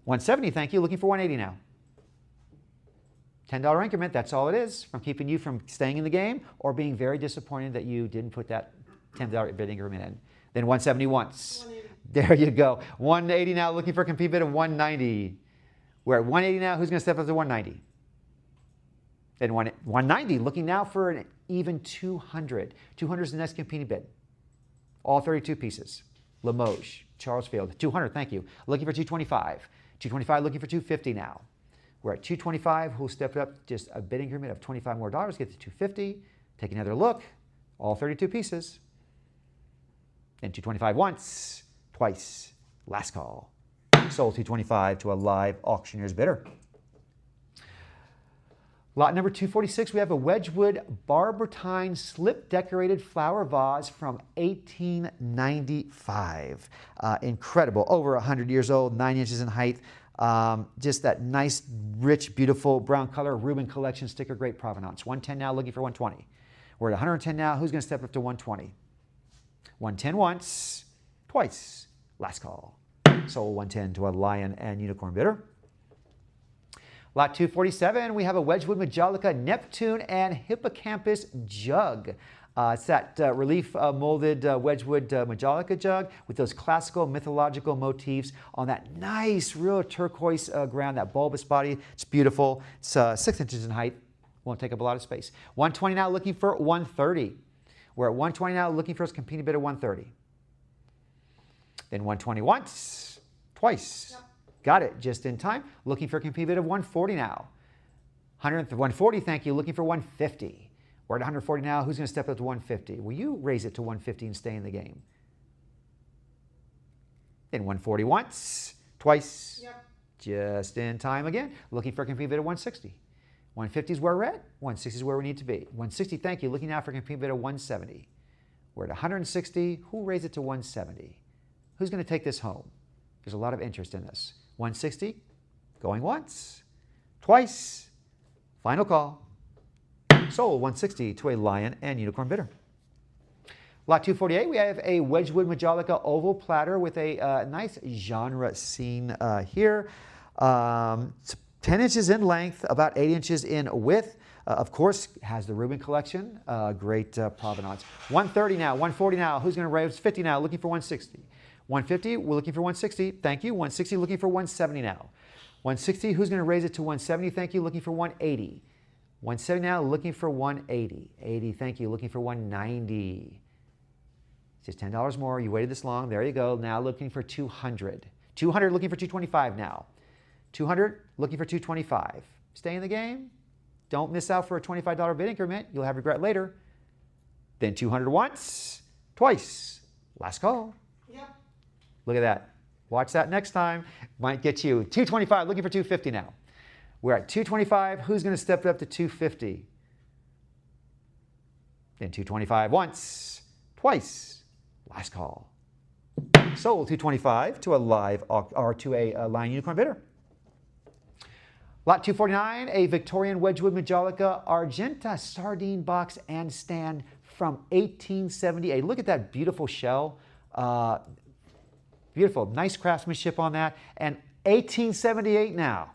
170, thank you, looking for 180 now. $10 increment, that's all it is, from keeping you from staying in the game or being very disappointed that you didn't put that $10 bid increment in. Then 170 once. 180. There you go. 180 now, looking for a compete bid of 190. We're at 180 now, who's going to step up to 190? Then 190, looking now for an even 200. 200 is the next competing bid. All 32 pieces. Limoges, Charles Field, 200, thank you. Looking for 225. 225, looking for 250 now. We're at 225, who'll step it up just a bid increment of $25 more, get to 250. Take another look, all 32 pieces. And 225 once, twice, last call. Sold 225 to a live auctioneer's bidder. Lot number 246, we have a Wedgwood Barbotine slip decorated flower vase from 1895. Incredible, over 100 years old, 9 inches in height. Just that nice, rich, beautiful brown color, Reuben Collection sticker, great provenance. 110 now, looking for 120. We're at 110 now. Who's going to step up to 120? 110 once, twice. Last call. Sold 110 to a lion and unicorn bidder. Lot 247, we have a Wedgwood Majolica Neptune and Hippocampus jug. It's that relief molded Wedgwood Majolica jug with those classical mythological motifs on that nice, real turquoise ground, that bulbous body. It's beautiful. It's 6 inches in height. Won't take up a lot of space. 120 now, looking for 130. We're at 120 now, looking for a competing bid of 130. Then 120 once, twice. Yep. Got it, just in time. Looking for a competing bid of 140 now. 140, thank you. Looking for 150. We're at 140 now. Who's going to step up to 150? Will you raise it to 150 and stay in the game? Then 140 once, twice. Yep. Just in time again. Looking for a competing bid of 160. 150 is where we're at. 160 is where we need to be. 160, thank you. Looking now for a competing bid of 170. We're at 160. Who will raise it to 170? Who's going to take this home? There's a lot of interest in this. 160, going once, twice, final call. Sold 160 to a lion and unicorn bidder. Lot 248, we have a Wedgwood Majolica oval platter with a nice genre scene here. It's 10 inches in length, about 8 inches in width. Of course, has the Rubin collection, great provenance. 130 now, 140 now. Who's going to raise 50 now? Looking for 160. 150, we're looking for 160. Thank you. 160, looking for 170 now. 160, who's going to raise it to 170? Thank you. Looking for 180. 170 now, looking for 180. 80, thank you. Looking for 190. Just $10 more. You waited this long. There you go. Now looking for 200. 200, looking for 225 now. 200, looking for 225. Stay in the game. Don't miss out for a $25 bid increment. You'll have regret later. Then 200 once, twice. Last call. Yep. Look at that. Watch that next time. Might get you. 225, looking for 250 now. We're at 225. Who's going to step it up to 250? Then 225 once, twice. Last call. Sold 225 to a live or to a line unicorn bidder. Lot 249, a Victorian Wedgwood Majolica Argenta sardine box and stand from 1878. Look at that beautiful shell. Beautiful, nice craftsmanship on that. And 1878 now.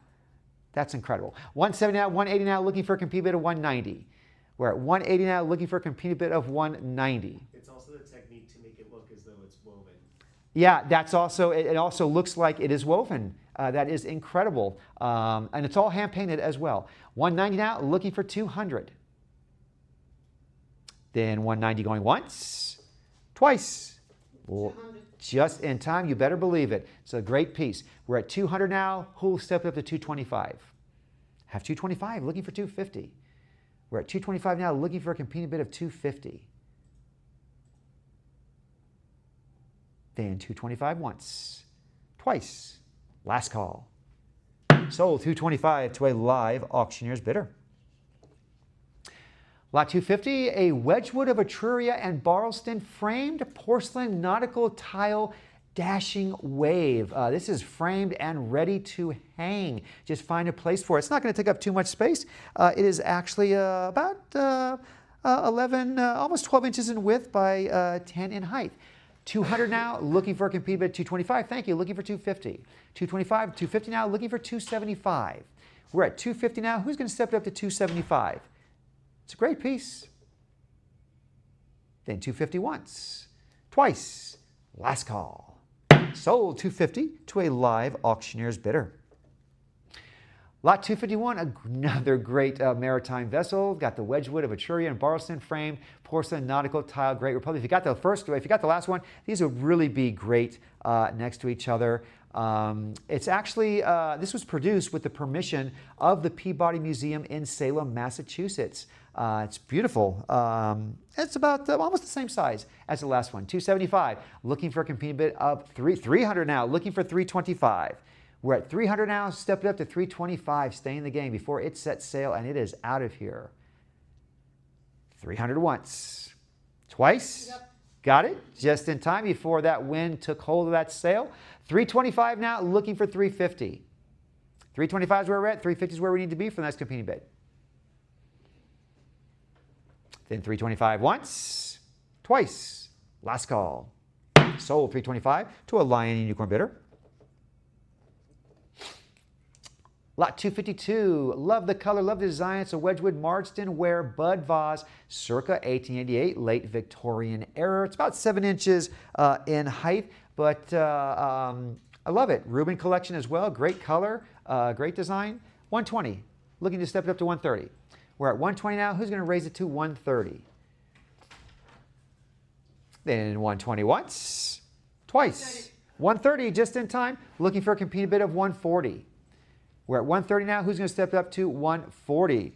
That's incredible. 170 now, 180 now, looking for a compete bid of 190. We're at 180 now, looking for a compete bid of 190. It's also the technique to make it look as though it's woven. Yeah, that's also, it also looks like it is woven. That is incredible. And it's all hand painted as well. 190 now, looking for 200. Then 190 going once, twice. Just in time, you better believe it. It's a great piece. We're at 200 now. Who'll step up to 225? Have 225, looking for 250. We're at 225 now, looking for a competing bid of 250. Then 225 once, twice. Last call. Sold 225 to a live auctioneer's bidder. Lot 250, a Wedgwood of Etruria and Barlston framed porcelain nautical tile dashing wave. This is framed and ready to hang. Just find a place for it. It's not going to take up too much space. It is actually about 11, almost 12 inches in width by 10 in height. 200 now, looking for a compete bid at 225. Thank you, looking for 250. 225, 250 now, looking for 275. We're at 250 now. Who's going to step it up to 275? It's a great piece. Then 250 once, twice. Last call. Sold 250 to a live auctioneer's bidder. Lot 251, another great maritime vessel. Got the Wedgwood of Etruria and Barlston framed porcelain nautical tile. Great Republic. If you got the last one, these would really be great next to each other. It's actually, this was produced with the permission of the Peabody Museum in Salem, Massachusetts. It's beautiful. It's about almost the same size as the last one. 275. Looking for a competing bid of 300 now. Looking for 325. We're at 300 now. Step it up to 325. Stay in the game before it sets sail, and it is out of here. 300 once, twice. Yep. Got it. Just in time before that wind took hold of that sail. 325 now. Looking for 350. 325 is where we're at. 350 is where we need to be for the next competing bid. Then 325 once, twice. Last call. Sold 325 to a Lion Unicorn bidder. Lot 252, love the color, love the design. It's a Wedgwood Marsden ware bud vase, circa 1888, late Victorian era. It's about 7 inches in height, but I love it. Rubin collection as well, great color, great design. 120, looking to step it up to 130. We're at 120 now. Who's going to raise it to 130? Then 120 once, twice. 130 just in time, looking for a competing bid of 140. We're at 130 now. Who's going to step it up to 140?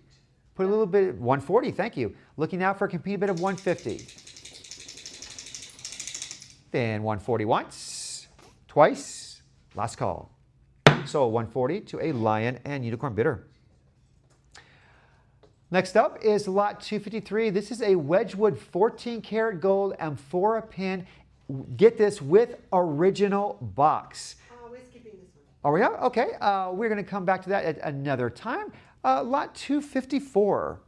Put a little bit, 140, thank you. Looking now for a competing bid of 150. Then 140 once, twice. Last call. So 140 to a Lion and Unicorn bidder. Next up is lot 253. This is a Wedgwood 14 karat gold amphora pin. Get this, with original box. We're skipping this one. Oh, we are? Okay. We're going to come back to that at another time. Lot 254.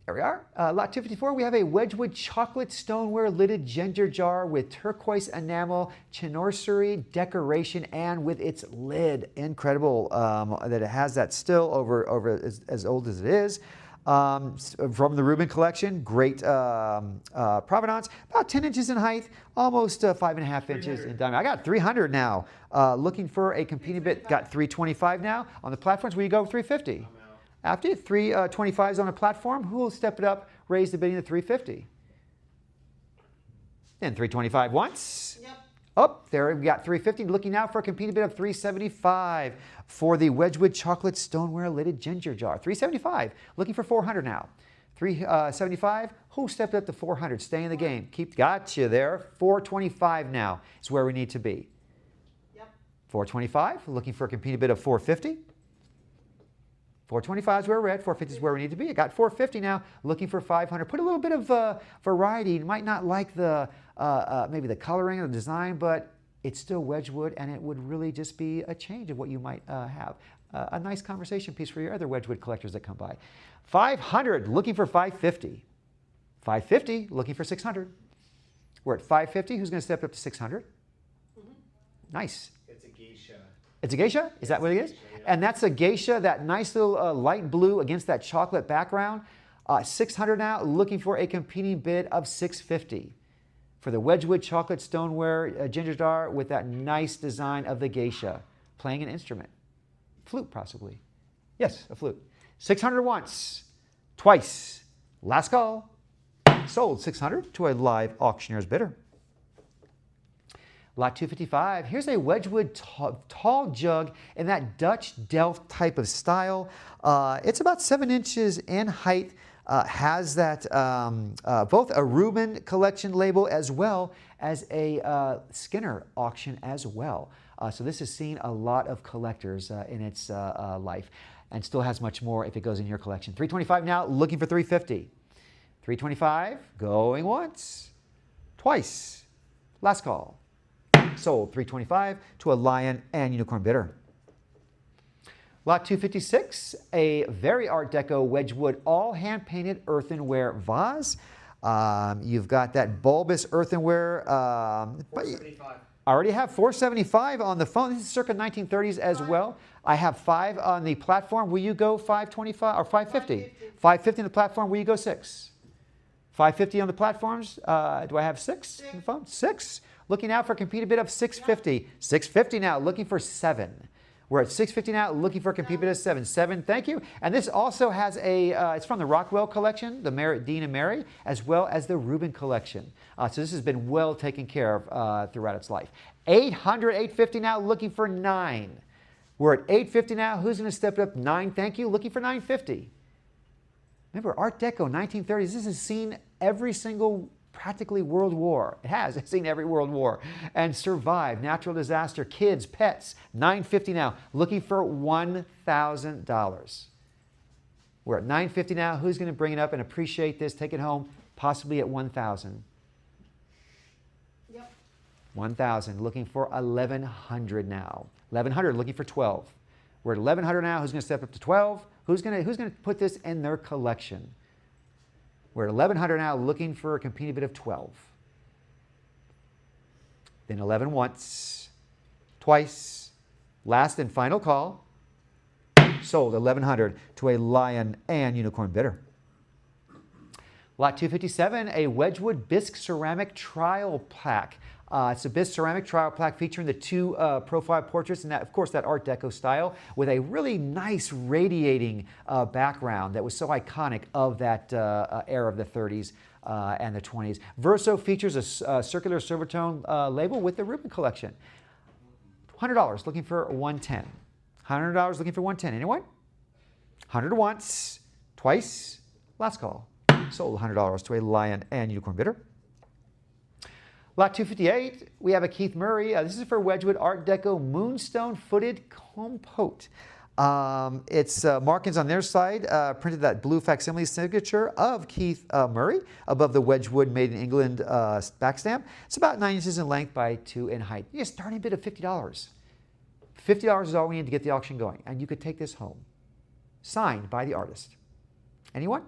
There we are. Lot 254, we have a Wedgwood chocolate stoneware lidded ginger jar with turquoise enamel, chinoiserie decoration, and with its lid. Incredible that it has that still over as old as it is. From the Rubin collection, great provenance, about 10 inches in height, almost 5.5 inches in diameter. I got 300 now. Looking for a competing bit, got 325 now. On the platforms, where you go 350. After you 325s on a platform, who will step it up, raise the bidding to 350? Then 325 once. Yep. Oh, there we got 350. Looking now for a competing bid of 375 for the Wedgwood chocolate stoneware lidded ginger jar. 375. Looking for 400 now. 375. Who stepped up to 400? Stay in the game. Got you there. 425 now is where we need to be. Yep. 425. Looking for a competing bid of 450. 425 is where we're at. 450 is where we need to be. I got 450 now. Looking for 500. Put a little bit of variety. You might not like the maybe the coloring or the design, but it's still Wedgwood, and it would really just be a change of what you might have. A nice conversation piece for your other Wedgwood collectors that come by. 500. Looking for 550. 550. Looking for 600. We're at 550. Who's going to step up to 600? Nice. It's a geisha. It's a geisha? Is that what it is? And that's a geisha, that nice little light blue against that chocolate background. 600 now, looking for a competing bid of 650 for the Wedgwood chocolate stoneware ginger jar with that nice design of the geisha. Playing an instrument. Flute, possibly. Yes, a flute. 600 once, twice. Last call. Sold 600 to a live auctioneer's bidder. Lot 255, here's a Wedgwood tall jug in that Dutch Delft type of style. It's about 7 inches in height, has that both a Rubin collection label as well as a Skinner auction as well. So this has seen a lot of collectors in its life, and still has much more if it goes in your collection. 325 now, looking for 350. 325, going once, twice. Last call. Sold 325 to a Lion and Unicorn bidder. Lot 256, a very Art Deco Wedgwood all hand-painted earthenware vase. You've got that bulbous earthenware. 475. I already have 475 on the phone. This is circa 1930s as well. I have 5 on the platform. Will you go 525 or 550? 550 on the platform. Will you go 6? 550 on the platforms. Do I have 6 on the phone? 6. Looking out for a competing bid of 650. 650 now, looking for 7. We're at 650 now, looking for a competing bid of 7. 7, thank you. And this also has a, it's from the Rockwell collection, the Dean and Mary, as well as the Rubin collection. So this has been well taken care of throughout its life. 800, 850 now, looking for 9. We're at 850 now. Who's going to step it up? 9, thank you. Looking for 950. Remember, Art Deco, 1930s. This has seen every single practically world war. It has. It's seen every world war and survived. Natural disaster, kids, pets. 950 now. Looking for $1,000. We're at 950 now. Who's going to bring it up and appreciate this? Take it home, possibly at 1,000. Yep. 1,000. Looking for 1,100 now. 1,100. Looking for 12. We're at 1,100 now. Who's going to step up to 12? Who's going to put this in their collection? We're at 1,100 now, looking for a competing bid of 12. Then 11 once, twice, last and final call. Sold 1,100 to a Lion and Unicorn bidder. Lot 257, a Wedgwood bisque ceramic trial plaque. It's a bisque ceramic trial plaque featuring the 2 profile portraits and, that, of course, that Art Deco style with a really nice radiating background that was so iconic of that era of the 30s and the 20s. Verso features a circular Silvertone label with the Rubin collection. $100, looking for 110. $100, looking for 110. Anyone? 100 once, twice, last call. Sold $100 to a Lion and Unicorn bidder. Lot 258, we have a Keith Murray. This is for Wedgwood Art Deco Moonstone Footed Compote. It's markings on their side, printed that blue facsimile signature of Keith Murray above the Wedgwood Made in England backstamp. It's about 9 inches in length by 2 in height. You get a starting bid of $50. $50 is all we need to get the auction going, and you could take this home. Signed by the artist. Anyone?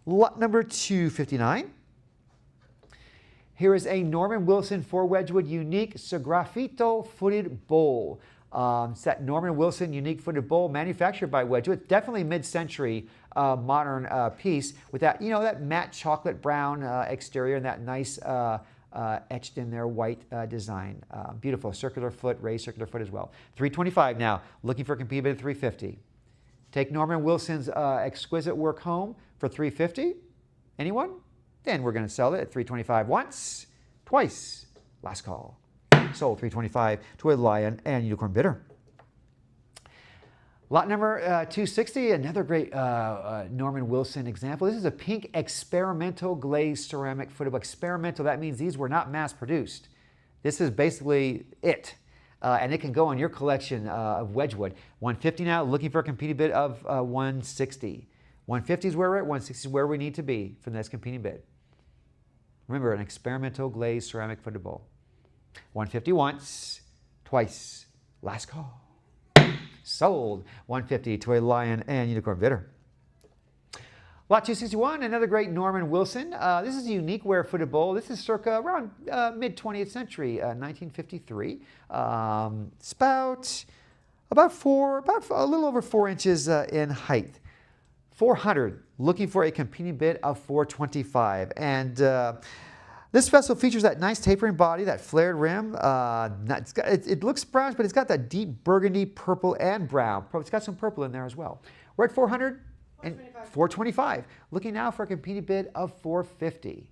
Lot number 259. Here is a Norman Wilson 4 Wedgwood unique Sgraffito footed bowl. It's that Norman Wilson unique footed bowl manufactured by Wedgwood. Definitely mid-century modern piece with that, you know, that matte chocolate brown exterior and that nice etched in there white design. Beautiful circular foot, raised circular foot as well. $325 now. Looking for a competing bid at $350. Take Norman Wilson's exquisite work home for $350. Anyone? Then we're going to sell it at $325 once, twice. Last call. Sold $325 to a lion and unicorn bidder. Lot number 260, another great Norman Wilson example. This is a pink experimental glazed ceramic footable. Experimental, that means these were not mass produced. This is basically it. And it can go on your collection of Wedgwood. $150 now, looking for a competing bid of $160. $150 is where we're at, $160 is where we need to be for the next competing bid. Remember, an experimental glazed ceramic footed bowl. $150 once, twice. Last call. Sold. $150 to a lion and unicorn bidder. Lot 261, another great Norman Wilson. This is a unique ware footed bowl. This is circa around mid-20th century, 1953. It's about a little over 4 inches in height. 400, looking for a competing bid of $425. And this vessel features that nice tapering body, that flared rim. It looks brownish, but it's got that deep burgundy, purple, and brown. It's got some purple in there as well. We're at 400 and $425. Looking now for a competing bid of $450.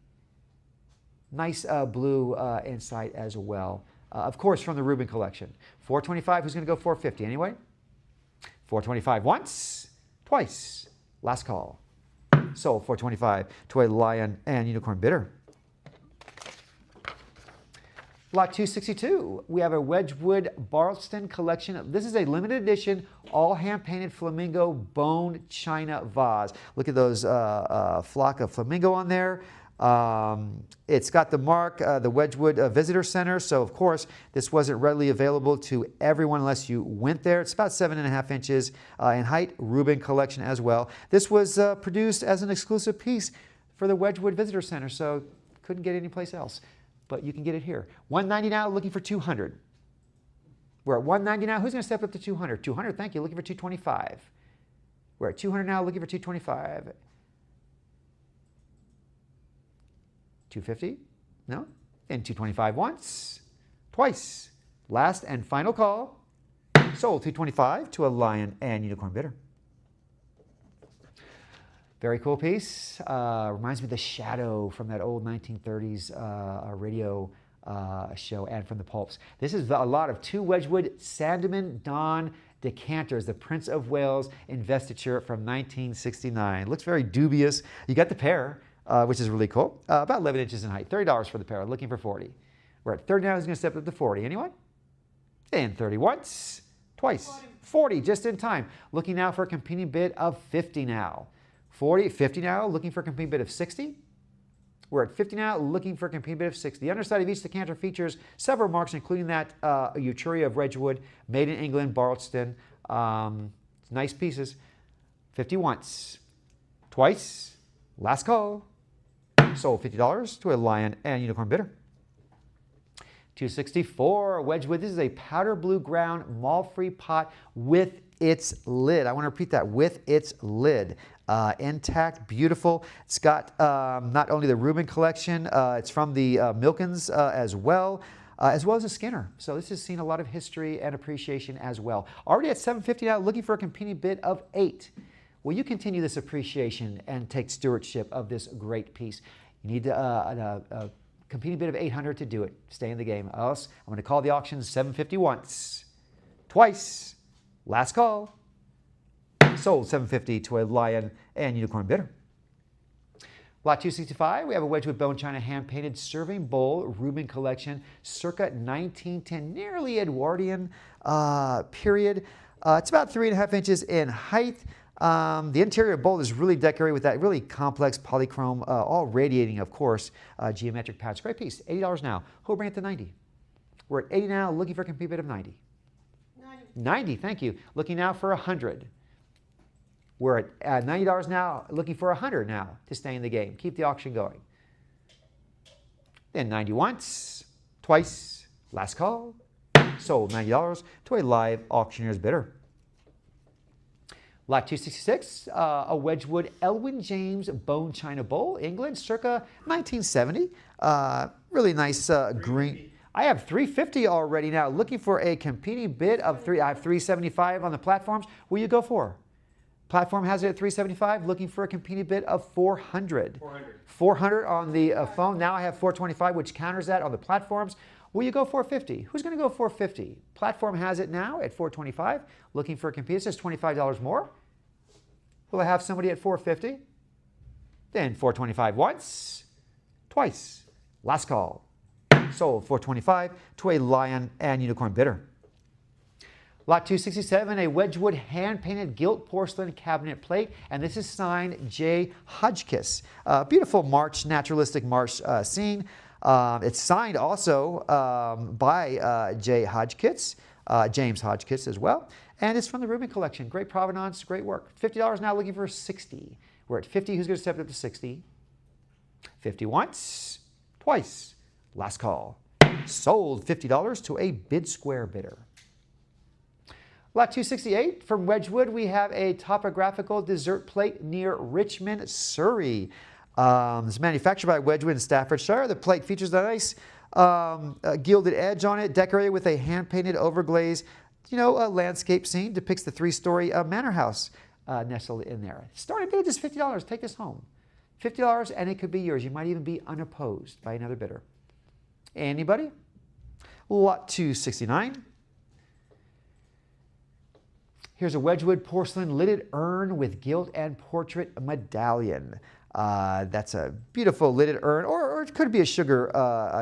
Nice blue inside as well. Of course, from the Rubin collection. $425, who's going to go $450 anyway? $425 once, twice. Last call. Sold $425 to a lion and unicorn bidder. Lot 262, we have a Wedgwood Barlston collection. This is a limited edition, all hand-painted flamingo bone china vase. Look at those flock of flamingo on there. It's got the mark, the Wedgwood Visitor Center, so of course this wasn't readily available to everyone unless you went there. It's about 7.5 inches in height, Rubin collection as well. This was produced as an exclusive piece for the Wedgwood Visitor Center, so couldn't get it anyplace else. But you can get it here. $190 now, looking for $200. We're at $190 now. Who's going to step up to $200? $200, thank you. Looking for $225. We're at $200 now, looking for $225. $250? No? And $225 once, twice. Last and final call. Sold $225 to a lion and unicorn bidder. Very cool piece. Reminds me of the shadow from that old 1930s radio show and from the pulps. This is a lot of 2 Wedgwood Sandeman Don decanters, the Prince of Wales investiture from 1969. Looks very dubious. You got the pair, which is really cool. About 11 inches in height. $30 for the pair. Looking for $40. We're at 30 now. Who's going to step up to 40? Anyone? And 30 once, twice. 40 just in time. Looking now for a competing bid of 50 now. 40, 50 now, looking for a competing bid of 60. We're at 50 now, looking for a competing bid of 60. The underside of each decanter features several marks, including that Uturia of Wedgwood, made in England, Barlston. Nice pieces. 50 once, twice. Last call. Sold $50 to a lion and unicorn bidder. 264 Wedgwood. This is a powder blue ground malt-free pot with its lid. I want to repeat that, with its lid. Intact, beautiful. It's got not only the Rubin collection, it's from the Milkins as well as a Skinner. So this has seen a lot of history and appreciation as well. Already at $750 now, looking for a competing bid of $8. Will you continue this appreciation and take stewardship of this great piece? You need a competing bid of $800 to do it. Stay in the game. Else, I'm going to call the auction $750 once, twice. Last call. Sold $750 to a lion and unicorn bidder. Lot 265, we have a Wedgwood bone china hand-painted serving bowl Rubin collection, circa 1910, nearly Edwardian period. It's about 3.5 inches in height. The interior bowl is really decorated with that really complex polychrome, all radiating, of course, geometric patterns. Great piece. $80 now. Who'll bring it to 90? We're at 80 now, looking for a competing bid of 90. 90, thank you. Looking now for 100. We're at $90 now, looking for 100 now to stay in the game. Keep the auction going. Then 90 once, twice, last call. Sold $90 to a live auctioneer's bidder. Lot 266, a Wedgwood Elwyn James Bone China Bowl, England, circa 1970. Really nice green. I have 350 already now. Looking for a competing bid of I have 375 on the platforms. What do you go for? Platform has it at 375. Looking for a competing bid of 400. 400 on the phone. Now I have 425, which counters that on the platforms. Will you go 450? Who's going to go 450? Platform has it now at 425. Looking for a competing. It says $25 more. Will I have somebody at 450? Then 425 once, twice. Last call. Sold 425 to a Lion and Unicorn bidder. Lot 267, a Wedgwood hand-painted gilt porcelain cabinet plate, and this is signed J. Hodgkiss. Beautiful March, naturalistic March scene. It's signed also by J. Hodgkiss, James Hodgkiss as well, and it's from the Rubin collection. Great provenance, great work. $50 now, looking for 60. We're at 50. Who's going to step it up to 60? 50 once, twice. Last call. Sold $50 to a bid square bidder. Lot 268, from Wedgwood, we have a topographical dessert plate near Richmond, Surrey. It's manufactured by Wedgwood in Staffordshire. The plate features a nice gilded edge on it, decorated with a hand-painted overglaze, a landscape scene. Depicts the three-story manor house nestled in there. Starting bid is $50. Take this home. $50 and it could be yours. You might even be unopposed by another bidder. Anybody? Lot 269. Here's a Wedgwood porcelain lidded urn with gilt and portrait medallion. That's a beautiful lidded urn, or it could be a sugar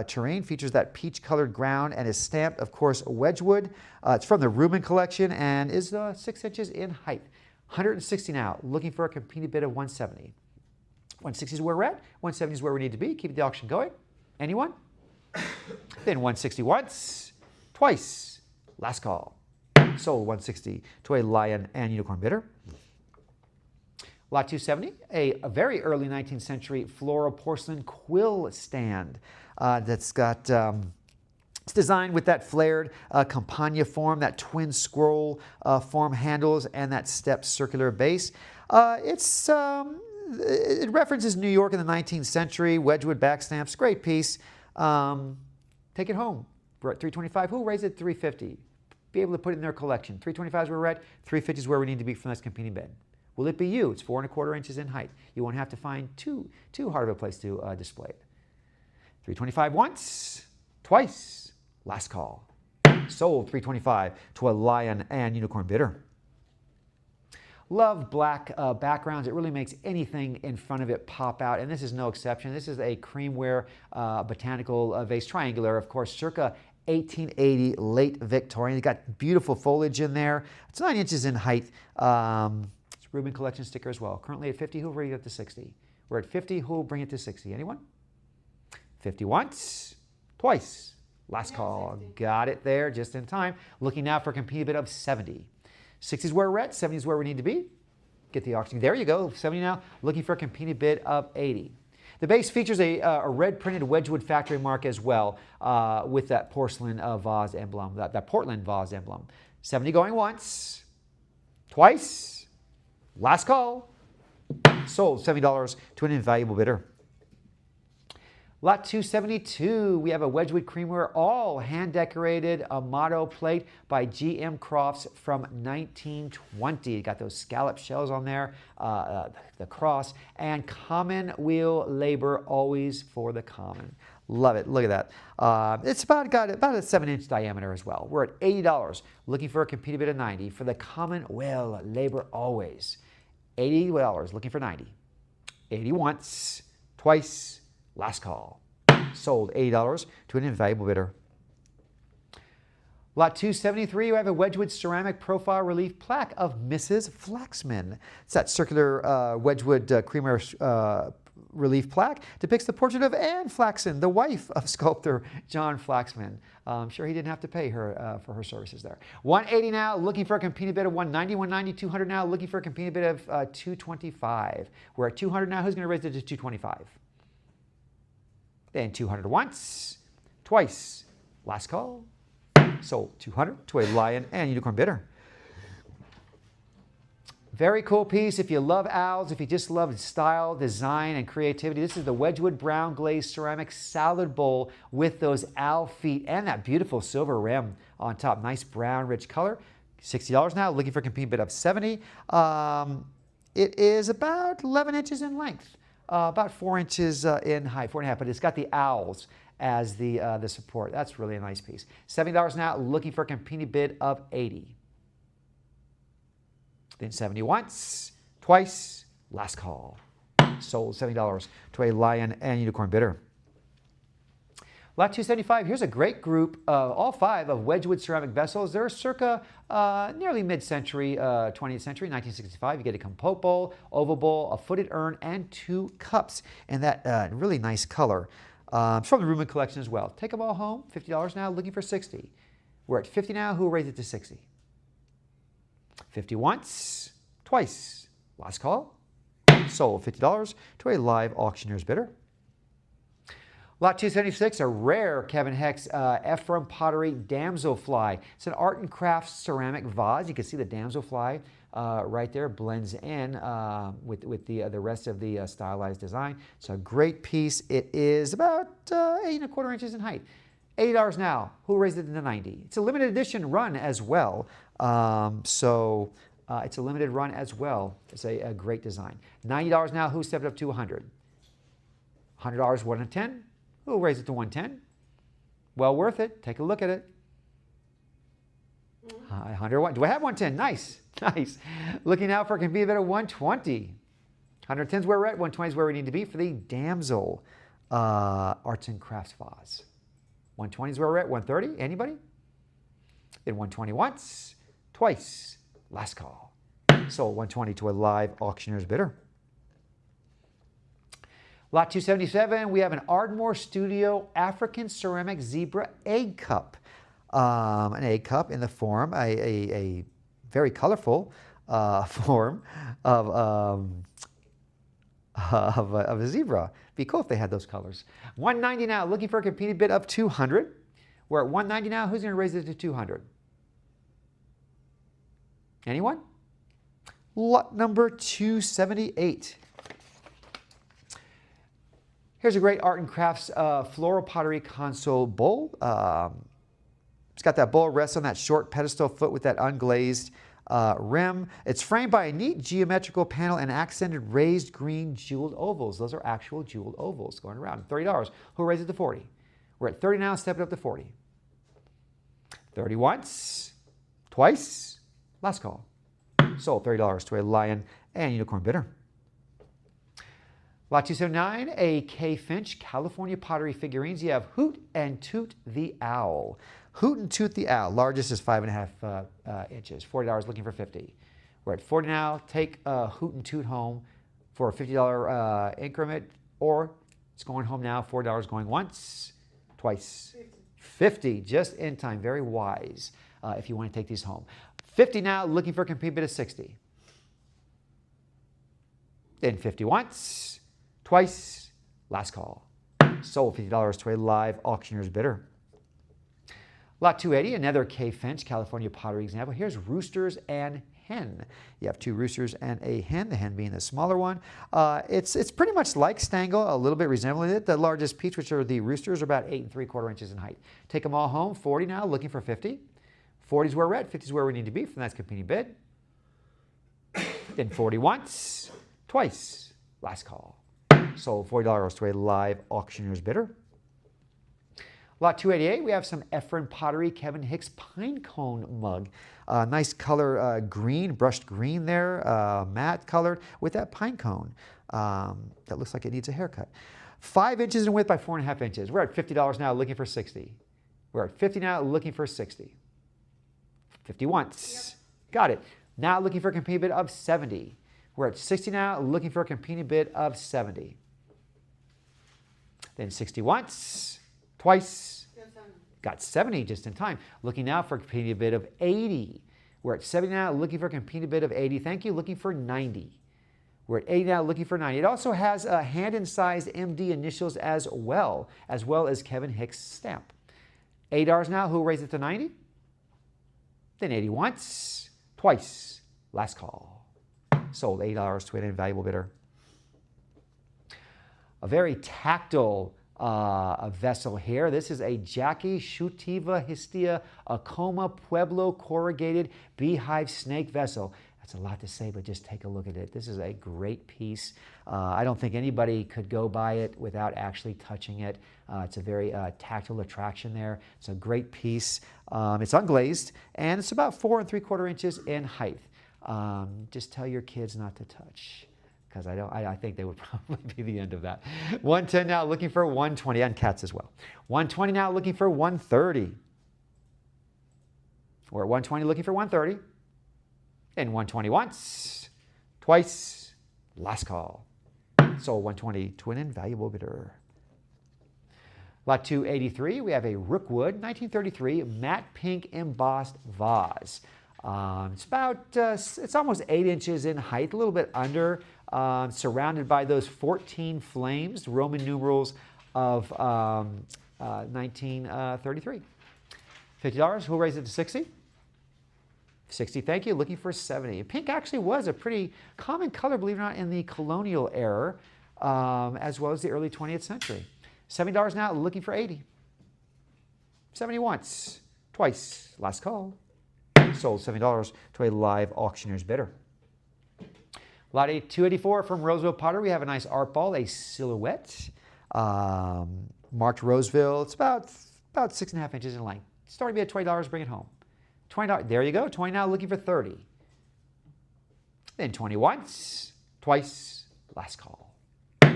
terrain. Features that peach-colored ground and is stamped, of course, Wedgwood. It's from the Rubin collection and is 6 inches in height. 160 now. Looking for a competing bid of 170. 160 is where we're at. 170 is where we need to be. Keep the auction going. Anyone? Then 160 once, twice. Last call. Sold 160 to a Lion and Unicorn bidder. Lot 270, a very early 19th century floral porcelain quill stand that's got, it's designed with that flared campagna form, that twin scroll form handles, and that stepped circular base. It references New York in the 19th century, Wedgwood back stamps, great piece. Take it home. We're at 325. Who raised it 350? Be able to put it in their collection. 325 is where we're at. 350 is where we need to be for this competing bid. Will it be you? It's 4¼ inches in height. You won't have to find too hard of a place to display it. 325 once, twice. Last call. Sold 325 to a Lion and Unicorn bidder. Love black backgrounds. It really makes anything in front of it pop out, and this is no exception. This is a creamware botanical vase, triangular, of course, circa 1880, late Victorian. It's got beautiful foliage in there. It's 9 inches in height. It's a Rubin collection sticker as well. Currently at 50, who'll bring it up to 60? We're at 50, who'll bring it to 60? Anyone? 50 once, twice. Last call. 50. Got it there just in time. Looking now for a competing bid of 70. 60 is where we're at, 70 is where we need to be. Get the auction. There you go, 70 now. Looking for a competing bid of 80. The base features a red printed Wedgwood factory mark as well with that porcelain vase emblem, that Portland vase emblem. 70 going once, twice, last call. Sold $70 to an invaluable bidder. Lot 272, we have a Wedgwood creamware, all hand-decorated Amato plate by G.M. Crofts from 1920. Got those scallop shells on there, the cross, and common wheel labor, always for the common. Love it. Look at that. It's got about a 7-inch diameter as well. We're at $80, looking for a competing bid of 90 for the common wheel labor, always. $80, looking for 90. 80 once, twice. Last call. Sold $80 to an invaluable bidder. Lot 273, we have a Wedgwood ceramic profile relief plaque of Mrs. Flaxman. It's that circular Wedgwood creamer relief plaque depicts the portrait of Anne Flaxman, the wife of sculptor John Flaxman. I'm sure he didn't have to pay her for her services there. 180 now, looking for a competing bid of 190, 190, 200 now, looking for a competing bid of 225. We're at 200 now. Who's going to raise it to 225? Then 200 once, twice. Last call. Sold 200 to a lion and unicorn bidder. Very cool piece. If you love owls, if you just love style, design, and creativity, this is the Wedgwood brown glazed ceramic salad bowl with those owl feet and that beautiful silver rim on top. Nice brown, rich color. $60 now. Looking for a competing bid of 70. It is about 11 inches in length, about 4 inches in height, 4.5. But it's got the owls as the support. That's really a nice piece. $70 now. Looking for a competing bid of 80. Then 70 once, twice, last call. Sold $70 to a lion and unicorn bidder. Lot 275, here's a great group, all 5 of Wedgwood ceramic vessels. They're circa nearly mid-century, 20th century, 1965. You get a compote bowl, oval bowl, a footed urn, and 2 cups in that really nice color. It's from the Ruman collection as well. Take them all home, $50 now, looking for 60. We're at 50 now, who will raise it to 60? 50 once, twice, last call, sold $50 to a live auctioneer's bidder. Lot 276, a rare Kevin Hex Ephraim Pottery damselfly. It's an art and crafts ceramic vase. You can see the damselfly right there blends in with the rest of the stylized design. It's a great piece. It is about 8¼ inches in height. $80 now. Who raised it to 90? It's a limited edition run as well. It's a limited run as well. It's a great design. $90 now. Who stepped up to 100? $100, 110. Who will raise it to 110? Well worth it. Take a look at it. 101. Do I have 110? Nice. Nice. Looking out for a competing bid of 120. 110 is where we're at. 120 is where we need to be for the damsel arts and crafts vase. 120 is where we're at. 130. Anybody? Then 120 once, twice. Last call. Sold 120 to a live auctioneer's bidder. Lot 277, we have an Ardmore Studio African Ceramic Zebra Egg Cup. An egg cup in the form, a very colorful form of a zebra. Be cool if they had those colors. 190 now, looking for a competing bid of 200. We're at 190 now. Who's going to raise it to 200? Anyone? Lot number 278. Here's a great art and crafts floral pottery console bowl. It's got that bowl rests on that short pedestal foot with that unglazed rim. It's framed by a neat geometrical panel and accented raised green jeweled ovals. Those are actual jeweled ovals going around. $30. Who raised it to 40? We're at 30 now. Step it up to 40. 30 once, twice, last call. Sold $30 to a lion and unicorn bidder. Lot 279, a K. Finch California pottery figurines. You have Hoot and Toot the Owl. Hoot and Toot the Owl. Largest is 5.5 inches. $40, looking for 50. We're at 40 now. Take Hoot and Toot home for a $50 increment, or it's going home now. $4 going once, twice. 50, just in time. Very wise if you want to take these home. 50 now, looking for a competing bid of 60. Then 50 once, twice, last call. Sold $50 to a live auctioneer's bidder. Lot 280, another K. Finch California pottery example. Here's roosters and hen. You have 2 roosters and a hen, the hen being the smaller one. It's pretty much like Stangle, a little bit resembling it. The largest piece, which are the roosters, are about 8¾ inches in height. Take them all home. 40 now, looking for 50. 40 is where we're at. 50 is where we need to be from that competing bid. Then 40 once, twice, last call. Sold $40 to a live auctioneer's bidder. Lot 288, we have some Ephraim Pottery Kevin Hicks pine cone mug. Nice color, green, brushed green there, matte colored with that pine cone. That looks like it needs a haircut. 5 inches in width by 4.5 inches. We're at $50 now, looking for 60. We're at 50 now, looking for 60. 50 once. Yep. Got it. Now looking for a competing bid of 70. We're at 60 now, looking for a competing bid of 70. Then 60 once, twice, Yes, got 70 just in time. Looking now for a competing bid of 80. We're at 70 now, looking for a competing bid of 80. Thank you, looking for 90. We're at 80 now, looking for 90. It also has a hand-incised MD initials as well as Kevin Hicks' stamp. $8 now, who will raise it to 90? Then 80 once, twice, last call. Sold $8 to an invaluable bidder. A very tactile vessel here. This is a Jackie Shutiva Histia Acoma Pueblo corrugated beehive snake vessel. That's a lot to say, but just take a look at it. This is a great piece. I don't think anybody could go by it without actually touching it. It's a very tactile attraction there. It's a great piece. It's unglazed, and it's about 4 3/4 inches in height. Just tell your kids not to touch, because I think they would probably be the end of that. 110 now, looking for 120, and cats as well. 120 now, looking for 130. We're at 120, looking for 130. Then 120 once, twice, last call. Sold 120 to an invaluable bidder. Lot 283, we have a Rookwood 1933 matte pink embossed vase. It's almost 8 inches in height, a little bit under, surrounded by those 14 flames, Roman numerals of 1933. $50, who'll raise it to 60? 60, thank you, looking for 70. Pink actually was a pretty common color, believe it or not, in the colonial era, as well as the early 20th century. $70 now, looking for 80. 70 once, twice, last call. Sold $70 to a live auctioneer's bidder. Lot 284 from Roseville Pottery. We have a nice art ball, a silhouette, marked Roseville. It's about 6.5 inches in length. Starting to be at $20, bring it home. $20, there you go, 20 now, looking for 30. Then 20 once, twice, last call.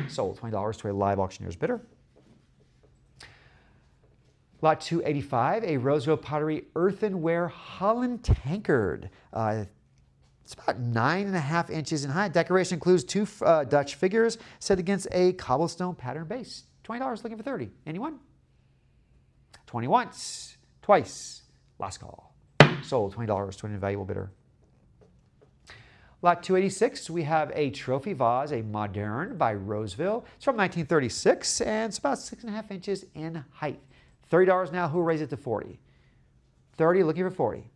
Sold $20 to a live auctioneer's bidder. Lot 285, a Roseville Pottery earthenware Holland tankard. It's about 9.5 inches in height. Decoration includes 2 Dutch figures set against a cobblestone pattern base. $20, looking for 30. Anyone? 20 once, twice, last call. Sold $20 to an invaluable bidder. Lot 286, we have a trophy vase, a Moderne by Roseville. It's from 1936, and it's about 6.5 inches in height. $30 now, who will raise it to 40? 30, looking for 40.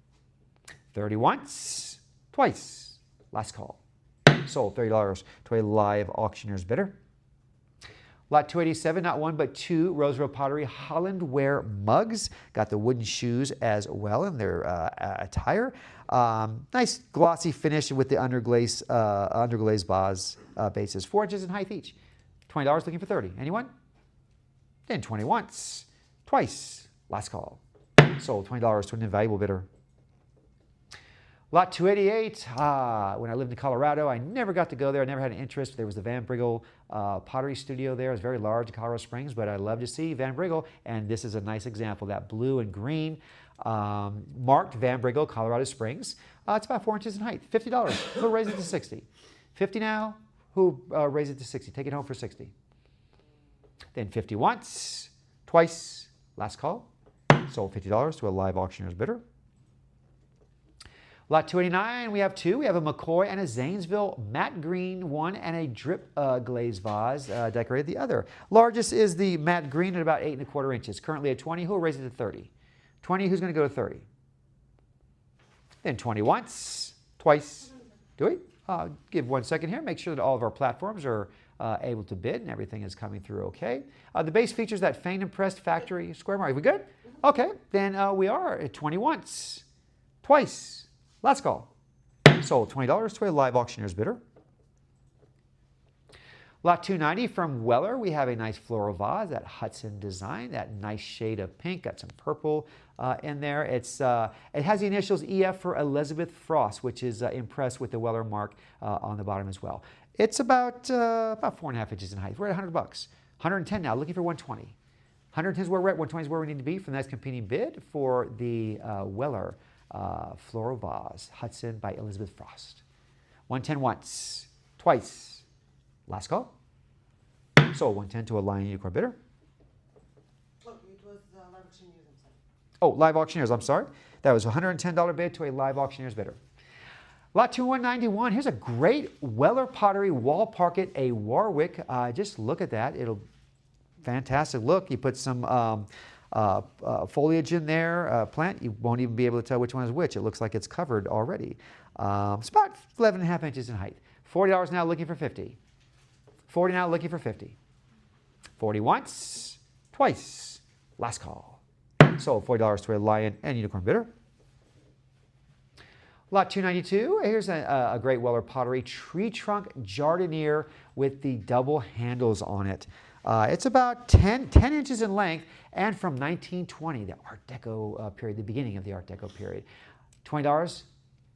30 once, twice, last call. Sold $30 to a live auctioneer's bidder. Lot 287, not one but 2 Roseville Pottery Hollandware mugs. Got the wooden shoes as well in their attire. Nice glossy finish with the underglaze vase bases. 4 inches in height each. $20, looking for 30. Anyone? Then 20 once, twice, last call. Sold $20 to an invaluable bidder. Lot 288, when I lived in Colorado, I never got to go there. I never had an interest. There was the Van Briggle pottery studio there. It was very large in Colorado Springs, but I love to see Van Briggle, and this is a nice example. That blue and green marked Van Briggle, Colorado Springs. It's about 4 inches in height. $50. Who'll raise it to 60? 50 now. Who'll raise it to 60? Take it home for 60. Then 50 once, twice, last call. Sold $50 to a live auctioneer's bidder. Lot 289, we have 2. We have a McCoy and a Zanesville matte green one and a drip glaze vase decorated the other. Largest is the matte green at about 8 1/4 inches. Currently at 20. Who will raise it to 30? 20, who's going to go to 30? Then 20 once, twice. Do we? Give 1 second here. Make sure that all of our platforms are able to bid and everything is coming through okay. The base features that faint and pressed factory square mark. Are we good? Okay, then we are at 20 once, twice. Last call. Sold $20 to a live auctioneer's bidder. Lot 290 from Weller, we have a nice floral vase, that Hudson design, that nice shade of pink, got some purple in there. It has the initials EF for Elizabeth Frost, which is impressed with the Weller mark on the bottom as well. It's about 4.5 inches in height. We're at $100. 110 now, looking for 120. 110 is where we're at, 120 is where we need to be for the next competing bid for the Weller floral vase, Hudson by Elizabeth Frost. 110 once, twice, last call. Sold 110 to a Lion Unicorn bidder. Oh, live auctioneers, I'm sorry. That was a $110 bid to a live auctioneers bidder. Lot 2191, here's a great Weller Pottery wall parquet, a Warwick. Just look at that. It'll fantastic look. You put some foliage in there, plant. You won't even be able to tell which one is which. It looks like it's covered already. It's about 11.5 inches in height. $40 now, looking for 50. 40 now, looking for 50. 40 once, twice. Last call. Sold $40 to a lion and unicorn bidder. Lot 292, here's a great Weller Pottery tree trunk jardiniere with the double handles on it. It's about 10 inches in length and from 1920, the Art Deco period, the beginning of the Art Deco period. $20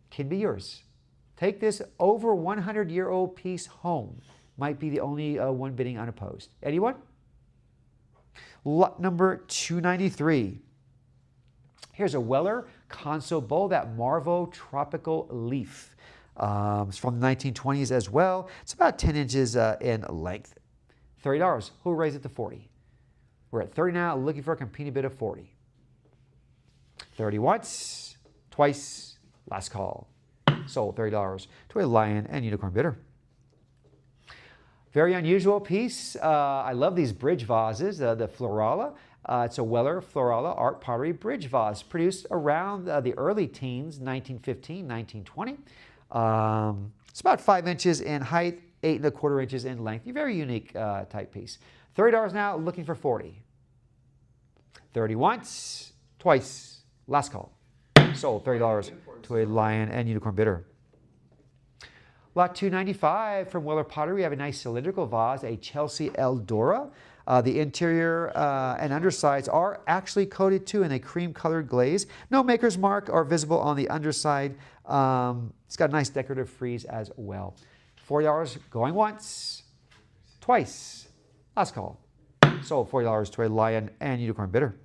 can be yours. Take this over 100-year-old piece home. Might be the only one bidding unopposed. Anyone? Lot number 293. Here's a Weller console bowl, that Marvo Tropical Leaf. It's from the 1920s as well. It's about 10 inches in length. $30. Who'll raise it to 40? We're at 30 now, looking for a competing bid of 40. 30 once, twice, last call. Sold $30 to a lion and unicorn bidder. Very unusual piece. I love these bridge vases, the Florala. It's a Weller Florala art pottery bridge vase produced around the early teens, 1915, 1920. It's about 5 inches in height, 8¼ inches in length. A very unique type piece. $30 now, looking for 40. 30 once, twice, last call. Sold $30 to a lion and unicorn bidder. Lot 295 from Weller Pottery, we have a nice cylindrical vase, a Chelsea Eldora. The interior and undersides are actually coated too in a cream-colored glaze. No maker's mark are visible on the underside. It's got a nice decorative frieze as well. $40 going once, twice, last call. Sold $40 to a lion and unicorn bidder.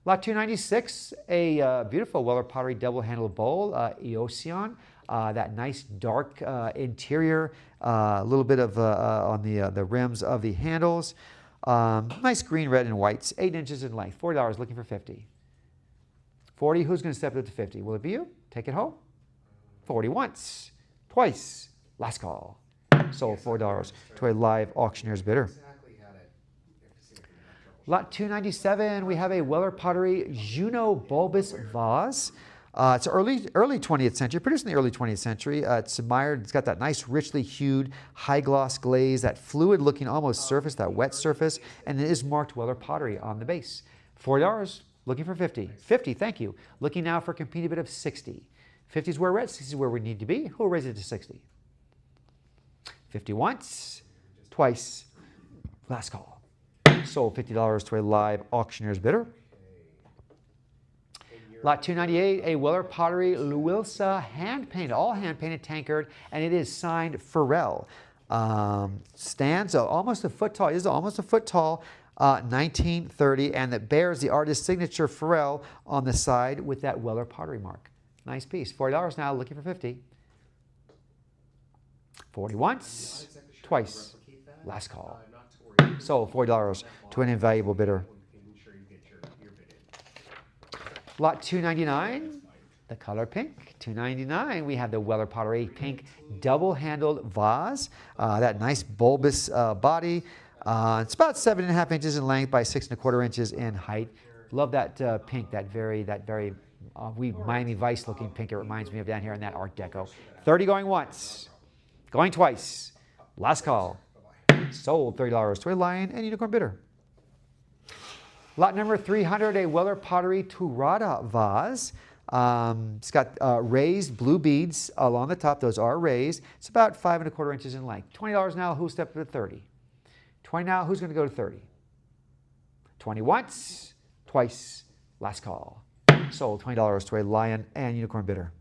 Lot 296, a beautiful Weller Pottery double-handled bowl, Eocean. That nice dark interior, a little bit of on the rims of the handles. Nice green, red, and whites, 8 inches in length. $40, looking for 50. 40, who's going to step it up to 50? Will it be you? Take it home. 40 once, twice, last call. Sold $4 to a live auctioneer's bidder. Lot 297, we have a Weller Pottery Juno bulbous vase. It's early 20th century, produced in the early 20th century. It's admired. It's got that nice, richly hued, high gloss glaze, that fluid-looking almost surface, that wet surface, and it is marked Weller Pottery on the base. $40, looking for 50. 50, thank you. Looking now for a competing bid of 60. 50 is where we're at, 60 is where we need to be. Who'll raise it to 60? 50 once, twice, last call. Sold $50 to a live auctioneer's bidder. Lot 298, a Weller Pottery Luilsa hand-painted, all hand-painted tankard, and it is signed Pharrell. Stands almost a foot tall. It is almost a foot tall, 1930, and it bears the artist's signature Pharrell on the side with that Weller Pottery mark. Nice piece. $40 now, looking for 50. 40 once, twice, last call. Sold $40 to an invaluable bidder. Lot 299, the color pink. 299, we have the Weller Pottery pink double-handled vase. That nice bulbous body. It's about 7.5 inches in length by 6¼ inches in height. Love that pink, that very Miami Vice looking pink. It reminds me of down here in that Art Deco. 30 going once, going twice. Last call. Sold $30 to a lion and unicorn bidder. Lot number 300, a Weller Pottery Turada vase. It's got raised blue beads along the top. Those are raised. It's about 5¼ inches in length. $20 now. Who stepped up to 30? 20 now. Who's going to go to 30? 20 once, twice, last call. Sold $20 to a lion and unicorn bidder.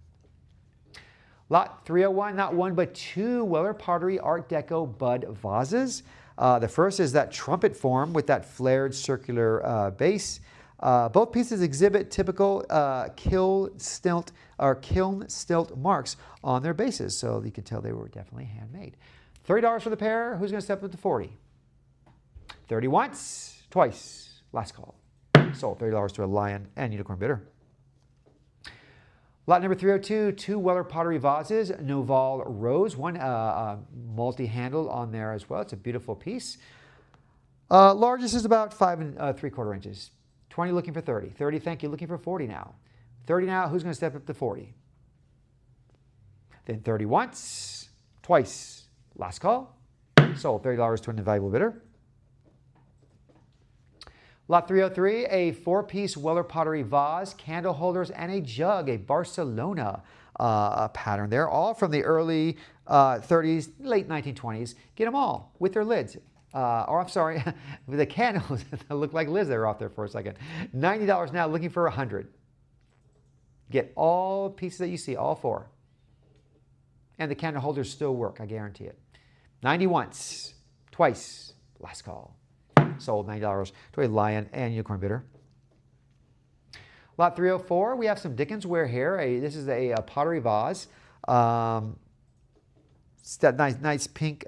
Lot 301, not one but two Weller Pottery Art Deco bud vases. The first is that trumpet form with that flared circular base. Both pieces exhibit typical kiln stilt marks on their bases, so you can tell they were definitely handmade. $30 for the pair. Who's going to step up to 40? 30 once, twice, last call. Sold $30 to a Lion and Unicorn bidder. Lot number 302, 2 Weller pottery vases, Noval Rose, one multi-handle on there as well. It's a beautiful piece. Largest is about 5 3/4 inches. 20 looking for 30. 30, thank you, looking for 40 now. 30 now, who's going to step up to 40? Then 30 once, twice, last call. Sold $30 to an invaluable bidder. Lot 303, a 4-piece Weller pottery vase, candle holders, and a jug, a Barcelona pattern there, all from the early 30s, late 1920s. Get them all with their lids. Or I'm sorry, the candles that look like lids. They were off there for a second. $90 now, looking for 100. Get all pieces that you see, all 4. And the candle holders still work, I guarantee it. 90 once, twice, last call. Sold $90 to a Lion and Unicorn bidder. Lot 304, we have some Dickens ware here. This is a pottery vase. It's that nice pink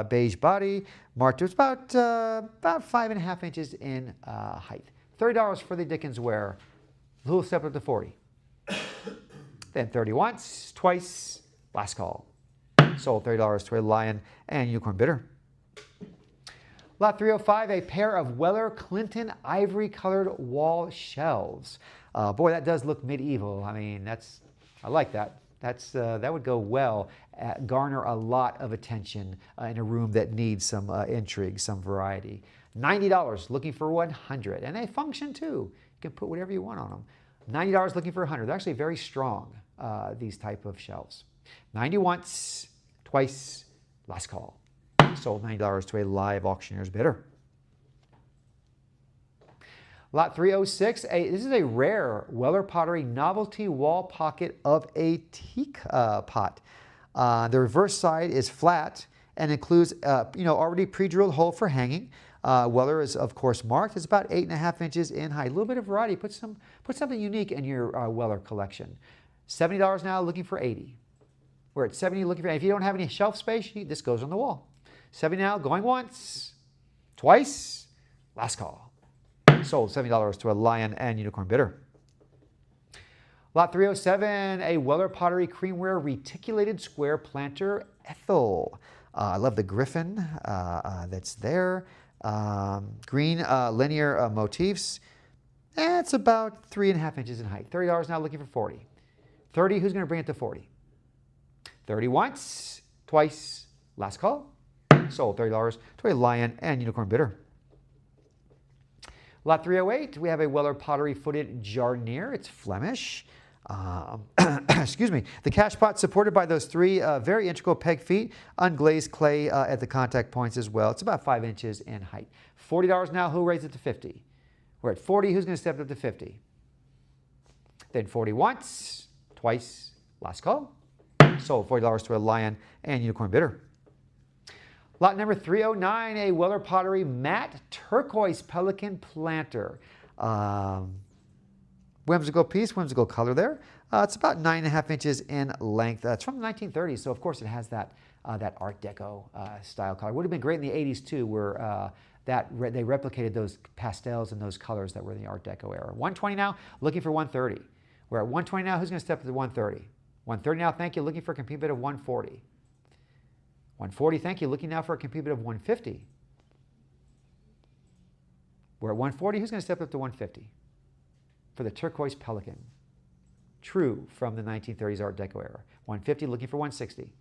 beige body. Marked, it's about 5.5 inches in height. $30 for the Dickens ware. Little step up to 40. Then 30 once, twice, last call. Sold $30 to a Lion and Unicorn bidder. Lot 305, a pair of Weller Clinton ivory colored wall shelves. Boy, that does look medieval. I mean, I like that. That would go well, garner a lot of attention in a room that needs some intrigue, some variety. $90, looking for 100. And they function too. You can put whatever you want on them. $90 looking for 100. They're actually very strong, these type of shelves. 90 once, twice, last call. Sold $90 to a live auctioneer's bidder. Lot 306, this is a rare Weller pottery novelty wall pocket of a teapot. The reverse side is flat and includes already pre-drilled hole for hanging. Weller is of course marked. It's about 8.5 inches in height. A little bit of variety. Put something unique in your Weller collection. $70 now, looking for 80. We're at 70, looking for 80. If you don't have any shelf space, this goes on the wall. 70 now, going once, twice, last call. Sold $70 to a Lion and Unicorn bidder. Lot 307, a Weller pottery creamware reticulated square planter Ethel. I love the griffin that's there. Green linear motifs. It's about 3.5 inches in height. $30 now, looking for 40. 30, who's going to bring it to 40? 30 once, twice, last call. Sold $30 to a Lion and Unicorn bidder. Lot 308, we have a Weller pottery footed jardiniere. It's Flemish. Excuse me. The cash pot supported by those 3 very integral peg feet, unglazed clay at the contact points as well. It's about 5 inches in height. $40 now, who raised it to 50? We're at 40, who's going to step up to 50? Then 40 once, twice, last call. Sold $40 to a Lion and Unicorn bidder. Lot number 309, a Weller pottery matte turquoise pelican planter. Whimsical piece, whimsical color there. It's about 9.5 inches in length. It's from the 1930s, so of course it has that Art Deco style color. Would have been great in the 80s too, where they replicated those pastels and those colors that were in the Art Deco era. 120 now, looking for 130. We're at 120 now. Who's going to step up to 130? 130 now, thank you. Looking for a complete bid of 140. 140, thank you. Looking now for a complete bid of 150. We're at 140. Who's going to step up to 150? For the turquoise pelican. True from the 1930s Art Deco era. 150, looking for 160.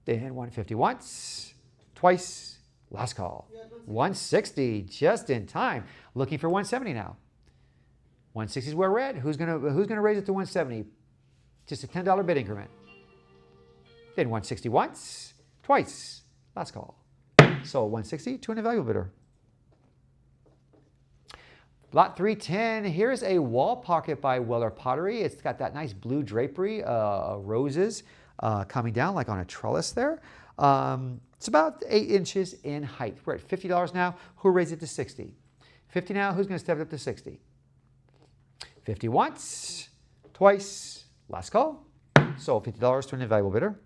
Then 150 once, twice, last call. 160, just in time. Looking for 170 now. 160 is where we're at. Who's gonna raise it to 170? Just a $10 bid increment. Then 160 once, twice, last call. Sold 160 to an invaluable bidder. Lot 310, here's a wall pocket by Weller Pottery. It's got that nice blue drapery, roses coming down like on a trellis there. It's about 8 inches in height. We're at $50 now. Who raised it to 60? 50 now, who's going to step it up to 60? 50 once, twice, last call. Sold $50 to an invaluable bidder.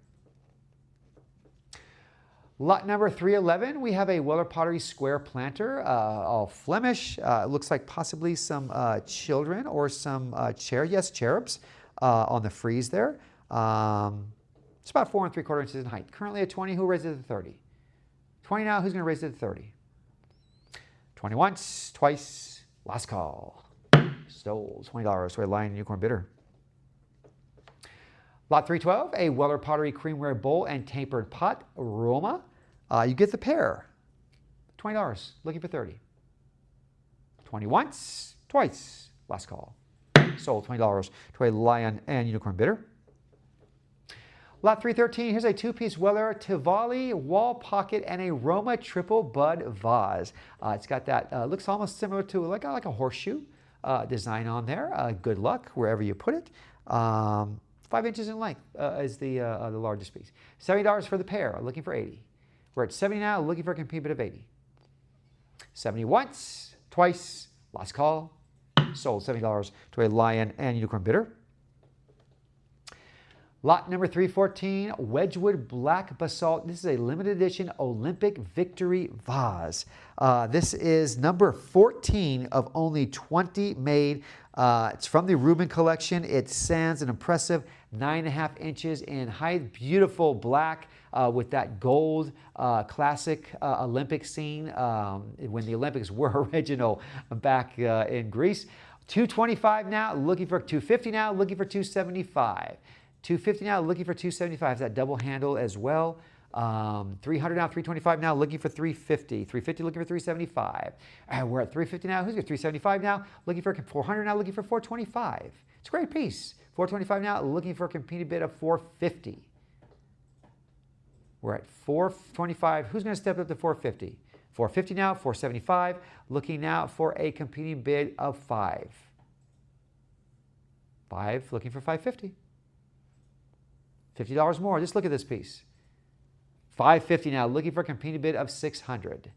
Lot number 311, we have a Weller Pottery square planter, all Flemish. Looks like possibly some children or some cherubs on the frieze there. It's about 4 3/4 inches in height. Currently at 20, who raised it to 30? 20 now, who's going to raise it to 30? 20 once, twice, last call. Stole $20 for a Lion Unicorn bidder. Lot 312, a Weller Pottery creamware bowl and tapered pot, Roma. You get the pair. $20, looking for 30. 20 once, twice, last call. Sold $20 to a Lion and Unicorn bidder. Lot 313, here's a two-piece Weller Tivoli wall pocket and a Roma triple bud vase. It's got that, looks almost similar to like a horseshoe design on there. Good luck wherever you put it. 5 inches in length is the largest piece. $70 for the pair, looking for 80. We're at 70 now, looking for a complete bid of 80. 70 once, twice, last call. Sold $70 to a Lion and Unicorn bidder. Lot number 314, Wedgwood Black Basalt. This is a limited edition Olympic Victory vase. This is number 14 of only 20 made. It's from the Rubin collection. It stands an impressive 9.5 inches in height. Beautiful black with that gold classic Olympic scene when the Olympics were original back in Greece. 225 now, looking for 250 now, looking for 275. 250 now, looking for 275. That double handle as well. 300 now, 325 now, looking for 350. 350 looking for 375. We're at 350 now. Who's got 375 now? Looking for 400 now, looking for 425. It's a great piece. 425 now, looking for a competing bid of 450. We're at 425. Who's going to step up to 450? 450 now, 475. Looking now for a competing bid of 5. 5, looking for 550. $50 more. Just look at this piece. 550 now, looking for a competing bid of 600.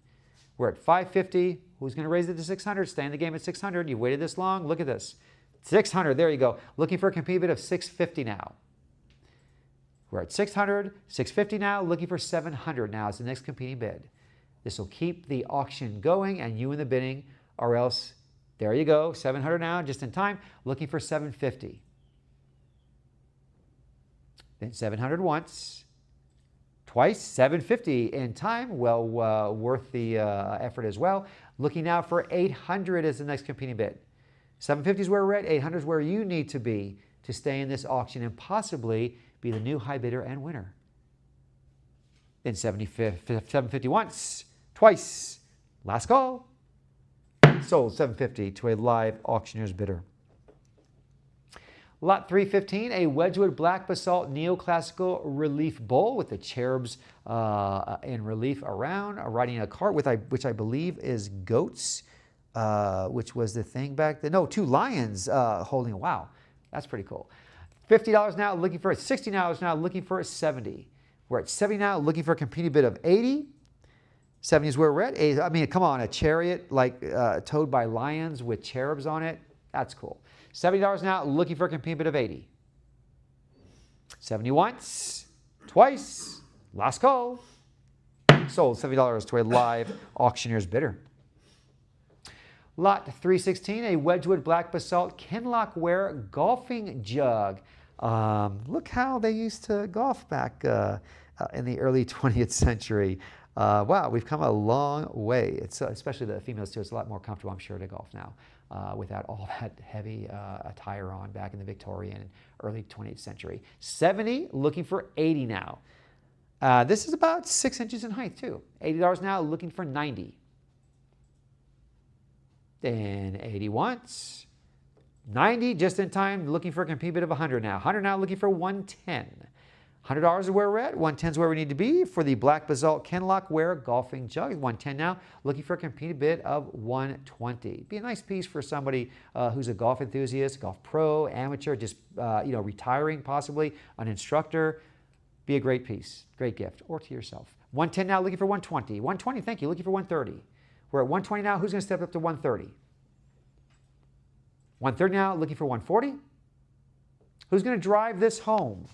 We're at 550. Who's going to raise it to 600? Stay in the game at 600. You waited this long. Look at this. 600. There you go. Looking for a competing bid of 650 now. We're at 600. 650 now. Looking for 700 now is the next competing bid. This will keep the auction going and you in the bidding, or else there you go. 700 now, just in time. Looking for 750. Then 700 once, twice, 750 in time, well worth the effort as well. Looking now for 800 as the next competing bid. 750 is where we're at, 800 is where you need to be to stay in this auction and possibly be the new high bidder and winner. Then 750 once, twice, last call. Sold 750 to a live auctioneer's bidder. Lot 315, a Wedgwood Black Basalt Neoclassical Relief Bowl with the cherubs in relief around, riding a cart, which I believe is goats, which was the thing back then. No, 2 lions holding. Wow, that's pretty cool. $50 now, looking for $60 now, looking for 70. We're at 70 now, looking for a competing bid of 80. 70 is where we're at. I mean, come on, a chariot like towed by lions with cherubs on it. That's cool. $70 now, looking for a competing bid of 80. 70 once, twice, last call. Sold $70 to a live auctioneer's bidder. Lot 316, a Wedgwood Black Basalt Kenlock-ware golfing jug. Look how they used to golf back in the early 20th century. Wow, we've come a long way. It's especially the females too. It's a lot more comfortable, I'm sure, to golf now without all that heavy attire on back in the Victorian and early 20th century. 70, looking for 80 now. This is about 6 inches in height too. $80 now, looking for 90. Then 80 once. 90 just in time, looking for a competing bid of 100 now. 100 now, looking for 110. $100 is where we're at. 110 is where we need to be for the Black Basalt Kenlock-ware golfing jug. 110 now, looking for a competing bid of 120. Be a nice piece for somebody who's a golf enthusiast, golf pro, amateur, just retiring possibly, an instructor. Be a great piece, great gift, or to yourself. 110 now, looking for 120. 120, thank you, looking for 130. We're at 120 now. Who's going to step up to 130? 130 now, looking for 140. Who's going to drive this home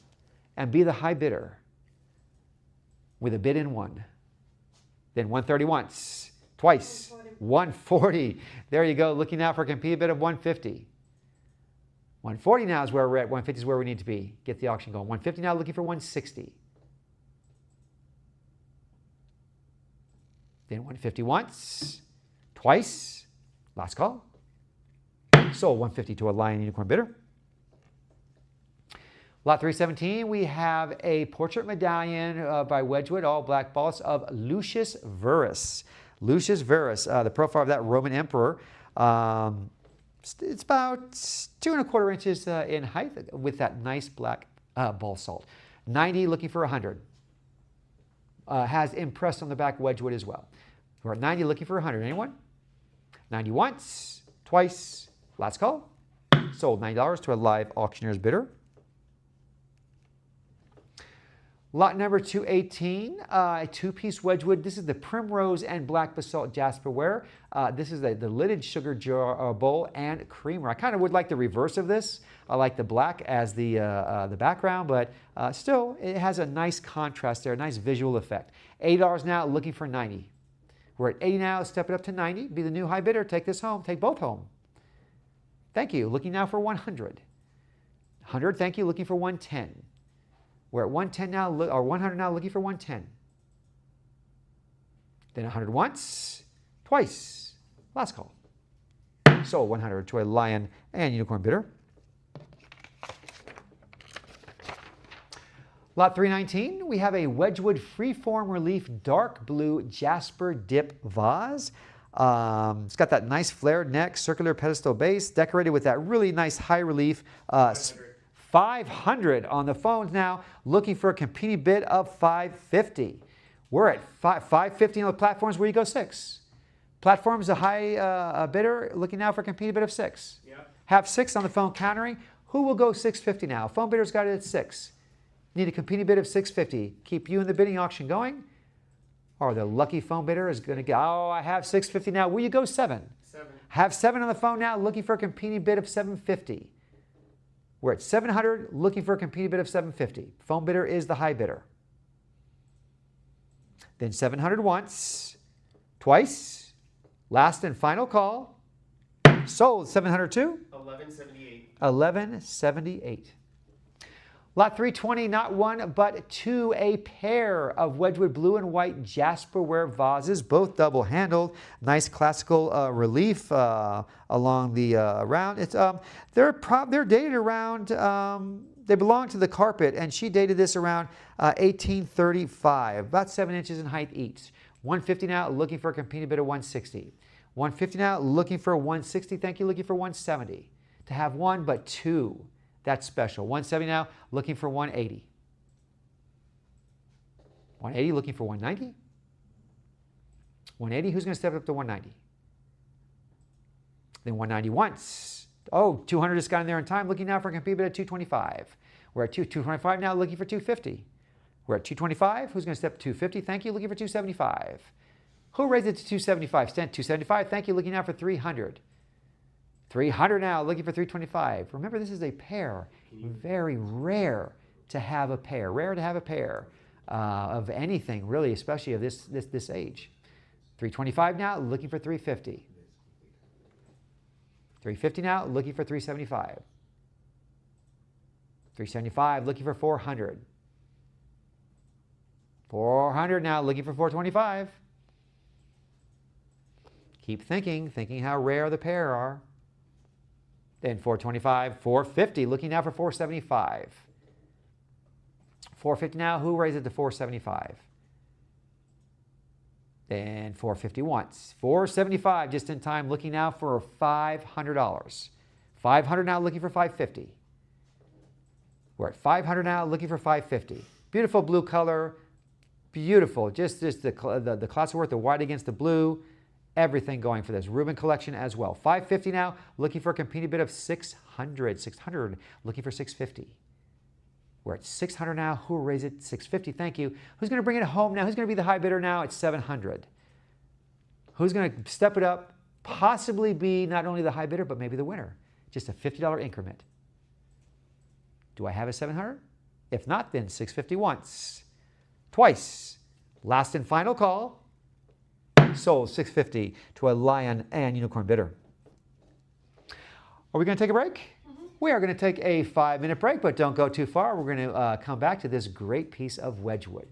and be the high bidder with a bid in one? Then 130 once, twice, 140. There you go, looking now for a competing bid of 150. 140 now is where we're at. 150 is where we need to be. Get the auction going. 150 now, looking for 160. Then 150 once, twice, last call. Sold 150 to a Lion Unicorn bidder. Lot 317, we have a portrait medallion by Wedgwood, all black balls of Lucius Verus. Lucius Verus, the profile of that Roman emperor. It's about 2¼ inches in height with that nice black basalt. 90, looking for 100. Has impressed on the back Wedgwood as well. We're at 90, looking for 100. Anyone? 90 once, twice, last call. Sold $90 to a live auctioneer's bidder. Lot number 218, a two-piece Wedgwood. This is the primrose and black basalt jasperware. This is the lidded sugar jar, bowl and creamer. I kind of would like the reverse of this. I like the black as the background, but still, it has a nice contrast there, a nice visual effect. $80 now, looking for 90. We're at 80 now, step it up to 90. Be the new high bidder, take this home, take both home. Thank you, looking now for 100. 100, thank you, looking for 110. We're at 110 now, or 100 now, looking for 110. Then 100 once, twice, last call. Sold 100 to a Lion and Unicorn bidder. Lot 319, we have a Wedgwood Freeform Relief Dark Blue Jasper Dip Vase. It's got that nice flared neck, circular pedestal base, decorated with that really nice high relief 500 on the phones now, looking for a competing bid of 550. We're at 550 on the platforms where you go 6. Platforms, a high bidder, looking now for a competing bid of 6. Yep. Have 6 on the phone countering. Who will go 650 now? Phone bidder's got it at 6. Need a competing bid of 650. Keep you in the bidding auction going. Or the lucky phone bidder is going to go, oh, I have 650 now. Will you go 7? 7. Have 7 on the phone now, looking for a competing bid of 750. We're at 700, looking for a competing bid of 750. Phone bidder is the high bidder. Then 700 once, twice, last and final call. Sold 702. 1178. 1178. Lot 320, not one, but 2, a pair of Wedgwood blue and white jasperware vases, both double-handled. Nice classical relief along the round. It's they're dated around. They belong to the carpet, and she dated this around 1835, about 7 inches in height each. 150 now, looking for a competing bid of 160. 150 now, looking for 160. Thank you, looking for 170. To have one, but 2. That's special. 170 now, looking for 180. 180, looking for 190. 180, who's going to step up to 190? Then 190 once. Oh, 200 just got in there in time, looking now for a competing bid at 225. We're at 225 now, looking for 250. We're at 225. Who's going to step to 250? Thank you, looking for 275. Who raised it to 275? Stand 275. Thank you, looking now for 300. 300 now, looking for 325. Remember, this is a pair. Very rare to have a pair. Rare to have a pair of anything, really, especially of this age. 325 now, looking for 350. 350 now, looking for 375. 375, looking for 400. 400 now, looking for 425. Keep thinking how rare the pair are. Then 425, 450, looking now for 475. 450 now, who raised it to 475? Then 450 once. 475 just in time, looking now for $500. 500 now, looking for 550. We're at 500 now, looking for 550. Beautiful blue color, beautiful. Just the class of work, the white against the blue. Everything going for this. Reuben collection as well. 550 now, looking for a competing bid of 600. 600, looking for 650. We're at 600 now. Who will raise it? 650, thank you. Who's going to bring it home now? Who's going to be the high bidder now at 700? Who's going to step it up, possibly be not only the high bidder, but maybe the winner? Just a $50 increment. Do I have a 700? If not, then 650 once. Twice. Last and final call. sold 650 to a lion and unicorn bidder. Are we going to take a break? We are going to take a 5-minute break, but don't go too far. We're going to come back to this great piece of Wedgwood.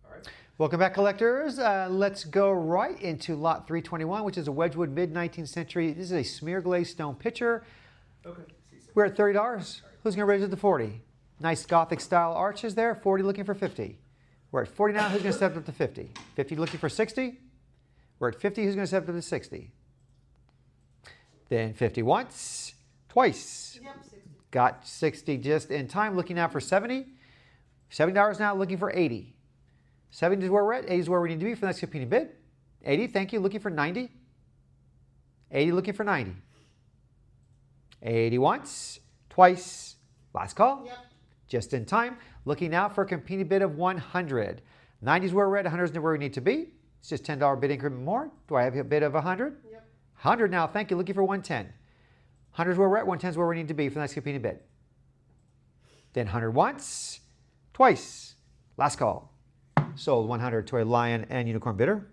All right. Welcome back, collectors. Let's go right into lot 321, which is a Wedgwood mid-19th century. This is a smear glazed stone pitcher. Okay. We're at $30. Who's going to raise it to 40? Nice Gothic style arches there. 40 looking for 50. We're at 40 now. Who's going to step up to 50? 50 looking for 60. We're at 50. Who's going to step up to 60? Then 50 once, twice. Yep, 60. Got 60 just in time. Looking now for 70. $70 now. Looking for 80. 70 is where we're at. 80 is where we need to be for the next competing bid. 80. Thank you. Looking for 90. 80 looking for 90. 80 once, twice. Last call. Yep. Just in time. Looking now for a competing bid of 100. 90 is where we're at. 100 is where we need to be. It's just $10 bid increment more. Do I have a bid of 100? Yep. 100 now. Thank you. Looking for 110. 100 is where we're at. 110 is where we need to be for the next competing bid. Then 100 once, twice. Last call. Sold 100 to a Lion and Unicorn bidder.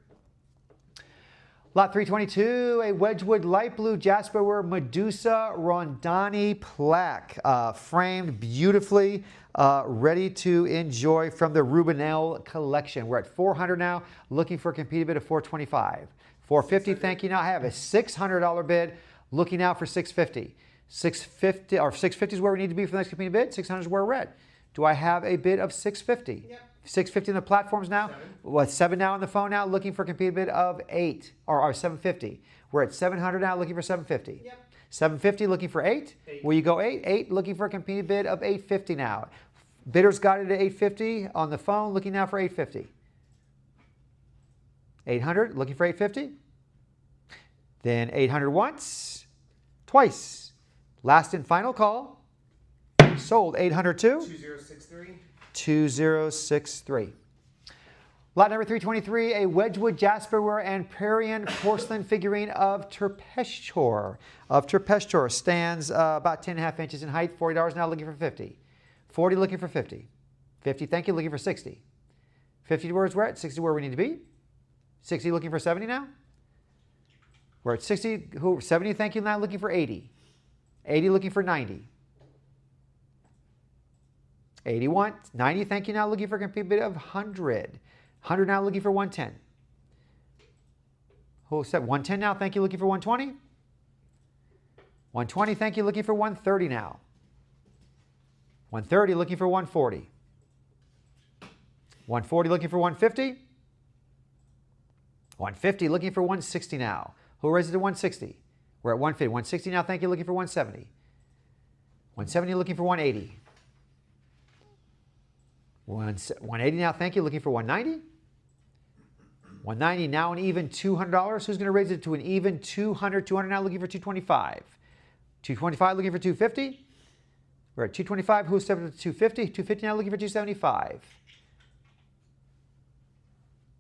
Lot 322, a Wedgwood light blue jasperware Medusa Rondani plaque, framed beautifully, ready to enjoy from the Rubinell collection. We're at 400 now, looking for a competing bid of 425. 450, thank you. Now I have a $600 bid, looking out for 650. 650 or 650 is where we need to be for the next competing bid. 600 is where we're at. Do I have a bid of 650? Yep. 650 on the platforms now. 7 now on the phone now, looking for a competing bid of 8 or 750. We're at 700 now, looking for 750. Yep. 750 looking for 8. Will you go 8? 8 looking for a competing bid of 850 now. Bidders got it at 850 on the phone, looking now for 850. 800 looking for 850. Then 800 once, twice. Last and final call. Sold 802. 2063. 2063. Lot number 323, a Wedgwood jasperware and Prairie porcelain figurine of Terpestor. Stands about 10.5 inches in height. $40 now, looking for 50. 40 looking for 50. 50, thank you, looking for 60. 50 where we're at, 60 where we need to be. 60 looking for 70 now. We're at 60, 70, thank you, now looking for 80. 80 looking for 90. 81, 90, thank you, now looking for a complete bid of 100. 100 now, looking for 110. Who said 110 now, thank you, looking for 120. 120, thank you, looking for 130 now. 130, looking for 140. 140, looking for 150. 150, looking for 160 now. Who raised it to 160? We're at 150. 160 now, thank you, looking for 170. 170, looking for 180. 180 now, thank you, looking for 190. 190 now, an even $200. Who's going to raise it to an even 200? 200 now, looking for 225. 225 looking for 250. We're at 225. Who's stepping up to 250? 250 now, looking for 275.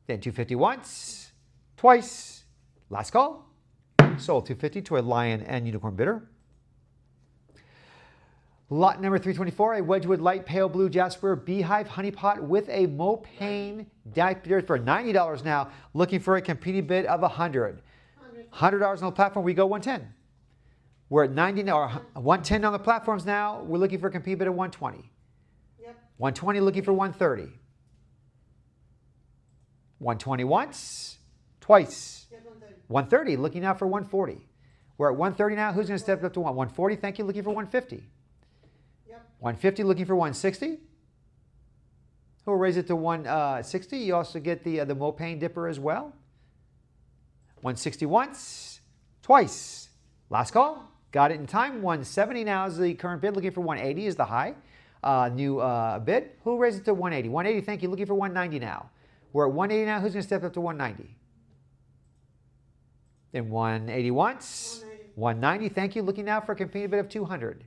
Then 250 once, twice. Last call. Sold 250 to a Lion and Unicorn bidder. Lot number 324, a Wedgwood light pale blue jasper beehive honeypot with a Mopane diaper for $90 now, looking for a competing bid of 100. $100 on the platform, we go 110. We're at 90 now, or 110 on the platforms now. We're looking for a competing bid of 120. Yep. 120 looking for 130. 120 once, twice. Yep, 130. 130 looking now for 140. We're at 130 now. Who's going to step up to 140? Thank you, looking for 150. 150 looking for 160. Who will raise it to 160? You also get the Mopane dipper as well. 160 once, twice. Last call. Got it in time. 170 now is the current bid. Looking for 180 is the high. New bid. Who will raise it to 180? 180, thank you. Looking for 190 now. We're at 180 now. Who's going to step up to 190? Then 180 once. 190, thank you. Looking now for a competing bid of 200.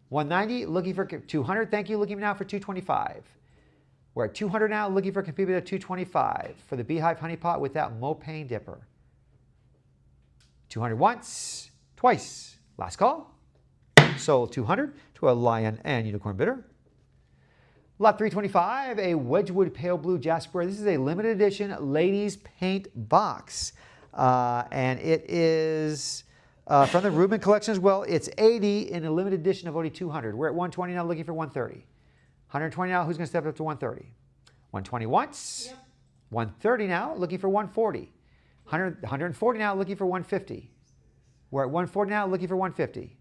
190, looking for 200. Thank you. Looking now for 225. We're at 200 now, looking for a competing bid of 225 for the Beehive Honeypot with that Mopane dipper. 200 once, twice. Last call. Sold 200 to a Lion and Unicorn bidder. Lot 325, a Wedgwood pale blue jasper. This is a limited edition ladies paint box, and it is. From the Rubin collection as well, it's 80 in a limited edition of only 200. We're at 120 now, looking for 130. 120 now, who's going to step up to 130? 120 once. Yep. 130 now, looking for 140. 140 now, looking for 150. We're at 140 now, looking for 150.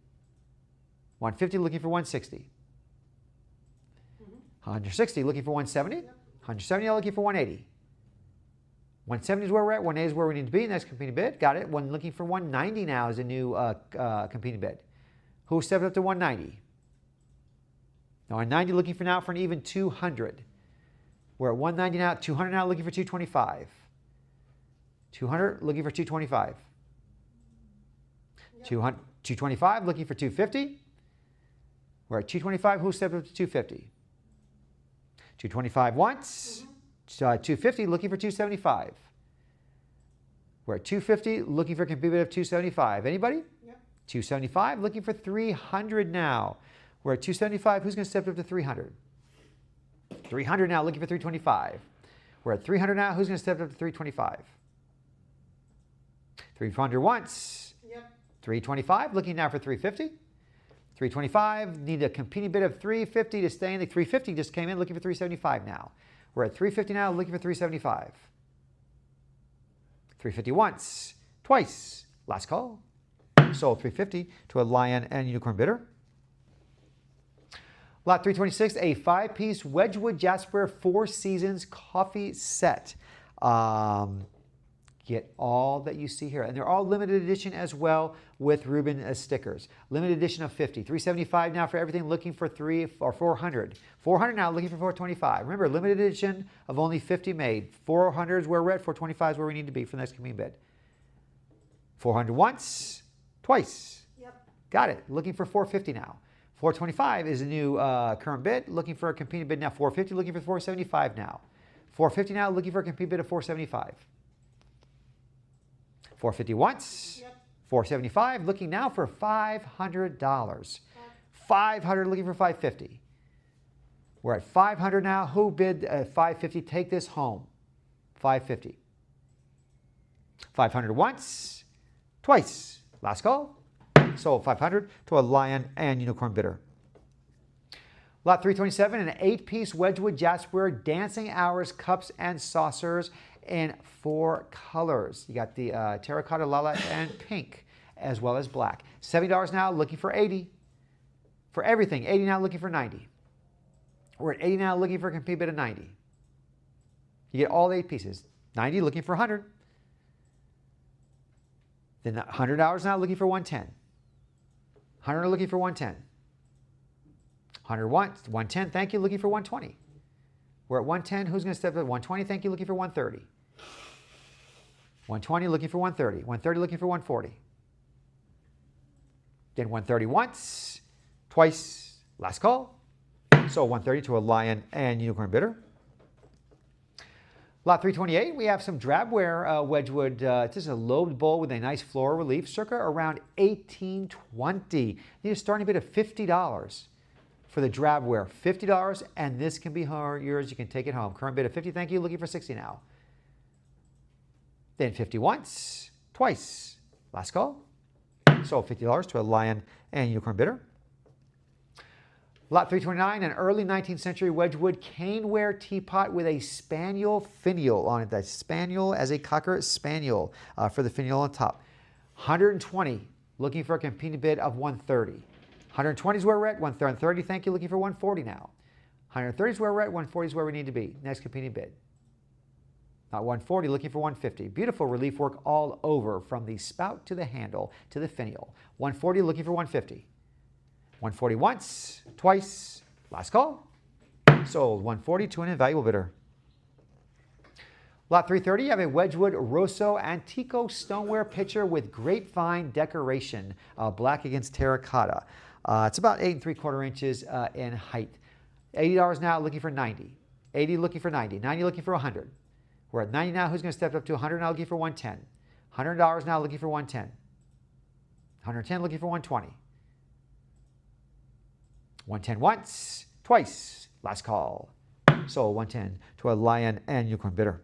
150, looking for 160. 160, looking for 170. 170, looking for 180. 170 is where we're at. 180 is where we need to be. Next competing bid. Got it. One looking for 190 now is a new competing bid. Who stepped up to 190? Now 190 looking for now for an even 200. We're at 190 now. 200 now looking for 225. 200 looking for 225. 200, 225 looking for 250. We're at 225. Who stepped up to 250? 225 once. 250 looking for 275. We're at 250 looking for a competing bid of 275. Anybody? Yep. 275 looking for 300 now. We're at 275. Who's going to step up to 300? 300 now looking for 325. We're at 300 now. Who's going to step up to 325? 300 once. Yep. 325 looking now for 350. 325 need a competing bid of 350 to stay in. The 350 just came in looking for 375 now. We're at 350 now looking for 375. 350 once, twice. Last call. Sold 350 to a Lion and Unicorn bidder. Lot 326, a 5-piece Wedgwood Jasper Four Seasons coffee set. Get all that you see here. And they're all limited edition as well with Reuben stickers. Limited edition of 50. 375 now for everything, looking for 400. 400 now, looking for 425. Remember, limited edition of only 50 made. 400 is where we're at. 425 is where we need to be for the next competing bid. 400 once, twice. Yep. Got it. Looking for 450 now. 425 is a new current bid. Looking for a competing bid now. 450, looking for 475 now. 450 now, looking for a competing bid of 475. 450 once. Yep. 475, looking now for $500. 500, looking for 550. We're at 500 now. Who bid 550? Take this home. 550. 500 once, twice. Last call. Sold 500 to a Lion and Unicorn bidder. Lot 327, an 8-piece Wedgwood Jasper Dancing Hours cups and saucers in 4 colors. You got the terracotta, lilac, and pink, as well as black. $70 now, looking for 80. For everything, 80 now, looking for 90. We're at 80 now, looking for a complete bid of 90. You get all 8 pieces. 90, looking for 100. Then $100 now, looking for 110. 100 looking for 110. 100 once, 110, thank you, looking for 120. We're at 110, who's going to step up? 120, thank you, looking for 130. 120, looking for 130. 130, looking for 140. Then 130 once, twice, last call. So 130 to a Lion and Unicorn bidder. Lot 328, we have some drabware Wedgwood. This is a lobed bowl with a nice floral relief, circa around 1820. Need a starting bid of $50 for the drabware. $50, and this can be yours. You can take it home. Current bid of 50. Thank you. Looking for 60 now. Then 50 once, twice. Last call. Sold $50 to a Lion and Unicorn bidder. Lot 329, an early 19th century Wedgwood caneware teapot with a spaniel finial on it. That's spaniel as a cocker spaniel for the finial on top. 120, looking for a competing bid of 130. 120 is where we're at. 130, thank you. Looking for 140 now. 130 is where we're at. 140 is where we need to be. Next competing bid. Not 140, looking for 150. Beautiful relief work all over from the spout to the handle to the finial. 140, looking for 150. 140 once, twice, last call. Sold 140 to an invaluable bidder. Lot 330, you have a Wedgwood Rosso Antico stoneware pitcher with grapevine decoration, black against terracotta. It's about 8 3/4 inches in height. $80 now, looking for 90. 80 looking for 90. 90 looking for 100. We're at 90 now. Who's going to step up to 100 now, looking for 110? $100 now, looking for 110. 110 looking for 120. 110 once, twice, last call. Sold 110 to a Lion and Unicorn bidder.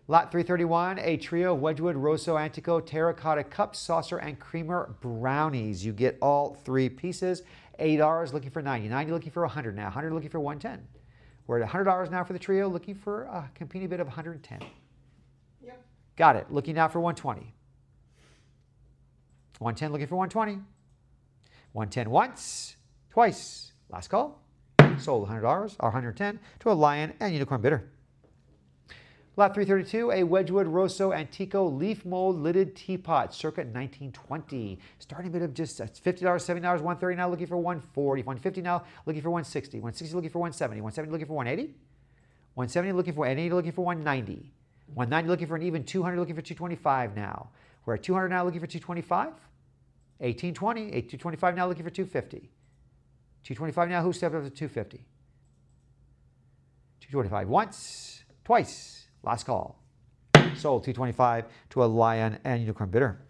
Lot 331, a trio Wedgwood Rosso Antico terracotta cup, saucer, and creamer brownies. You get all 3 pieces. $80 looking for 90. 90 looking for 100 now. 100 looking for 110. We're at $100 now for the trio, looking for a competing bid of 110. Yep. Got it. Looking now for 120. 110 looking for 120. 110 once, twice. Last call. Sold $100 or 110 to a Lion and Unicorn bidder. Lot 332, a Wedgwood Rosso Antico leaf mold lidded teapot, circa 1920. Starting bid of just $50, $70, 130 now looking for 140, 150 now looking for 160, 160 looking for 170, 170 looking for 180, 170 looking for 180 looking for 190, 190 looking for an even 200 looking for 225 now. We're at 200 now looking for 225, 1820, 225 now looking for 250. 225 now, who stepped up to 250? 225 once, twice. Last call. Sold 225 to a Lion and Unicorn bidder.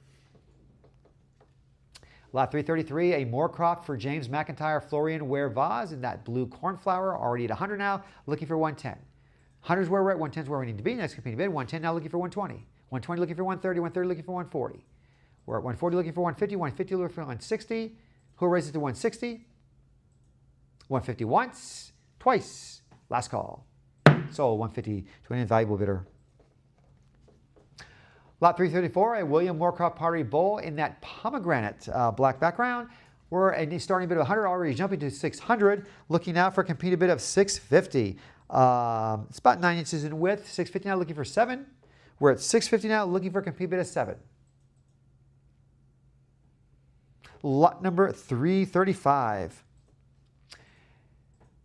Lot 333, a Moorcroft for James McIntyre Florian Ware vase in that blue cornflower, already at 100 now, looking for 110. 100 is where we're at, 110 is where we need to be. Next competing bid, 110 now looking for 120. 120 looking for 130, 130 looking for 140. We're at 140 looking for 150, 150 looking for 160. Who raises to 160? 150 once, twice. Last call. Sold 150 to an invaluable bidder. Lot 334, a William Moorcroft pottery bowl in that pomegranate black background. We're at a starting bid of 100, already jumping to 600. Looking now for a competed bid of 650. It's about 9 inches in width. 650 now, looking for 7. We're at 650 now, looking for a competed bid of 7. Lot number 335.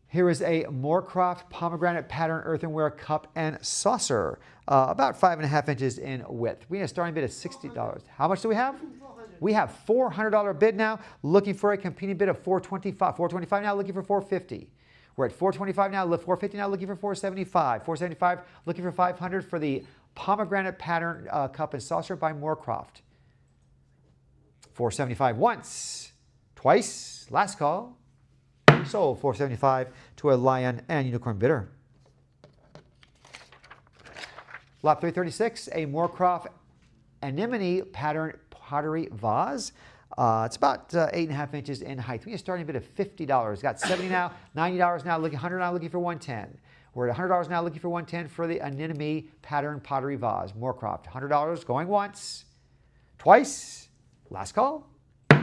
Here is a Moorcroft pomegranate pattern earthenware cup and saucer, about 5.5 inches in width. We have a starting bid of $60. How much do we have? 400. We have $400 bid now, looking for a competing bid of 425. 425 now, looking for 450. We're at 425 now, 450 now, looking for 475. 475, looking for 500 for the pomegranate pattern cup and saucer by Moorcroft. 475 once, twice. Last call. Sold 475 to a Lion and Unicorn bidder. Lot 336, a Moorcroft anemone pattern pottery vase. It's about 8.5 inches in height. We have a starting bid of $50. Got 70 now, $90 now, looking 100 now, looking for 110. We're at $100 now, looking for 110 for the anemone pattern pottery vase. Moorcroft, $100 going once, twice. Last call.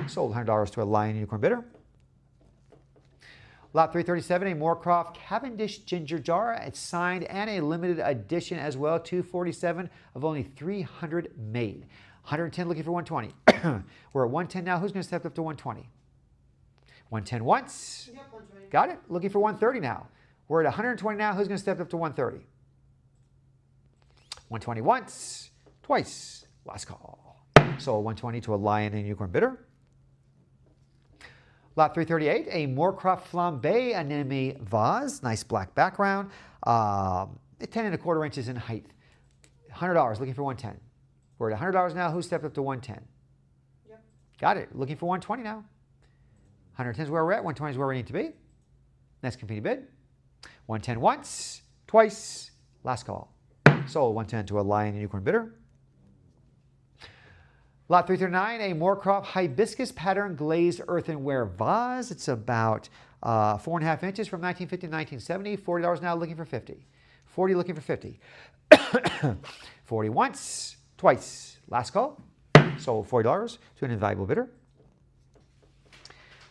Sold $100 to a Lion and Unicorn bidder. Lot 337, a Moorcroft Cavendish ginger jar. It's signed and a limited edition as well. 247 of only 300 made. 110 looking for 120. We're at 110 now. Who's going to step up to 120? 110 once. Yep, 120. Got it. Looking for 130 now. We're at 120 now. Who's going to step up to 130? 120 once, twice. Last call. Sold 120 to a Lion and Unicorn bidder. Lot 338, a Moorcroft Flambe anemone vase, nice black background, 10.25 inches in height. $100, looking for 110. We're at $100 now. Who stepped up to 110? Yep. Got it. Looking for 120 now. 110 is where we're at. 120 is where we need to be. Next competing bid. 110 once, twice. Last call. Sold 110 to a Lion and Unicorn bidder. Lot 339, a Moorcroft hibiscus pattern glazed earthenware vase. It's about 4.5 inches from 1950 to 1970. $40 now, looking for 50. 40 looking for 50. 40 once, twice. Last call. Sold $40 to an invaluable bidder.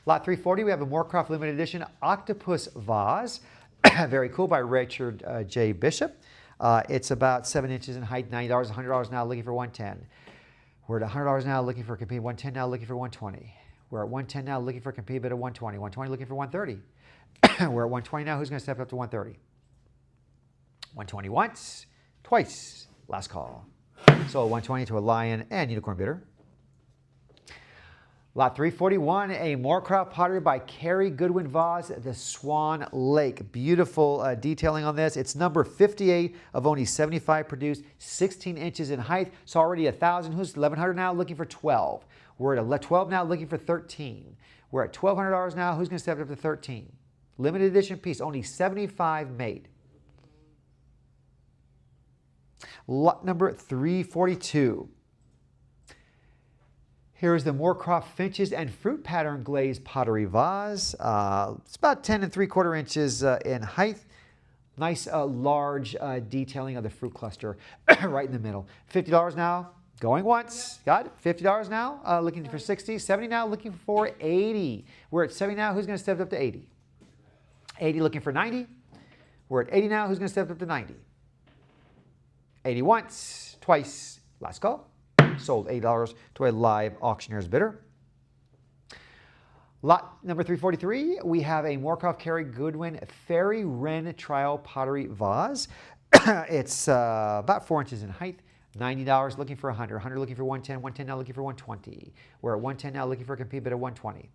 Lot 340, we have a Moorcroft limited edition octopus vase. Very cool, by Richard J. Bishop. It's about 7 inches in height. $90, $100 now, looking for 110. We're at $100 now, looking for a competing 110 now, looking for 120. We're at 110 now, looking for a competing bid of 120. 120 looking for 130. We're at 120 now. Who's going to step up to 130? 120 once, twice. Last call. So 120 to a Lion and Unicorn bidder. Lot 341, a Moorcroft pottery by Carrie Goodwin vase, the Swan Lake. Beautiful detailing on this. It's number 58 of only 75 produced, 16 inches in height. It's already 1,000. Who's 1,100 now? Looking for 12. We're at 12 now, looking for 13. We're at $1,200 now. Who's going to step up to 13? Limited edition piece, only 75 made. Lot number 342. Here's the Moorcroft Finches and Fruit Pattern Glazed Pottery Vase. It's about 10 3/4 inches in height. Nice large detailing of the fruit cluster right in the middle. $50 now, going once. Got it? $50 now, looking for 60. 70 now, looking for 80. We're at 70 now, who's going to step up to 80? 80 looking for 90. We're at 80 now, who's going to step up to 90? 80 once, twice, last call. Sold $80 to a live auctioneer's bidder. Lot number 343, we have a Moorcroft Carey Goodwin Fairy Wren Trial Pottery Vase. It's about 4 inches in height. $90 looking for 100. 100 looking for 110. 110 now looking for 120. We're at 110 now looking for a complete bid of 120.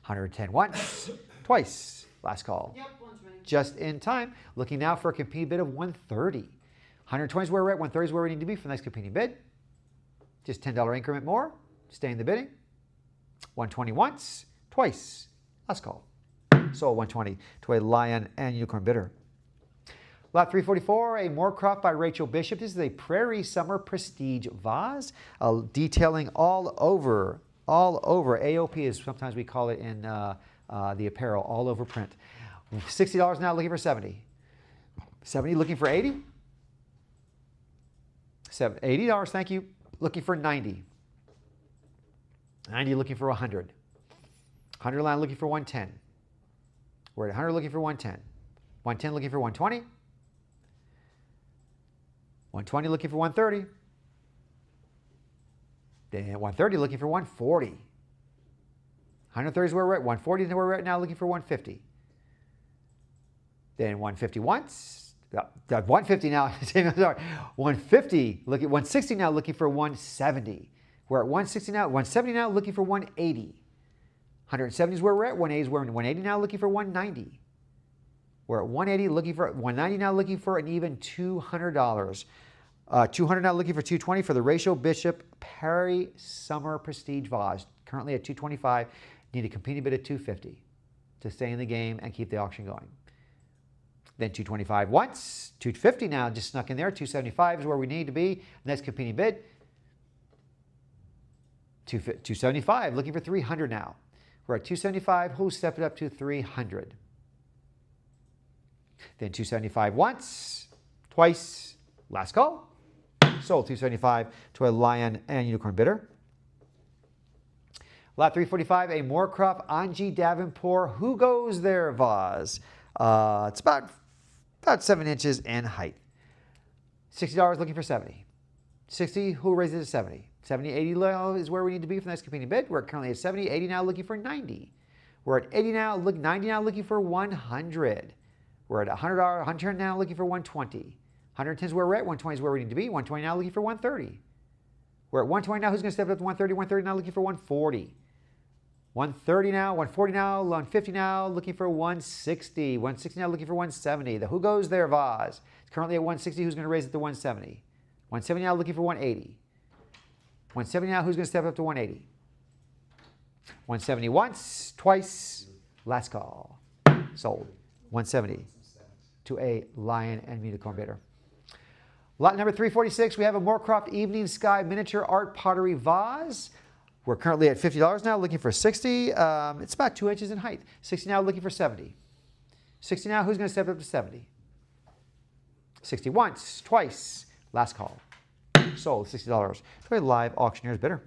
110 once, twice, last call. Yep, 120. Just in time. Looking now for a competing bid of 130. 120 is where we're at. 130 is where we need to be for the next competing bid. Just $10 increment more. Stay in the bidding. 120 once, twice, last call. Sold 120 to a Lion and Unicorn bidder. Lot 344, a Moorcroft by Rachel Bishop. This is a Prairie Summer Prestige Vase, detailing all over. AOP is sometimes we call it in the apparel, all over print. $60 now, looking for 70. 70 looking for 80. $80, thank you. Looking for 90. 90 looking for 100. 100 line looking for 110. We're at 100 looking for 110. 110 looking for 120. 120 looking for 130. Then 130 looking for 140. 130 is where we're at. 140 is where we're at now, looking for 150. Then 150 once. 150 now. Sorry. 150. Look at 160 now, looking for 170. We're at 160 now. 170 now, looking for 180. 170 is where we're at. 180 is where we're 180 now, looking for 190. We're at 180, looking for 190 now, looking for an even $200. 200 now, looking for 220 for the Rachel Bishop Perry Summer Prestige Vase. Currently at 225. Need a competing bid of 250 to stay in the game and keep the auction going. Then 225 once. 250 now, just snuck in there. 275 is where we need to be. Next competing bid. 275, looking for 300 now. We're at 275, who'll step it up to 300? Then 275 once, twice, last call. Sold 275 to a Lion and Unicorn bidder. Lot 345, a Moorcroft Angie Davenport Who Goes There vase. It's about 7 inches in height. $60 looking for 70. 60, who raises it to 70? 70, 80 low is where we need to be for the next competing bid. We're currently at 70, 80 now, looking for 90. We're at 80 now, 90 now, looking for 100. We're at $100, 100 now, looking for 120. 110 is where we're at, 120 is where we need to be. 120 now, looking for 130. We're at 120 now, who's going to step up to 130? 130 now, looking for 140. 130 now, 140 now, 150 now, looking for 160. 160 now, looking for 170. The Who Goes There vase. It's currently at 160, who's going to raise it to 170? 170 now, looking for 180. 170 now, who's going to step up to 180? 170 once, twice, last call. Sold. 170 to a Lion and Unicorn bidder. Lot number 346, we have a Moorcroft Evening Sky Miniature Art Pottery Vase. We're currently at $50 now, looking for 60. It's about 2 inches in height. 60 now, looking for 70. 60 now, who's going to step up to 70? 60 once, twice, last call. Sold $60 to a live auctioneer's bidder.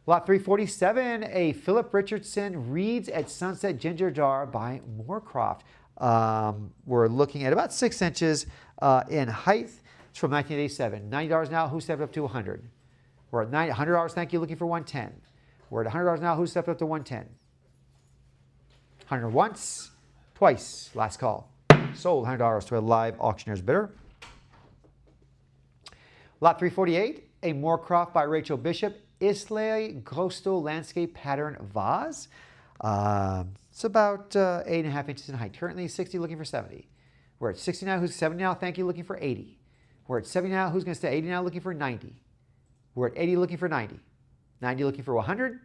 Lot 347, a Philip Richardson Reeds at Sunset Ginger Jar by Moorcroft. We're looking at about 6 inches in height. It's from 1987. $90 now, who stepped up to 100? We're at $100, thank you, looking for 110. We're at $100 now, who stepped up to 110? 100 once, twice, last call. Sold $100 to a live auctioneer's bidder. Lot 348, a Moorcroft by Rachel Bishop Islay Coastal Landscape Pattern Vase. It's about 8.5 inches in height. Currently 60, looking for 70. We're at 60 now, who's 70 now, thank you, looking for 80. We're at 70 now, who's going to stay 80 now, looking for 90. We're at 80, looking for 90. 90 looking for 100.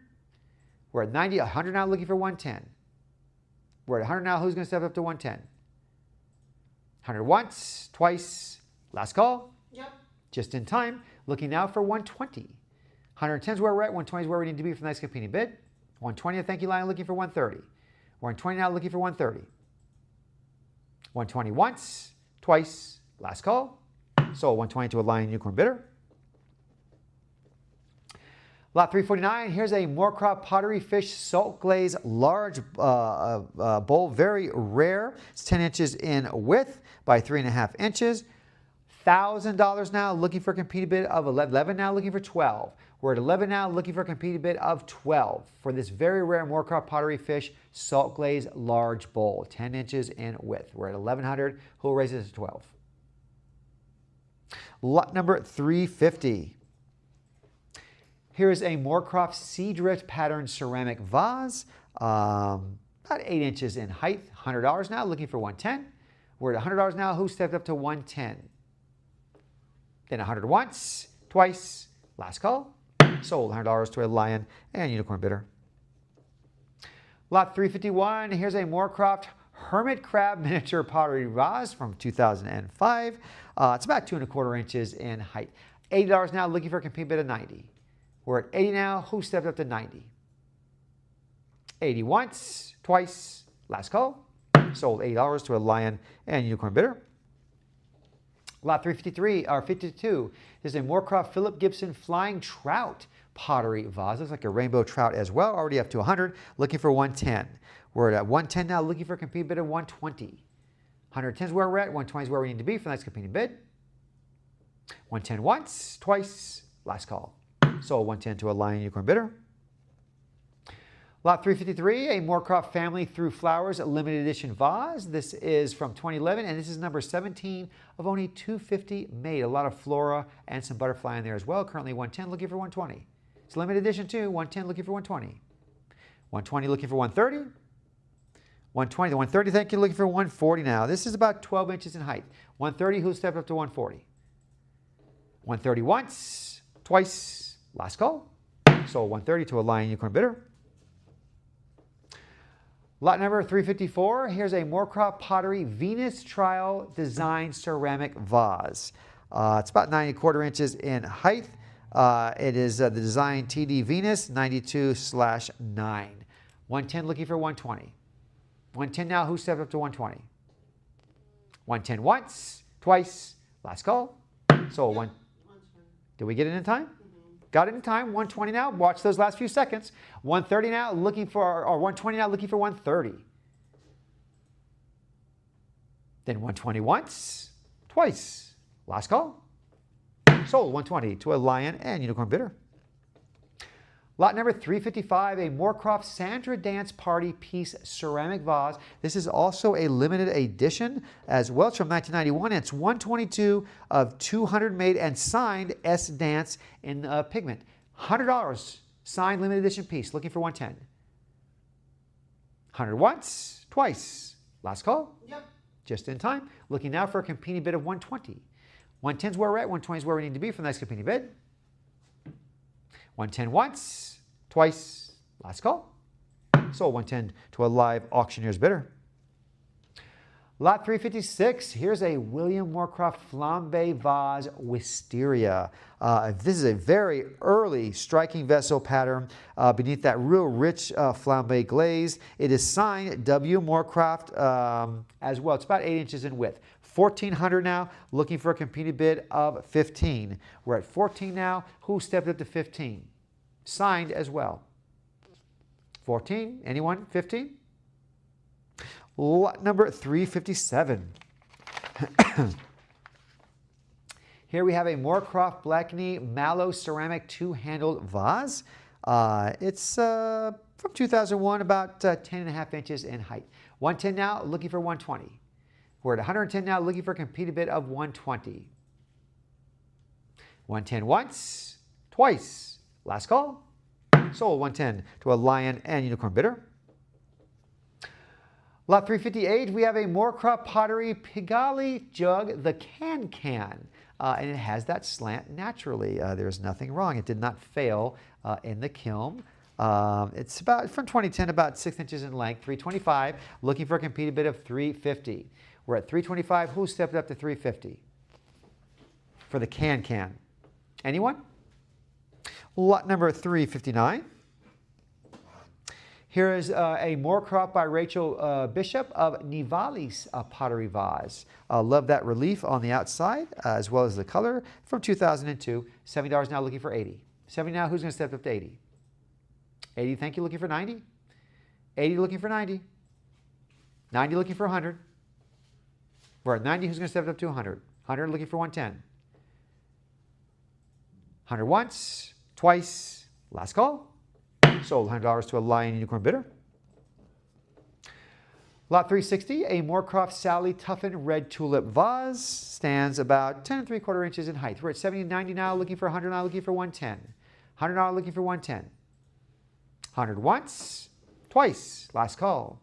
We're at 90, 100 now, looking for 110. We're at 100 now, who's going to step up to 110? 100 once, twice, last call. Yep. Just in time, looking now for 120. 110 is where we're at, 120 is where we need to be for the next competing bid. 120, thank you, Lion, looking for 130. We're at 20 now, looking for 130. 120 once, twice, last call. Sold 120 to a Lion Unicorn bidder. Lot 349, here's a Moorcroft Pottery Fish Salt Glaze large bowl, very rare. It's 10 inches in width by 3.5 inches. $1,000 now, looking for a competing bid of 11 now, looking for 12. We're at 11 now, looking for a competing bid of 12 for this very rare Moorcroft Pottery Fish Salt Glaze large bowl, 10 inches in width. We're at 1100. Who will raise it to 12? Lot number 350. Here's a Moorcroft Sea Drift pattern ceramic vase, about 8 inches in height. $100 now, looking for 110. We're at $100 now. Who stepped up to 110? Then 100 once, twice, last call. Sold $100 to a Lion and Unicorn bidder. Lot 351, here's a Moorcroft Hermit Crab miniature pottery vase from 2005. It's about 2¼ inches in height. $80 now, looking for a competing bid of 90. We're at 80 now. Who stepped up to 90? 80 once, twice, last call. Sold $80 to a Lion and Unicorn bidder. Lot 353, or 52, is a Moorcroft Philip Gibson Flying Trout pottery vase. Looks like a rainbow trout as well. Already up to 100, looking for 110. We're at 110 now, looking for a competing bid of 120. 110 is where we're at. 120 is where we need to be for the next competing bid. 110 once, twice, last call. Sold 110 to a Lion Unicorn bidder. Lot 353, a Moorcroft Family Through Flowers limited edition vase. This is from 2011, and this is number 17 of only 250 made. A lot of flora and some butterfly in there as well. Currently 110, looking for 120. It's limited edition too. 110, looking for 120. 120, looking for 130. 120 to 130, thank you, looking for 140 now. This is about 12 inches in height. 130, who stepped up to 140? 130 once, twice, last call. Sold 130 to a Lion Unicorn bidder. Lot number 354, here's a Moorcroft Pottery Venus Trial Design Ceramic Vase. It's about 9¼ inches in height. It is the design TD Venus 92/9. 110 looking for 120. 110 now, who stepped up to 120? 110 once, twice, last call. Sold one. Did we get it in time? Got it in time. 120 now. Watch those last few seconds. 130 now, looking for, or 120 now, looking for 130. Then 120 once, twice. Last call. Sold 120 to a Lion and Unicorn bidder. Lot number 355, a Moorcroft Sandra Dance Party Piece ceramic vase. This is also a limited edition as well. It's from 1991. It's 122 of 200 made and signed S Dance in pigment. $100 signed limited edition piece. Looking for 110. 100 once, twice. Last call. Yep. Just in time. Looking now for a competing bid of 120. 110 is where we're at. 120 is where we need to be for the next competing bid. 110 once, twice, last call. Sold 110 to a live auctioneer's bidder. Lot 356, here's a William Moorcroft Flambe Vase Wisteria. This is a very early striking vessel pattern beneath that real rich flambe glaze. It is signed W. Moorcroft as well. It's about 8 inches in width. 1,400 now, looking for a competing bid of 15. We're at 14 now. Who stepped up to 15? Signed as well. 14, anyone? 15? Lot number 357. Here we have a Moorcroft Blackney Mallow Ceramic two-handled vase. It's from 2001, about 10.5 inches in height. 110 now, looking for 120. We're at 110 now, looking for a competing bid of 120. 110 once, twice. Last call. Sold 110 to a Lion and Unicorn bidder. Lot 358, we have a Moorcroft Pottery Pigalle Jug, the can. And it has that slant naturally. There's nothing wrong. It did not fail in the kiln. It's about, from 2010, about 6 inches in length, 325, looking for a competing bid of 350. We're at 325. Who stepped up to 350? For the can. Anyone? Lot number 359. Here is a Moorcroft by Rachel Bishop of Nivalis pottery vase. Love that relief on the outside as well as the color from 2002. $70 now, looking for 80. 70 now, who's going to step up to 80? 80, thank you, looking for 90. 80 looking for 90. 90 looking for 100. We're at 90, who's going to step up to 100? 100 looking for 110. 100 once, twice, last call. Sold $100 to a Lion Unicorn bidder. Lot 360, a Moorcroft Sally Tuffin Red Tulip Vase. Stands about 10 3/4 inches in height. We're at 70 and 90 now, looking for 100 now, looking for 110. 100 now, looking for 110. 100 once, twice, last call.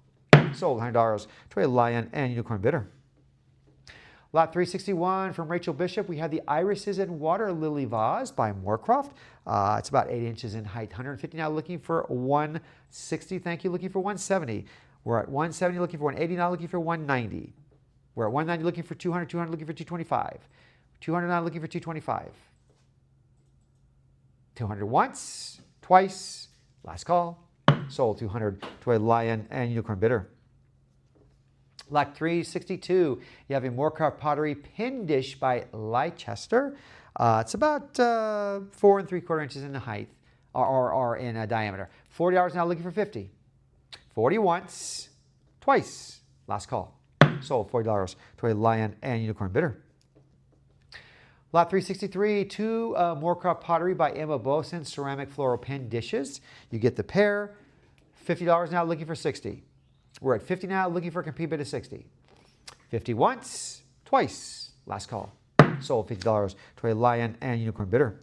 Sold $100 to a Lion and Unicorn bidder. Lot 361 from Rachel Bishop, we have the Irises and Water Lily Vase by Moorcroft. It's about 8 inches in height. 150 now, looking for 160. Thank you, looking for 170. We're at 170, looking for 180 now, looking for 190. We're at 190, looking for 200, 200, looking for 225. 200 now, looking for 225. 200 once, twice, last call. Sold 200 to a Lion and Unicorn bidder. Lot 362, you have a Moorcroft Pottery Pin Dish by Leicester. It's about 4 3/4 inches in the height, or in diameter. $40 now, looking for 50. 40 once, twice, last call. Sold $40 to a Lion and Unicorn bidder. Lot 363, two Moorcroft Pottery by Emma Boson ceramic floral pin dishes. You get the pair. $50 now, looking for 60. We're at 50 now, looking for a complete bid of 60. 50 once, twice, last call. Sold $50 to a Lion and Unicorn bidder.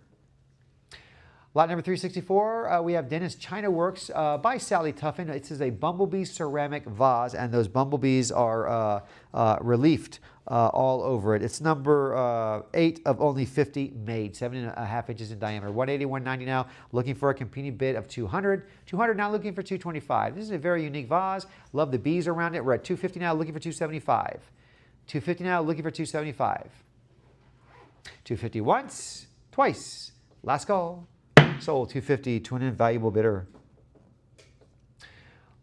Lot number 364, we have Dennis China Works by Sally Tuffin. This is a bumblebee ceramic vase, and those bumblebees are reliefed all over it. It's number 8 of only 50 made, 7.5 inches in diameter. 180, 190 now, looking for a competing bid of 200. 200 now, looking for 225. This is a very unique vase. Love the bees around it. We're at 250 now, looking for 275. 250 now, looking for 275. 250 once, twice, last call. Sold $250 to an invaluable bidder.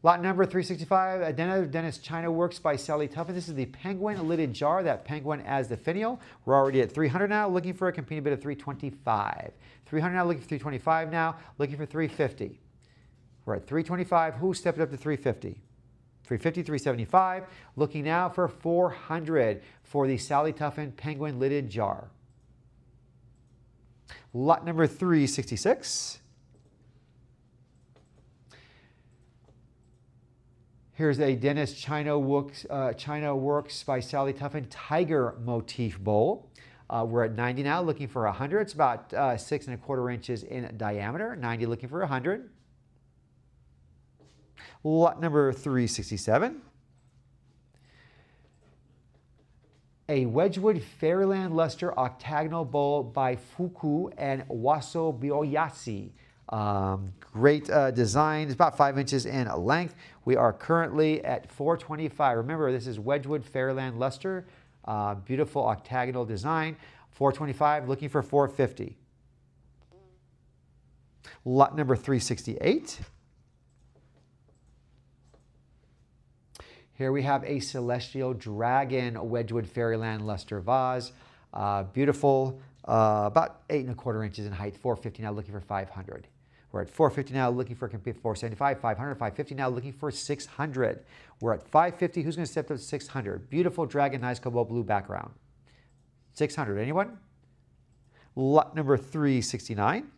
Lot number 365, another Dennis China Works by Sally Tuffin. This is the penguin lidded jar, that penguin as the finial. We're already at 300 now, looking for a competing bid of 325. 300 now, looking for 325 now, looking for 350. We're at 325. Who stepped up to 350? 350, 375. Looking now for 400 for the Sally Tuffin penguin lidded jar. Lot number 366. Here's a Dennis China Works by Sally Tuffin tiger motif bowl. We're at 90 now, looking for 100. It's about 6 1/4 inches in diameter. 90 looking for 100. Lot number 367. A Wedgwood Fairyland Luster Octagonal Bowl by Fuku and Waso Bioyasi. Great design. It's about 5 inches in length. We are currently at 425. Remember, this is Wedgwood Fairyland Luster. Beautiful octagonal design. 425, looking for 450. Lot number 368. Here we have a Celestial Dragon Wedgwood Fairyland Luster vase. Beautiful, about 8 1/4 inches in height. 450 now, looking for 500. We're at 450 now, looking for a complete 475, 500, 550 now, looking for 600. We're at 550. Who's going to step up to 600? Beautiful dragon, nice cobalt blue background. 600. Anyone? Lot number 369.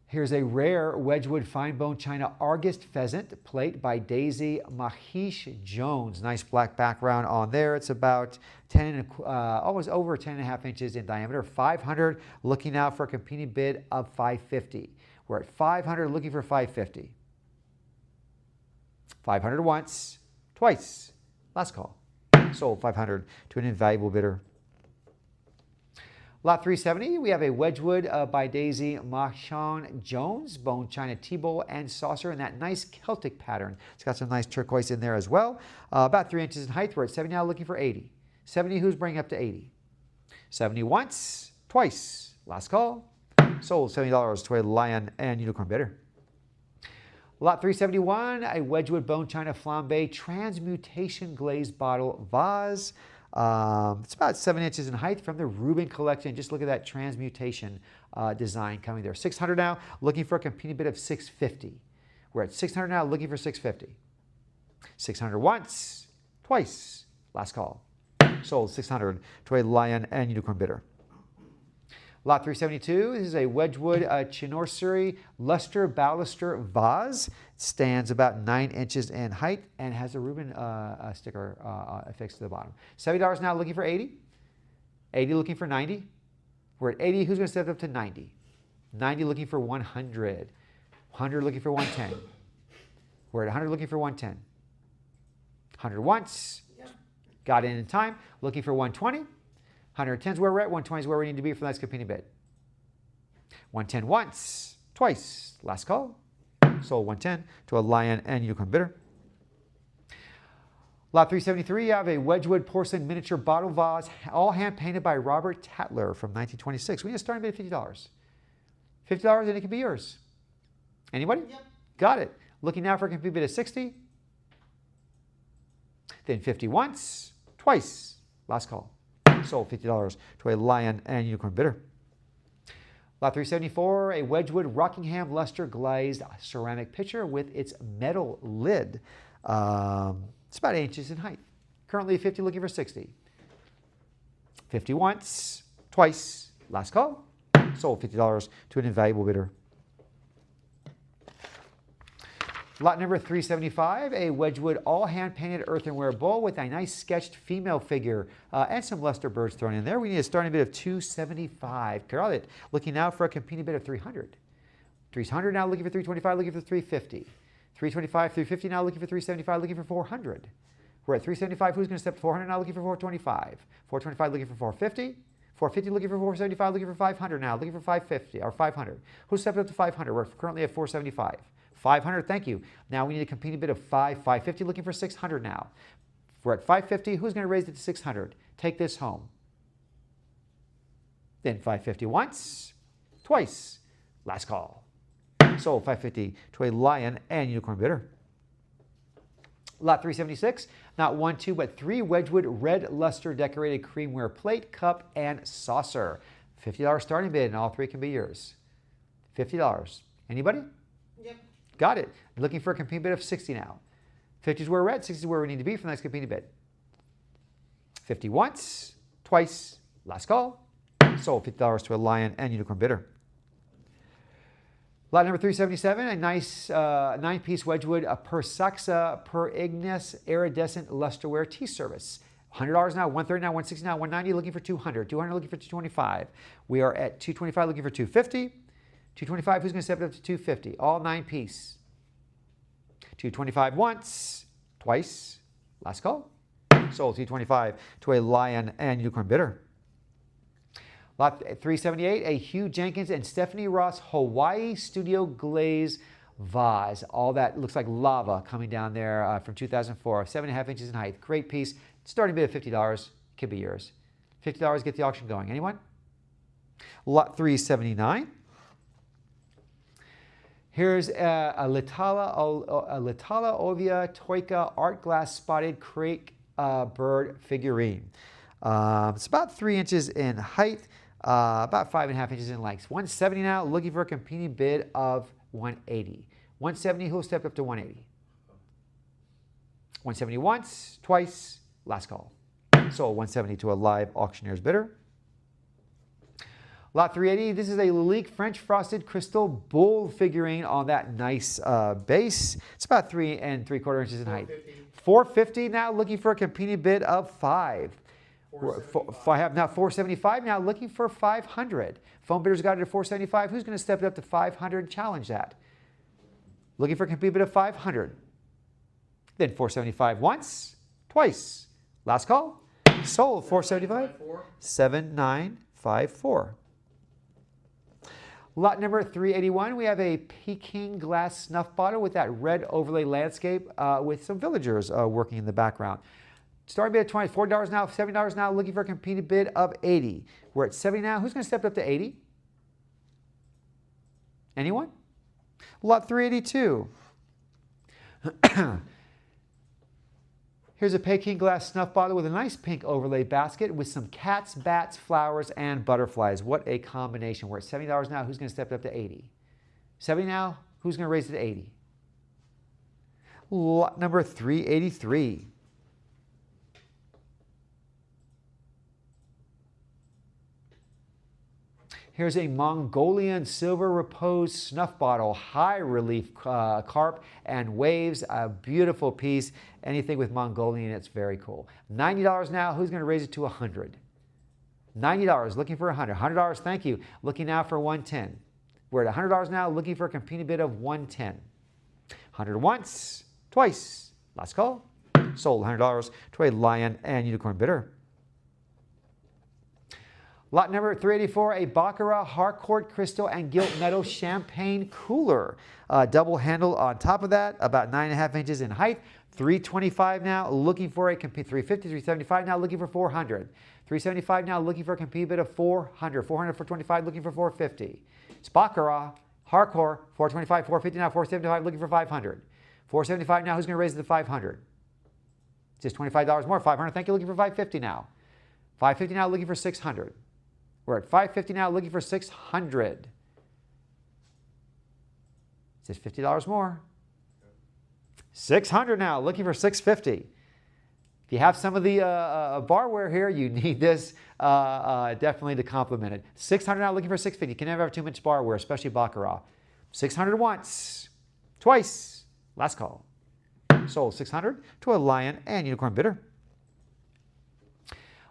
Here's a rare Wedgwood fine bone china Argus pheasant plate by Daisy Mahish Jones. Nice black background on there. It's about 10, almost over 10.5 inches in diameter. 500, looking now for a competing bid of 550. We're at 500, looking for 550. 500 once, twice, last call. Sold 500 to an invaluable bidder. Lot 370, we have a Wedgwood by Daisy Mahshon Jones, bone china tea bowl and saucer in that nice Celtic pattern. It's got some nice turquoise in there as well. About 3 inches in height. We're at 70 now, looking for 80. 70, who's bringing up to 80? 70 once, twice, last call. Sold $70 to a lion and unicorn bidder. Lot 371, a Wedgwood bone china flambe transmutation glazed bottle vase. It's about 7 inches in height from the Rubin collection. Just look at that transmutation design coming there. 600 now, looking for a competing bid of 650. We're at 600 now, looking for 650. 600 once, twice, last call. Sold 600 to a lion and unicorn bidder. Lot 372, this is a Wedgwood Chinorsuri luster baluster vase. It stands about 9 inches in height and has a Rubin sticker affixed to the bottom. $70 now, looking for 80. 80 looking for 90. We're at 80, who's going to step up to 90? 90 looking for 100. 100 looking for 110. We're at 100 looking for 110. 100 once. Yep. Got in time, looking for 120. 110 is where we're at, 120 is where we need to be for the next competing bid. 110 once, twice, last call. Sold 110 to a lion and unicorn bidder. Lot 373, you have a Wedgwood porcelain miniature bottle vase, all hand painted by Robert Tatler from 1926. We need a starting bid of $50. $50 and it can be yours. Anybody? Yep. Got it. Looking now for a competing bid of 60. Then 50 once, twice, last call. Sold $50 to a lion and unicorn bidder. Lot 374, a Wedgwood Rockingham luster glazed ceramic pitcher with its metal lid. It's about 8 inches in height. Currently 50, looking for 60. 50 once, twice, last call. Sold $50 to an invaluable bidder. Lot number 375, a Wedgwood all hand-painted earthenware bowl with a nice sketched female figure and some luster birds thrown in there. We need a starting bid of $275. Got it. Looking now for a competing bid of $300. $300 now, looking for $325, looking for $350. $325, $350 now, looking for $375, looking for $400. We're at $375. Who's going to step to $400 now, looking for $425. $425 looking for $450. $450 looking for $475, looking for $500 now, looking for $550 or $500. Who's stepped up to $500? We're currently at $475. $500, thank you. Now we need a competing bid of $550, looking for $600 now. We're at $550, who's going to raise it to $600? Take this home. Then $550 once, twice, last call. Sold $550 to a lion and unicorn bidder. Lot 376, not 1, 2, but 3 Wedgwood red luster decorated creamware plate, cup, and saucer. $50 starting bid, and all 3 can be yours. $50. Anybody? Yep. Got it. Looking for a competing bid of 60 now. 50 is where we're at, 60 is where we need to be for the next competing bid. 50 once, twice, last call. Sold $50 to a lion and unicorn bidder. Lot number 377, a nice 9-piece Wedgwood Persaxa Per Ignis iridescent lusterware tea service. $100 now, $130 now, $160 now, $190 looking for $200. $200 looking for $225. We are at $225 looking for $250. $225, who's going to step it up to $250? All 9-piece. $225 once, twice, last call. Sold $225 to a lion and unicorn bidder. Lot 378, a Hugh Jenkins and Stephanie Ross Hawaii Studio Glaze vase. All that looks like lava coming down there from 2004, 7.5 inches in height. Great piece. Starting bid of $50, could be yours. $50, get the auction going. Anyone? Lot 379. Here's a Litala Ovia Toika art glass spotted crake bird figurine. It's about 3 inches in height, about 5.5 inches in length. 170 now, looking for a competing bid of 180. 170, who'll step up to 180? 170 once, twice, last call. Sold 170 to a live auctioneer's bidder. Lot 380, this is a Lalique French frosted crystal bull figurine on that nice base. It's about 3 3/4 inches in height. 450 now, looking for a competing bid of 5. I have now 475 now, looking for 500. Phone bidders got it at 475. Who's going to step it up to 500 and challenge that? Looking for a competing bid of 500. Then 475 once, twice. Last call. Sold 475. 7954. Lot number 381, we have a Peking glass snuff bottle with that red overlay landscape with some villagers working in the background. Starting bid at $24 now, $70 now, looking for a competing bid of 80. We're at 70 now. Who's going to step up to 80? Anyone? Lot 382. Here's a Peking glass snuff bottle with a nice pink overlay basket with some cats, bats, flowers, and butterflies. What a combination. We're at $70 now. Who's going to step it up to 80? 70 now. Who's going to raise it to 80? Lot number 383. Here's a Mongolian silver repose snuff bottle, high relief carp and waves, a beautiful piece. Anything with Mongolian, it's very cool. $90 now, who's going to raise it to 100? $90, looking for 100. $100, thank you. Looking now for 110. We're at $100 now, looking for a competing bid of 110. 100 once, twice. Last call. Sold $100 to a lion and unicorn bidder. Lot number 384, a Baccarat Harcourt Crystal and Gilt Metal Champagne Cooler. Double handle on top of that, about 9.5 inches in height. $325 now, looking for a compete. $350, $375 now, looking for $400. $375 now, looking for a compete bid of $400. $400 for $25, looking for $450. It's Baccarat Harcourt, $425, $450 now, $475, looking for $500. $475 now, who's going to raise it to $500? Just $25 more, $500. Thank you, looking for $550 now. $550 now, looking for $600. We're at $550 now, looking for $600. Just $50 more. $600 now, looking for $650. If you have some of the barware here, you need this definitely to complement it. $600 now, looking for $650. You can never have too much barware, especially Baccarat. $600 once, twice. Last call. Sold $600 to a lion and unicorn bidder.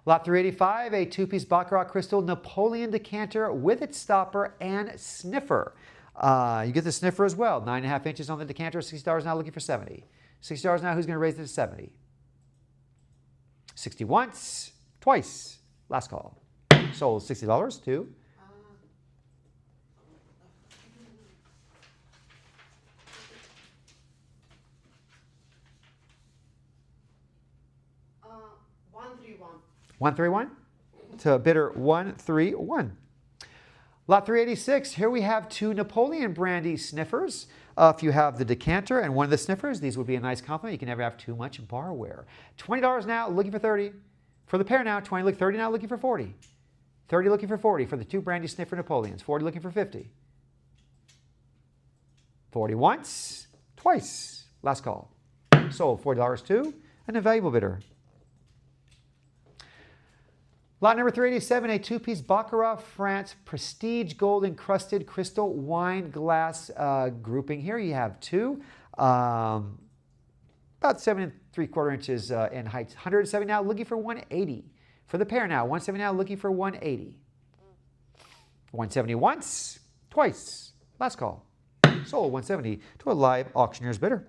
Lot 385, a two-piece Baccarat Crystal Napoleon decanter with its stopper and sniffer. You get the sniffer as well. 9.5 inches on the decanter, $60 now, looking for 70. $60 now, who's going to raise it to 70? 60 once, twice. Last call. Sold $60 to $131 to bidder 131. Lot 386, here we have two Napoleon brandy sniffers. If you have the decanter and one of the sniffers, these would be a nice complement. You can never have too much barware. $20 now, looking for 30. For the pair now, 20, look 30 now, looking for 40. 30 looking for 40 for the two brandy sniffer Napoleons. 40 looking for 50. 40 once, twice. Last call. Sold $40 to an invaluable bidder. Lot number 387, a two-piece Baccarat France Prestige Gold Encrusted Crystal Wine Glass grouping. Here you have two, about 7 3/4 inches in height. 170 now, looking for 180. For the pair now, 170 now, looking for 180. 170 once, twice. Last call. Sold 170 to a live auctioneer's bidder.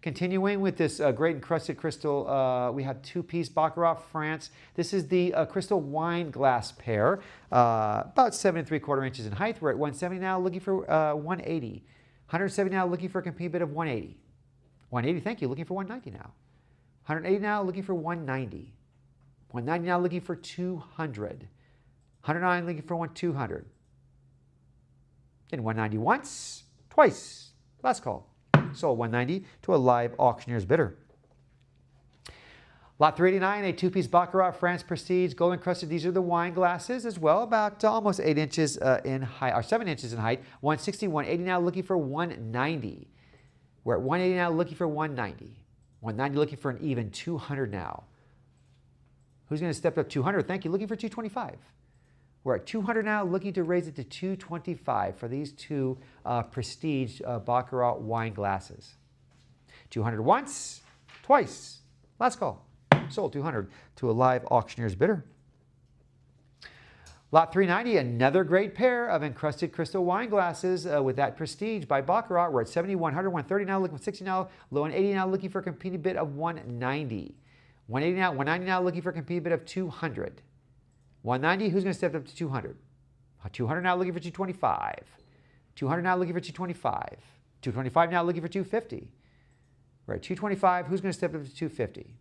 Continuing with this great encrusted crystal, we have two-piece Baccarat France. This is the crystal wine glass pair, about 7 3/4 inches in height. We're at 170 now, looking for 180. 170 now, looking for a complete bid of 180. 180, thank you, looking for 190 now. 180 now, looking for 190. 190 now, looking for 200. 109, looking for 200. Then 190 once, twice. Last call. Sold 190 to a live auctioneer's bidder. Lot 389, a two-piece Baccarat France Prestige Gold Encrusted. These are the wine glasses as well, about almost 8 inches in height, or 7 inches in height. 160, 180 now, looking for 190. We're at 180 now, looking for 190. 190 looking for an even 200 now. Who's going to step up 200? Thank you. Looking for 225. We're at 200 now, looking to raise it to 225 for these two Prestige Baccarat wine glasses. 200 once, twice. Last call. Sold 200 to a live auctioneer's bidder. Lot 390, another great pair of encrusted crystal wine glasses with that Prestige by Baccarat. We're at 70, 100, 130 now, looking for 60 now, low and 80 now, looking for a competing bid of 190. 180 now, 190 now, looking for a competing bid of 200. 190, who's going to step up to 200? 200 now, looking for 225. 200 now, looking for 225. 225 now, looking for 250. We're at 225, who's going to step up to 250?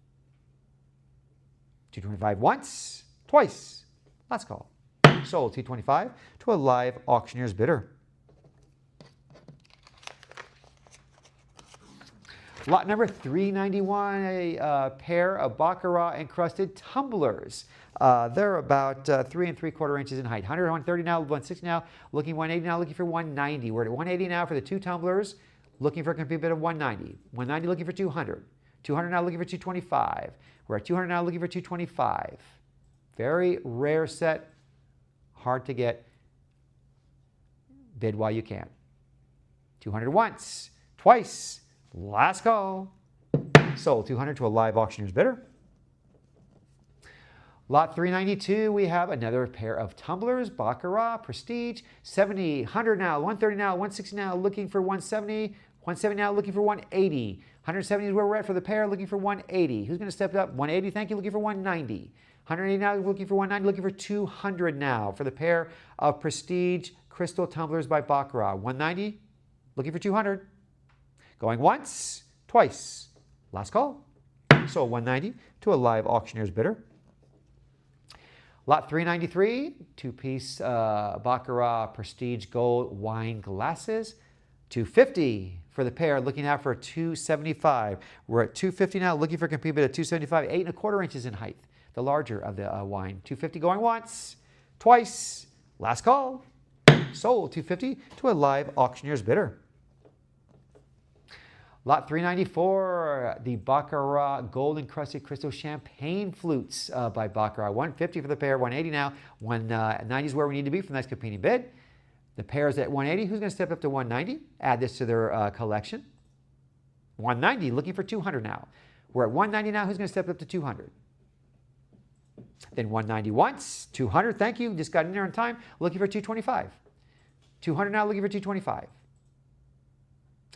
225 once, twice. Last call. Sold 225 to a live auctioneer's bidder. Lot number 391, a pair of Baccarat encrusted tumblers. They're about 3 3/4 inches in height. 100, 130 now, 160 now, looking 180 now, looking for 190. We're at 180 now for the 2 tumblers, looking for a complete bid of 190. 190 looking for 200. 200 now looking for 225. We're at 200 now looking for 225. Very rare set, hard to get. Bid while you can. 200 once, twice, last call. Sold 200 to a live auctioneer's bidder. Lot 392, we have another pair of tumblers, Baccarat, Prestige, 70, 100 now, 130 now, 160 now, looking for 170, 170 now, looking for 180. 170 is where we're at for the pair, looking for 180. Who's going to step up? 180, thank you, looking for 190. 180 now, looking for 190, looking for 200 now for the pair of Prestige Crystal Tumblers by Baccarat. 190, looking for 200. Going once, twice, last call. Sold 190 to a live auctioneer's bidder. Lot 393, 2-piece Baccarat Prestige Gold wine glasses. 250 for the pair, looking out for 275. We're at 250 now, looking for a complete bid of 275, 8 1/4 inches in height, the larger of the wine. 250 going once, twice, last call. Sold 250 to a live auctioneer's bidder. Lot 394, the Baccarat Gold Encrusted Crystal Champagne Flutes by Baccarat. 150 for the pair, 180 now. 190 is where we need to be for the next competing bid. The pair is at 180. Who's going to step up to 190? Add this to their collection. 190, looking for 200 now. We're at 190 now. Who's going to step up to 200? Then 190 once, 200, thank you. Just got in there in time. Looking for 225. 200 now, looking for 225.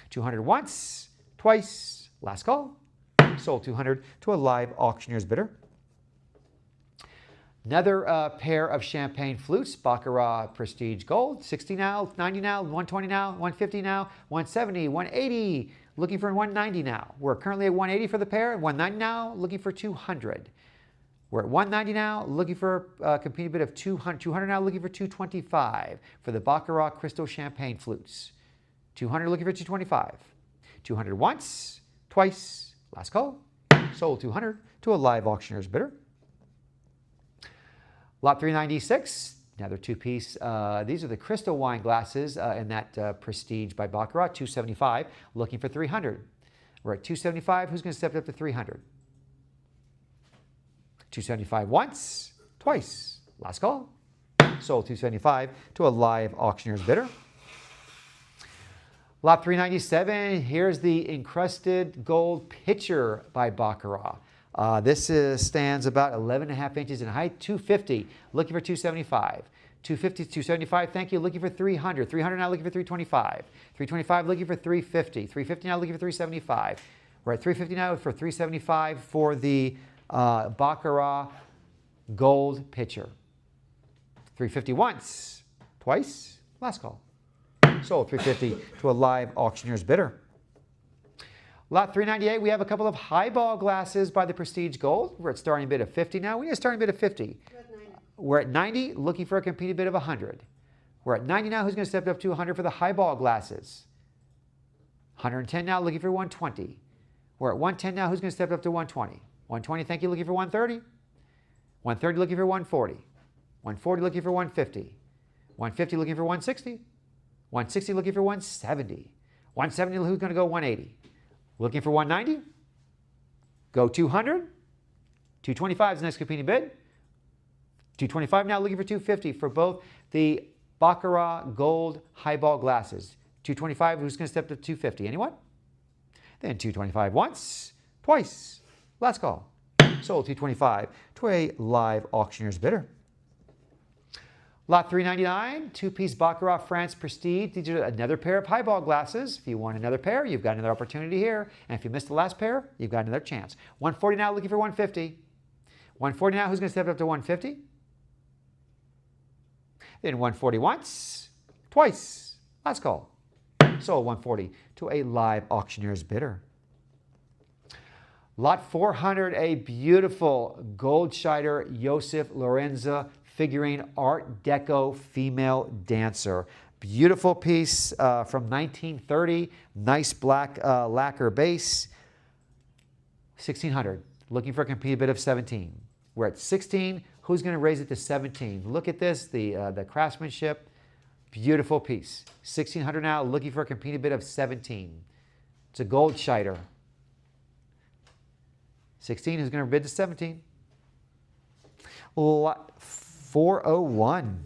200 once, twice, last call. Sold 200 to a live auctioneer's bidder. Another pair of champagne flutes, Baccarat Prestige Gold. 60 now, 90 now, 120 now, 150 now, 170, 180. Looking for 190 now. We're currently at 180 for the pair. 190 now, looking for 200. We're at 190 now, looking for a competing bid of 200. 200 now, looking for 225 for the Baccarat Crystal Champagne Flutes. 200 looking for 225. 200 once, twice, last call. Sold 200 to a live auctioneer's bidder. Lot 396, another 2-piece. These are the crystal wine glasses in that Prestige by Baccarat, 275, looking for 300. We're at 275. Who's going to step up to 300? 275 once, twice, last call. Sold 275 to a live auctioneer's bidder. Lot 397, here's the encrusted gold pitcher by Baccarat. This stands about 11.5 inches in height, 250, looking for 275. 250, 275, thank you, looking for 300. 300 now, looking for 325. 325, looking for 350. 350 now, looking for 375. We're at 350 now for 375 for the Baccarat gold pitcher. 350 once, twice, last call. Sold 350 to a live auctioneer's bidder. Lot 398, we have a couple of highball glasses by the Prestige Gold. We're at starting bid of 50 now. We need a starting bid of 50. We're at 90, looking for a competing bid of 100. We're at 90 now. Who's going to step up to 100 for the highball glasses? 110 now, looking for 120. We're at 110 now. Who's going to step up to 120? 120, thank you, looking for 130. 130 looking for 140. 140 looking for 150. 150 looking for 160. 160 looking for 170. 170, who's going to go 180? Looking for 190? Go 200. 225 is the next competing bid. 225 now, looking for 250 for both the Baccarat gold highball glasses. 225, who's going to step to 250? Anyone? Then 225 once, twice, last call. Sold 225 to a live auctioneer's bidder. Lot 399, 2-piece Baccarat France Prestige. These are another pair of highball glasses. If you want another pair, you've got another opportunity here. And if you missed the last pair, you've got another chance. 140 now, looking for 150. 140 now, who's going to step up to 150? Then 140 once, twice, last call. Sold 140 to a live auctioneer's bidder. Lot 400, a beautiful Goldscheider Josef Lorenza figurine Art Deco female dancer. Beautiful piece from 1930, nice black lacquer base. 1600. Looking for a competing bid of 17. We're at 16. Who's going to raise it to 17? Look at this, the craftsmanship. Beautiful piece. 1600 now, looking for a competing bid of 17. It's a gold Scheider. 16, who's going to bid to 17? Lot 401.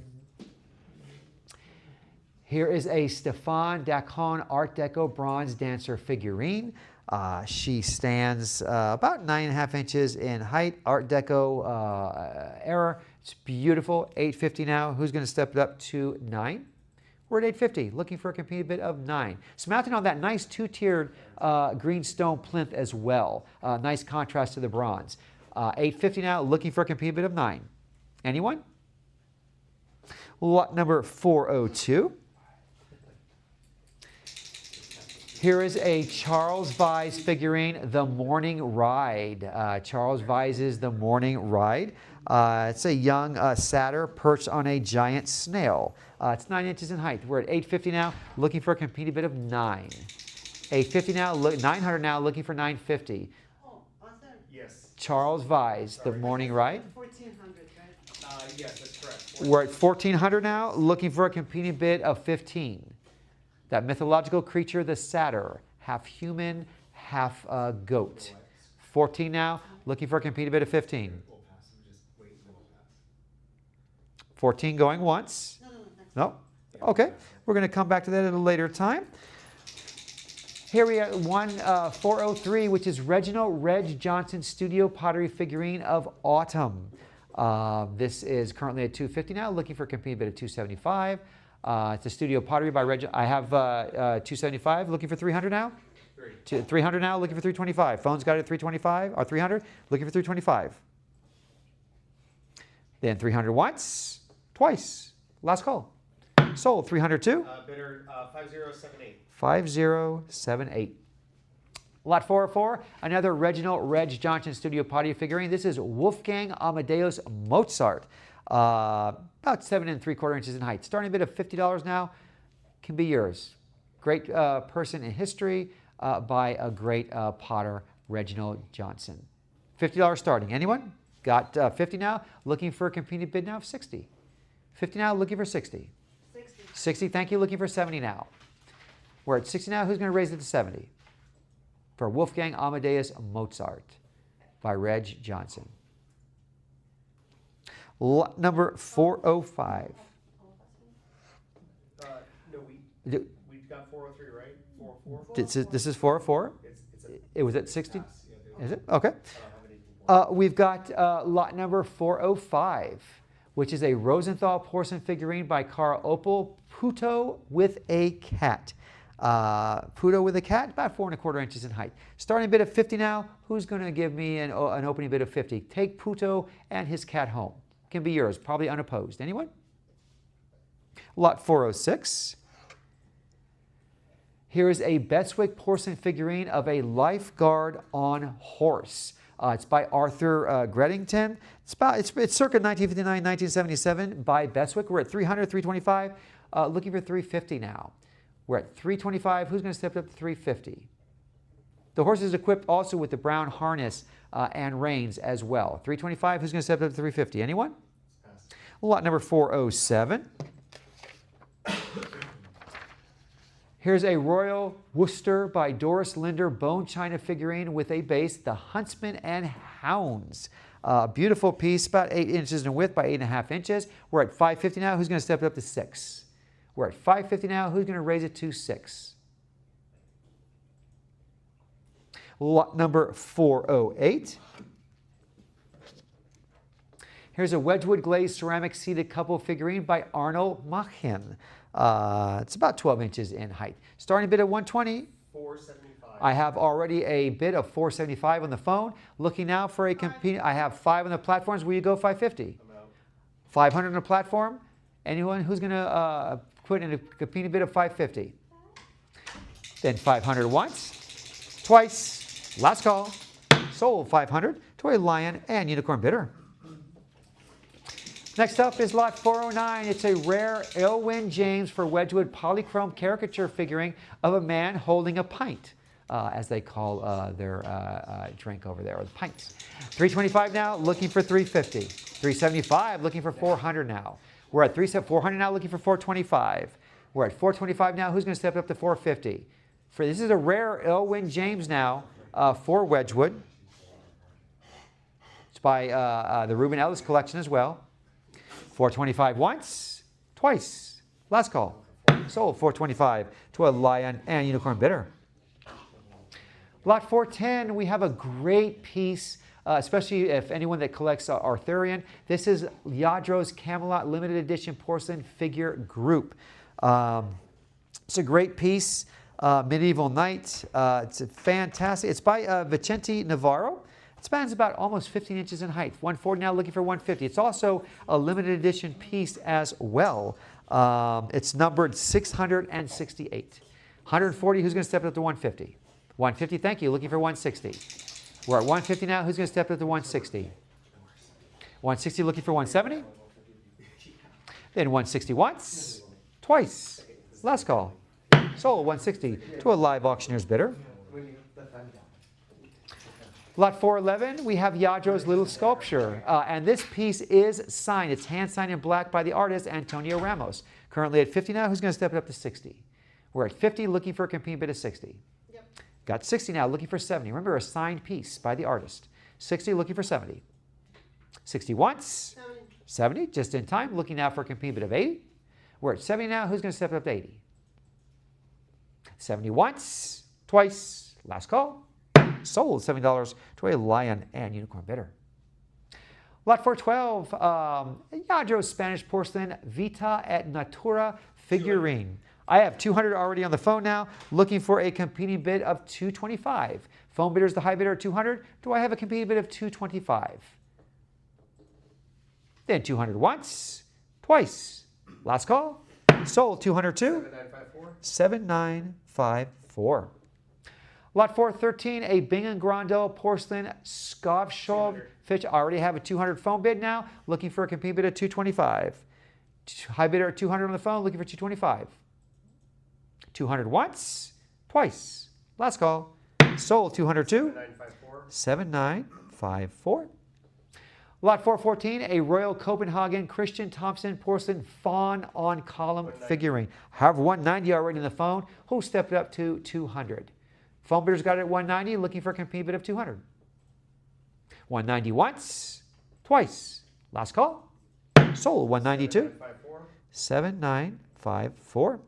Here is a Stéphane Dacon Art Deco bronze dancer figurine. She stands about 9.5 inches in height. Art Deco era. It's beautiful. $850 now. Who's going to step it up to 9? We're at $850. Looking for a competing bid of 9. It's mounted on that nice two-tiered green stone plinth as well. Nice contrast to the bronze. $850 now. Looking for a competing bid of 9. Anyone? Lot number 402. Here is a Charles Vise figurine, The Morning Ride. Charles Vise's The Morning Ride. It's a young satyr perched on a giant snail. It's 9 inches in height. We're at $850 now, looking for a competing bid of 9. $850 now, 900 now, looking for $950. Oh, awesome. Yes. Charles Vise, The Morning Ride. 1400, right? Yes, that's correct. We're at $1,400 now, looking for a competing bid of 15. That mythological creature, the satyr, half human, half goat. 14 now, looking for a competing bid of 15. We'll pass. We'll just wait and then we'll pass. 14 going once. No? Okay. We're going to come back to that at a later time. Here we have one 403, which is Reginald Reg Johnson Studio Pottery Figurine of Autumn. This is currently at $250 now, looking for a competing bid of $275. It's a studio pottery by Reg. I have $275, looking for $300 now. $300 now, looking for $325. Phone's got it at $325 or $300, looking for $325. Then $300 once, twice. Last call. Sold. $302. Bidder 5078. 5078. Lot 404, another Reginald Reg Johnson Studio Pottery figurine. This is Wolfgang Amadeus Mozart. About 7 3/4 inches in height. Starting bid of $50 now, can be yours. Great person in history by a great potter, Reginald Johnson. $50 starting. Anyone? Got 50 now, looking for a competing bid now of 60. 50 now, looking for 60. 60. 60, thank you, looking for 70 now. We're at 60 now, who's going to raise it to 70? For Wolfgang Amadeus Mozart by Reg Johnson. Lot number 405. No, we got 403, right? 404? This is 404? It was at 60? Pass. Yeah, Is it? Okay. We've got lot number 405, which is a Rosenthal porcelain figurine by Carl Opel, Puto with a cat. Puto with a cat, about 4 1/4 inches in height. Starting bid of 50 now. Who's going to give me an opening bid of 50? Take Puto and his cat home. Can be yours, probably unopposed. Anyone? Lot 406. Here is a Bestwick porcelain figurine of a lifeguard on horse. It's by Arthur Grettington. It's circa 1959, 1977 by Bestwick. We're at 300, 325. Looking for 350 now. We're at 325. Who's going to step up to 350? The horse is equipped also with the brown harness and reins as well. 325. Who's going to step up to 350? Anyone? Pass. Lot number 407. Here's a Royal Worcester by Doris Linder bone china figurine with a base, the Huntsman and Hounds. Beautiful piece, about 8 inches in width by 8.5 inches. We're at 550 now. Who's going to step it up to 6? We're at 550 now. Who's going to raise it to 6? Lot number 408. Here's a Wedgwood glazed ceramic seated couple figurine by Arnold Machen. It's about 12 inches in height. Starting bid at 120. 475. I have already a bid of 475 on the phone. Looking now for a competing. I have 5 on the platforms. Will you go 550? I'm out. 500 on the platform. Anyone who's going to put in a competing bid of 550? Then 500 once, twice. Last call. Sold 500 to a Lion and Unicorn bidder. Next up is lot 409. It's a rare Elwyn James for Wedgwood polychrome caricature figuring of a man holding a pint. as they call their drink over there, or the pints. 325 now, looking for 350. 375, looking for 400 now. We're at 400 now, looking for 425. We're at 425 now. Who's going to step up to 450? This is a rare Elwyn James now for Wedgwood. It's by the Reuben Ellis collection as well. 425 once, twice. Last call. Sold 425 to a Lion and Unicorn bidder. Lot 410, we have a great piece, especially if anyone that collects Arthurian. This is Lladro's Camelot Limited Edition Porcelain Figure Group. It's a great piece, Medieval Knight. It's fantastic. It's by Vicente Navarro. It spans about almost 15 inches in height. 140 now, looking for 150. It's also a limited edition piece as well. It's numbered 668. 140, who's going to step up to 150? 150, thank you, looking for 160. We're at 150 now, who's going to step up to 160? 160, looking for 170? Then 160 once, twice. Last call. Sold 160 to a live auctioneer's bidder. Lot 411, we have Lladro's Little Sculpture, and this piece is signed. It's hand signed in black by the artist Antonio Ramos. Currently at 50 now, who's going to step it up to 60? We're at 50, looking for a competing bid of 60. Yep. Got 60 now, looking for 70. Remember, a signed piece by the artist. 60, looking for 70. 60 once, 70, just in time, looking now for a competing bid of 80. We're at 70 now, who's going to step it up to 80? 70 once, twice, last call. Sold $70 to a Lion and Unicorn bidder. Lot 412, Lladro's Spanish Porcelain Vita et Natura figurine. I have 200 already on the phone now, looking for a competing bid of 225. Phone bidder is the high bidder at 200. Do I have a competing bid of 225? Then 200 once, twice. Last call. Sold 202. 7954. Lot 413, a Bing & Grandel porcelain Skavshoved fish. I already have a 200 phone bid now, looking for a competing bid of 225. High bidder at 200 on the phone, looking for 225. 200 once, twice. Last call. Sold 202. 7954. Lot 414, a Royal Copenhagen Christian Thompson porcelain fawn on column figurine. Have 190 already on the phone. Who stepped up to 200? Phone bidder's got it at 190, looking for a competing bid of 200. 190 once, twice. Last call. Sold 192. 7954.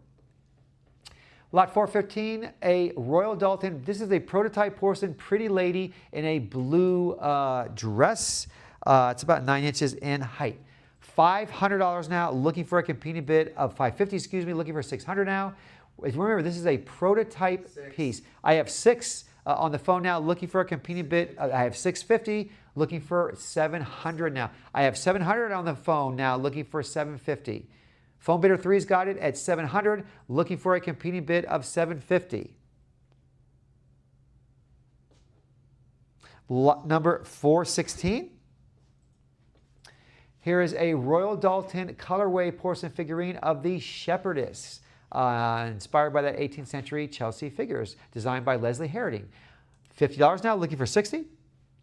Lot 415, a Royal Dalton. This is a prototype porcelain pretty lady in a blue dress. It's about 9 inches in height. $500 now, looking for a competing bid of 550, excuse me, looking for 600 now. Remember, this is a prototype piece. I have 6 on the phone now, looking for a competing bid. I have 650, looking for 700 now. I have 700 on the phone now, looking for 750. Phone bidder 3's got it at 700, looking for a competing bid of 750. Lot number 416. Here is a Royal Dalton colorway porcelain figurine of the Shepherdess, inspired by that 18th century Chelsea figures, designed by Leslie Harding. $50 now, looking for 60.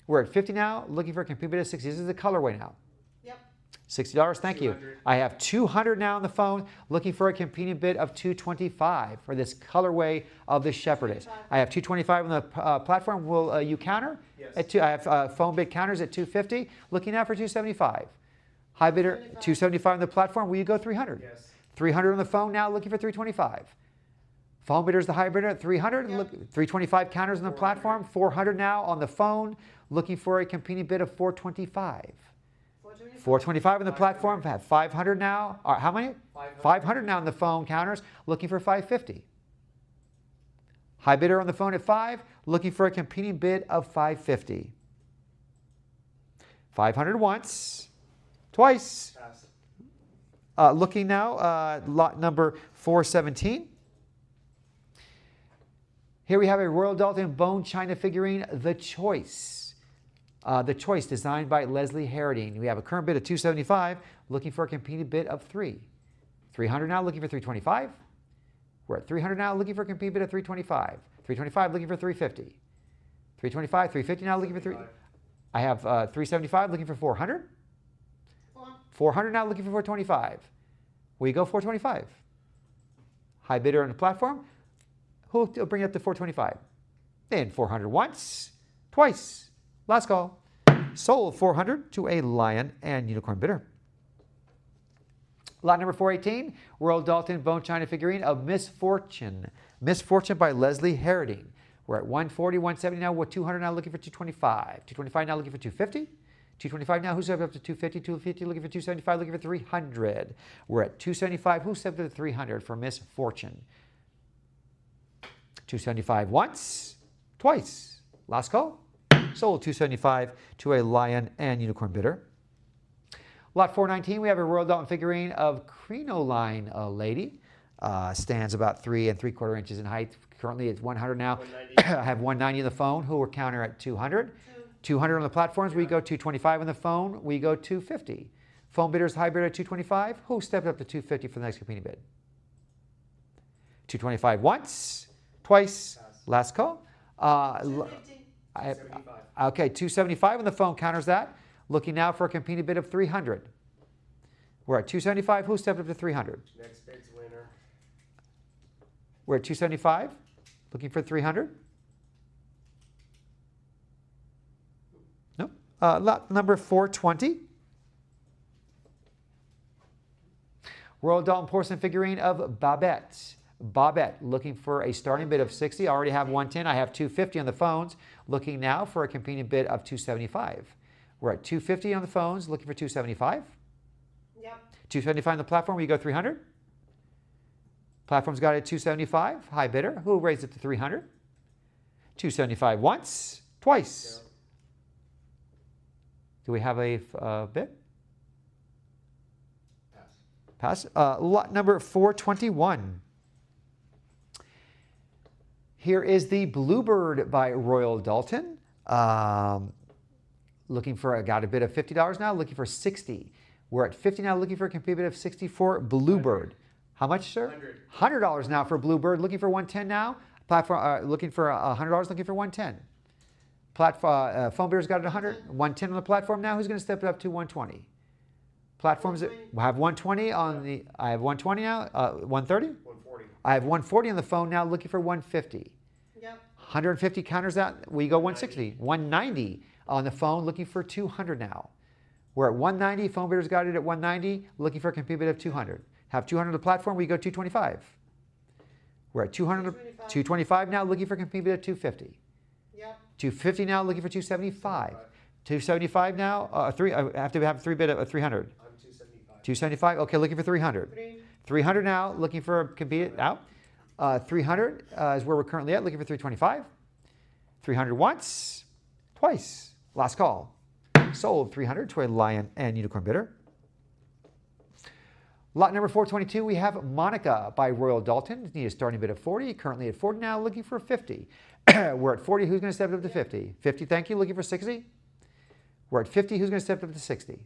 We're at 50 now, looking for a competing bid of 60. This is the colorway now. Yep. $60, thank you. I have 200 now on the phone, looking for a competing bid of 225 for this colorway of the Shepherdess. I have 225 on the platform. Will you counter? Yes. I have phone bid counters at 250, looking now for 275. High bidder 275 on the platform. Will you go 300? Yes. 300 on the phone now, looking for 325. Phone bidder is the high bidder at 300. Yep. Look, 325 counters on the platform. 400 now on the phone, looking for a competing bid of 425. 425 on the platform. Have 500 now. How many? 500 now on the phone counters, looking for 550. High bidder on the phone at 5, looking for a competing bid of 550. 500 once, twice. Looking now, lot number 417. Here we have a Royal Dalton bone china figurine, The Choice. The Choice, designed by Leslie Harding. We have a current bid of 275, looking for a competing bid of 3. 300 now, looking for 325. We're at 300 now, looking for a compete bid of 325. 325, looking for 350. 325, 350 now, looking for 3. I have 375, looking for 400. 400 now, looking for 425. Will you go 425? High bidder on the platform. Who'll bring it up to 425? Then 400 once, twice. Last call. Sold 400 to a lion and unicorn bidder. Lot number 418, Royal Dalton Bone China figurine of Misfortune. Misfortune by Leslie Herding. We're at 140, 170 now. We're 200 now, looking for 225. 225 now, looking for 250. 225 now, who's stepped up to 250? 250, looking for 275, looking for 300. We're at 275. Who stepped up to 300 for Misfortune? 275 once, twice. Last call. Sold 275 to a lion and unicorn bidder. Lot 419, we have a Royal Dalton figurine of Crinoline lady. Stands about 3 3/4 inches in height. Currently it's 100 now. 190. I have 190 on the phone. Who will counter at 200? 200 on the platforms. We go 225 on the phone. We go 250. Phone bidders high bidder at 225. Who stepped up to 250 for the next competing bid? 225 once, twice. Pass. Last call. 250. Okay, 275 on the phone counters that. Looking now for a competing bid of 300. We're at 275. Who stepped up to 300? Next bid's winner. We're at 275. Looking for 300. No. Lot number 420. Royal Dalton porcelain figurine of Babette. Babette, looking for a starting bid of 60. I already have 110. I have 250 on the phones. Looking now for a competing bid of 275. We're at 250 on the phones, looking for 275. Yep. 275 on the platform, we go 300. Platform's got it at 275. High bidder, who raised it to 300? 275 once, twice. Yeah. Do we have a bid? Pass. Pass. Lot number 421. Here is the Bluebird by Royal Dalton. Looking for, got a bid of $50 now, looking for 60. We're at 50 now, looking for a complete bid of 60 for Bluebird. 100. How much, sir? 100. $100 now for Bluebird, looking for 110 now. Platform, looking for $100, looking for 110. Platform, phone bidder's got it 100, 110 on the platform now. Who's going to step it up to 120? Platforms, I have 120 on the, I have 120 now, 130? 140. I have 140 on the phone now, looking for 150. Yep. 150 counters that. We go 160. 190 on the phone, looking for 200 now. We're at 190. Phone bidders got it at 190, looking for a complete bid of 200. Have 200 on the platform. We go 225. We're at 200. 225 now, looking for a complete bid of 250. Yep. 250 now, looking for 275. 275 now. I have to have 3 bid of 300. I'm 275. 275. Okay, looking for 300. 3. 300 now, looking for a compete out. 300 is where we're currently at, looking for 325. 300 once, twice. Last call. Sold 300 to a lion and unicorn bidder. Lot number 422, we have Monica by Royal Dalton. Need a starting bid of 40. Currently at 40 now, looking for 50. We're at 40. Who's going to step up to 50? 50, thank you. Looking for 60. We're at 50. Who's going to step up to 60?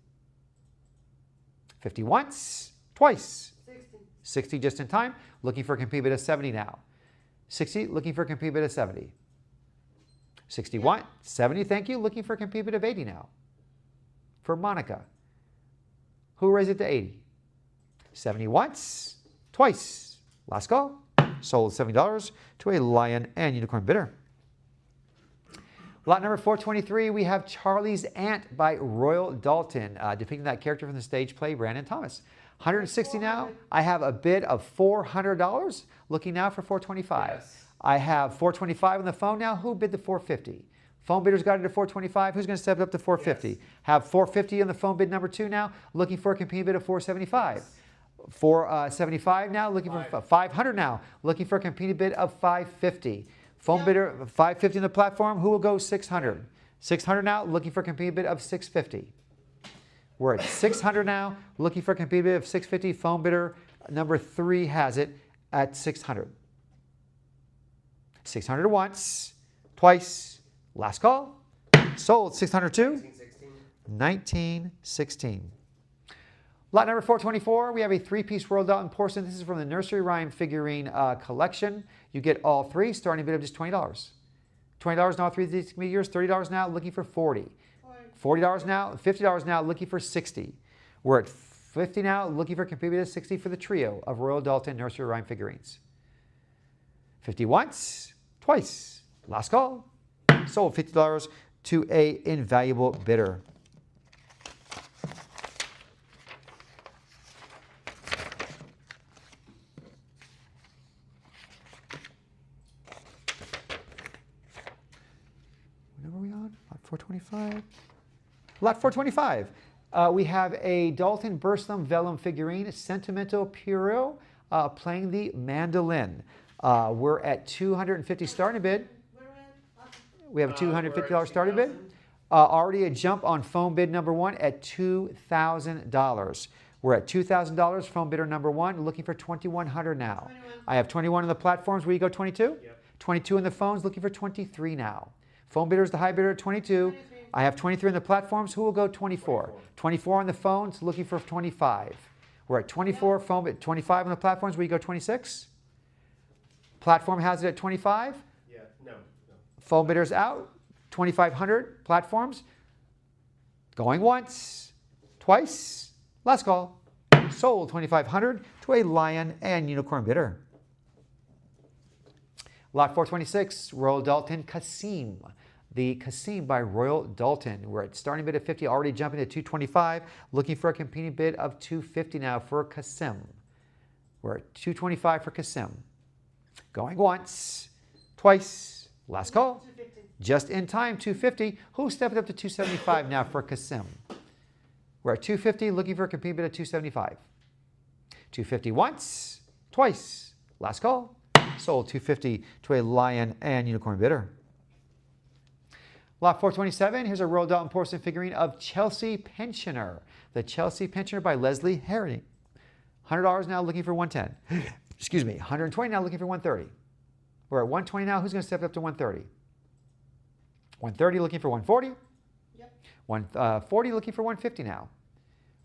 50 once, twice. 60. 60 just in time. Looking for a complete bid of 70 now. 60, looking for a complete bid of 70. 61, 70, thank you. Looking for a complete bid of 80 now. For Monica. Who raised it to 80? 70 once, twice. Last call. Sold $70 to a lion and unicorn bidder. Lot number 423, we have Charlie's Aunt by Royal Dalton, depicting that character from the stage play, Brandon Thomas. 160 now. I have a bid of $400. Looking now for 425. Yes. I have 425 on the phone now. Who bid the 450? Phone bidders got it at 425. Who's going to step it up to 450? Yes. Have 450 on the phone bid number 2 now. Looking for a competing bid of 475. Yes. 475 now. Looking for 500 now. Looking for a competing bid of 550. Phone bidder 550 on the platform. Who will go 600? 600 now. Looking for a competing bid of 650. We're at 600 now. Looking for a competing bid of 650. Phone bidder number 3 has it at 600. 600 once, twice. Last call. Sold 602. 1916. 1916. Lot number 424, we have a three-piece Royal Dalton porcelain. This is from the Nursery Rhyme figurine collection. You get all three, starting bid of just $20. $20 now, three of these can be yours. $30 now, looking for $40. $40 now, $50 now, looking for $60. We're at $50 now, looking for complete bid of $60 for the trio of Royal Dalton Nursery Rhyme figurines. 50 once, twice, last call. Sold $50 to a invaluable bidder. What number are we on? Lot 425. Lot 425. We have a Dalton Burslem Vellum figurine, Sentimental Puro, playing the mandolin. We're at $250 starting bid. We have a $250 starting bid. Already a jump on phone bid number one at $2,000. We're at $2,000. Phone bidder number one, looking for $2,100 now. 21. I have 21 on the platforms. Where you go, 22? Yep. 22 on the phones, looking for 23 now. Phone bidder is the high bidder at 22. 23. I have 23 on the platforms. Who will go 24? 24 on the phones, looking for 25. We're at 24, phone bid 25 on the platforms. Where you go, 26? Platform has it at 25. Yeah, no. Phone bidders out, 2,500 platforms. Going once, twice, last call. Sold 2,500 to a lion and unicorn bidder. Lot 426, Royal Dalton Kasim. The Kasim by Royal Dalton. We're at starting bid of 50, already jumping to 225. Looking for a competing bid of 250 now for Kasim. We're at 225 for Kasim. Going once, twice, last call. 250. Just in time, 250. Who stepped up to 275 now for Kasim? We're at 250, looking for a competing bid of 275. 250 once, twice, last call. Sold 250 to a lion and unicorn bidder. Lot 427, here's a Royal Dalton porcelain figurine of Chelsea Pensioner. The Chelsea Pensioner by Leslie Harry. $100 now, looking for 110. Excuse me, 120 now, looking for 130. We're at 120 now. Who's going to step up to 130? 130, looking for 140. Yep. 140, looking for 150 now.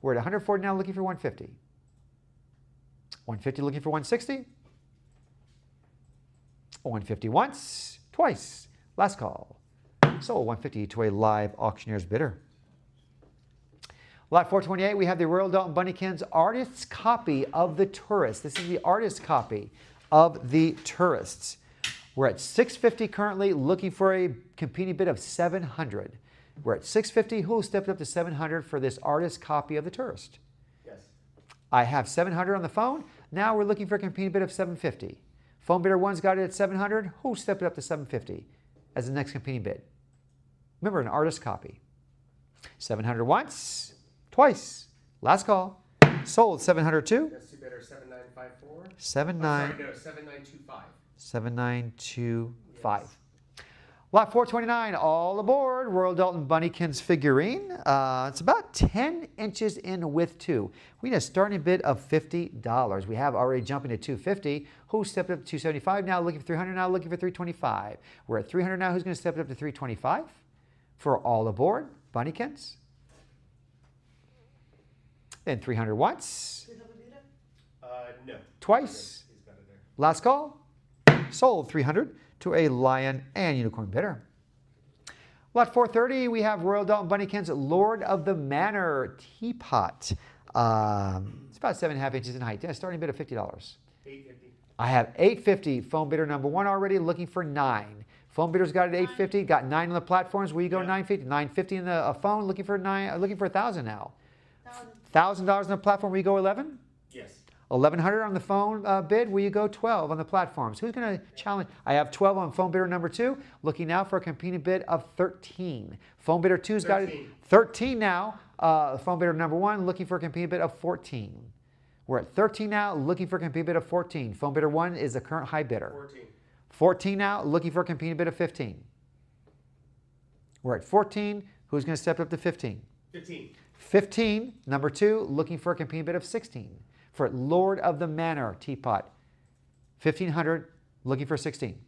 We're at 140 now, looking for 150. 150, looking for 160. 150 once, twice, last call. Sold 150 to a live auctioneer's bidder. Lot 428, we have the Royal Dalton Bunnykins artist's copy of the Tourist. This is the artist's copy of the Tourists. We're at $650 currently, looking for a competing bid of $700. We're at $650. Who stepped up to $700 for this artist's copy of the Tourist? Yes. I have $700 on the phone. Now we're looking for a competing bid of $750. Phone bidder one's got it at $700. Who stepped up to $750 as the next competing bid? Remember, an artist's copy. $700 once, twice, last call. Sold $702. That's too better. 7954. 79. Sorry, no, 7925. 7925. Lot 429, all aboard. Royal Dalton Bunnykins figurine. It's about 10 inches in width too. We need a starting bid of $50. We have already jumping to 250. Who stepped up to 275 now? Looking for 300 now. Looking for 325. We're at 300 now. Who's going to step up to 325 for all aboard Bunnykins? Then 300 once, Do you have a bidder? No. twice. He's got it there. Last call. Sold 300 to a lion and unicorn bidder. Lot 430, we have Royal Dalton Bunnykins Lord of the Manor teapot. It's about 7.5 inches in height. Yeah, starting bid of $50. 850. I have $850. Phone bidder number one already, looking for 9. Phone bidder's got it at $850. Got 9 on the platforms. Where you go, Yeah. $950. $950 in the phone, looking for 9. Looking for $1,000 now. 1,000. $1,000 on the platform. Where you go, 11. Yes. 1,100 on the phone bid. Will you go 12 on the platforms? Who's going to challenge? I have 12 on phone bidder number 2. Looking now for a competing bid of 13. Phone bidder 2's got it 13 now. Phone bidder number 1 looking for a competing bid of 14. We're at 13 now, looking for a competing bid of 14. Phone bidder 1 is the current high bidder. 14. 14 now, looking for a competing bid of 15. We're at 14. Who's going to step up to 15? 15. 15, number 2, looking for a competing bid of 16. For Lord of the Manor teapot. 1,500, looking for 16.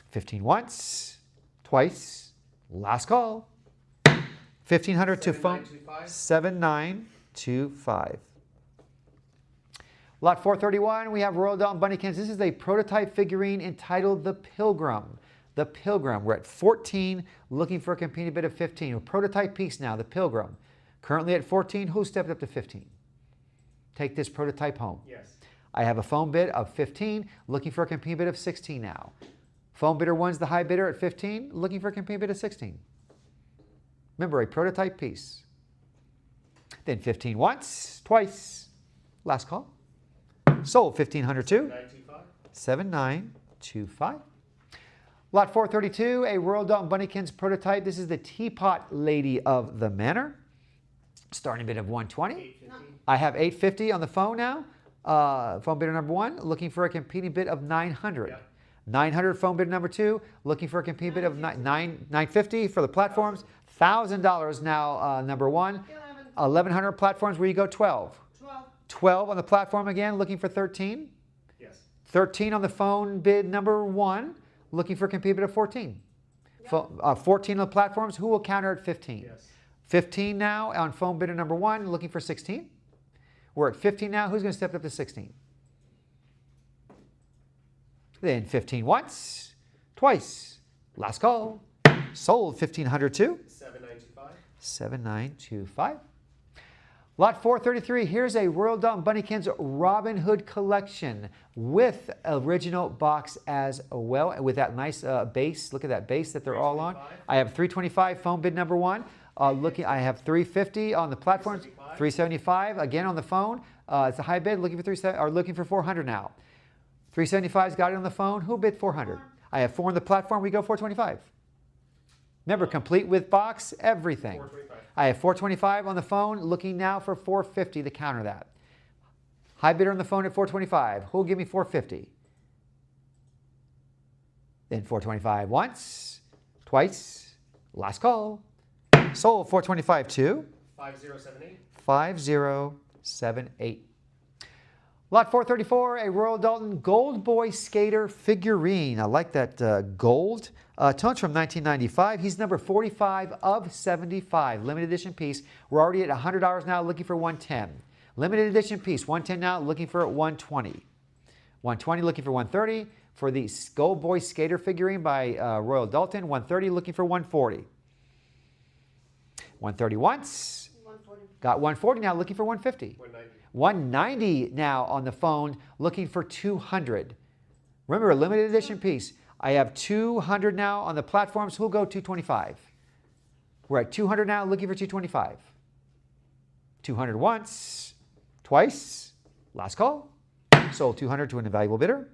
15 once, twice, last call. 1500 to phone 7925. 7925. Lot 431, we have Royal Dalton Bunnykins. This is a prototype figurine entitled The Pilgrim. The Pilgrim. We're at 14, looking for a competing bid of 15. A prototype piece now, The Pilgrim. Currently at 14, who stepped up to 15? Take this prototype home. Yes. I have a phone bid of 15, looking for a competing bid of 16 now. Phone bidder 1's the high bidder at 15, looking for a competing bid of 16. Remember, a prototype piece. Then 15 once, twice. Last call. Sold 1500 to 7925. 7925. Lot 432, a Royal Dalton Bunnykins prototype. This is the Teapot Lady of the Manor. Starting bid of 120. 850. I have 850 on the phone now. Phone bidder number 1, looking for a competing bid of 900. Yep. 900 phone bidder number 2, looking for a competing bid of 950 for the platforms. $1,000 now number 1. 1100 platforms where you go 12. 12. 12 on the platform again, looking for 13. Yes. 13 on the phone bid number 1, looking for a competing bid of 14. 14 on the platforms, who will counter at 15? Yes. 15 now on phone bidder number 1, looking for 16. We're at 15 now. Who's going to step up to 16? Then 15 once, twice. Last call. Sold 1500 to 7925. 7925. Lot 433. Here's a Royal Dalton Bunnykins Robin Hood collection with original box as well, with that nice base. Look at that base that they're all on. 325. I have 325 phone bid number 1. I have 350 on the platforms, 375 again on the phone. It's a high bid, looking for 400 now. 375's got it on the phone. Who bid 400? I have 4 on the platform. We go 425. Remember, complete with box, everything. 425. I have 425 on the phone, looking now for 450 to counter that. High bidder on the phone at 425. Who will give me 450? Then 425 once, twice. Last call. Sold 425 to 5078. 5078. Lot 434, a Royal Dalton Gold Boy Skater figurine. I like that gold. Tone's from 1995. He's number 45 of 75. Limited edition piece. We're already at $100 now, looking for 110. Limited edition piece, 110 now, looking for 120. 120, looking for 130. For the Gold Boy Skater figurine by Royal Dalton, 130, looking for 140. 130 once. 140. Got 140 now, looking for 150. 190. 190 now on the phone, looking for 200. Remember, a limited edition piece. I have 200 now on the platforms. Who'll go 225? We're at 200 now, looking for 225. 200 once, twice. Last call. Sold 200 to an invaluable bidder.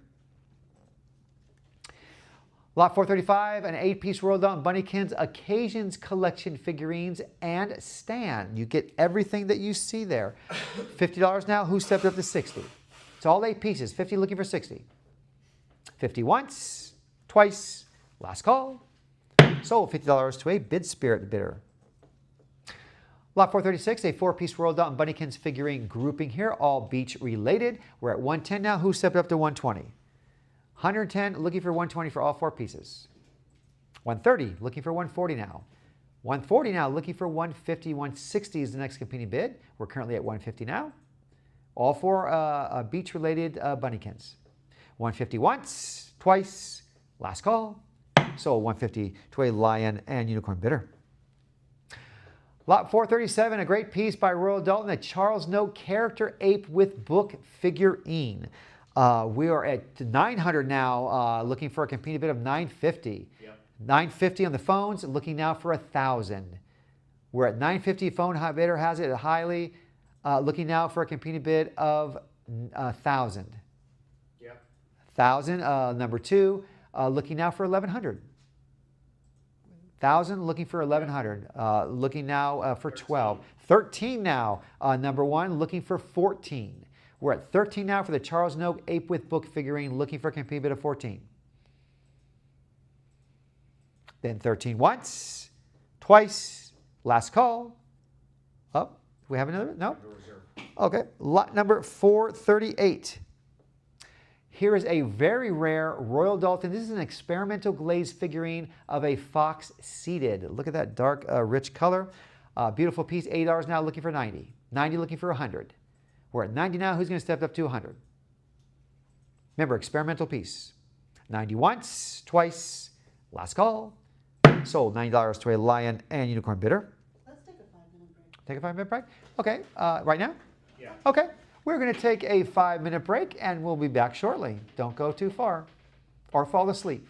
Lot 435, an 8-piece Royal Dalton Bunnykins Occasions Collection figurines and stand. You get everything that you see there. $50 now. Who stepped up to 60? It's all 8 pieces. 50 looking for 60. 50 once, twice. Last call. Sold $50 to a Bid Spirit bidder. Lot 436, a 4-piece Royal Dalton Bunnykins figurine grouping here, all beach related. We're at 110 now. Who stepped up to 120? 110, looking for 120 for all 4 pieces. 130, looking for 140 now. 140 now, looking for 150. 160 is the next competing bid. We're currently at 150 now. All 4 beach-related Bunnykins. 150 once, twice. Last call. Sold 150 to a Lion and Unicorn bidder. Lot 437, a great piece by Royal Dalton, a Charles Note character ape with book figurine. We are at 900 now, looking for a competing bid of 950. Yep. 950 on the phones, looking now for 1,000. We're at 950. Phone high bidder has it highly, looking now for a competing bid of 1,000. Yep. 1,000. Number 2, looking now for 1,100. 1,000, looking for 1,100. Looking now for 12. 13 now. Number 1, looking for 14. We're at 13 now for the Charles Note Ape with Book figurine, looking for a competing bid of 14. Then 13 once, twice, last call. Oh, do we have another? No? Okay, lot number 438. Here is a very rare Royal Dalton. This is an experimental glazed figurine of a fox seated. Look at that dark, rich color. Beautiful piece, $80 now, looking for 90. 90 looking for 100. We're at 90 now. Who's going to step up to 100? Remember, experimental piece. 90 once, twice, last call. Sold $90 to a lion and unicorn bidder. Let's take a 5-minute break. Take a 5-minute break? Okay, right now? Yeah. Okay, we're going to take a 5-minute break and we'll be back shortly. Don't go too far or fall asleep.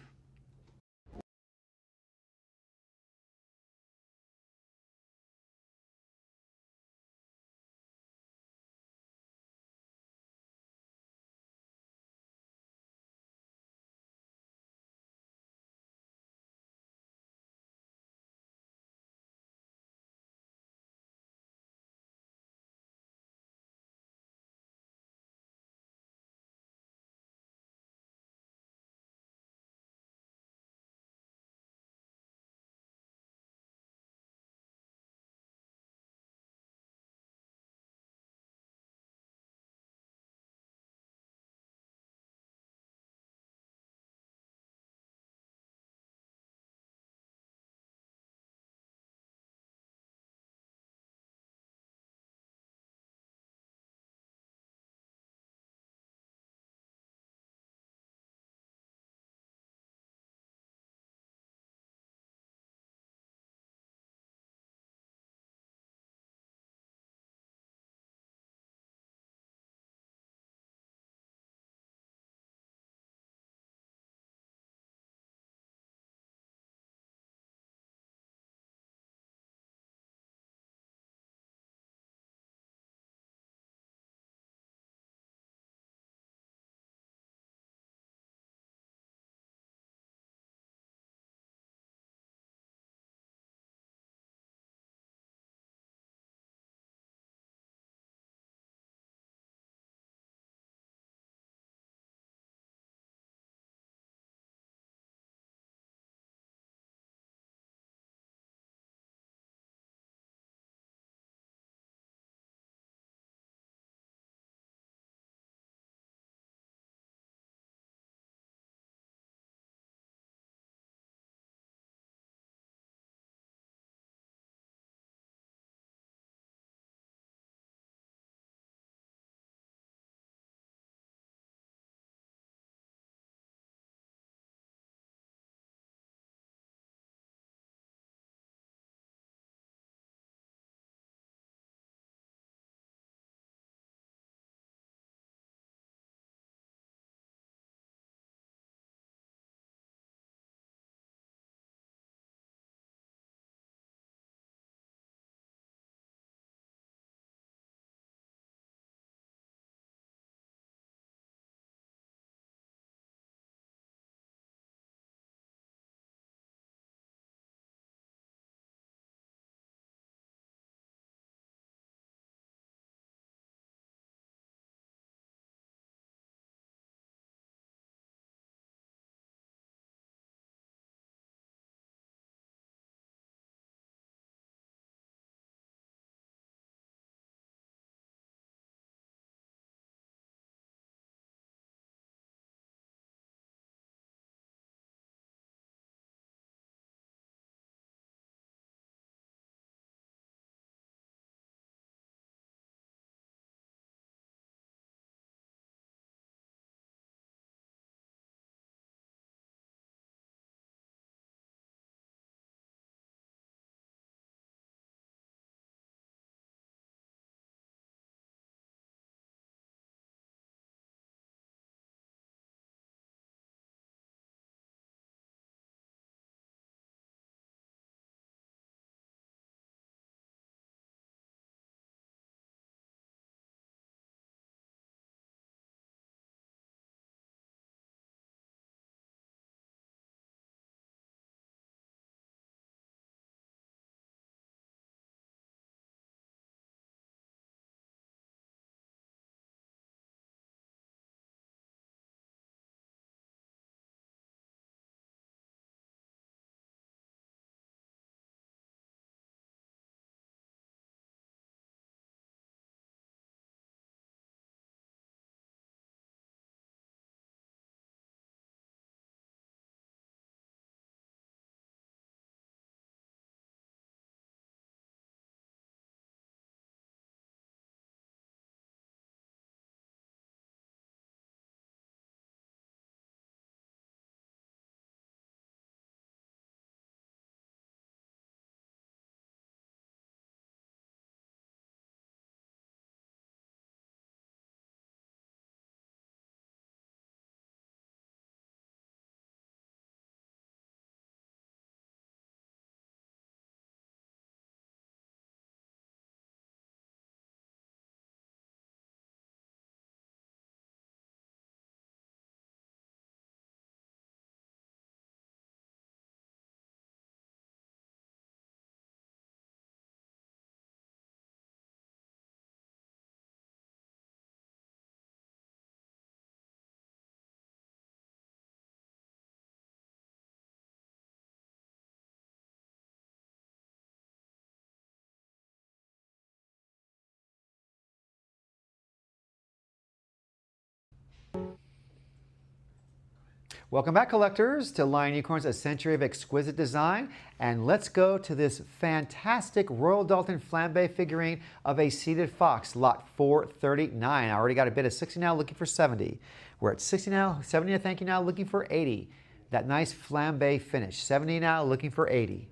Welcome back, collectors, to Lion Unicorns, a century of exquisite design. And let's go to this fantastic Royal Dalton flambe figurine of a seated fox, lot 439. I already got a bid of 60 now, looking for 70. We're at 60 now, 70 thank you now, looking for 80. That nice flambe finish. 70 now, looking for 80.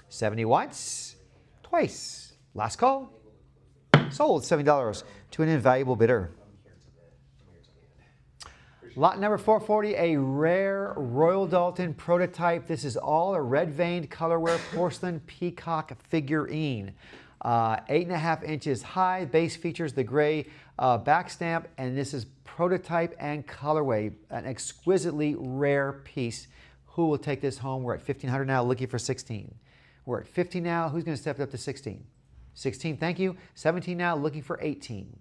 70 once, twice. Last call. Sold $70 to an invaluable bidder. Lot number 440, a rare Royal Dalton prototype. This is all a red-veined colorware porcelain peacock figurine. 8.5 inches high. Base features the gray back stamp, and this is prototype and colorway. An exquisitely rare piece. Who will take this home? We're at $1,500 now, looking for 16. We're at 15 now. Who's going to step it up to 16? 16, thank you. 17 now, looking for 18.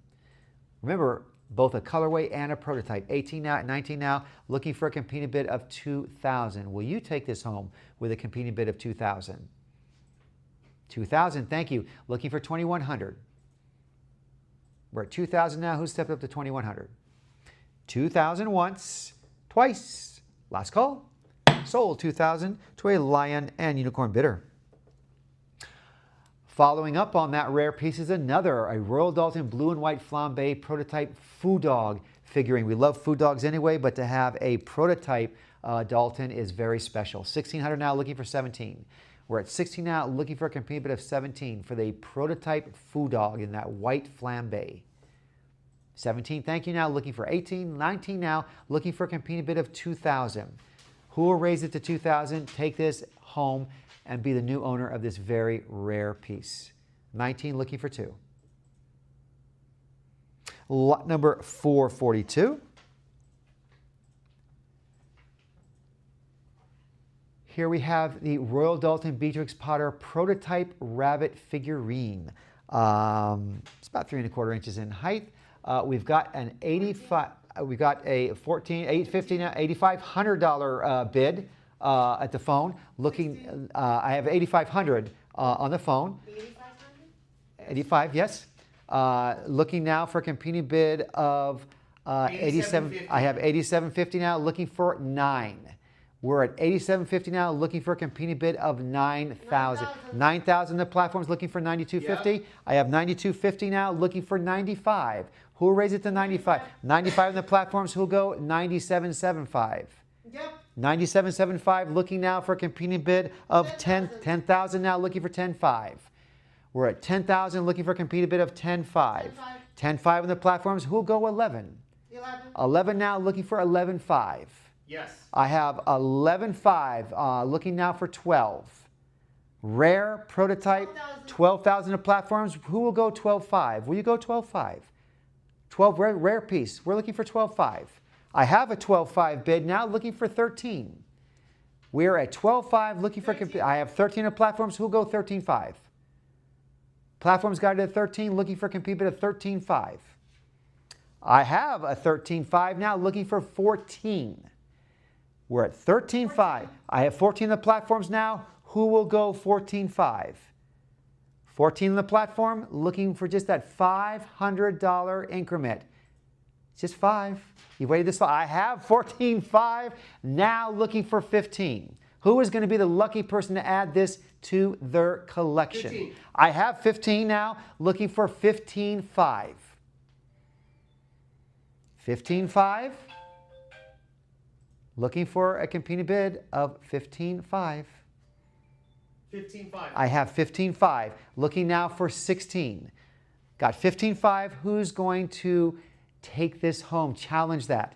Remember, both a colorway and a prototype. 18 now, 19 now, looking for a competing bid of 2,000. Will you take this home with a competing bid of 2,000? 2,000, thank you. Looking for 2,100. We're at 2,000 now. Who stepped up to 2,100? 2,000 once, twice. Last call. Sold 2,000 to a Lion and Unicorn bidder. Following up on that rare piece is another, a Royal Dalton blue and white flambe prototype food dog figurine. We love food dogs anyway, but to have a prototype Dalton is very special. 1,600 now, looking for 17. We're at 16 now, looking for a competing bid of 17 for the prototype food dog in that white flambe. 17, thank you now, looking for 18. 19 now, looking for a competing bid of 2,000. Who will raise it to 2,000? Take this home and be the new owner of this very rare piece. 19, looking for 2. Lot number 442. Here we have the Royal Dalton Beatrix Potter prototype rabbit figurine. It's about 3¼ inches in height. We've got an 85. We got a $8,500 bid at the phone. Looking, I have $8,500 on the phone. 85, yes. Looking now for a competing bid of 87. I have $87.50 now. Looking for 9. We're at $87.50 now. Looking for a competing bid of 9,000. 9,000. The platform's looking for $92.50. Yep. I have $92.50 now. Looking for 95. Who will raise it to 95? 95 on the platforms. Who'll go 97.75? Yep. 97.75. Looking now for a competing bid of 10,000 now. Looking for 10.5. We're at 10,000. Looking for a competing bid of 10.5. 10.5 on the platforms. Who'll go 11? 11 now. Looking for 11.5. Yes. I have 11.5. Looking now for 12. Rare prototype. 12,000 of platforms. Who will go 12.5? Will you go 12.5? 12 rare piece. We're looking for 12.5. I have a 12.5 bid now, looking for 13. We're at 12.5, looking for. I have 13 of platforms. Who'll go 13.5? Platforms guided at 13, looking for a compete bid of 13.5. I have a 13.5 now, looking for 14. We're at 13.5. I have 14 of the platforms now. Who will go 14.5? 14 on the platform, looking for just that $500 increment. It's just 5. You've waited this long. I have 14.5, now looking for 15. Who is going to be the lucky person to add this to their collection? 15. I have 15 now, looking for 15.5. 15.5. Looking for a competing bid of 15.5. 15.5. I have 15.5. Looking now for 16. Got 15.5. Who's going to take this home? Challenge that.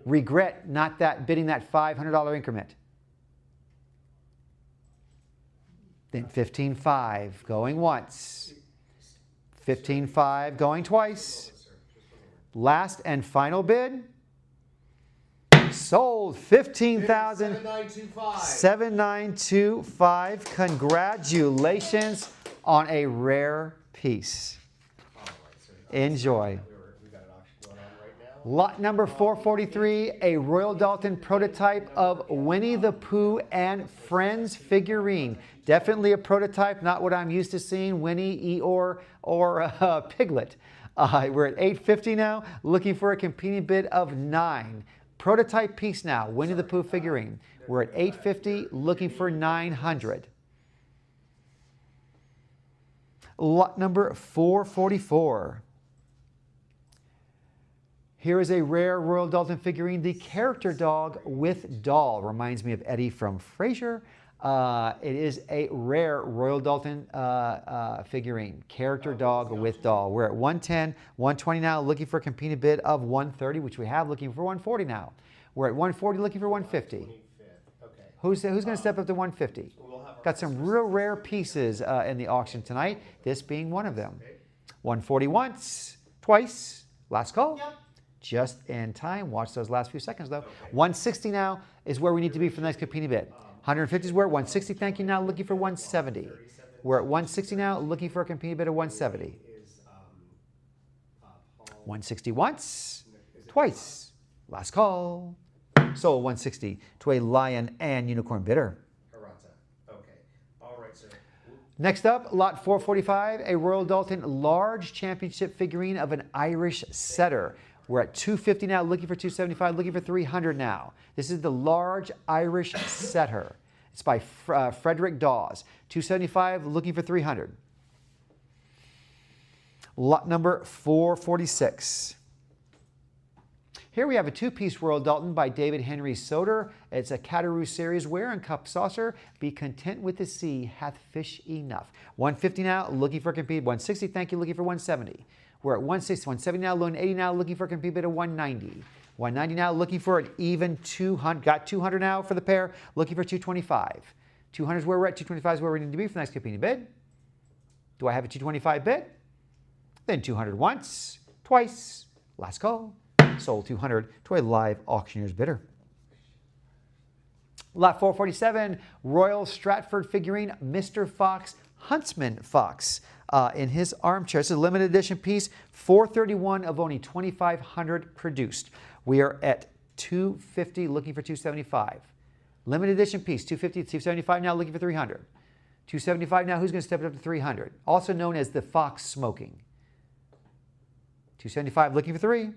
Regret not bidding that $500 increment. Then 15.5 going once. 15.5 going twice. Last and final bid. Sold. 15,000. 7925. Congratulations on a rare piece. Enjoy. Lot number 443, a Royal Dalton prototype of Winnie the Pooh and Friends figurine. Definitely a prototype, not what I'm used to seeing, Winnie, Eeyore, or Piglet. We're at $850 now, looking for a competing bid of 9. Prototype piece now, Winnie the Pooh figurine. We're at $850, looking for $900. Lot number 444. Here is a rare Royal Dalton figurine, the character dog with doll. Reminds me of Eddie from Frasier. It is a rare Royal Dalton figurine, character dog with doll. We're at 110, 120 now, looking for a competing bid of 130, which we have, looking for 140 now. We're at 140, looking for 150. Okay. Who's going to step up to 150? Got some real rare pieces in the auction tonight, this being one of them. 140 once, twice, last call. Yep. Just in time. Watch those last few seconds though. 160 now is where we need to be for the next competing bid. 150 is where 160, thank you now, looking for 170. We're at 160 now, looking for a competing bid of 170. 160 once, twice, last call. Sold 160 to a lion and unicorn bidder. Okay. All right, sir. Next up, lot 445, a Royal Dalton large championship figurine of an Irish setter. We're at 250 now, looking for 275, looking for 300 now. This is the large Irish setter. It's by Frederick Dawes. 275, looking for 300. Lot number 446. Here we have a two-piece Royal Dalton by David Henry Soder. It's a Cataroo series, ware and cup saucer. Be content with the sea, hath fish enough. 150 now, looking for a compete. 160, thank you, looking for 170. We're at 160, 170 now, low 80 now, looking for a compete bid of 190. 190 now, looking for an even 200. Got 200 now for the pair, looking for 225. 200 is where we're at, 225 is where we need to be for the next competing bid. Do I have a 225 bid? Then 200 once, twice, last call. Sold 200 to a live auctioneer's bidder. Lot 447, Royal Stratford figurine, Mr. Fox, Huntsman Fox, in his armchair. It's a limited edition piece, 431 of only 2,500 produced. We are at 250, looking for 275. Limited edition piece, 250, 275 now, looking for 300. 275 now, who's going to step it up to 300? Also known as the Fox Smoking. 275, looking for 3.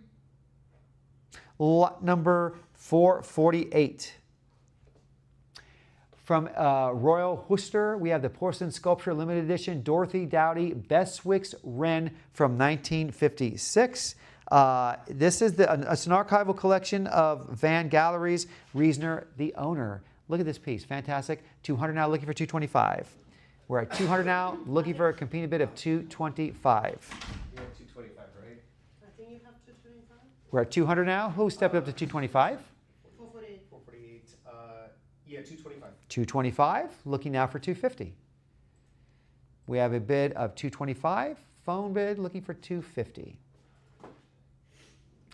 Lot number 448. From Royal Worcester, we have the porcelain sculpture limited edition Dorothy Dowdy Bestwick's Wren from 1956. This is it's an archival collection of Van Galleries, Reisner, the owner. Look at this piece, fantastic. 200 now, looking for 225. We're at 200 now, looking for a competing bid of 225. You have 225, right? I think you have 225. We're at 200 now. Who stepped up to 225? 448. 448. Yeah, 225. 225, looking now for 250. We have a bid of 225, phone bid looking for 250.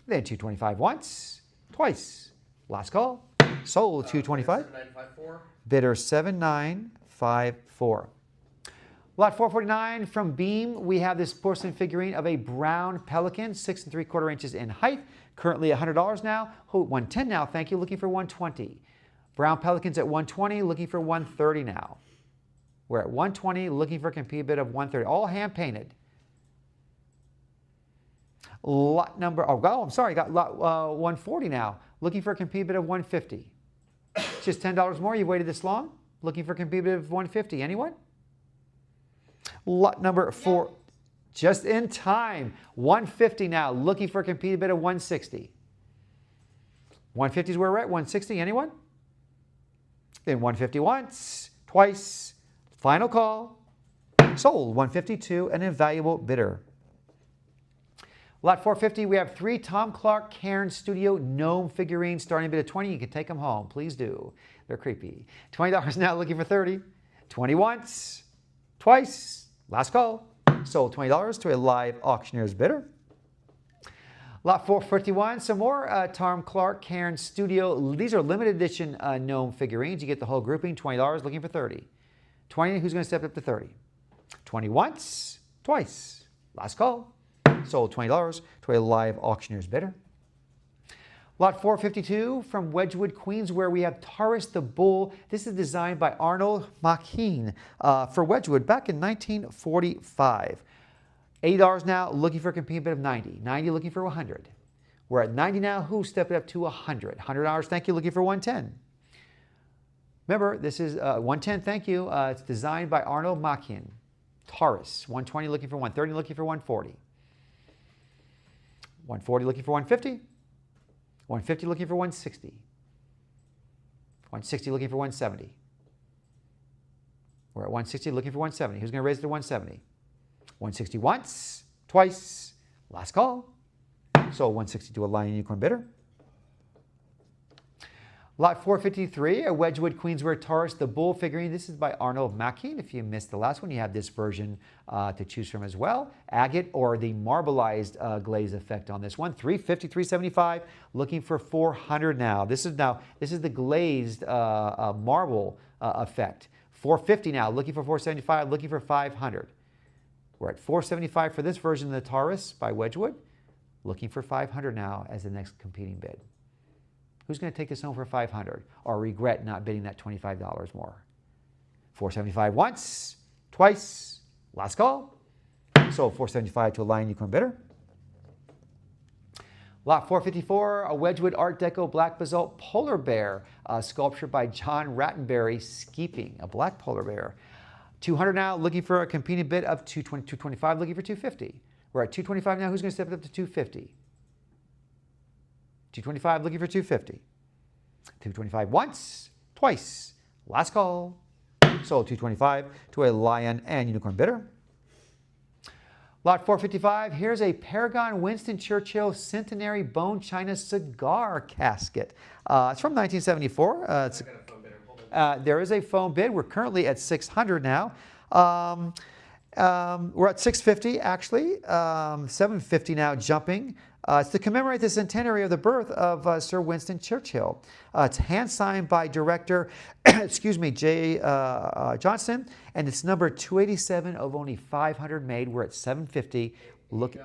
Then 225 once, twice, last call, sold 225. 7954. Bidder 7954. Lot 449 from Beam, we have this porcelain figurine of a brown pelican, 6 3/4 inches in height, currently $100 now. 110 now, thank you, looking for 120. Brown pelicans at 120, looking for 130 now. We're at 120, looking for a compete bid of 130, all hand painted. Lot number, I'm sorry, got lot 140 now, looking for a compete bid of 150. Just $10 more, you've waited this long? Looking for a compete bid of 150, anyone? Lot number 4, just in time, 150 now, looking for a compete bid of 160. 150 is where we're at, 160, anyone? Then 150 once, twice, final call, sold 150 to an invaluable bidder. Lot 450, we have 3 Tom Clark Cairn Studio gnome figurines, starting bid of 20. You can take them home, please do. They're creepy. $20 now, looking for 30. 20 once, twice, last call, sold $20 to a live auctioneer's bidder. Lot 451, some more Tom Clark Cairn Studio. These are limited edition gnome figurines. You get the whole grouping, $20, looking for 30. 20, who's going to step up to 30? 20 once, twice, last call, sold $20 to a live auctioneer's bidder. Lot 452 from Wedgwood, Queens, where we have Taurus the Bull. This is designed by Arnold Machin for Wedgwood back in 1945. $80 now, looking for a compete bid of 90. 90 looking for 100. We're at 90 now. Who stepped it up to 100? $100, thank you, looking for 110. Remember, this is 110, thank you. It's designed by Arnold Makin. Taurus, 120 looking for 130, looking for 140. 140 looking for 150. 150 looking for 160. 160 looking for 170. We're at 160 looking for 170. Who's going to raise it to 170? 160 once, twice, last call. So 160 to a Lion Unicorn bidder. Lot 453, a Wedgwood Queensware Taurus, the Bull figurine. This is by Arnold Makin. If you missed the last one, you have this version to choose from as well. Agate or the marbleized glaze effect on this one. 350, 375, looking for 400 now. This is the glazed marble effect. 450 now, looking for 475, looking for 500. We're at 475 for this version of the Taurus by Wedgwood. Looking for 500 now as the next competing bid. Who's going to take this home for 500 or regret not bidding that $25 more? 475 once, twice, last call. Sold 475 to a Lion Unicorn bidder. Lot 454, a Wedgwood Art Deco Black Basalt Polar Bear, sculpture by John Rattenberry, Skeeping, a black polar bear. 200 now, looking for a competing bid of 220, 225, looking for 250. We're at 225 now. Who's going to step it up to 250? 225, looking for 250. 225 once, twice, last call. Sold 225 to a Lion and Unicorn bidder. Lot 455, here's a Paragon Winston Churchill Centenary Bone China Cigar Casket. It's from 1974. There is a phone bid. We're currently at 600 now. We're at 650 actually, 750 now jumping. It's to commemorate the centenary of the birth of Sir Winston Churchill. It's hand signed by director, J. Johnson, and it's number 287 of only 500 made. We're at 750. Look. I'm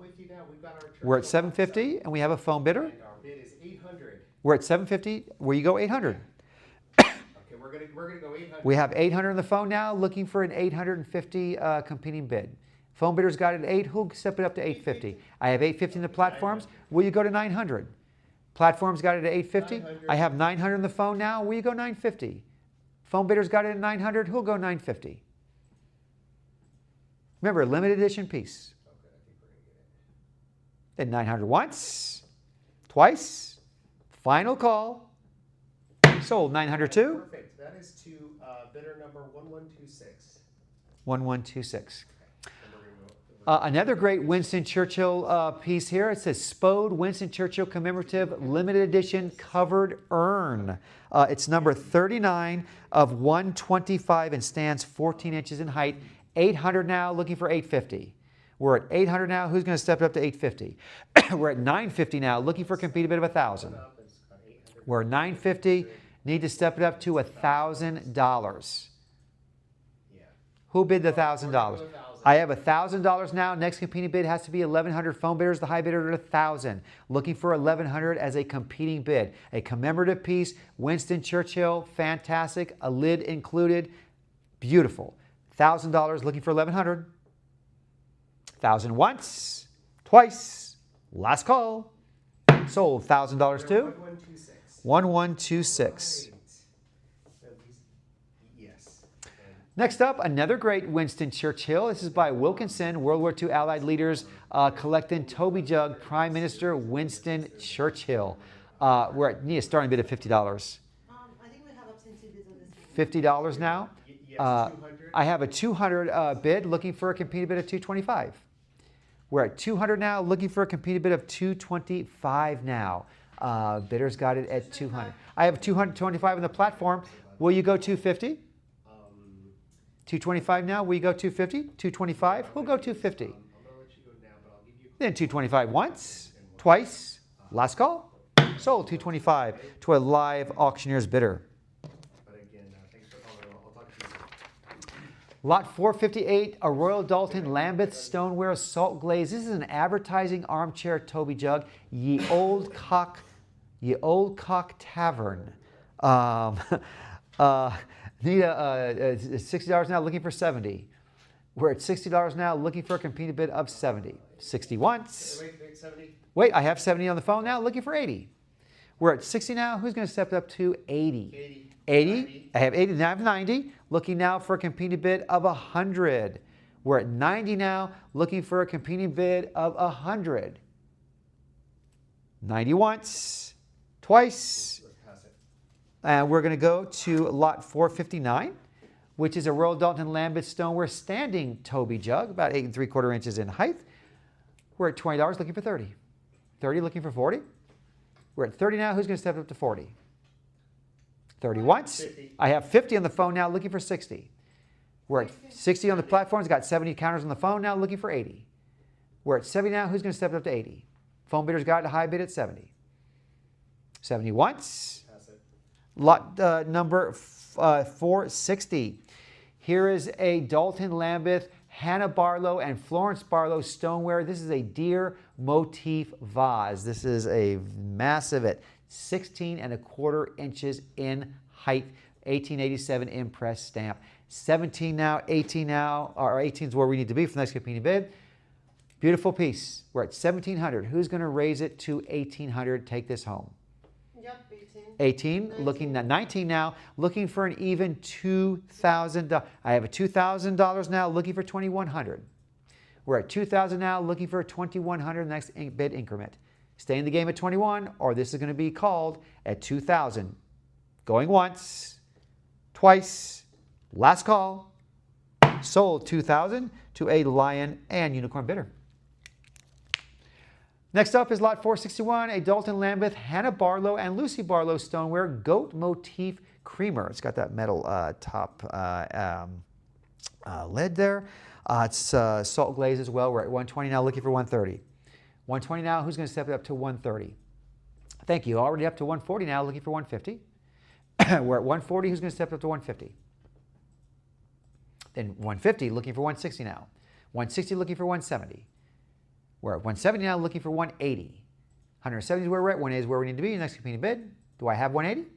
with you now. We've got our. We're at 750, and we have a phone bidder. And our bid is 800. We're at 750. Where you go, 800. Okay, we're gonna go 800. We have 800 on the phone now, looking for an 850 competing bid. Phone bidders got it at 8. Who'll step it up to 850? I have 850 in the platforms. Will you go to 900? Platforms got it at 850. 900. I have 900 on the phone now. Will you go 950? Phone bidders got it at 900. Who'll go 950? Remember, limited edition piece. Okay, I think we're gonna get it. Then 900 once, twice, final call. Sold 902. Perfect. That is to bidder number 1126. 1126. Another great Winston Churchill piece here. It says Spode Winston Churchill Commemorative Limited Edition Covered Urn. It's number 39 of 125 and stands 14 inches in height. 800 now, looking for 850. We're at 800 now. Who's going to step it up to 850? We're at 950 now, looking for a competing bid of 1,000. We're at 950. Need to step it up to $1,000. Yeah. Who bid the $1,000? I have $1,000 now. Next competing bid has to be 1,100. Phone bidders, the high bidder at 1,000. Looking for 1,100 as a competing bid. A commemorative piece, Winston Churchill, fantastic. A lid included, beautiful. $1,000, looking for 1,100. 1,000 once, twice, last call. Sold $1,000 too. 1126. 1126. Yes. Next up, another great Winston Churchill. This is by Wilkinson, World War II Allied leaders collecting Toby Jug, Prime Minister Winston Churchill. We're at a starting bid of $50. I think we have absentee bids on this one. $50 now. Yes, 200. I have a 200 bid, looking for a competing bid of 225. We're at 200 now, looking for a competing bid of 225 now. Bidders got it at 200. I have 225 on the platform. Will you go 250? 225 now. Will you go 250? 225? Who'll go 250? I'm going to let you go now, but I'll give you. Then 225 once, twice, last call. Sold 225 to a live auctioneer's bidder. But again, thanks for calling. I'll talk to you soon. Lot 458, a Royal Dalton Lambeth Stoneware Salt Glaze. This is an advertising armchair Toby Jug. Ye Old Cock Tavern. Need $60 now, looking for 70. We're at $60 now, looking for a competing bid of 70. 60 once. Wait, 70? Wait, I have 70 on the phone now, looking for 80. We're at 60 now. Who's going to step it up to 80? 80. I have 80. Now I have 90. Looking now for a competing bid of 100. We're at 90 now, looking for a competing bid of 100. 90 once, twice. Let's pass it. And we're going to go to lot 459, which is a Royal Dalton Lambeth stoneware standing Toby jug, about 8 3/4 inches in height. We're at $20, looking for 30. 30, looking for 40. We're at 30 now. Who's going to step up to 40? 30 once. 50. I have 50 on the phone now, looking for 60. We're at 60 on the platforms. Got 70 counters on the phone now, looking for 80. We're at 70 now. Who's going to step it up to 80? Phone bidders got a high bid at 70. 70 once. Pass it. Lot number 460. Here is a Dalton Lambeth, Hannah Barlow, and Florence Barlow stoneware. This is a deer motif vase. This is a massive at 16 1/4 inches in height, 1887 impress stamp. 17 now, 18 now, or 18 is where we need to be for the next competing bid. Beautiful piece. We're at 1700. Who's going to raise it to 1800? Take this home. Yep, 18. 18, 19. looking at 19 now, looking for an even $2,000. I have a $2,000 now, looking for 2,100. We're at 2,000 now, looking for a 2,100 next bid increment. Stay in the game at 21, or this is going to be called at 2,000. Going once, twice, last call. Sold 2,000 to a Lion and Unicorn bidder. Next up is lot 461, a Dalton Lambeth, Hannah Barlow, and Lucy Barlow stoneware goat motif creamer. It's got that metal top lid there. It's salt glaze as well. We're at 120 now, looking for 130. 120 now, who's going to step it up to 130? Thank you. Already up to 140 now, looking for 150. We're at 140, who's going to step it up to 150? Then 150, looking for 160 now. 160, looking for 170. We're at 170 now, looking for 180. 170 is where we're at. 180 is where we need to be. Next competing bid. Do I have 180?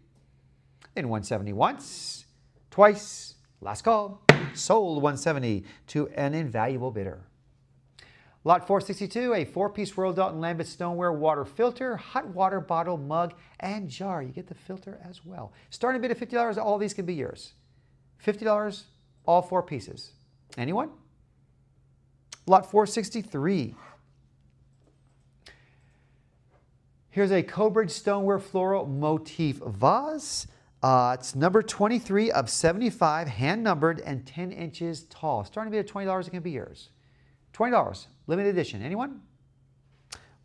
Then 170 once, twice, last call. Sold 170 to an invaluable bidder. Lot 462, a 4-piece Royal Dalton Lambeth stoneware water filter, hot water bottle, mug, and jar. You get the filter as well. Starting bid of $50, all these can be yours. $50, all 4 pieces. Anyone? Lot 463. Here's a Cobridge stoneware floral motif vase. It's number 23 of 75, hand numbered and 10 inches tall. Starting bid at $20, it can be yours. $20, limited edition. Anyone?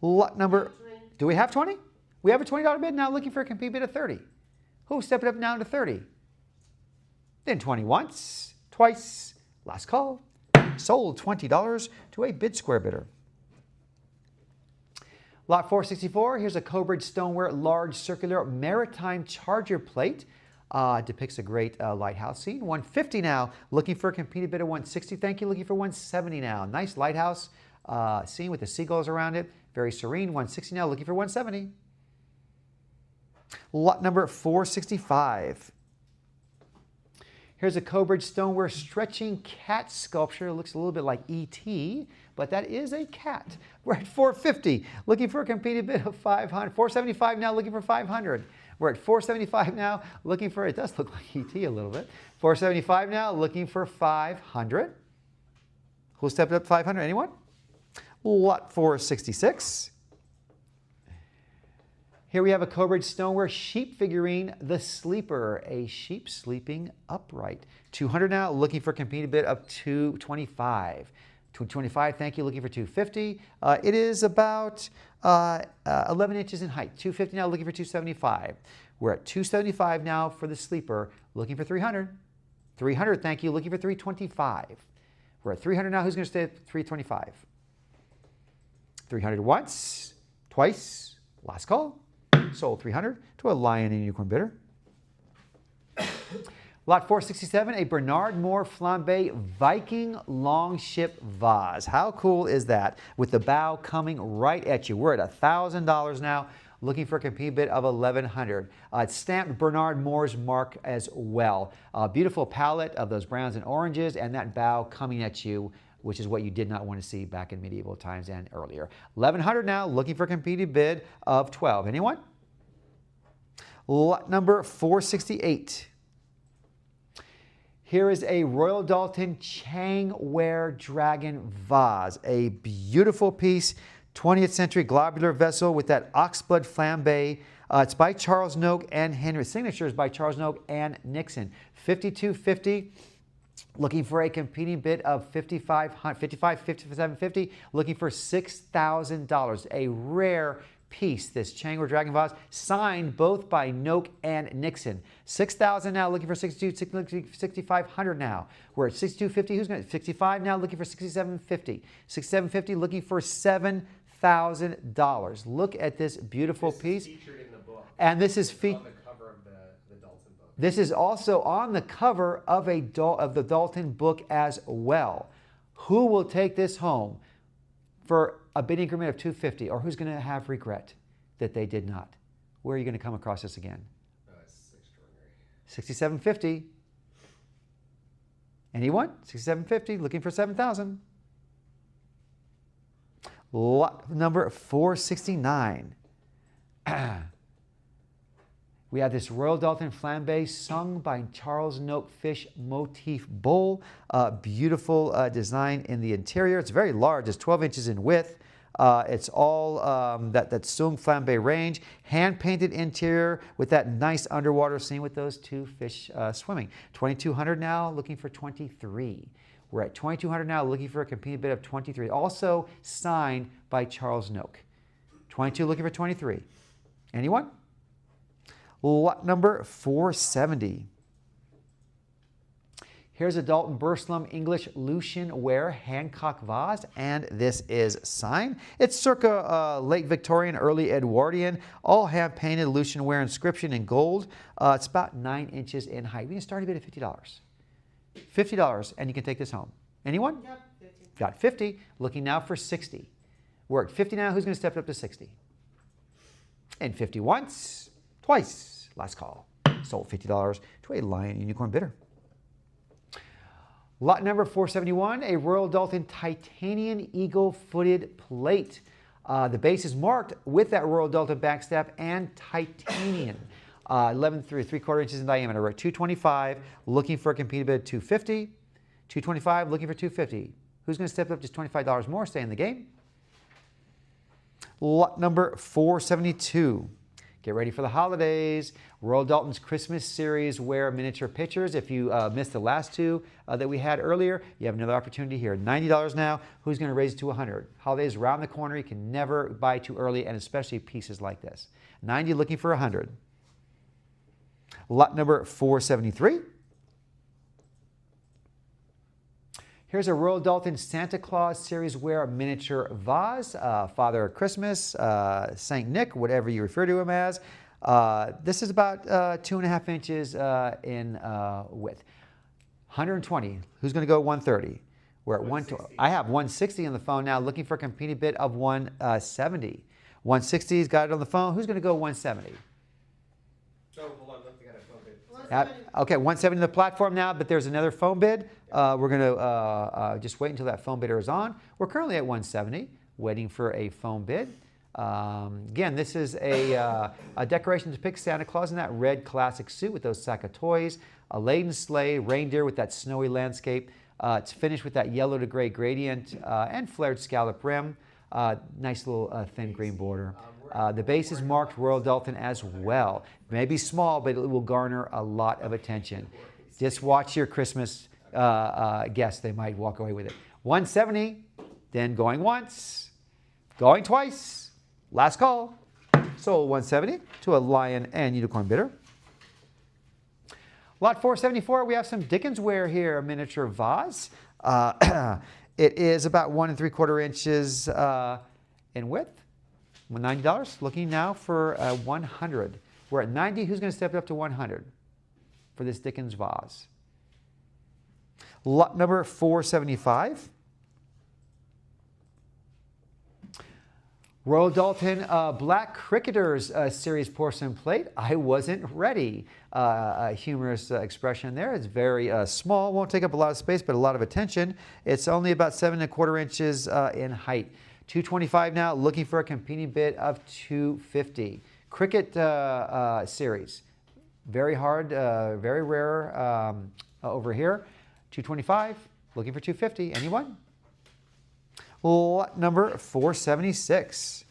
Lot number, do we have 20? We have a $20 bid now, looking for a compete bid of 30. Who stepped it up now to 30? Then 20 once, twice, last call. Sold $20 to a bid square bidder. Lot 464, here's a Cobridge stoneware large circular maritime charger plate. Depicts a great lighthouse scene. 150 now, looking for a competing bid of 160. Thank you, looking for 170 now. Nice lighthouse scene with the seagulls around it. Very serene. 160 now, looking for 170. Lot number 465. Here's a Cobridge stoneware stretching cat sculpture. It looks a little bit like E.T., but that is a cat. We're at 450, looking for a competing bid of 500. 475 now, looking for 500. We're at 475 now, looking for, it does look like E.T. a little bit. 475 now, looking for 500. Who'll step it up to 500? Anyone? Lot 466. Here we have a Cobridge stoneware sheep figurine, the Sleeper, a sheep sleeping upright. 200 now, looking for a competing bid of 225. 225, thank you, looking for 250. It is about 11 inches in height. 250 now, looking for 275. We're at 275 now for the Sleeper, looking for 300. 300, thank you, looking for 325. We're at 300 now, who's going to stay at 325? 300 once, twice, last call. Sold 300 to a Lion and Unicorn bidder. Lot 467, a Bernard Moore Flambe Viking Longship vase. How cool is that? With the bow coming right at you. We're at $1,000 now, looking for a competing bid of 1,100. It's stamped Bernard Moore's mark as well. Beautiful palette of those browns and oranges, and that bow coming at you, which is what you did not want to see back in medieval times and earlier. 1,100 now, looking for a competing bid of 12. Anyone? Lot number 468. Here is a Royal Doulton Changware Dragon Vase, a beautiful piece, 20th century globular vessel with that oxblood flambe. It's by Charles Noak and Henry. Signature is by Charles Noak and Nixon. $5,250. Looking for a competing bid of $5,750. Looking for $6,000. A rare piece, this Changware Dragon Vase, signed both by Noak and Nixon. $6,000 now, looking for $6,500 now. We're at $6,250. Who's going to $65 now, looking for $6,750. $6,750, looking for $7,000. Look at this beautiful piece. Featured in the book. And this is on the cover of the Doulton book. This is also on the cover of the Doulton book as well. Who will take this home for a bidding agreement of $250, or who's going to have regret that they did not? Where are you going to come across this again? It's extraordinary. $6,750. Anyone? $6,750, looking for $7,000. Lot number 469. We have this Royal Doulton flambe sung by Charles Noak fish motif bowl. Beautiful design in the interior. It's very large. It's 12 inches in width. It's all that sung flambe range. Hand-painted interior with that nice underwater scene with those two fish swimming. $2,200 now, looking for $23. We're at $2,200 now, looking for a competing bid of $23. Also signed by Charles Noak. $22, looking for $23. Anyone? Lot number 470. Here's a Doulton Burslem English Lucian Ware Hancock vase, and this is signed. It's circa late Victorian, early Edwardian, all hand-painted Lucian Ware inscription in gold. It's about 9 inches in height. We can start a bid at $50. $50, and you can take this home. Anyone? Yep, 50. Got 50. Looking now for 60. We're at 50 now. Who's going to step it up to 60? And 50 once, twice. Last call. Sold $50 to a Lion Unicorn bidder. Lot number 471, a Royal Doulton titanium eagle-footed plate. The base is marked with that Royal Doulton backstep and titanium. 11 3/4 inches in diameter. We're at $225, looking for a competing bid of $250. $225, looking for $250. Who's going to step up just $25 more, stay in the game? Lot number 472. Get ready for the holidays. Royal Doulton's Christmas Series Ware miniature pictures. If you missed the last two that we had earlier, you have another opportunity here. $90 now. Who's going to raise it to $100? Holidays around the corner. You can never buy too early, and especially pieces like this. $90, looking for $100. Lot number 473. Here's a Royal Doulton Santa Claus Series Ware miniature vase. Father Christmas, Saint Nick, whatever you refer to him as. This is about 2.5 inches in width. 120. Who's going to go 130? We're at 120. I have 160 on the phone now, looking for a competing bid of 170. 160's got it on the phone. Who's going to go 170? Oh, hold on. Look, I got a phone bid. Okay, 170 on the platform now, but there's another phone bid. We're going to just wait until that phone bidder is on. We're currently at 170, waiting for a phone bid. Again, this is a decoration to depict Santa Claus in that red classic suit with those sack of toys, a laden sleigh, reindeer with that snowy landscape. It's finished with that yellow to gray gradient and flared scallop rim. Nice little thin green border. The base is marked Royal Doulton as well. It may be small, but it will garner a lot of attention. Just watch your Christmas guests. They might walk away with it. 170, then going once, going twice. Last call. Sold 170 to a Lion and Unicorn bidder. Lot 474, we have some Dickens ware here, a miniature vase. It is about 1 3/4 inches in width. $90. Looking now for 100. We're at 90. Who's going to step it up to 100 for this Dickens vase? Lot number 475. Royal Dalton Black Cricketers Series porcelain plate. I wasn't ready. A humorous expression there. It's very small, won't take up a lot of space, but a lot of attention. It's only about 7¼ inches in height. $225 now, looking for a competing bid of $250. Cricket series. Very hard, very rare over here. $225, looking for $250. Anyone? Lot number 476.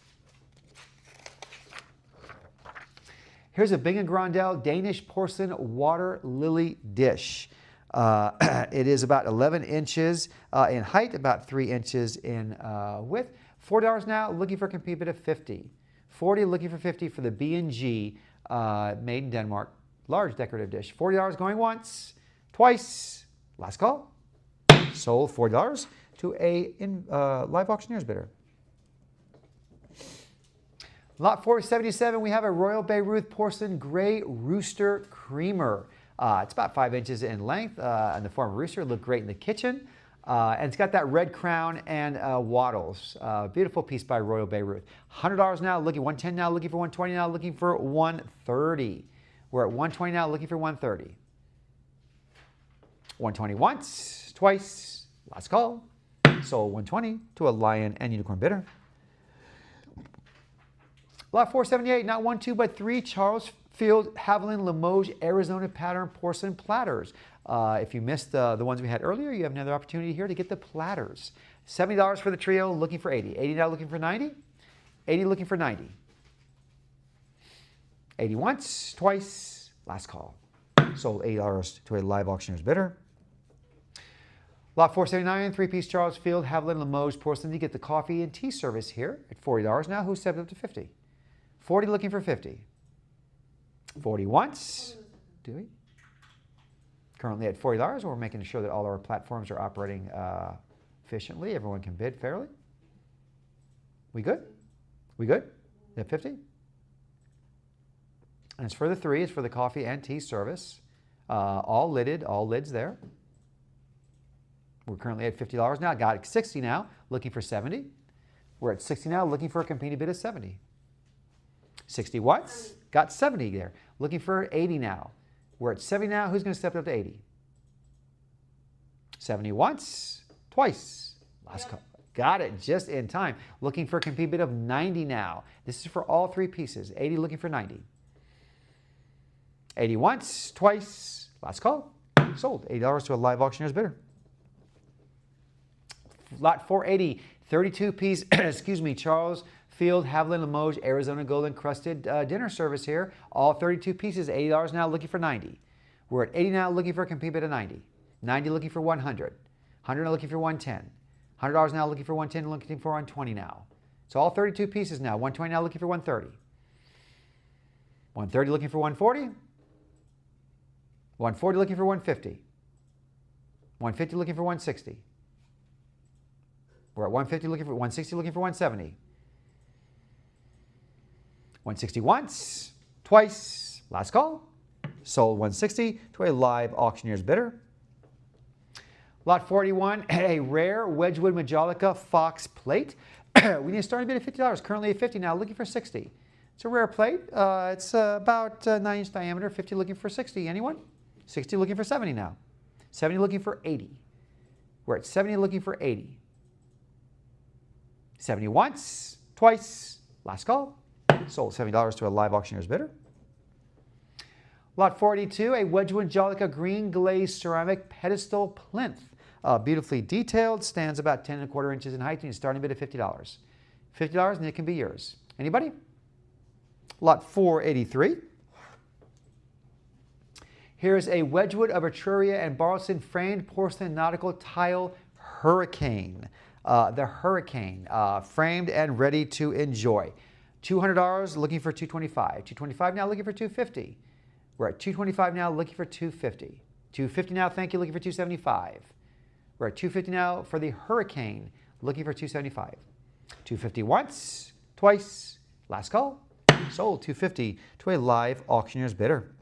Here's a Bing& Grondell Danish porcelain water lily dish. It is about 11 inches in height, about 3 inches in width. $4 now, looking for a compete bid of $50. $40, looking for $50 for the B&G made in Denmark large decorative dish. $40 going once, twice. Last call. Sold $40 to a live auctioneer's bidder. Lot 477, we have a Royal Beirut porcelain gray rooster creamer. It's about 5 inches in length in the form of rooster. Look great in the kitchen. And it's got that red crown and wattles. Beautiful piece by Royal Beirut. $100 now, looking $110 now, looking for $120 now, looking for $130. We're at $120 now, looking for $130. $120 once, twice. Last call. Sold $120 to a lion and unicorn bidder. Lot 478, not 1, 2, but 3 Charles Field Haviland Limoges Arizona pattern porcelain platters. If you missed the ones we had earlier, you have another opportunity here to get the platters. $70 for the trio, looking for $80. $80 now, looking for $90. $80 looking for $90. $80 once, twice. Last call. Sold $80 to a live auctioneer's bidder. Lot 479, 3-piece Charles Field Haviland Limoges porcelain. You get the coffee and tea service here at $40 now. Who stepped up to $50? $40 looking for $50. $40 once. Do we? Currently at $40. We're making sure that all our platforms are operating efficiently. Everyone can bid fairly. We good? We good? At $50? And it's for the 3. It's for the coffee and tea service. All lidded, all lids there. We're currently at $50 now. Got $60 now, looking for $70. We're at $60 now, looking for a competing bid of $70. $60 once, got $70 there. Looking for $80 now. We're at $70 now. Who's going to step up to $80? $70 once, twice. Last call. Got it just in time. Looking for a compete bid of $90 now. This is for all 3 pieces. $80 looking for $90. $80 once, twice. Last call. Sold. $80 to a live auctioneer's bidder. Lot 480, 32-piece, excuse me, Charles Field Haviland Limoges Arizona Gold Encrusted dinner service here. All 32 pieces, $80 now, looking for $90. We're at $80 now, looking for a compete bid of $90. $90 looking for $100. $100 now looking for $110. $100 now looking for $110, looking for $120 now. So all 32 pieces now, $120 now looking for $130. $130 looking for $140. $140 looking for $150. $150 looking for $160. We're at $150 looking for $160, looking for $170. $160 once, twice. Last call. Sold $160 to a live auctioneer's bidder. Lot 41, a rare Wedgwood Majolica Fox plate. We need a starting bid of $50. Currently at $50 now, looking for $60. It's a rare plate. It's about 9-inch diameter. $50 looking for $60. Anyone? $60 looking for $70 now. $70 looking for $80. We're at $70 looking for $80. $70 once, twice. Last call. Sold $70 to a live auctioneer's bidder. Lot 42, a Wedgwood Majolica green glazed ceramic pedestal plinth. Beautifully detailed, stands about 10¼ inches in height, and starting bid of $50. $50 and it can be yours. Anybody? Lot 483. Here's a Wedgwood of Etruria and Barlson framed porcelain nautical tile hurricane. The Hurricane, framed and ready to enjoy. $200, looking for $225. $225 now, looking for $250. We're at $225 now, looking for $250. $250 now, thank you, looking for $275. We're at $250 now for the Hurricane, looking for $275. $250 once, twice. Last call. Sold $250 to a live auctioneer's bidder.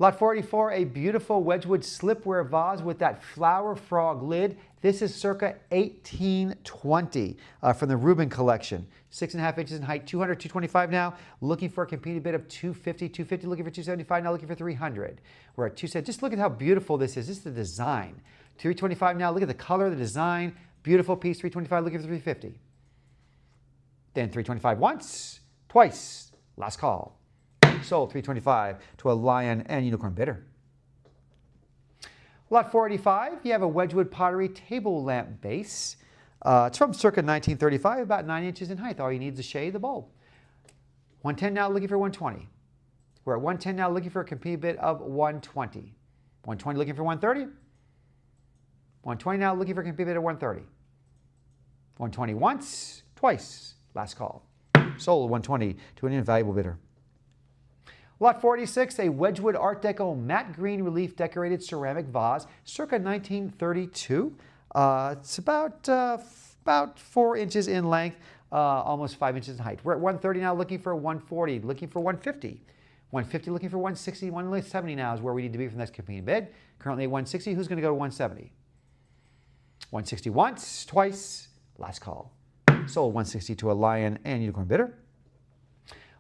Lot 484, a beautiful Wedgwood slipware vase with that flower frog lid. This is circa 1820 from the Rubin collection. 6.5 inches in height, 200, 225 now. Looking for a competing bid of 250, 250, looking for 275, now looking for 300. We're at 270. Just look at how beautiful this is. This is the design. 325 now, look at the color, the design. Beautiful piece, 325, looking for 350. Then 325 once, twice, last call. Sold 325 to a lion and unicorn bidder. Lot 485, you have a Wedgwood pottery table lamp base. It's from circa 1935, about 9 inches in height. All you need is a shade, the bulb. 110 now, looking for 120. We're at 110 now, looking for a competing bid of 120. 120 looking for 130. 120 now, looking for a competing bid of 130. 120 once, twice, last call. Sold 120 to an invaluable bidder. Lot 46, a Wedgwood Art Deco matte green relief decorated ceramic vase, circa 1932. It's about 4 inches in length, almost 5 inches in height. We're at 130 now, looking for 140, looking for 150. 150 looking for 160, 170 now is where we need to be for the next competing bid. Currently at 160, who's going to go to 170? 160 once, twice, last call. Sold 160 to a lion and unicorn bidder.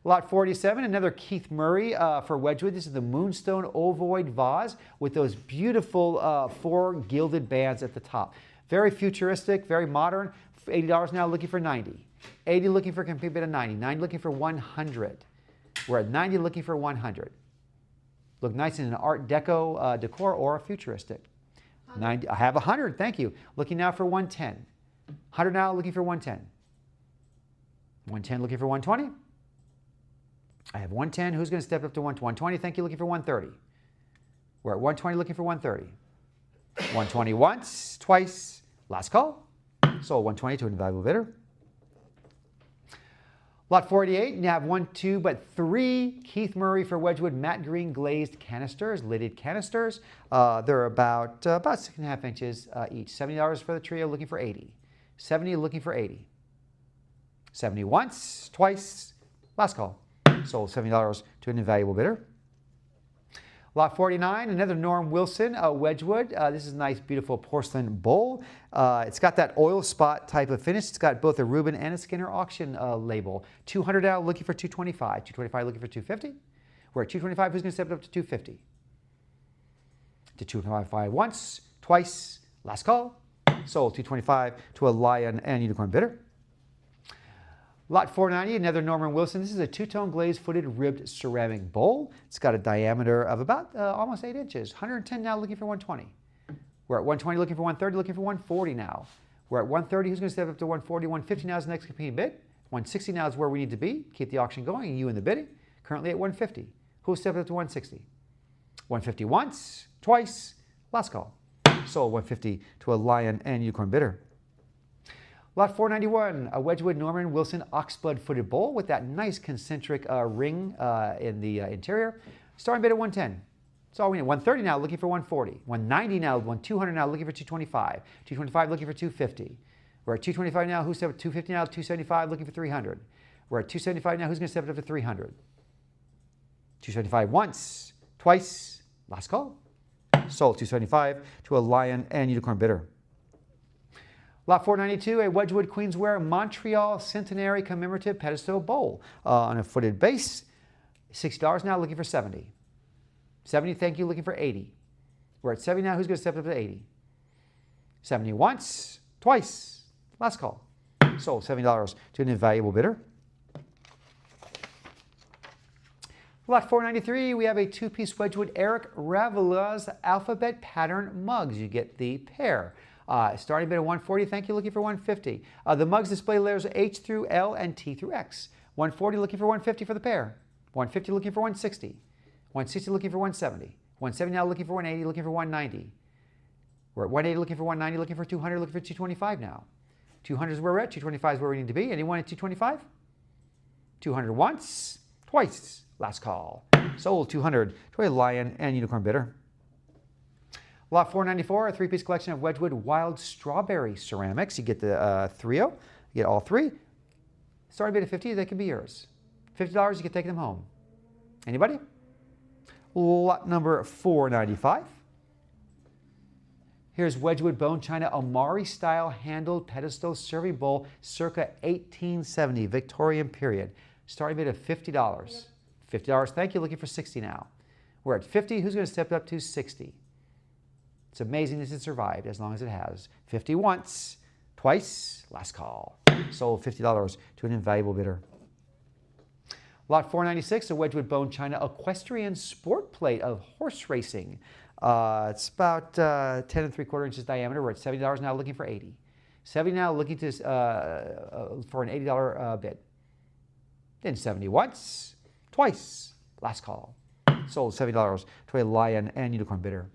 Lot 47, another Keith Murray for Wedgwood. This is the Moonstone Ovoid vase with those beautiful 4 gilded bands at the top. Very futuristic, very modern. $80 now, looking for 90. 80 looking for a complete bid of 90. 90 looking for 100. We're at 90 looking for 100. Look nice in an Art Deco decor or a futuristic. 90, I have 100, thank you. Looking now for 110. 100 now, looking for 110. 110 looking for 120. I have 110. Who's going to step up to 120? Thank you. Looking for 130. We're at 120. Looking for 130. 120 once, twice. Last call. Sold 120 to an invaluable bidder. Lot 48. You have 1, 2, but 3 Keith Murray for Wedgwood matte green glazed canisters, lidded canisters. They're about 6.5 inches each. $70 for the trio. Looking for 80. 70. Looking for 80. 70 once, twice. Last call. Sold $70 to an invaluable bidder. Lot 49, another Norm Wilson Wedgwood. This is a nice, beautiful porcelain bowl. It's got that oil spot type of finish. It's got both a Rubin and a Skinner auction label. 200 out, looking for 225. 225 looking for 250. We're at 225. Who's going to step it up to 250? To 225 once, twice. Last call. Sold 225 to a lion and unicorn bidder. Lot 490, another Norman Wilson. This is a 2-tone glazed footed ribbed ceramic bowl. It's got a diameter of about almost 8 inches. 110 now, looking for 120. We're at 120, looking for 130, looking for 140 now. We're at 130. Who's going to step up to 140? 150 now is the next competing bid. 160 now is where we need to be. Keep the auction going, and you in the bidding. Currently at 150. Who'll step up to 160? 150 once, twice, last call. Sold 150 to a lion and unicorn bidder. Lot 491, a Wedgwood Norman Wilson oxblood footed bowl with that nice concentric ring in the interior. Starting bid at 110. That's all we need. 130 now, looking for 140. 190 now, 200 now, looking for 225. 225 looking for 250. We're at 225 now. Who's stepped up? 250 now, 275 looking for 300. We're at 275 now. Who's going to step it up to 300? 275 once, twice, last call. Sold 275 to a lion and unicorn bidder. Lot 492, a Wedgwood Queensware Montreal Centenary Commemorative Pedestal Bowl on a footed base. $60 now, looking for 70. 70, thank you, looking for 80. We're at 70 now. Who's going to step up to 80? 70 once, twice, last call. Sold $70 to an invaluable bidder. Lot 493, we have a 2-piece Wedgwood Eric Ravelo's alphabet pattern mugs. You get the pair. Starting bid at 140, thank you, looking for 150. The mugs display letters H through L and T through X. 140 looking for 150 for the pair. 150 looking for 160. 160 looking for 170. 170 now looking for 180, looking for 190. We're at 180 looking for 190, looking for 200, looking for 225 now. 200 is where we're at, 225 is where we need to be. Anyone at 225? 200 once, twice, last call. Sold 200 to a lion and unicorn bidder. Lot 494, a 3-piece collection of Wedgwood Wild Strawberry ceramics. You get the trio, you get all 3. Starting bid at 50, they can be yours. $50, you can take them home. Anybody? Lot number 495. Here's Wedgwood Bone China Amari style handled pedestal serving bowl circa 1870, Victorian period. Starting bid of $50. $50, thank you, looking for 60 now. We're at 50, who's gonna step up to 60? It's amazing this has survived as long as it has. 50 once, twice, last call. Sold $50 to an invaluable bidder. Lot 496, a Wedgwood Bone China equestrian sport plate of horse racing. It's about 10 3/4 inches diameter. We're at $70 now, looking for 80. 70 now, looking to for an $80 bid. Then 70 once, twice, last call. Sold $70 to a lion and unicorn bidder.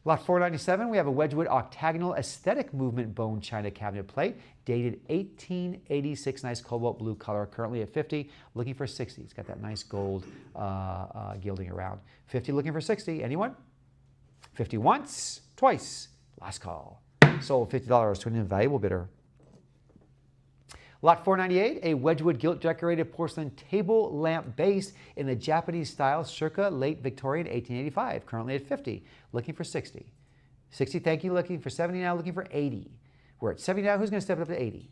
Lot 497, we have a Wedgwood octagonal aesthetic movement bone china cabinet plate, dated 1886, nice cobalt blue color, currently at 50, looking for 60. It's got that nice gold gilding around. 50, looking for 60. Anyone? 50 once, twice, last call. Sold $50 to an invaluable bidder. Lot 498, a Wedgwood gilt decorated porcelain table lamp base in the Japanese style circa late Victorian 1885, currently at 50, looking for 60. 60, thank you, looking for 70 now, looking for 80. We're at 70 now, who's gonna step it up to 80?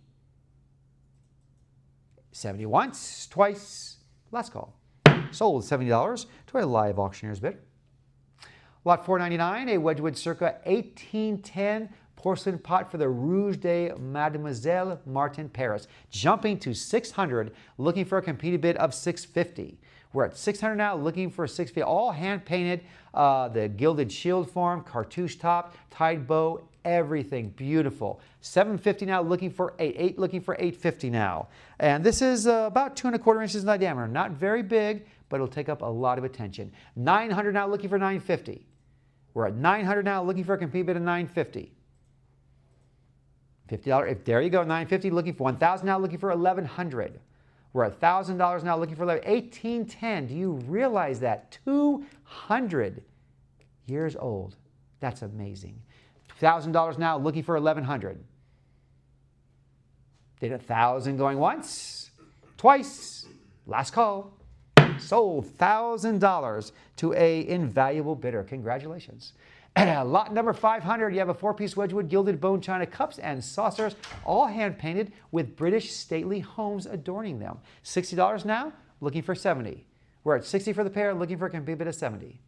70 once, twice, last call. Sold $70 to a live auctioneer's bidder. Lot 499, a Wedgwood circa 1810 porcelain pot for the Rouge de Mademoiselle Martin Paris, jumping to 600, looking for a competed bid of 650. We're at 600 now, looking for 650, all hand painted, the gilded shield form, cartouche top, tied bow, everything beautiful. 750 now, looking for 8 looking for 850 now. And this is about 2 1/4 inches in diameter, not very big, but it'll take up a lot of attention. 900 now, looking for 950. We're at 900 now, looking for a competed bid of 950. $50, if there you go, 950, looking for 1,000 now, looking for 1,100. We're at $1,000 now, looking for 1810. Do you realize that? 200 years old. That's amazing. $1,000 now, looking for 1,100. Did 1,000 going once, twice, last call. Sold $1,000 to a invaluable bidder. Congratulations. Lot number 500, you have a 4-piece Wedgwood gilded bone china cups and saucers, all hand painted with British stately homes adorning them. $60 now, looking for 70. We're at 60 for the pair, looking for a complete bid of 70.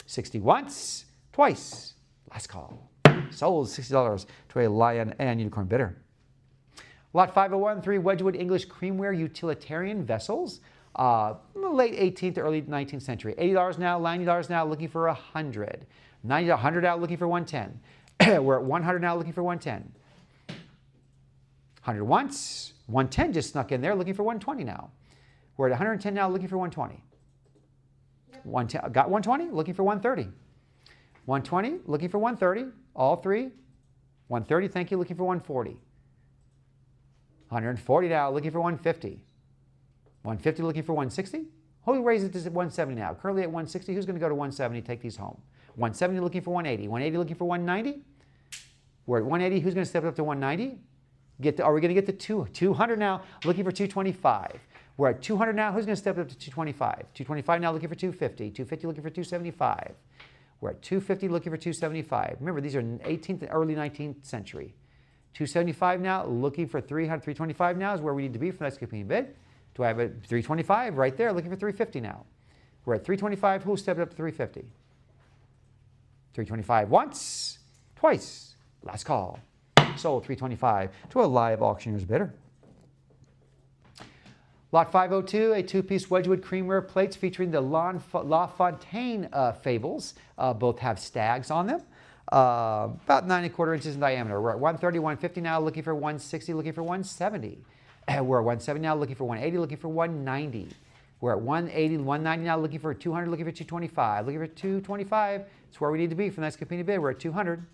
60 once, twice, last call. Sold $60 to a lion and unicorn bidder. Lot 501, 3 Wedgwood English creamware utilitarian vessels. Late 18th to early 19th century. $80 now, $90 now, looking for 100. 90 to 100 now, looking for 110. We're at 100 now, looking for 110. 100 once, 110 just snuck in there, looking for 120 now. We're at 110 now, looking for 120. 110, got 120, looking for 130. 120, looking for 130. All three. 130, thank you, looking for 140. 140 now, looking for 150. 150, looking for 160. Who raised it to 170 now? Currently at 160, who's going to go to 170, take these home? 170 looking for 180. 180 looking for 190. We're at 180, who's going to step it up to 190? Are we going to get to 200 now, looking for 225. We're at 200 now, who's going to step it up to 225? 225 now, looking for 250. 250 looking for 275. We're at 250 looking for 275. Remember, these are 18th and early 19th century. 275 now, looking for 300. 325 now is where we need to be for the next competing bid. Do I have a 325 right there, looking for 350 now? We're at 325, who stepped up to 350? 325 once, twice, last call. Sold 325 to a live auctioneer's bidder. Lot 502, a 2-piece Wedgwood creamware plates featuring the La Fontaine fables. Both have stags on them. About 9 1/4 inches in diameter. We're at 130, 150 now, looking for 160, looking for 170. We're at 170 now, looking for 180, looking for 190. We're at 180, 190 now, looking for 200, looking for 225. Looking for 225. It's where we need to be for the next competing bid. We're at 200.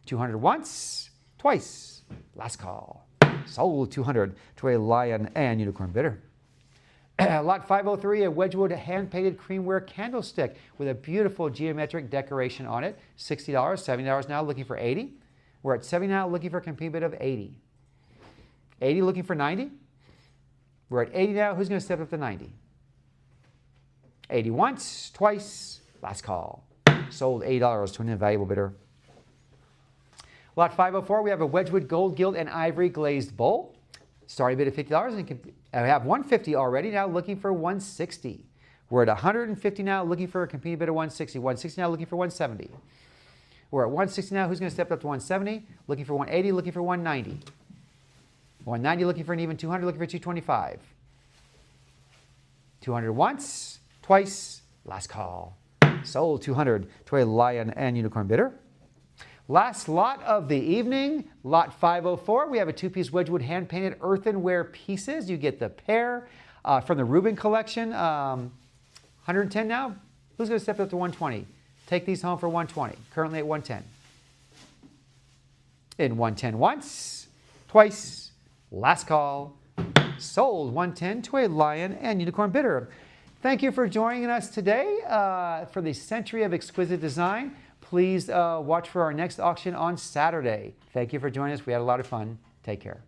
200 once, twice, last call. Sold 200 to a lion and unicorn bidder. Lot 503, a Wedgwood hand-painted creamware candlestick with a beautiful geometric decoration on it. $60, $70 now, looking for 80. We're at 70 now, looking for a competing bid of 80. 80 looking for 90. We're at 80 now. Who's going to step up to 90? 80 once, twice, last call. Sold $80 to an invaluable bidder. Lot 504, we have a Wedgwood Gold Gilt and Ivory Glazed Bowl. Starting bid at $50 and I have 150 already, now looking for 160. We're at 150 now, looking for a competing bid of 160. 160 now, looking for 170. We're at 160 now, who's going to step up to 170? Looking for 180, looking for 190. 190 looking for an even 200, looking for 225. 200 once, twice, last call. Sold 200 to a Lion and Unicorn bidder. Last lot of the evening, lot 504. We have a two-piece Wedgwood hand-painted earthenware pieces. You get the pair from the Rubin collection. 110 now. Who's going to step up to 120? Take these home for 120. Currently at 110. In 110 once, twice, last call. Sold 110 to a Lion and Unicorn bidder. Thank you for joining us today for the Century of Exquisite Design. Please watch for our next auction on Saturday. Thank you for joining us. We had a lot of fun. Take care.